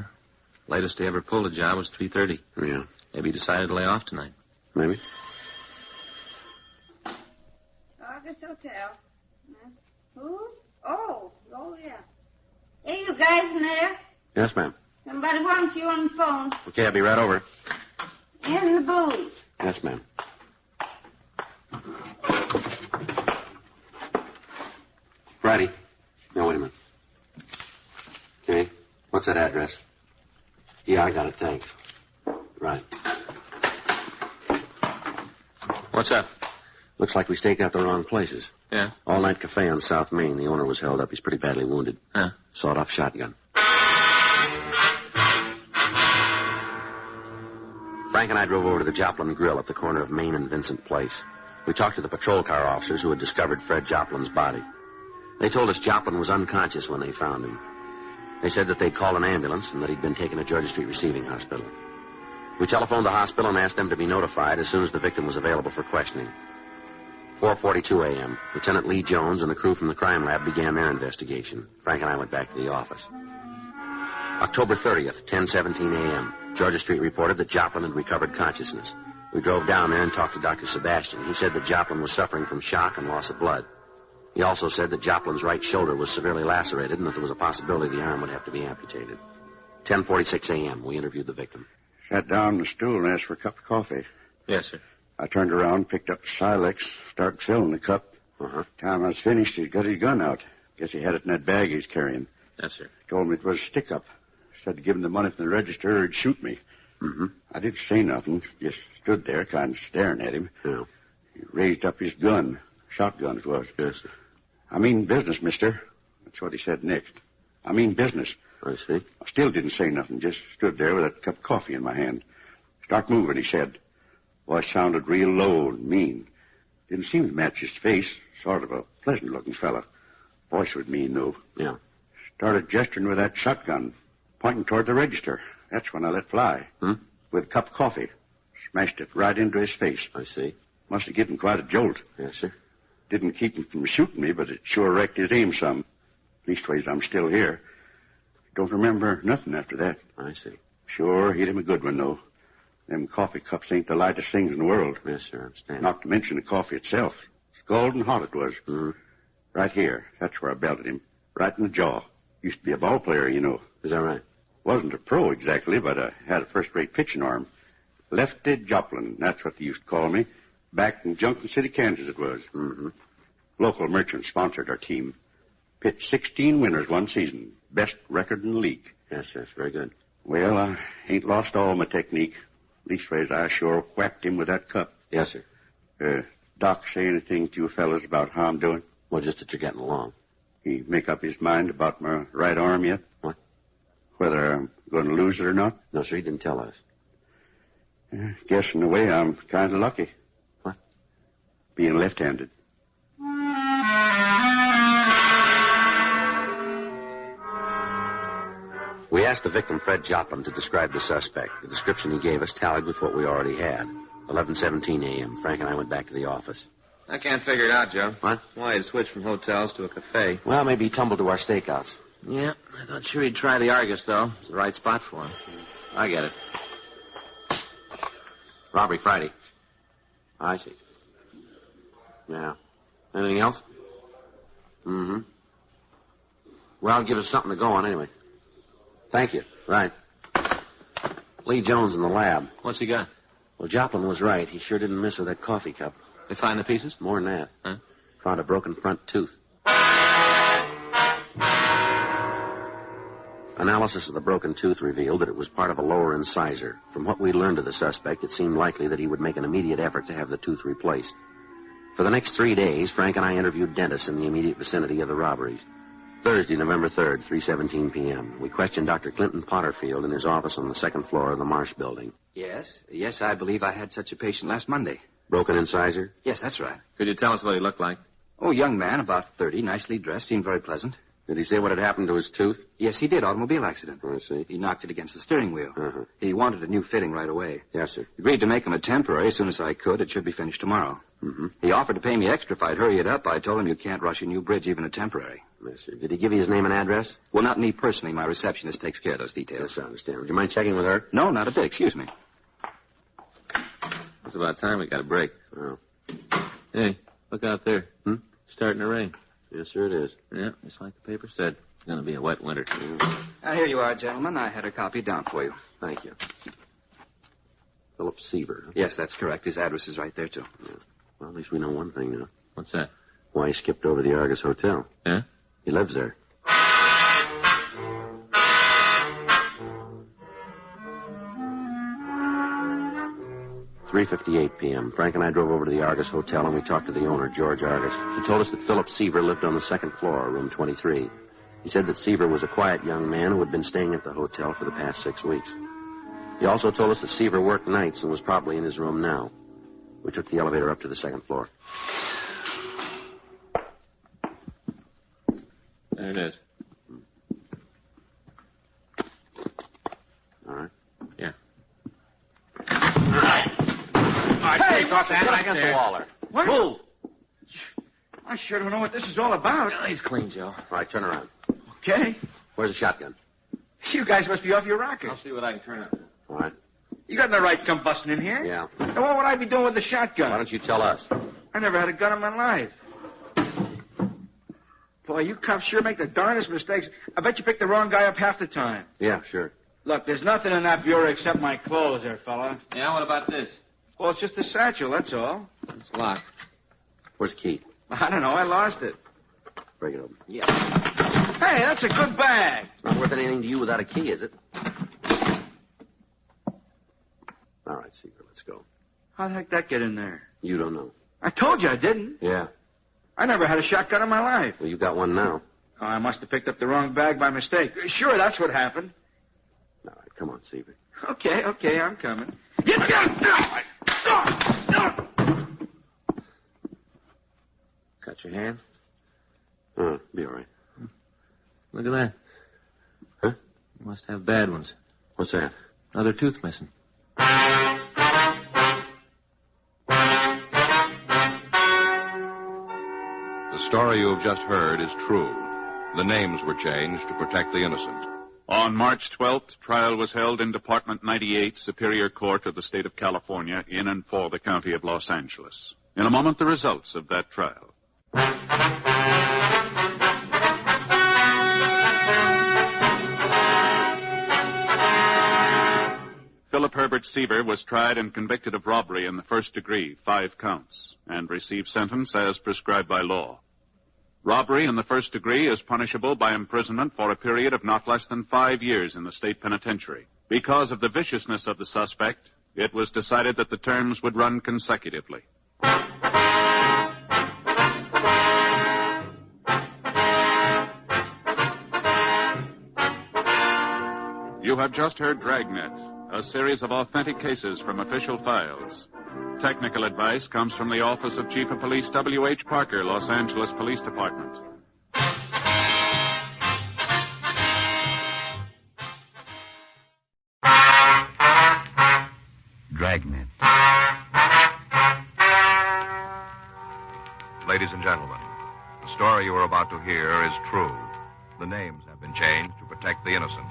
Latest he ever pulled a job was 3:30. Yeah. Maybe he decided to lay off tonight. Maybe. August Hotel. Who? Oh, yeah. Hey, you guys in there? Yes, ma'am. Somebody wants you on the phone. Okay, I'll be right over. In the booth. Yes, ma'am. Friday. No, wait a minute. Okay. What's that address? Yeah, I got it, thanks. Right. What's up? Looks like we staked out the wrong places. Yeah? All-night cafe on South Main. The owner was held up. He's pretty badly wounded. Huh? Sawed-off shotgun. Frank and I drove over to the Joplin Grill at the corner of Main and Vincent Place. We talked to the patrol car officers who had discovered Fred Joplin's body. They told us Joplin was unconscious when they found him. They said that they'd called an ambulance and that he'd been taken to Georgia Street Receiving Hospital. We telephoned the hospital and asked them to be notified as soon as the victim was available for questioning. 4:42 a.m., Lieutenant Lee Jones and the crew from the crime lab began their investigation. Frank and I went back to the office. October 30th, 10:17 a.m., Georgia Street reported that Joplin had recovered consciousness. We drove down there and talked to Dr. Sebastian. He said that Joplin was suffering from shock and loss of blood. He also said that Joplin's right shoulder was severely lacerated and that there was a possibility the arm would have to be amputated. 10:46 a.m., we interviewed the victim. Sat down on the stool and asked for a cup of coffee. Yes, sir. I turned around, picked up the Silex, started filling the cup. Time I was finished, he'd got his gun out. Guess he had it in that bag he's carrying. Yes, sir. Told me it was a stick-up. Said to give him the money from the register or he'd shoot me. I didn't say nothing, just stood there kind of staring at him. Yeah. He raised up his gun. Shotgun it was. Yes, sir. I mean business, mister. That's what he said next. I mean business. I see. I still didn't say nothing, just stood there with that cup of coffee in my hand. Start moving, he said. Voice sounded real low and mean. Didn't seem to match his face. Sort of a pleasant-looking fella. Voice was mean, though. Yeah. Started gesturing with that shotgun, pointing toward the register. That's when I let fly. With a cup of coffee. Smashed it right into his face. I see. Must have given quite a jolt. Yes, sir. Didn't keep him from shooting me, but it sure wrecked his aim some. Leastways, I'm still here. Don't remember nothing after that. I see. Sure, hit him a good one, though. Them coffee cups ain't the lightest things in the world. Yes, sir, I understand. Not to mention the coffee itself. Scalding hot it was. Right here. That's where I belted him. Right in the jaw. Used to be a ball player, you know. Is that right? Wasn't a pro exactly, but I had a first-rate pitching arm. Lefty Joplin, that's what they used to call me. Back in Junction City, Kansas it was. Local merchants sponsored our team. Pitched 16 winners one season. Best record in the league. Yes, that's very good. Well, I ain't lost all my technique. Leastways, I sure whacked him with that cup. Yes, sir. Doc say anything to you fellas about how I'm doing? Well, just that you're getting along. He make up his mind about my right arm yet? What? Whether I'm going to lose it or not? No, sir, he didn't tell us. Guess in a way I'm kind of lucky. What? Being left-handed. We asked the victim, Fred Joplin, to describe the suspect. The description he gave us tallied with what we already had. 11:17 a.m. Frank and I went back to the office. I can't figure it out, Joe. What? Why he'd switch from hotels to a cafe. Well, maybe he tumbled to our stakeouts. Yeah, I thought sure he'd try the Argus, though. It's the right spot for him. I get it. Robbery Friday. I see. Yeah. Anything else? Well, give us something to go on anyway. Thank you. Right. Lee Jones in the lab. What's he got? Well, Joplin was right. He sure didn't miss with that coffee cup. They find the pieces? More than that. Huh? Found a broken front tooth. Analysis of the broken tooth revealed that it was part of a lower incisor. From what we learned of the suspect, it seemed likely that he would make an immediate effort to have the tooth replaced. For the next 3 days, Frank and I interviewed dentists in the immediate vicinity of the robberies. Thursday, November 3rd, 3:17 p.m. We questioned Dr. Clinton Potterfield in his office on the second floor of the Marsh building. Yes, I believe I had such a patient last Monday. Broken incisor? Yes, that's right. Could you tell us what he looked like? Oh, young man, about 30, nicely dressed, seemed very pleasant. Did he say what had happened to his tooth? Yes, he did. Automobile accident. I see. He knocked it against the steering wheel. Uh-huh. He wanted a new fitting right away. Yes, sir. Agreed to make him a temporary as soon as I could. It should be finished tomorrow. Mm-hmm. He offered to pay me extra if I'd hurry it up. I told him you can't rush a new bridge, even a temporary. Yes, sir. Did he give you his name and address? Well, not me personally. My receptionist takes care of those details. Yes, I understand. Would you mind checking with her? No, not a bit. Excuse me. It's about time we got a break. Oh. Hey, look out there. Starting to rain. Yes, sir, it is. Yeah, just like the paper said. It's going to be a wet winter. Here you are, gentlemen. I had a copy down for you. Thank you. Philip Seaver. Yes, that's correct. His address is right there, too. Yeah. Well, at least we know one thing now. What's that? Why he skipped over the Argus Hotel. Yeah? He lives there. 3:58 p.m. Frank and I drove over to the Argus Hotel, and we talked to the owner, George Argus. He told us that Philip Seaver lived on the second floor, room 23. He said that Seaver was a quiet young man who had been staying at the hotel for the past 6 weeks. He also told us that Seaver worked nights and was probably in his room now. We took the elevator up to the second floor. There it is. All right. Yeah. Hey, Face off that against the wall there. What? Move. I sure don't know what this is all about. Yeah, he's clean, Joe. All right, turn around. Okay. Where's the shotgun? You guys must be off your rockers. I'll see what I can turn up. All right. You got no right to come busting in here. Yeah. And what would I be doing with the shotgun? Why don't you tell us? I never had a gun in my life. Boy, you cops sure make the darndest mistakes. I bet you pick the wrong guy up half the time. Yeah, sure. Look, there's nothing in that bureau except my clothes there, fella. Yeah, what about this? Well, it's just a satchel, that's all. It's locked. Where's the key? I don't know. I lost it. Break it open. Yeah. Hey, that's a good bag. Not worth anything to you without a key, is it? All right, Seaver, let's go. How the heck did that get in there? You don't know. I told you I didn't. Yeah. I never had a shotgun in my life. Well, you got one now. Oh, I must have picked up the wrong bag by mistake. Sure, that's what happened. All right, come on, Seaver. Okay, I'm coming. Get down! Cut your hand? Be all right. Look at that. Huh? You must have bad ones. What's that? Another tooth missing. The story you have just heard is true. The names were changed to protect the innocent. On March 12th, trial was held in Department 98, Superior Court of the State of California, in and for the County of Los Angeles. In a moment, the results of that trial. Philip Herbert Seaver was tried and convicted of robbery in the first degree, 5 counts, and received sentence as prescribed by law. Robbery in the first degree is punishable by imprisonment for a period of not less than 5 years in the state penitentiary. Because of the viciousness of the suspect, it was decided that the terms would run consecutively. You have just heard Dragnet, a series of authentic cases from official files. Technical advice comes from the Office of Chief of Police W.H. Parker, Los Angeles Police Department. Dragnet. Ladies and gentlemen, the story you are about to hear is true. The names have been changed to protect the innocent.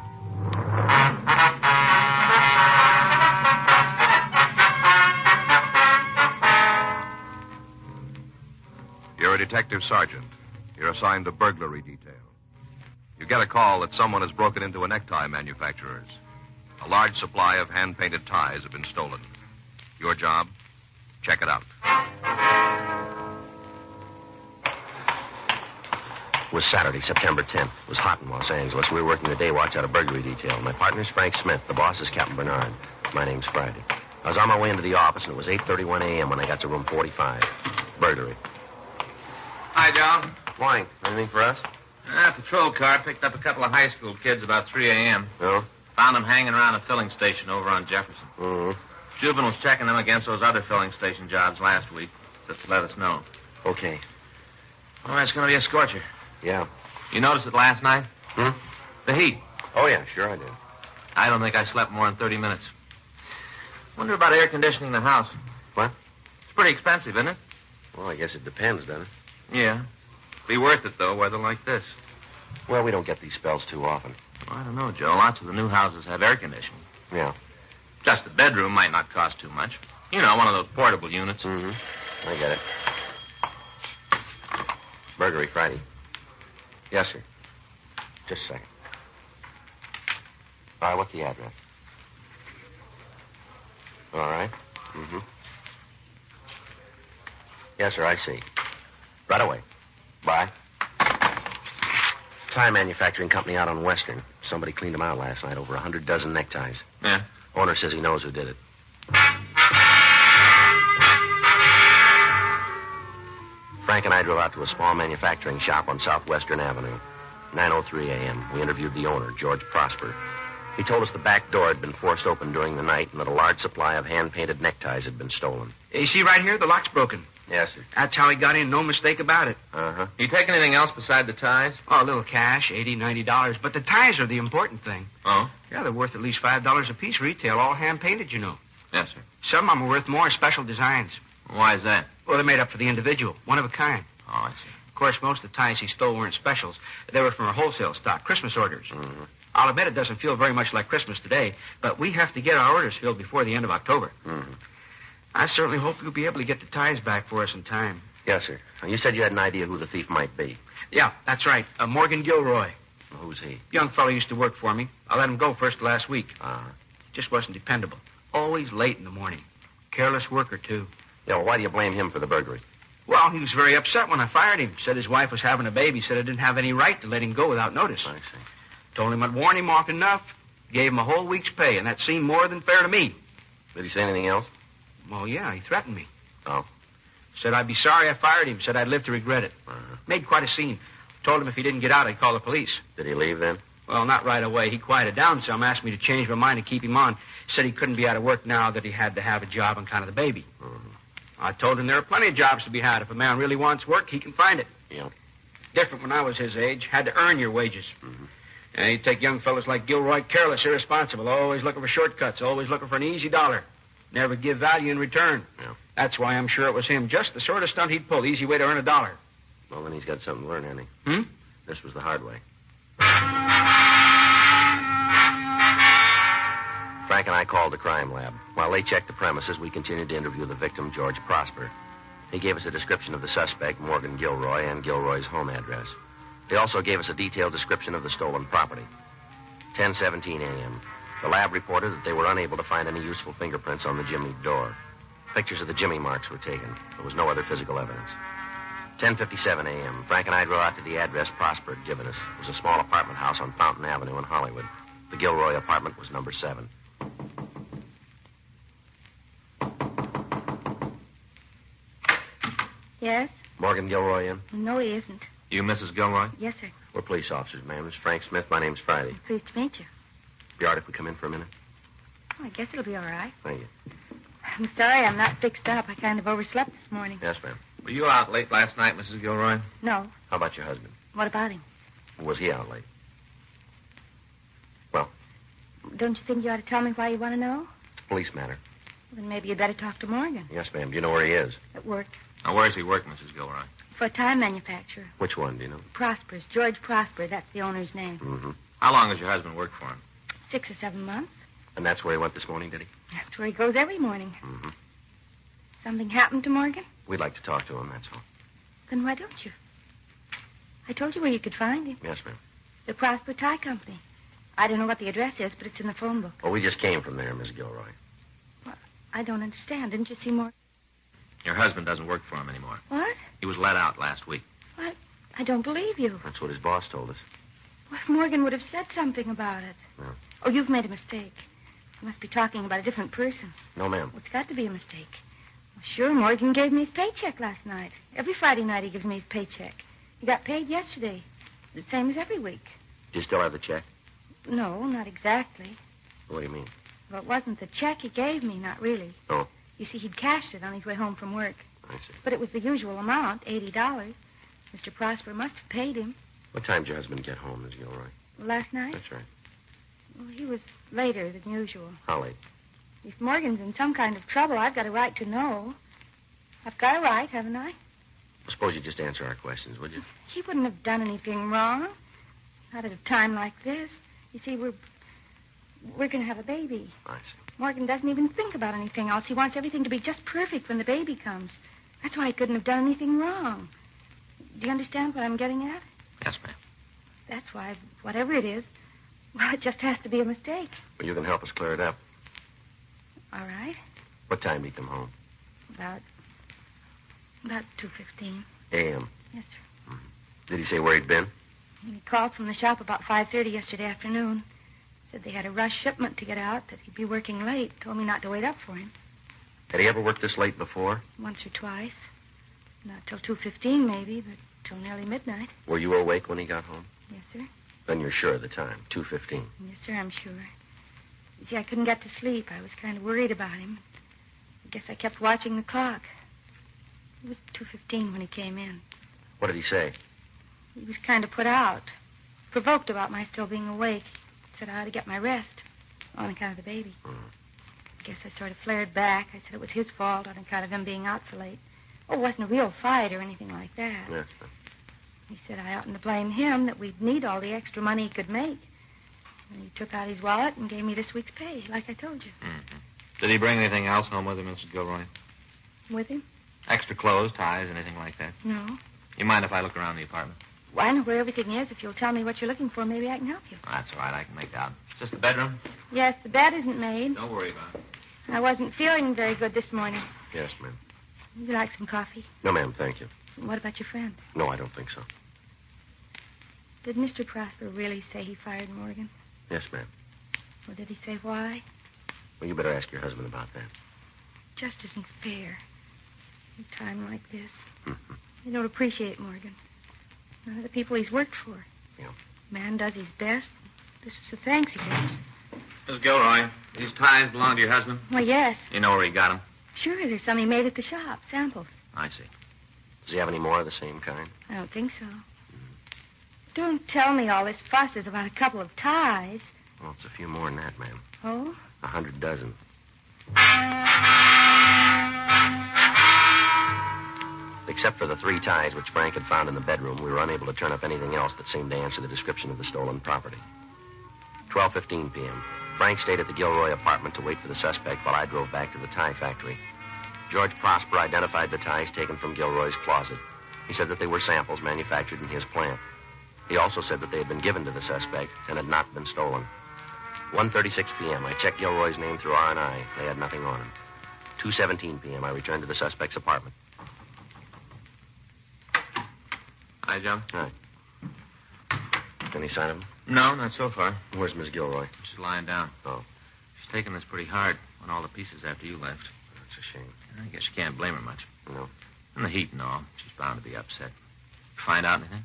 You're a detective sergeant. You're assigned to burglary detail. You get a call that someone has broken into a necktie manufacturer's. A large supply of hand-painted ties have been stolen. Your job? Check it out. It was Saturday, September 10th. It was hot in Los Angeles. We were working the day watch out of burglary detail. My partner's Frank Smith. The boss is Captain Bernard. My name's Friday. I was on my way into the office, and it was 8:31 a.m. when I got to room 45. Burglary. Hi, Joe. Morning. Anything for us? A patrol car picked up a couple of high school kids about 3 a.m. No? Found them hanging around a filling station over on Jefferson. Mm-hmm. Jubin was checking them against those other filling station jobs last week, just to let us know. Okay. Oh, it's going to be a scorcher. Yeah. You noticed it last night? Hmm? The heat. Oh, yeah, sure I did. I don't think I slept more than 30 minutes. Wonder about air conditioning the house. What? It's pretty expensive, isn't it? Well, I guess it depends, doesn't it? Yeah. Be worth it, though, weather like this. Well, we don't get these spells too often. Well, I don't know, Joe. Lots of the new houses have air conditioning. Yeah. Just the bedroom might not cost too much. You know, one of those portable units. Mm-hmm. I get it. Burglary Friday. Yes, sir. Just a second. All right, what's the address? All right. Mm-hmm. Yes, sir, I see. Right away. Bye. Tie manufacturing company out on Western. Somebody cleaned them out last night. Over 100 dozen neckties. Yeah. Owner says he knows who did it. Frank and I drove out to a small manufacturing shop on Southwestern Avenue. 9:03 a.m. We interviewed the owner, George Prosper. He told us the back door had been forced open during the night and that a large supply of hand-painted neckties had been stolen. You see right here? The lock's broken. Yes, sir. That's how he got in. No mistake about it. Uh-huh. You take anything else beside the ties? Oh, a little cash, $80, $90. But the ties are the important thing. Oh? Yeah, they're worth at least $5 a piece retail, all hand-painted, you know. Yes, sir. Some of them are worth more, special designs. Why is that? Well, they're made up for the individual, one of a kind. Oh, I see. Of course, most of the ties he stole weren't specials. They were from our wholesale stock, Christmas orders. Mm-hmm. I'll admit it doesn't feel very much like Christmas today, but we have to get our orders filled before the end of October. Mm-hmm. I certainly hope you'll be able to get the ties back for us in time. Yes, sir. You said you had an idea who the thief might be. Yeah, that's right. Morgan Gilroy. Well, who's he? Young fellow used to work for me. I let him go first last week. Uh-huh. Just wasn't dependable. Always late in the morning. Careless worker, too. Yeah, well, why do you blame him for the burglary? Well, he was very upset when I fired him. Said his wife was having a baby. Said I didn't have any right to let him go without notice. I see. Told him I'd warn him often enough. Gave him a whole week's pay, and that seemed more than fair to me. Did he say anything else? Well, yeah, he threatened me. Oh. Said I'd be sorry I fired him. Said I'd live to regret it. Uh-huh. Made quite a scene. Told him if he didn't get out, I'd call the police. Did he leave then? Well, not right away. He quieted down some, asked me to change my mind and keep him on. Said he couldn't be out of work now, that he had to have a job on account of the baby. Mm-hmm. I told him there are plenty of jobs to be had. If a man really wants work, he can find it. Yeah. Different when I was his age. Had to earn your wages. Mm-hmm. And he'd take young fellas like Gilroy careless, irresponsible, always looking for shortcuts, always looking for an easy dollar. Never give value in return. Yeah. That's why I'm sure it was him. Just the sort of stunt he'd pull. Easy way to earn a dollar. Well, then he's got something to learn, hasn't he? Hmm? This was the hard way. Frank and I called the crime lab. While they checked the premises, we continued to interview the victim, George Prosper. He gave us a description of the suspect, Morgan Gilroy, and Gilroy's home address. They also gave us a detailed description of the stolen property. 10:17 a.m. The lab reported that they were unable to find any useful fingerprints on the jimmy door. Pictures of the jimmy marks were taken. There was no other physical evidence. 10:57 a.m. Frank and I drove out to the address Prosper had given us. It was a small apartment house on Fountain Avenue in Hollywood. The Gilroy apartment was number 7. Yes? Morgan Gilroy in? No, he isn't. You Mrs. Gilroy? Yes, sir. We're police officers, ma'am. This is Frank Smith. My name's Friday. Pleased to meet you. Be all right if we come in for a minute? Oh, I guess it'll be all right. Thank you. I'm sorry I'm not fixed up. I kind of overslept this morning. Yes, ma'am. Were you out late last night, Mrs. Gilroy? No. How about your husband? What about him? Was he out late? Well? Don't you think you ought to tell me why you want to know? It's a police matter. Well, then maybe you'd better talk to Morgan. Yes, ma'am. Do you know where he is? At work. Now, where's he work, Mrs. Gilroy? For a tire manufacturer. Which one, do you know? Prosper's. George Prosper. That's the owner's name. Mm-hmm. How long has your husband worked for him? 6 or 7 months. And that's where he went this morning, did he? That's where he goes every morning. Mm-hmm. Something happened to Morgan? We'd like to talk to him, that's all. Then why don't you? I told you where you could find him. Yes, ma'am. The Prosper Tie Company. I don't know what the address is, but it's in the phone book. Well, we just came from there, Miss Gilroy. Well, I don't understand. Didn't you see Morgan? Your husband doesn't work for him anymore. What? He was let out last week. What? I don't believe you. That's what his boss told us. Well, Morgan would have said something about it. No. Oh, you've made a mistake. You must be talking about a different person. No, ma'am. Well, it's got to be a mistake. Well, sure, Morgan gave me his paycheck last night. Every Friday night he gives me his paycheck. He got paid yesterday. The same as every week. Do you still have the check? No, not exactly. What do you mean? Well, it wasn't the check he gave me, not really. Oh. You see, he'd cashed it on his way home from work. I see. But it was the usual amount, $80. Mr. Prosper must have paid him. What time did your husband get home, Miss Gilroy? Last night? That's right. Well, he was later than usual. How late? If Morgan's in some kind of trouble, I've got a right to know. I've got a right, haven't I? Suppose you just answer our questions, would you? He wouldn't have done anything wrong. Not at a time like this. You see, we're going to have a baby. I see. Morgan doesn't even think about anything else. He wants everything to be just perfect when the baby comes. That's why he couldn't have done anything wrong. Do you understand what I'm getting at? Yes, ma'am. That's why, whatever it is, well, it just has to be a mistake. Well, you can help us clear it up. All right. What time did he come home? About 2:15. A.M. Yes, sir. Did he say where he'd been? He called from the shop about 5:30 yesterday afternoon. Said they had a rush shipment to get out, that he'd be working late. Told me not to wait up for him. Had he ever worked this late before? Once or twice. Not till 2:15, maybe, but till nearly midnight. Were you awake when he got home? Yes, sir. Then you're sure of the time, 2:15. Yes, sir, I'm sure. You see, I couldn't get to sleep. I was kind of worried about him. I guess I kept watching the clock. It was 2:15 when he came in. What did he say? He was kind of put out, provoked about my still being awake. Said I ought to get my rest on account of the baby. I guess I sort of flared back. I said it was his fault on account of him being out so late. Oh, it wasn't a real fight or anything like that. Yes, He said I oughtn't to blame him, that we'd need all the extra money he could make. And he took out his wallet and gave me this week's pay, like I told you. Mm-hmm. Did he bring anything else home with him, Mrs. Gilroy? With him? Extra clothes, ties, anything like that? No. You mind if I look around the apartment? Well, I know where everything is. If you'll tell me what you're looking for, maybe I can help you. Oh, that's all right. I can make out. Just the bedroom? Yes, the bed isn't made. Don't worry about it. I wasn't feeling very good this morning. Yes, ma'am. Would you like some coffee? No, ma'am, thank you. What about your friend? No, I don't think so. Did Mr. Prosper really say he fired Morgan? Yes, ma'am. Well, did he say why? Well, you better ask your husband about that. Just isn't fair. At a time like this. Mm-hmm. They don't appreciate Morgan. None of the people he's worked for. Yeah. Man does his best. This is the thanks he gets. Mrs. Gilroy, these ties belong to your husband? Well, yes. You know where he got them? Sure, there's some he made at the shop. Samples. I see. Does he have any more of the same kind? I don't think so. Don't tell me all this fuss is about a couple of ties. Well, it's a few more than that, ma'am. Oh? 100 dozen. Except for the 3 ties which Frank had found in the bedroom, we were unable to turn up anything else that seemed to answer the description of the stolen property. 12:15 p.m. Frank stayed at the Gilroy apartment to wait for the suspect while I drove back to the tie factory. George Prosper identified the ties taken from Gilroy's closet. He said that they were samples manufactured in his plant. He also said that they had been given to the suspect and had not been stolen. 1:36 p.m. I checked Gilroy's name through R&I. They had nothing on him. 2:17 p.m. I returned to the suspect's apartment. Hi, Joe. Hi. Any sign of him? No, not so far. Where's Miss Gilroy? She's lying down. Oh. She's taking this pretty hard on all the pieces after you left. That's a shame. I guess you can't blame her much. No. And the heat and all. She's bound to be upset. Find out anything?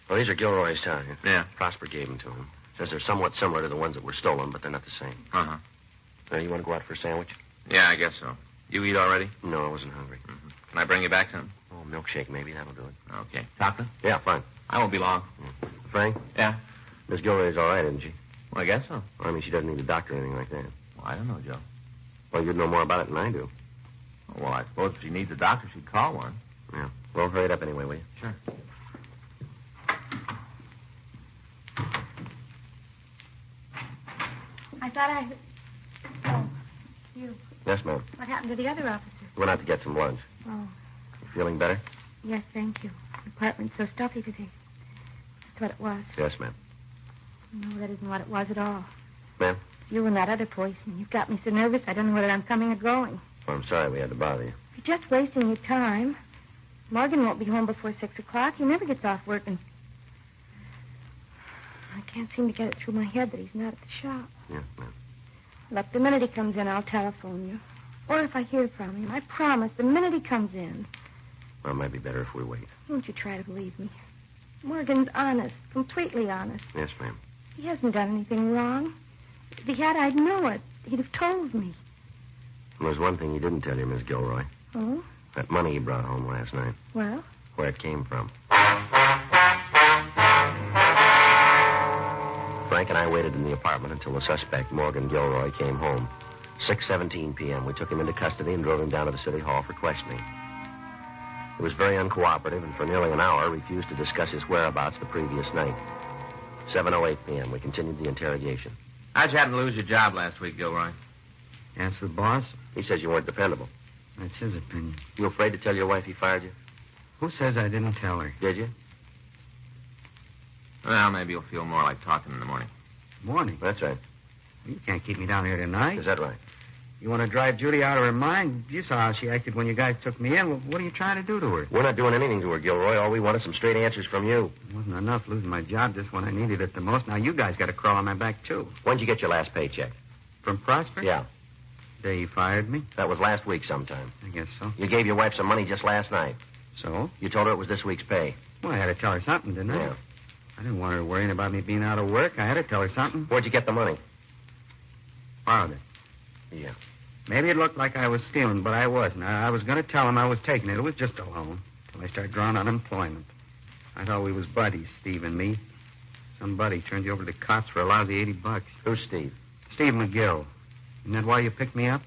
Well, these are Gilroy's ties. Yeah. Prosper gave them to him. Says they're somewhat similar to the ones that were stolen, but they're not the same. Uh-huh. You want to go out for a sandwich? Yeah, I guess so. You eat already? No, I wasn't hungry. Mm-hmm. Can I bring you back something? Oh, milkshake maybe. That'll do it. Okay. Chocolate? Yeah, fine. I won't be long. Frank? Yeah? Miss Gilroy's all right, isn't she? Well, I guess so. I mean, she doesn't need a doctor or anything like that. Well, I don't know, Joe. Well, you'd know more about it than I do. Well, I suppose if she needs a doctor, she'd call one. Yeah. Well, hurry it up anyway, will you? Sure. I thought I... Oh, you. Yes, ma'am. What happened to the other officer? We went out to get some lunch. Oh, You feeling better? yes, thank you. The apartment's so stuffy today. That's what it was. Yes, ma'am. No, that isn't what it was at all. Ma'am? You and that other policeman. You've got me so nervous I don't know whether I'm coming or going. Well, I'm sorry we had to bother you. You're just wasting your time. Morgan won't be home before 6 o'clock. He never gets off work, and I can't seem to get it through my head that he's not at the shop. Yeah, well. Look, the minute he comes in, I'll telephone you. Or if I hear from him, I promise, the minute he comes in. Well, it might be better if we wait. Won't you try to believe me? Morgan's honest, completely honest. Yes, ma'am. He hasn't done anything wrong. If he had, I'd know it. He'd have told me. And there's one thing he didn't tell you, Miss Gilroy. Oh? That money he brought home last night. Well? Where it came from. Frank and I waited in the apartment until the suspect, Morgan Gilroy, came home. 6:17 p.m. We took him into custody and drove him down to the city hall for questioning. He was very uncooperative and for nearly an hour refused to discuss his whereabouts the previous night. 7:08 p.m. We continued the interrogation. How'd you happen to lose your job last week, Gilroy? Ask the boss. He says you weren't dependable. That's his opinion. You afraid to tell your wife he fired you? Who says I didn't tell her? Did you? Well, maybe you'll feel more like talking in the morning. Morning? That's right. You can't keep me down here tonight. Is that right? You want to drive Judy out of her mind? You saw how she acted when you guys took me in. Well, what are you trying to do to her? We're not doing anything to her, Gilroy. All we want is some straight answers from you. It wasn't enough losing my job just when I needed it the most. Now you guys got to crawl on my back, too. When'd you get your last paycheck? From Prosper? Yeah. The day he fired me? That was last week sometime. I guess so. You gave your wife some money just last night. So? You told her it was this week's pay. Well, I had to tell her something, didn't I? Yeah. I didn't want her worrying about me being out of work. I had to tell her something. Where'd you get the money? Borrowed it. Yeah. Maybe it looked like I was stealing, but I wasn't. I was going to tell him I was taking it. It was just a loan till I started drawing unemployment. I thought we was buddies, Steve and me. Some buddy turned you over to the cops for a lousy $80. Who's Steve? Steve McGill. Isn't that why you picked me up?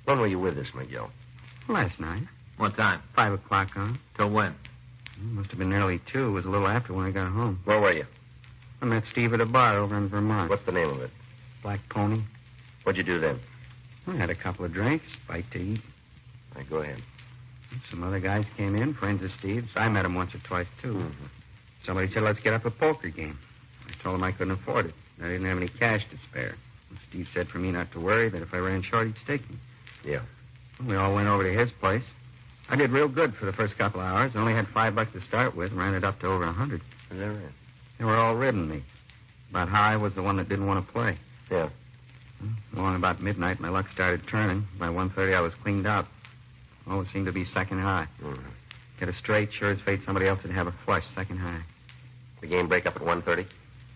When were you with this, McGill? Last night. What time? 5 o'clock on. Till when? It must have been nearly 2. It was a little after when I got home. Where were you? I met Steve at a bar over in Vermont. What's the name of it? Black Pony. What'd you do then? I had a couple of drinks, bite to eat. All right, go ahead. Some other guys came in, friends of Steve's. I met them once or twice, too. Mm-hmm. Somebody said, let's get up a poker game. I told him I couldn't afford it. I didn't have any cash to spare. And Steve said for me not to worry, that if I ran short, he'd stake me. Yeah. We all went over to his place. I did real good for the first couple of hours. I only had $5 to start with and ran it up to over 100. Is that right? They were all ribbing me about how I was the one that didn't want to play. Yeah. Along about midnight, my luck started turning. By 1:30, I was cleaned out. Always seemed to be second high. Mm-hmm. Get a straight, sure as fate, somebody else would have a flush, second high. The game break up at 1:30?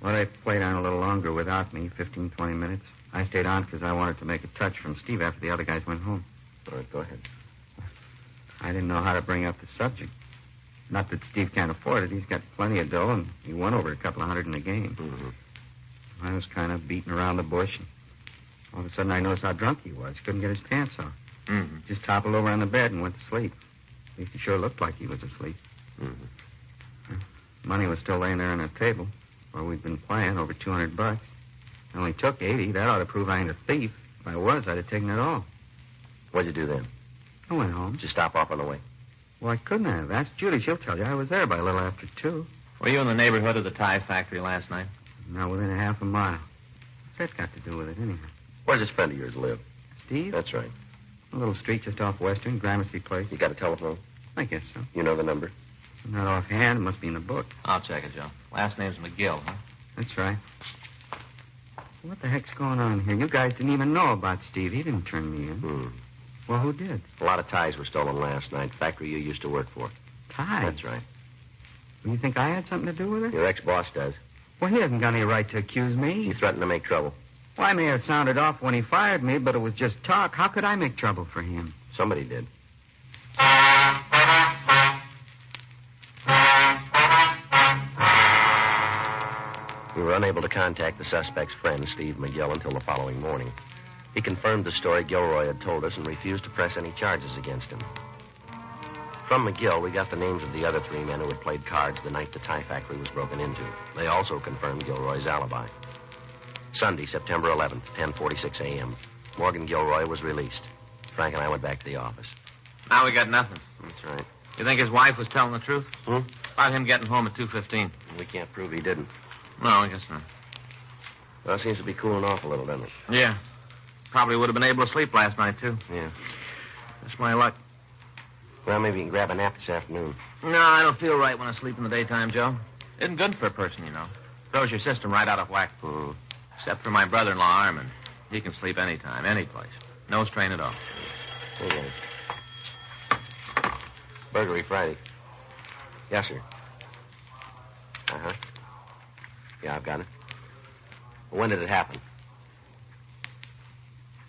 Well, they played on a little longer without me, 15, 20 minutes. I stayed on because I wanted to make a touch from Steve after the other guys went home. All right, go ahead. I didn't know how to bring up the subject. Not that Steve can't afford it. He's got plenty of dough, and he won over a couple of hundred in the game. Mm-hmm. I was kind of beating around the bush, and all of a sudden I noticed how drunk he was. Couldn't get his pants off. Mm-hmm. Just toppled over on the bed and went to sleep. At least he sure looked like he was asleep. Mm-hmm. Money was still laying there on the table where we'd been playing, over $200. I only took 80. That ought to prove I ain't a thief. If I was, I'd have taken it all. What'd you do then? I went home. Did you stop off on the way? Well, I couldn't have. Ask Judy. She'll tell you. I was there by a little after 2. Were you in the neighborhood of the tie factory last night? Now, within a half a mile. What's that got to do with it, anyhow? Where does this friend of yours live? Steve? That's right. A little street just off Western, Gramercy Place. You got a telephone? I guess so. You know the number? Not offhand. It must be in the book. I'll check it, Joe. Last name's McGill, huh? That's right. What the heck's going on here? You guys didn't even know about Steve. He didn't turn me in. Well, who did? A lot of ties were stolen last night. Factory you used to work for. Ties? That's right. You think I had something to do with it? Your ex-boss does. Well, he hasn't got any right to accuse me. He threatened to make trouble. Well, I may have sounded off when he fired me, but it was just talk. How could I make trouble for him? Somebody did. We were unable to contact the suspect's friend, Steve McGill, until the following morning. He confirmed the story Gilroy had told us and refused to press any charges against him. From McGill, we got the names of the other 3 men who had played cards the night the tie factory was broken into. They also confirmed Gilroy's alibi. Sunday, September 11th, 10:46 a.m. Morgan Gilroy was released. Frank and I went back to the office. Now we got nothing. That's right. You think his wife was telling the truth? Hmm? About him getting home at 2:15. We can't prove he didn't. No, I guess not. Well, it seems to be cooling off a little, doesn't it? Yeah. Probably would have been able to sleep last night, too. Yeah. Just my luck. Well, maybe you can grab a nap this afternoon. No, I don't feel right when I sleep in the daytime, Joe. Isn't good for a person, you know. Throws your system right out of whack. Except for my brother-in-law, Armin. He can sleep anytime, any place. No strain at all. Here you go. Burglary Friday. Yes, sir. Uh-huh. Yeah, I've got it. When did it happen?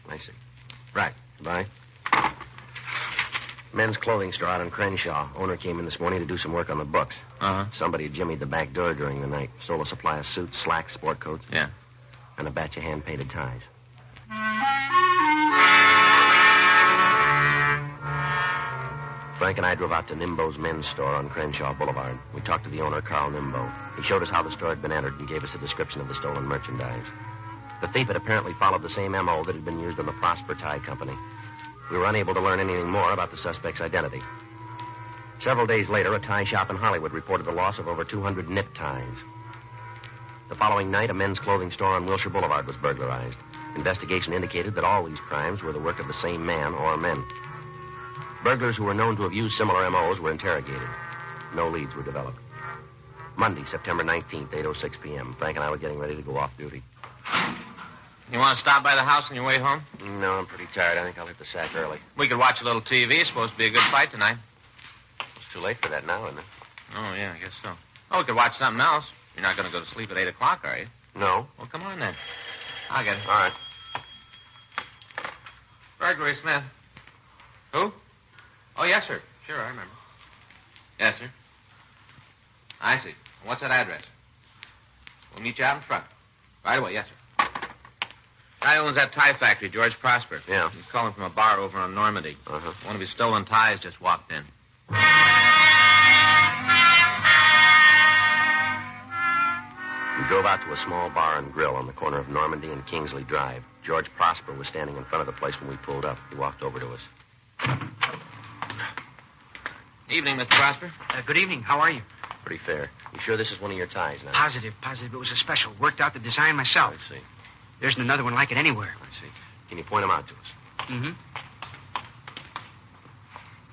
I see. Right. Goodbye. Men's clothing store out in Crenshaw. Owner came in this morning to do some work on the books. Uh-huh. Somebody had jimmied the back door during the night. Stole a supply of suits, slacks, sport coats. Yeah. And a batch of hand-painted ties. Frank and I drove out to Nimbo's men's store on Crenshaw Boulevard. We talked to the owner, Carl Nimbo. He showed us how the store had been entered and gave us a description of the stolen merchandise. The thief had apparently followed the same M.O. that had been used on the Prosper Tie Company. We were unable to learn anything more about the suspect's identity. Several days later, a tie shop in Hollywood reported the loss of over 200 knit ties. The following night, a men's clothing store on Wilshire Boulevard was burglarized. Investigation indicated that all these crimes were the work of the same man or men. Burglars who were known to have used similar M.O.s were interrogated. No leads were developed. Monday, September 19th, 8:06 p.m. Frank and I were getting ready to go off duty. You want to stop by the house on your way home? No, I'm pretty tired. I think I'll hit the sack early. We could watch a little TV. It's supposed to be a good fight tonight. It's too late for that now, isn't it? Oh, yeah, I guess so. Oh, we could watch something else. You're not going to go to sleep at 8 o'clock, are you? No. Well, come on, then. I'll get it. All right. Burglary, Smith. Who? Oh, yes, sir. Sure, I remember. Yes, sir. I see. What's that address? We'll meet you out in front. Right away, yes, sir. Guy owns that tie factory, George Prosper. Yeah. He's calling from a bar over on Normandy. Uh-huh. One of his stolen ties just walked in. We drove out to a small bar and grill on the corner of Normandy and Kingsley Drive. George Prosper was standing in front of the place when we pulled up. He walked over to us. Evening, Mr. Prosper. Good evening. How are you? Pretty fair. You sure this is one of your ties now? Positive. It was a special. Worked out the design myself. I see. There isn't another one like it anywhere. I see. Can you point them out to us? Mm-hmm.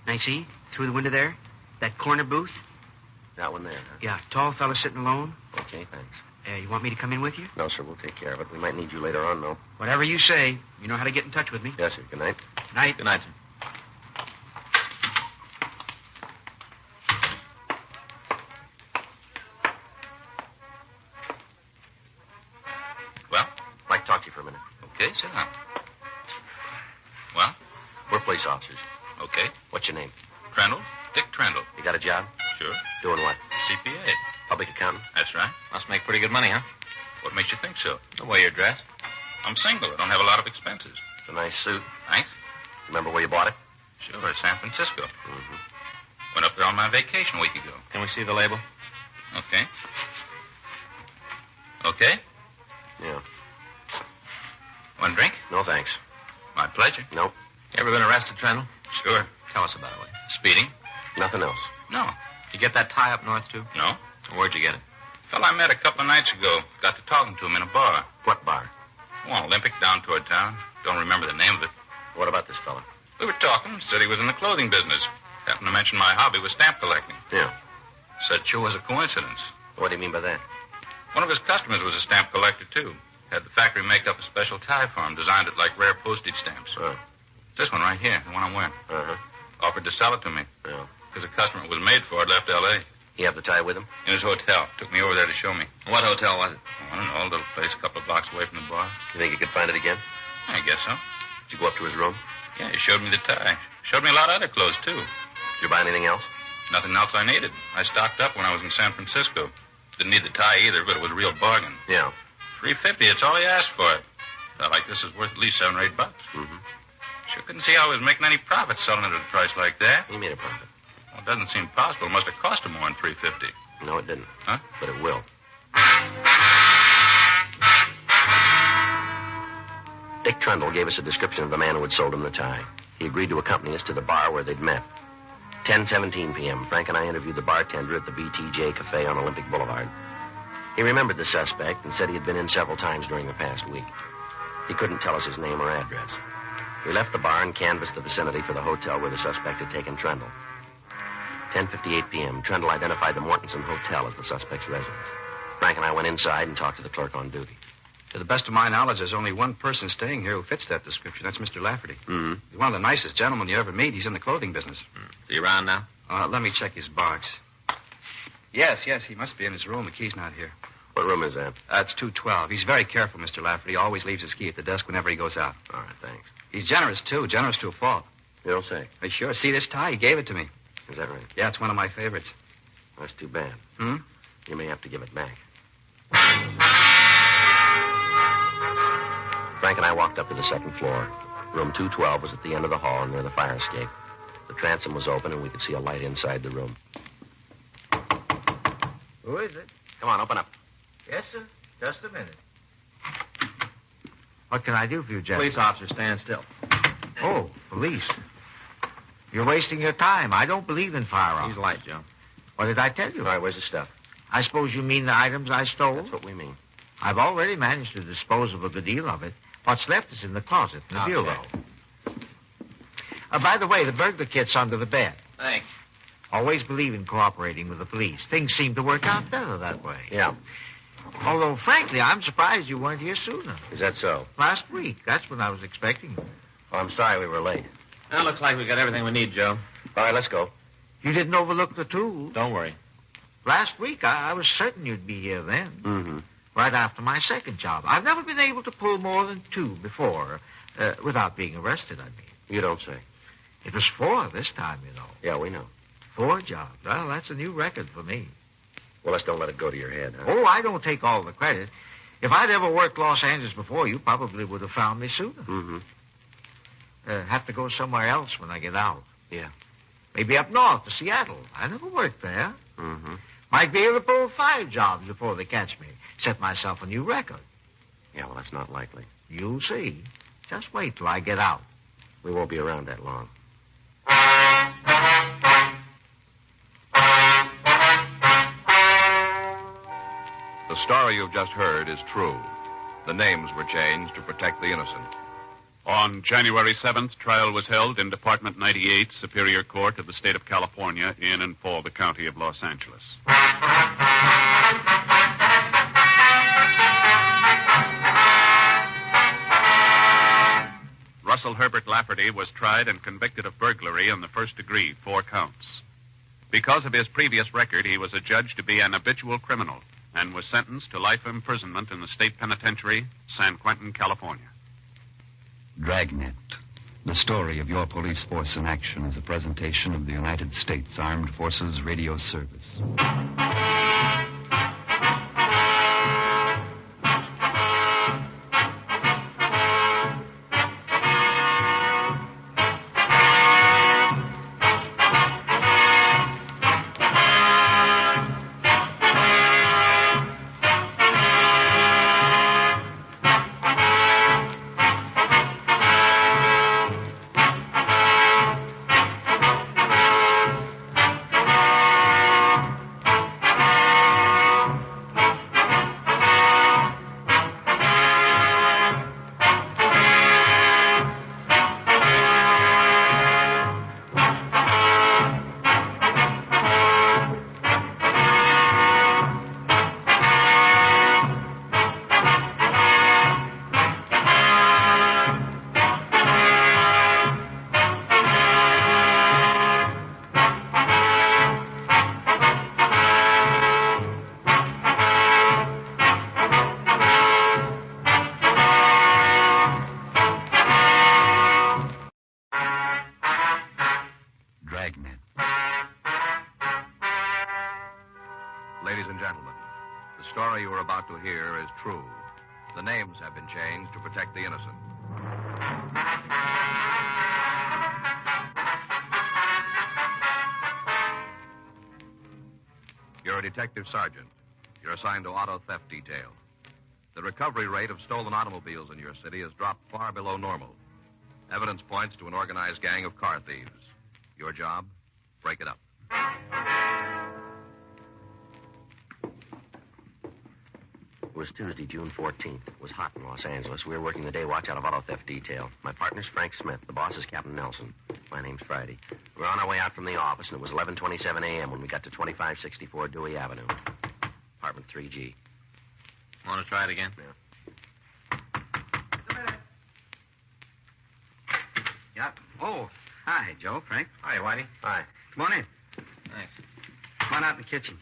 Now, you see, through the window there, that corner booth? That one there, huh? Yeah, tall fella sitting alone. Okay, thanks. You want me to come in with you? No, sir, we'll take care of it. We might need you later on, though. Whatever you say. You know how to get in touch with me. Yes, sir. Good night. Night. Good night, sir. Well? I'd like to talk to you for a minute. Okay, sit down. Well? We're police officers. Okay. What's your name? Trendle? Dick Trendle. You got a job? Sure. Doing what? CPA. Public accountant? That's right. Must make pretty good money, huh? What makes you think so? The way you're dressed. I'm single. I don't have a lot of expenses. It's a nice suit. Thanks. Remember where you bought it? Sure, San Francisco. Mm-hmm. Went up there on my vacation a week ago. Can we see the label? Okay. Okay? Yeah. One drink? No, thanks. My pleasure. Nope. You ever been arrested, Trendle? Sure. Tell us about it. Speeding? Nothing else. No. You get that tie up north, too? No. Where'd you get it? Fellow I met a couple of nights ago. Got to talking to him in a bar. What bar? Oh, Olympic down toward town. Don't remember the name of it. What about this fella? We were talking. Said he was in the clothing business. Happened to mention my hobby was stamp collecting. Yeah. Said sure was a coincidence. What do you mean by that? One of his customers was a stamp collector, too. Had the factory make up a special tie for him, designed it like rare postage stamps. Oh. This one right here, the one I'm wearing. Uh-huh. Offered to sell it to me. Yeah. Because the customer it was made for had left L.A. You have the tie with him? In his hotel. Took me over there to show me. What hotel was it? I don't know, a little place a couple of blocks away from the bar. You think you could find it again? I guess so. Did you go up to his room? Yeah, he showed me the tie. Showed me a lot of other clothes, too. Did you buy anything else? Nothing else I needed. I stocked up when I was in San Francisco. Didn't need the tie either, but it was a real bargain. Yeah. $3.50, it's all he asked for it. Felt like this is worth at least $7 or $8. Mm-hmm. Sure couldn't see how he was making any profit selling it at a price like that. He made a profit. Well, it doesn't seem possible. It must have cost him more than $3.50. No, it didn't. Huh? But it will. Dick Trundle gave us a description of the man who had sold him the tie. He agreed to accompany us to the bar where they'd met. 10:17 p.m., Frank and I interviewed the bartender at the BTJ Cafe on Olympic Boulevard. He remembered the suspect and said he had been in several times during the past week. He couldn't tell us his name or address. We left the bar and canvassed the vicinity for the hotel where the suspect had taken Trendle. 10:58 p.m. Trendle identified the Mortensen Hotel as the suspect's residence. Frank and I went inside and talked to the clerk on duty. To the best of my knowledge, there's only one person staying here who fits that description. That's Mr. Lafferty. Mm-hmm. He's one of the nicest gentlemen you ever meet. He's in the clothing business. Is he around now? Let me check his box. Yes, he must be in his room. The key's not here. What room is that? It's 212. He's very careful, Mr. Lafferty. Always leaves his key at the desk whenever he goes out. All right, thanks. He's generous, too. Generous to a fault. You don't say. Sure. See this tie? He gave it to me. Is that right? Yeah, it's one of my favorites. That's too bad. You may have to give it back. Frank and I walked up to the second floor. Room 212 was at the end of the hall near the fire escape. The transom was open, and we could see a light inside the room. Who is it? Come on, open up. Yes, sir. Just a minute. What can I do for you, Jeff? Police officer, stand still. Oh, police. You're wasting your time. I don't believe in firearms. Use light, Joe. What did I tell you? All right, where's the stuff? I suppose you mean the items I stole? That's what we mean. I've already managed to dispose of a good deal of it. What's left is in the closet, in the bureau. By the way, the burglar kit's under the bed. Thanks. Always believe in cooperating with the police. Things seem to work out better that way. Yeah. Although, frankly, I'm surprised you weren't here sooner. Is that so? Last week. That's when I was expecting you. Oh, I'm sorry we were late. Well, looks like we got everything we need, Joe. All right, let's go. You didn't overlook the tools. Don't worry. Last week, I was certain you'd be here then. Mm-hmm. Right after my second job. I've never been able to pull more than 2 before, without being arrested, I mean. You don't say. It was 4 this time, you know. Yeah, we know. 4 jobs. Well, that's a new record for me. Well, let's don't let it go to your head, huh? Oh, I don't take all the credit. If I'd ever worked Los Angeles before, you probably would have found me sooner. Mm-hmm. Have to go somewhere else when I get out. Yeah. Maybe up north to Seattle. I never worked there. Mm-hmm. Might be able to pull 5 jobs before they catch me. Set myself a new record. Yeah, well, that's not likely. You'll see. Just wait till I get out. We won't be around that long. The story you've just heard is true. The names were changed to protect the innocent. On January 7th, trial was held in Department 98, Superior Court of the State of California, in and for the County of Los Angeles. Russell Herbert Lafferty was tried and convicted of burglary in the first degree, 4 counts. Because of his previous record, he was adjudged to be an habitual criminal and was sentenced to life imprisonment in the state penitentiary, San Quentin, California. Dragnet, the story of your police force in action, is a presentation of the United States Armed Forces Radio Service. Dragnet. Ladies and gentlemen, the story you are about to hear is true. The names have been changed to protect the innocent. You're a detective sergeant. You're assigned to auto theft detail. The recovery rate of stolen automobiles in your city has dropped far below normal. Evidence points to an organized gang of car thieves. Your job? Break it up. It was Tuesday, June 14th. It was hot in Los Angeles. We were working the day watch out of auto theft detail. My partner's Frank Smith. The boss is Captain Nelson. My name's Friday. We're on our way out from the office, and it was 11:27 a.m. when we got to 2564 Dewey Avenue. Apartment 3G. Want to try it again? Yeah. Yep. Oh, hi, Joe, Frank. Hi, Whitey. Hi. Come on in. Thanks. Come on out in the kitchen.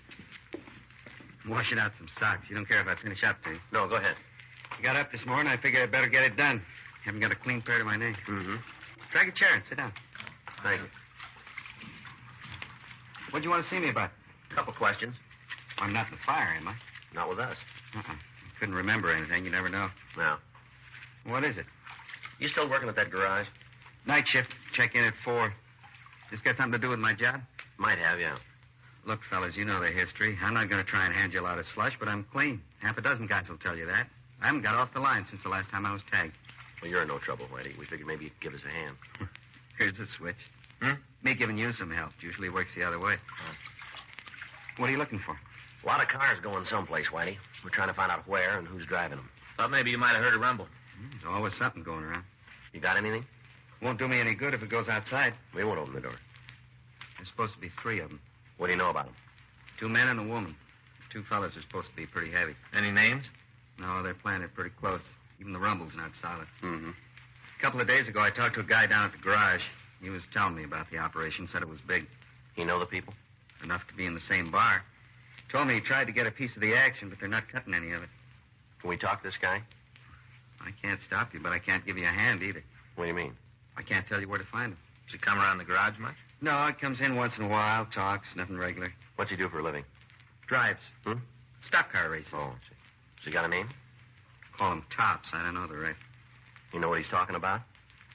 I'm washing out some stocks. You don't care if I finish up, do you? No, go ahead. I got up this morning. I figured I'd better get it done. Haven't got a clean pair to my name. Mm-hmm. Drag a chair and sit down. Thank you. What'd you want to see me about? A couple questions. I'm not in the fire, am I? Not with us. I couldn't remember anything. You never know. No. What is it? You still working at that garage? Night shift. Check in at 4. This got something to do with my job? Might have, yeah. Look, fellas, you know the history. I'm not going to try and hand you a lot of slush, but I'm clean. Half a dozen guys will tell you that. I haven't got off the line since the last time I was tagged. Well, you're in no trouble, Whitey. We figured maybe you could give us a hand. Here's the switch. Me giving you some help. Usually works the other way. What are you looking for? A lot of cars going someplace, Whitey. We're trying to find out where and who's driving them. Thought maybe you might have heard a rumble. There's always something going around. You got anything? Won't do me any good if it goes outside. We won't open the door. There's supposed to be 3 of them. What do you know about them? 2 men and a woman. 2 fellas are supposed to be pretty heavy. Any names? No, they're planted pretty close. Even the rumble's not solid. Mm-hmm. A couple of days ago, I talked to a guy down at the garage. He was telling me about the operation, said it was big. You know the people? Enough to be in the same bar. Told me he tried to get a piece of the action, but they're not cutting any of it. Can we talk to this guy? I can't stop you, but I can't give you a hand either. What do you mean? I can't tell you where to find him. Does he come around the garage much? No, he comes in once in a while, talks, nothing regular. What's he do for a living? Drives. Stock car races. Oh, I see. Has he got a name? Call him Tops. I don't know the rest. You know what he's talking about?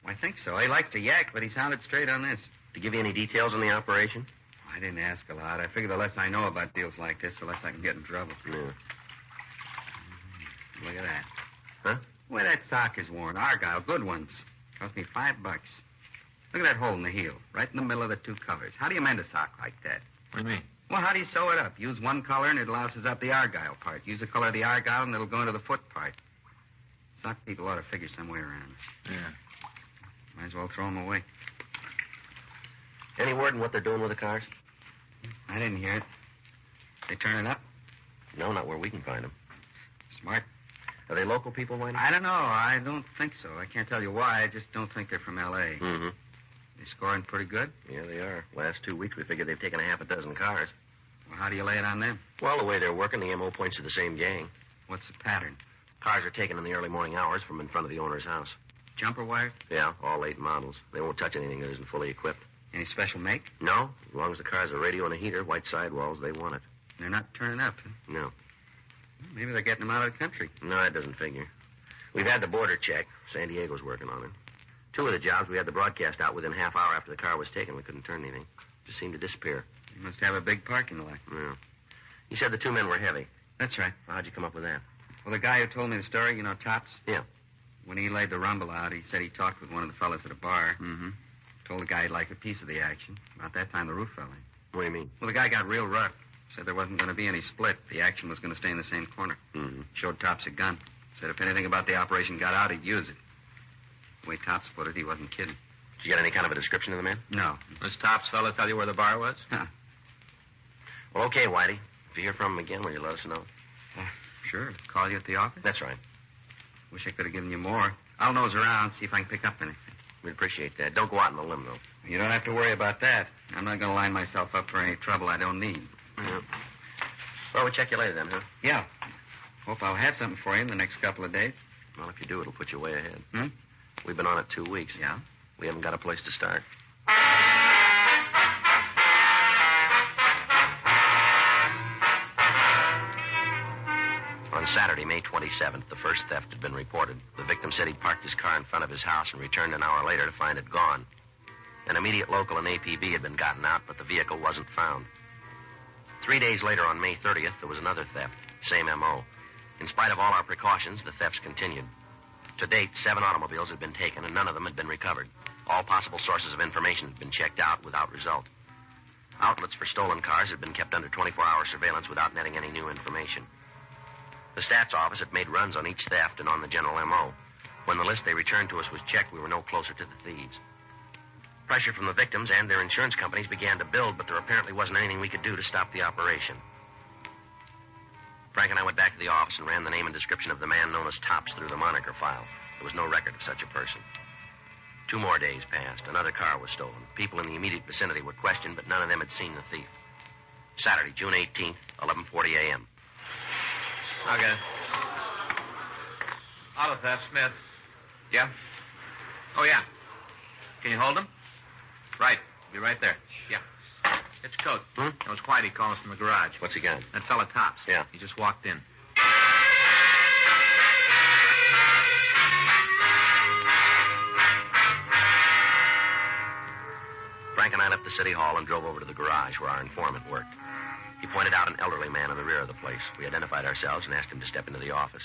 I think so. He likes to yak, but he sounded straight on this. To give you any details on the operation? I didn't ask a lot. I figure the less I know about deals like this, the less I can get in trouble. Yeah. Look at that. Huh? The way that sock is worn. Argyle, good ones. Cost me $5. Look at that hole in the heel, right in the middle of the 2 colors. How do you mend a sock like that? What do you mean? Well, how do you sew it up? Use one color and it louses up the Argyle part. Use the color of the Argyle and it'll go into the foot part. Sock people ought to figure some way around it. Yeah. Might as well throw them away. Any word on what they're doing with the cars? I didn't hear it. They turning up? No, not where we can find them. Smart. Are they local people, Wayne? I don't know. I don't think so. I can't tell you why. I just don't think they're from L.A. Mm-hmm. They scoring pretty good? Yeah, they are. Last 2 weeks, we figured they've taken a half a dozen cars. Well, how do you lay it on them? Well, the way they're working, the M.O. points to the same gang. What's the pattern? Cars are taken in the early morning hours from in front of the owner's house. Jumper wire? Yeah, all late models. They won't touch anything that isn't fully equipped. Any special make? No. As long as the car's a radio and a heater, white sidewalls, they want it. They're not turning up, huh? No. Maybe they're getting them out of the country. No, that doesn't figure. We've had the border check. San Diego's working on it. 2 of the jobs, we had the broadcast out within half hour after the car was taken. We couldn't turn anything. Just seemed to disappear. You must have a big parking lot. Yeah. You said the 2 men were heavy. That's right. Well, how'd you come up with that? Well, the guy who told me the story, you know, Tops? Yeah. When he laid the rumble out, he said he talked with one of the fellas at a bar. Mm-hmm. Told the guy he'd like a piece of the action. About that time, the roof fell in. What do you mean? Well, the guy got real rough. Said there wasn't going to be any split. The action was going to stay in the same corner. Mm-hmm. Showed Tops a gun. Said if anything about the operation got out, he'd use it. The way Tops put it, he wasn't kidding. Did you get any kind of a description of the man? No. This Tops fella tell you where the bar was? Huh. Well, okay, Whitey. If you hear from him again, will you let us know? Sure. Call you at the office? That's right. Wish I could have given you more. I'll nose around, see if I can pick up anything. We'd appreciate that. Don't go out on a limb, though. You don't have to worry about that. I'm not going to line myself up for any trouble I don't need. Yeah. Well, we'll check you later then, huh? Yeah. Hope I'll have something for you in the next couple of days. Well, if you do, it'll put you way ahead. Hmm? We've been on it 2 weeks. Yeah? We haven't got a place to start. On Saturday, May 27th, the first theft had been reported. The victim said he'd parked his car in front of his house and returned an hour later to find it gone. An immediate local and APB had been gotten out, but the vehicle wasn't found. 3 days later, on May 30th, there was another theft. Same M.O. In spite of all our precautions, the thefts continued. To date, 7 automobiles had been taken, and none of them had been recovered. All possible sources of information had been checked out without result. Outlets for stolen cars had been kept under 24-hour surveillance without netting any new information. The stats office had made runs on each theft and on the general M.O. When the list they returned to us was checked, we were no closer to the thieves. Pressure from the victims and their insurance companies began to build, but there apparently wasn't anything we could do to stop the operation. Frank and I went back to the office and ran the name and description of the man known as Tops through the moniker file. There was no record of such a person. 2 more days passed. Another car was stolen. People in the immediate vicinity were questioned, but none of them had seen the thief. Saturday, June 18th, 11:40 a.m. Okay. Auto theft, Smith. Yeah? Oh, yeah. Can you hold him? Right. Be right there. Yeah. It's Coat. That was Whitey calling us from the garage. What's he got? That fella Tops. Yeah. He just walked in. Frank and I left the city hall and drove over to the garage where our informant worked. He pointed out an elderly man in the rear of the place. We identified ourselves and asked him to step into the office.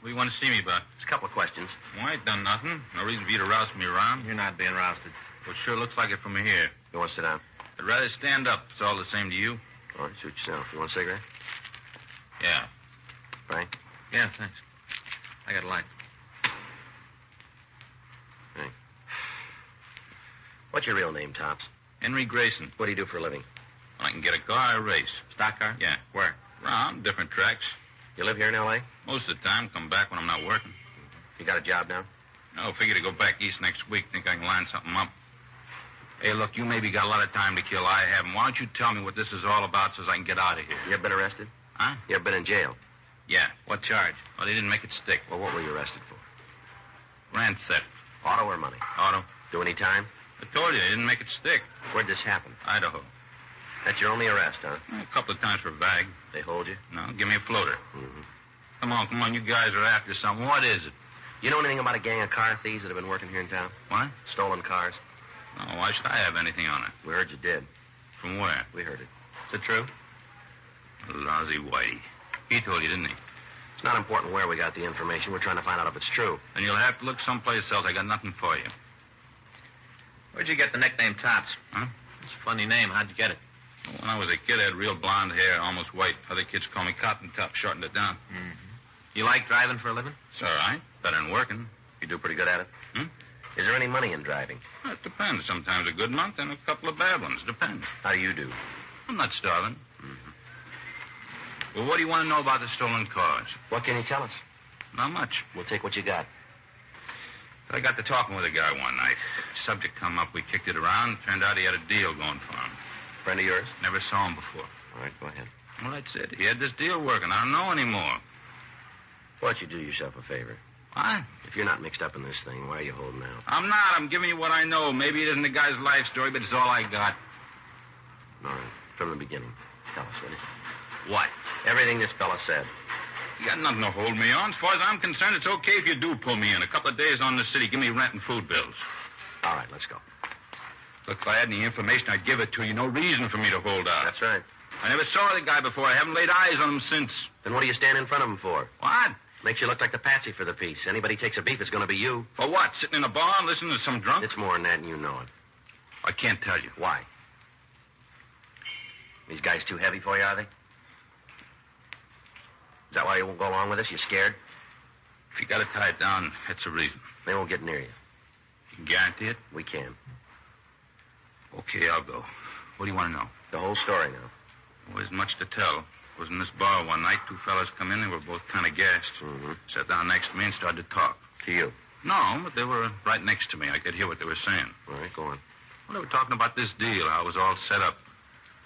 What do you want to see me about? Just a couple of questions. Well, I ain't done nothing. No reason for you to roust me around. You're not being rousted. Well, it sure looks like it from here. You want to sit down? I'd rather stand up. It's all the same to you. All right, suit yourself. You want a cigarette? Yeah. Frank? Yeah, thanks. I got a light. Hey. What's your real name, Tops? Henry Grayson. What do you do for a living? I can get a car, I race. Stock car? Yeah. Where? Around, different tracks. You live here in L.A.? Most of the time, come back when I'm not working. You got a job now? No, figure to go back east next week. Think I can line something up. Hey, look, you maybe got a lot of time to kill. I haven't. Why don't you tell me what this is all about so I can get out of here? You ever been arrested? Huh? You ever been in jail? Yeah. What charge? Well, they didn't make it stick. Well, what were you arrested for? Grand theft. Auto or money? Auto. Do any time? I told you, they didn't make it stick. Where'd this happen? Idaho. That's your only arrest, huh? A couple of times for a bag. They hold you? No, give me a floater. Mm-hmm. Come on, you guys are after something. What is it? You know anything about a gang of car thieves that have been working here in town? What? Stolen cars. Oh, why should I have anything on it? We heard you did. From where? We heard it. Is it true? Lousy Whitey. He told you, didn't he? It's not important where we got the information. We're trying to find out if it's true. Then you'll have to look someplace else. I got nothing for you. Where'd you get the nickname Tops? Huh? It's a funny name. How'd you get it? Well, when I was a kid, I had real blonde hair, almost white. Other kids call me Cotton Top, shortened it down. Mm-hmm. You like driving for a living? It's all right. Better than working. You do pretty good at it? Hmm? Is there any money in driving? Well, it depends. Sometimes a good month and a couple of bad ones. Depends. How do you do? I'm not starving. Mm-hmm. Well, what do you want to know about the stolen cars? What can you tell us? Not much. We'll take what you got. I got to talking with a guy one night. Subject come up. We kicked it around. Turned out he had a deal going for him. Friend of yours? Never saw him before. All right, go ahead. Well, that's it. He had this deal working. I don't know anymore. Why don't you do yourself a favor? What? If you're not mixed up in this thing, why are you holding out? I'm not. I'm giving you what I know. Maybe it isn't the guy's life story, but it's all I got. All right. From the beginning. Tell us, will you? What? Everything this fella said. You got nothing to hold me on. As far as I'm concerned, it's okay if you do pull me in. A couple of days on the city. Give me rent and food bills. All right, let's go. Look, if I had any information, I'd give it to you. No reason for me to hold out. That's right. I never saw the guy before. I haven't laid eyes on him since. Then what do you stand in front of him for? What? Makes you look like the patsy for the piece. Anybody takes a beef, it's going to be you. For what? Sitting in a bar and listening to some drunk? It's more than that, and you know it. I can't tell you. Why? These guys too heavy for you, are they? Is that why you won't go along with us? You scared? If you got to tie it down, that's the reason. They won't get near you. You can guarantee it? We can. Okay, I'll go. What do you want to know? The whole story now. Well, there's much to tell. I was in this bar one night. 2 fellas come in. They were both kind of gassed. Mm-hmm. Sat down next to me and started to talk. To you? No, but they were right next to me. I could hear what they were saying. All right, go on. Well, they were talking about this deal, how it was all set up.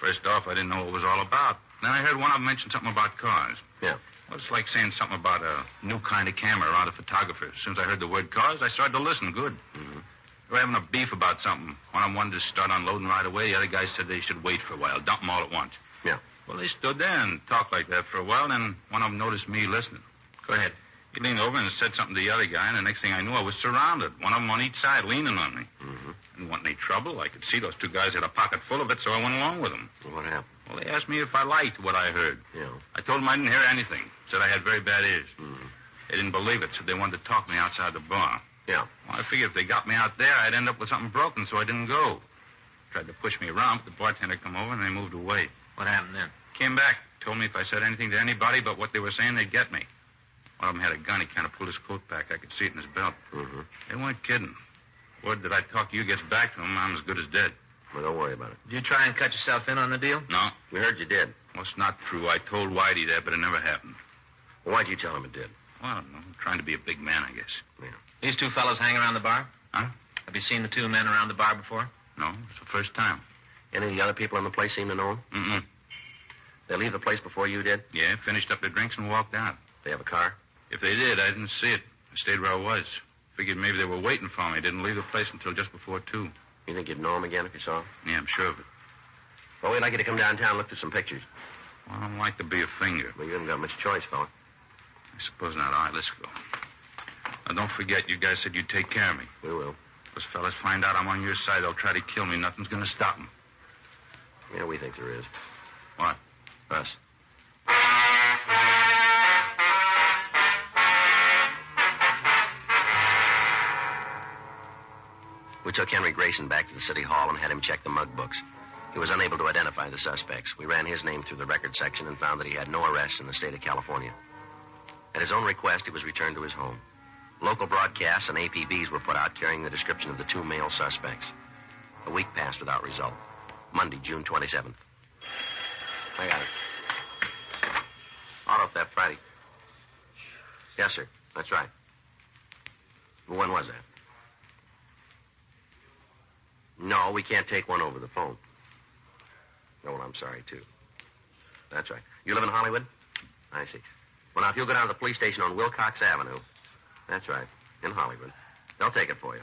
First off, I didn't know what it was all about. Then I heard one of them mention something about cars. Yeah. Well, it's like saying something about a new kind of camera around a photographer. As soon as I heard the word cars, I started to listen. Good. Mm-hmm. They were having a beef about something. One of them wanted to start unloading right away. The other guy said they should wait for a while, dump them all at once. Yeah. Well, they stood there and talked like that for a while, then one of them noticed me listening. Go ahead. He leaned over and said something to the other guy, and the next thing I knew, I was surrounded. One of them on each side, leaning on me. Mm-hmm. Didn't want any trouble. I could see those 2 guys had a pocket full of it, so I went along with them. Well, what happened? Well, they asked me if I liked what I heard. Yeah. I told them I didn't hear anything. Said I had very bad ears. Mm-hmm. They didn't believe it, said they wanted to talk me outside the bar. Yeah. Well, I figured if they got me out there, I'd end up with something broken, so I didn't go. Tried to push me around, but the bartender come over, and they moved away. What happened then? Came back. Told me if I said anything to anybody but what they were saying, they'd get me. One of them had a gun. He kind of pulled his coat back. I could see it in his belt. Mm-hmm. They weren't kidding. Word that I talk to you gets back to him, I'm as good as dead. Well, don't worry about it. Did you try and cut yourself in on the deal? No. We heard you did. Well, it's not true. I told Whitey that, but it never happened. Well, why'd you tell him it did? Well, I don't know. Trying to be a big man, I guess. Yeah. These two fellows hang around the bar? Huh? Have you seen the two men around the bar before? No, it's the first time. Any of the other people in the place seem to know him? Mm-mm. They leave the place before you did? Yeah, finished up their drinks and walked out. They have a car? If they did, I didn't see it. I stayed where I was. Figured maybe they were waiting for me. Didn't leave the place until just before 2. You think you'd know him again if you saw him? Yeah, I'm sure of it. Well, we'd like you to come downtown and look through some pictures. Well, I don't like to be a finger. Well, you haven't got much choice, fella. I suppose not. All right, let's go. Now, don't forget, you guys said you'd take care of me. We will. Those fellas find out I'm on your side, they'll try to kill me. Nothing's going to stop them. Yeah, we think there is. What? Us. We took Henry Grayson back to the city hall and had him check the mug books. He was unable to identify the suspects. We ran his name through the record section and found that he had no arrests in the state of California. At his own request, he was returned to his home. Local broadcasts and APBs were put out carrying the description of the 2 male suspects. A week passed without result. Monday, June 27th. I got it. Auto theft Friday. Yes, sir. That's right. When was that? No, we can't take one over the phone. Oh, well, I'm sorry, too. That's right. You live in Hollywood? I see. Well, now, if you'll go down to the police station on Wilcox Avenue. That's right. In Hollywood. They'll take it for you.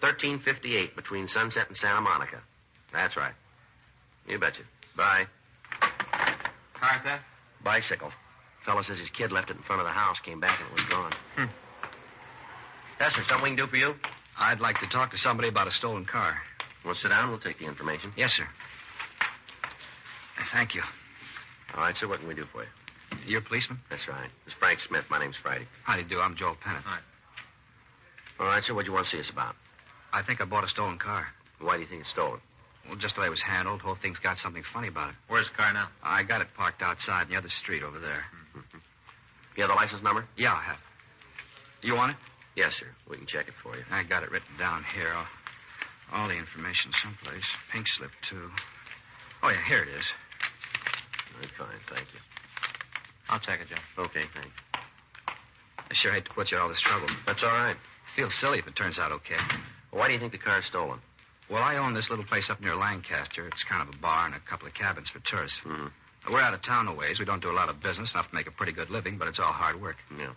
1358 between Sunset and Santa Monica. That's right. You betcha. Bye. Car theft? Bicycle. Fella says his kid left it in front of the house, came back, and it was gone. Yes, sir. Something we can do for you? I'd like to talk to somebody about a stolen car. Well, sit down. We'll take the information. Yes, sir. Thank you. All right, sir. What can we do for you? You're a policeman? That's right. It's Frank Smith. My name's Friday. How do you do? I'm Joel Pennant. All right, sir. What do you want to see us about? I think I bought a stolen car. Why do you think it's stolen? Well, just the way it was handled. The whole thing's got something funny about it. Where's the car now? I got it parked outside in the other street over there. Mm-hmm. You have the license number? Yeah, I have. You want it? Yes, sir. We can check it for you. I got it written down here. All the information someplace. Pink slip, too. Oh, yeah, here it is. All right, fine. Thank you. I'll check it, Joe. Okay, thanks. I sure hate to put you in all this trouble. That's all right. Feels silly if it turns out okay. Well, why do you think the car's stolen? Well, I own this little place up near Lancaster. It's kind of a bar and a couple of cabins for tourists. Mm-hmm. We're out of town a ways. We don't do a lot of business, enough to make a pretty good living, but it's all hard work. Yeah.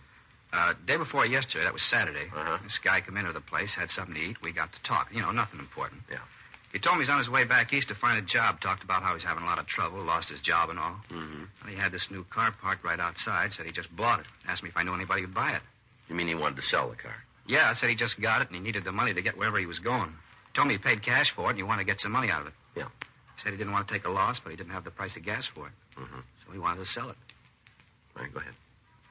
Day before yesterday, that was Saturday, Uh-huh. this guy come into the place, had something to eat. We got to talk. You know, nothing important. Yeah. He told me he's on his way back east to find a job. Talked about how he's having a lot of trouble, lost his job and all. Mm-hmm. Well, he had this new car parked right outside, said he just bought it. Asked me if I knew anybody who'd buy it. You mean he wanted to sell the car? Yeah, I said he just got it and he needed the money to get wherever he was going. He told me he paid cash for it and he wanted to get some money out of it. Yeah. He said he didn't want to take a loss, but he didn't have the price of gas for it. Mm-hmm. So he wanted to sell it. All right, go ahead.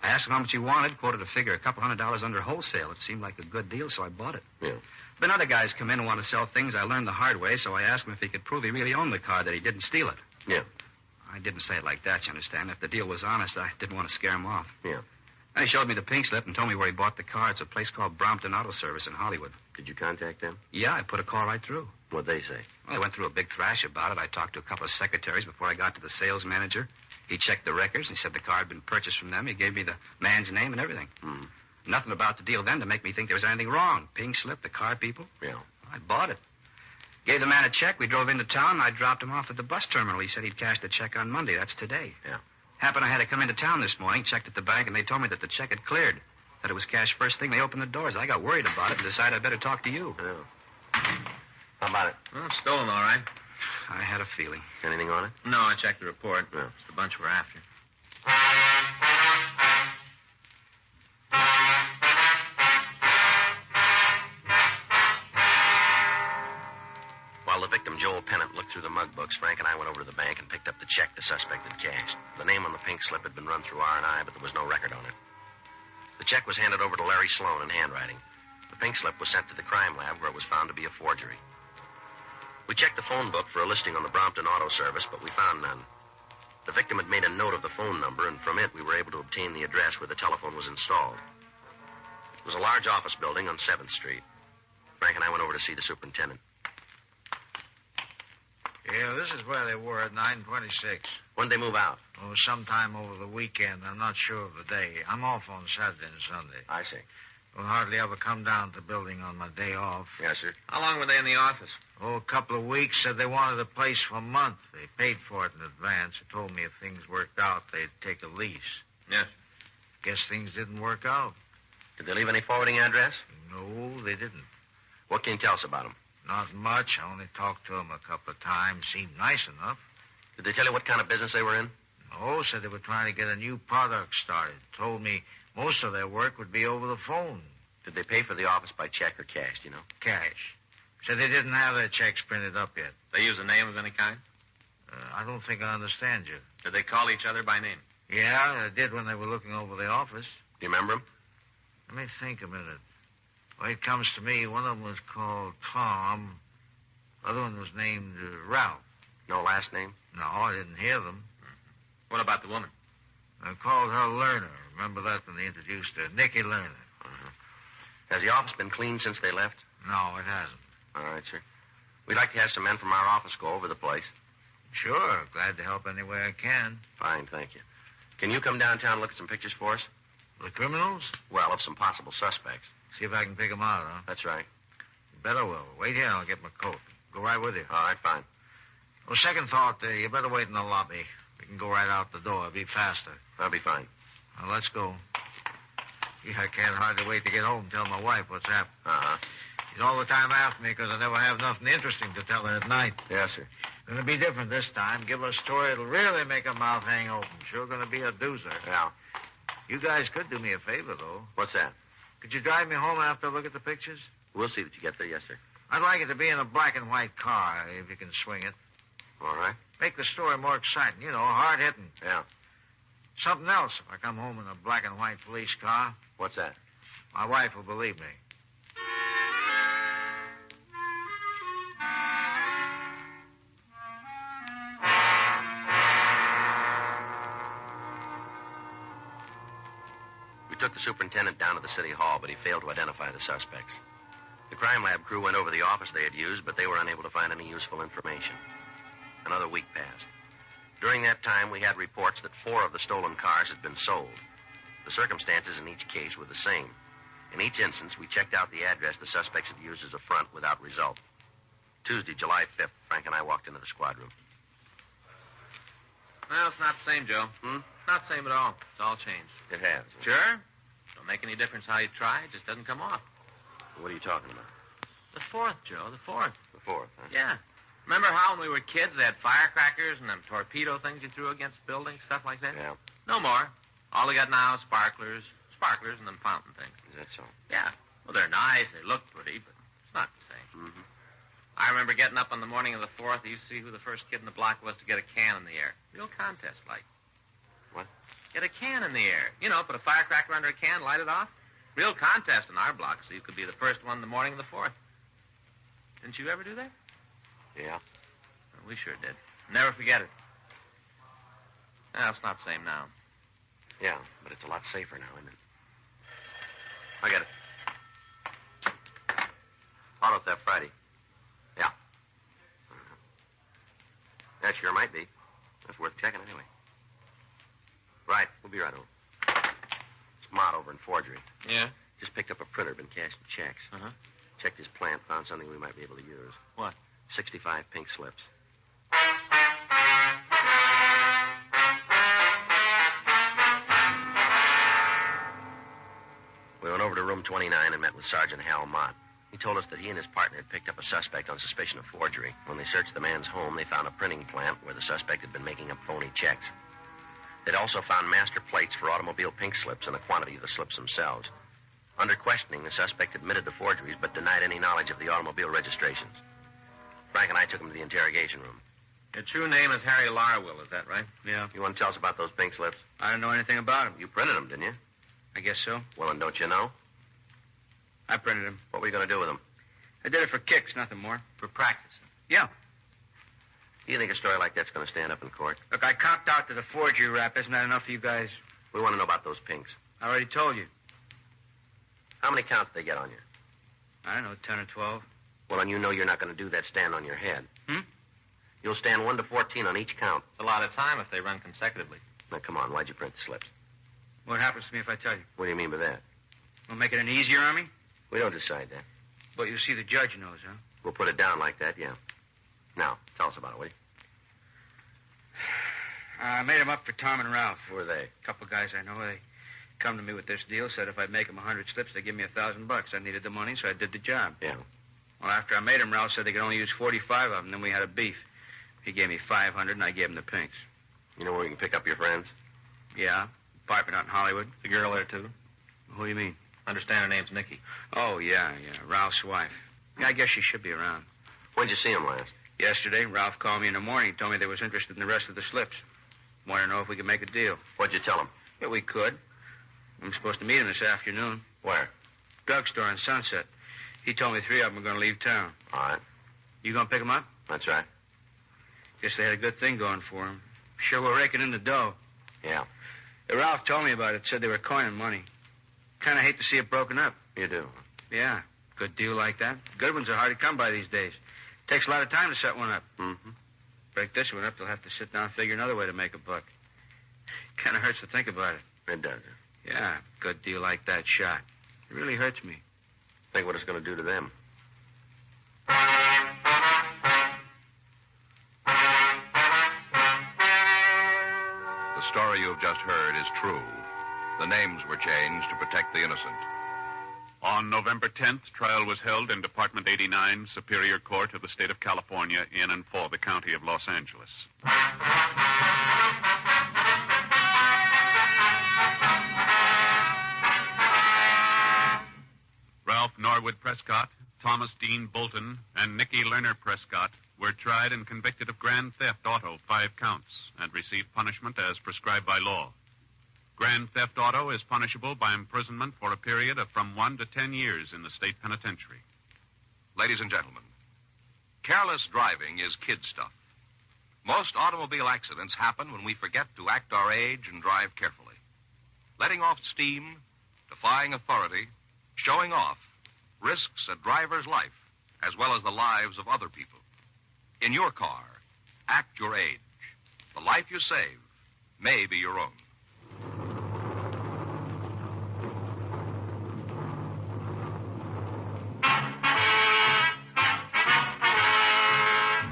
I asked him how much he wanted, quoted a figure, a couple $100 under wholesale. It seemed like a good deal, so I bought it. Yeah. Been other guys come in and want to sell things I learned the hard way, so I asked him if he could prove he really owned the car, that he didn't steal it. Yeah. I didn't say it like that, you understand. If the deal was honest, I didn't want to scare him off. Yeah. Then he showed me the pink slip and told me where he bought the car. It's a place called Brompton Auto Service in Hollywood. Did you contact them? Yeah, I put a call right through. What'd they say? Well, I went through a big thrash about it. I talked to a couple of secretaries before I got to the sales manager. He checked the records. He said the car had been purchased from them. He gave me the man's name and everything. Mm. Nothing about the deal then to make me think there was anything wrong. Pink slip, the car people. Yeah. I bought it. Gave the man a check. We drove into town, and I dropped him off at the bus terminal. He said he'd cash the check on Monday. That's today. Yeah. Happened I had to come into town this morning, checked at the bank, and they told me that the check had cleared. That it was cashed first thing they opened the doors. I got worried about it and decided I'd better talk to you. Yeah. How about it? Well, it's stolen, all right. I had a feeling. Anything on it? No, I checked the report. Yeah. It's the bunch we're after. While the victim, Joel Pennant, looked through the mug books, Frank and I went over to the bank and picked up the check the suspect had cashed. The name on the pink slip had been run through R&I, but there was no record on it. The check was handed over to Larry Sloan in handwriting. The pink slip was sent to the crime lab, where it was found to be a forgery. We checked the phone book for a listing on the Brompton Auto Service, but we found none. The victim had made a note of the phone number, and from it we were able to obtain the address where the telephone was installed. It was a large office building on 7th Street. Frank and I went over to see the superintendent. Yeah, this is where they were at 9:26. When did they move out? Oh, sometime over the weekend. I'm not sure of the day. I'm off on Saturday and Sunday. I see. We'll hardly ever come down to the building on my day off. Yes, sir. How long were they in the office? Oh, a couple of weeks. Said they wanted the place for a month. They paid for it in advance. They told me if things worked out, they'd take a lease. Yes. Guess things didn't work out. Did they leave any forwarding address? No, they didn't. What can you tell us about them? Not much. I only talked to them a couple of times. Seemed nice enough. Did they tell you what kind of business they were in? No, said they were trying to get a new product started. Told me most of their work would be over the phone. Did they pay for the office by check or cash, do you know? Cash. Said they didn't have their checks printed up yet. They use a name of any kind? I don't think I understand you. Did they call each other by name? Yeah, they did when they were looking over the office. Do you remember them? Let me think a minute. Well, it comes to me, one of them was called Tom. The other one was named Ralph. No last name? No, I didn't hear them. What about the woman? I called her Lerner. Remember that when they introduced her? Nicky Lerner. Has the office been cleaned since they left? No, it hasn't. All right, sir. We'd like to have some men from our office go over the place. Sure. Glad to help any way I can. Fine, thank you. Can you come downtown and look at some pictures for us? The criminals? Well, of some possible suspects. See if I can pick them out, huh? That's right. You better will. Wait here and I'll get my coat. Go right with you. All right, fine. Well, second thought, you better wait in the lobby. We can go right out the door. It'll be faster. That'll be fine. Well, let's go. Yeah, I can't hardly wait to get home and tell my wife what's happened. Uh-huh. She's all the time after me because I never have nothing interesting to tell her at night. Yes, sir. Gonna be different this time. Give her a story that'll really make her mouth hang open. Sure gonna be a doozer. Yeah. You guys could do me a favor, though. What's that? Could you drive me home after I look at the pictures? We'll see that you get there, yes, sir. I'd like it to be in a black and white car, if you can swing it. All right. Make the story more exciting. You know, hard-hitting. Yeah. Something else if I come home in a black and white police car. What's that? My wife will believe me. We took the superintendent down to the city hall, but he failed to identify the suspects. The crime lab crew went over the office they had used, but they were unable to find any useful information. Another week passed. During that time, we had reports that 4 of the stolen cars had been sold. The circumstances in each case were the same. In each instance, we checked out the address the suspects had used as a front without result. Tuesday, July 5th, Frank and I walked into the squad room. Well, it's not the same, Joe. Not the same at all. It's all changed. It has. Sure. Don't make any difference how you try. It just doesn't come off. What are you talking about? The 4th, Joe. The 4th. The 4th, huh? Yeah. Remember how when we were kids they had firecrackers and them torpedo things you threw against buildings, stuff like that? Yeah. No more. All they got now is sparklers and them fountain things. Is that so? Yeah. Well, they're nice. They look pretty, but it's not the same. Mm-hmm. I remember getting up on the morning of the 4th. I used to see who the first kid in the block was to get a can in the air. Real contest, like. What? Get a can in the air. You know, put a firecracker under a can, light it off. Real contest in our block, so you could be the first one the morning of the 4th. Didn't you ever do that? Yeah. Well, we sure did. Never forget it. Well, it's not the same now. Yeah, but it's a lot safer now, isn't it? I got it. Auto theft Friday. Yeah. That sure might be. That's worth checking anyway. Right. We'll be right over. It's Mott over in forgery. Yeah? Just picked up a printer, been cashing checks. Uh-huh. Checked his plant, found something we might be able to use. What? 65 pink slips. We went over to room 29 and met with Sergeant Hal Mott. He told us that he and his partner had picked up a suspect on suspicion of forgery. When they searched the man's home, they found a printing plant where the suspect had been making up phony checks. They'd also found master plates for automobile pink slips and a quantity of the slips themselves. Under questioning, the suspect admitted the forgeries but denied any knowledge of the automobile registrations. Frank and I took him to the interrogation room. Your true name is Harry Larwill, is that right? Yeah. You want to tell us about those pink slips? I don't know anything about them. You printed them, didn't you? I guess so. Well, and don't you know? I printed them. What were you going to do with them? I did it for kicks, nothing more. For practice? Yeah. Do you think a story like that's going to stand up in court? Look, I copped out to the forgery rap. Isn't that enough for you guys? We want to know about those pinks. I already told you. How many counts did they get on you? I don't know, 10 or 12. Well, and you know you're not going to do that stand on your head. You'll stand 1 to 14 on each count. It's a lot of time if they run consecutively. Now, come on, why'd you print the slips? What happens to me if I tell you? What do you mean by that? We'll make it any easier on me? We don't decide that. But you see, the judge knows, huh? We'll put it down like that, yeah. Now, tell us about it, will you? I made them up for Tom and Ralph. Who are they? A couple guys I know. They come to me with this deal, said if I'd make them 100 slips, they'd give me $1,000. I needed the money, so I did the job. Yeah. Well, after I made them, Ralph said they could only use 45 of them. Then we had a beef. He gave me 500, and I gave him the pinks. You know where we can pick up your friends? Yeah. Apartment out in Hollywood. The girl there, too? Who do you mean? Understand her name's Nikki. Oh, yeah. Ralph's wife. Yeah, I guess she should be around. When'd you see him last? Yesterday, Ralph called me in the morning and told me they was interested in the rest of the slips. Wanted to know if we could make a deal. What'd you tell him? Yeah, we could. I'm supposed to meet him this afternoon. Where? Drugstore on Sunset. He told me 3 of them were going to leave town. All right. You going to pick them up? That's right. Guess they had a good thing going for them. Sure, we're raking in the dough. Yeah. Ralph told me about it. Said they were coining money. Kind of hate to see it broken up. You do? Yeah. Good deal like that. Good ones are hard to come by these days. Takes a lot of time to set one up. Mm-hmm. Break this one up, they'll have to sit down and figure another way to make a buck. Kind of hurts to think about it. It does. Yeah, good deal like that shot. It really hurts me. Think what it's going to do to them. The story you've just heard is true. The names were changed to protect the innocent. On November 10th, trial was held in Department 89, Superior Court of the State of California, in and for the County of Los Angeles. Ralph Norwood Prescott, Thomas Dean Bolton, and Nicky Lerner Prescott were tried and convicted of grand theft auto, 5 counts, and received punishment as prescribed by law. Grand theft auto is punishable by imprisonment for a period of from 1 to 10 years in the state penitentiary. Ladies and gentlemen, careless driving is kid stuff. Most automobile accidents happen when we forget to act our age and drive carefully. Letting off steam, defying authority, showing off risks a driver's life as well as the lives of other people. In your car, act your age. The life you save may be your own.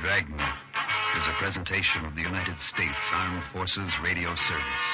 Dragnet is a presentation of the United States Armed Forces Radio Service.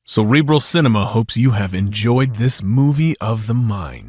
Cerebral Cinema hopes you have enjoyed this movie of the mind.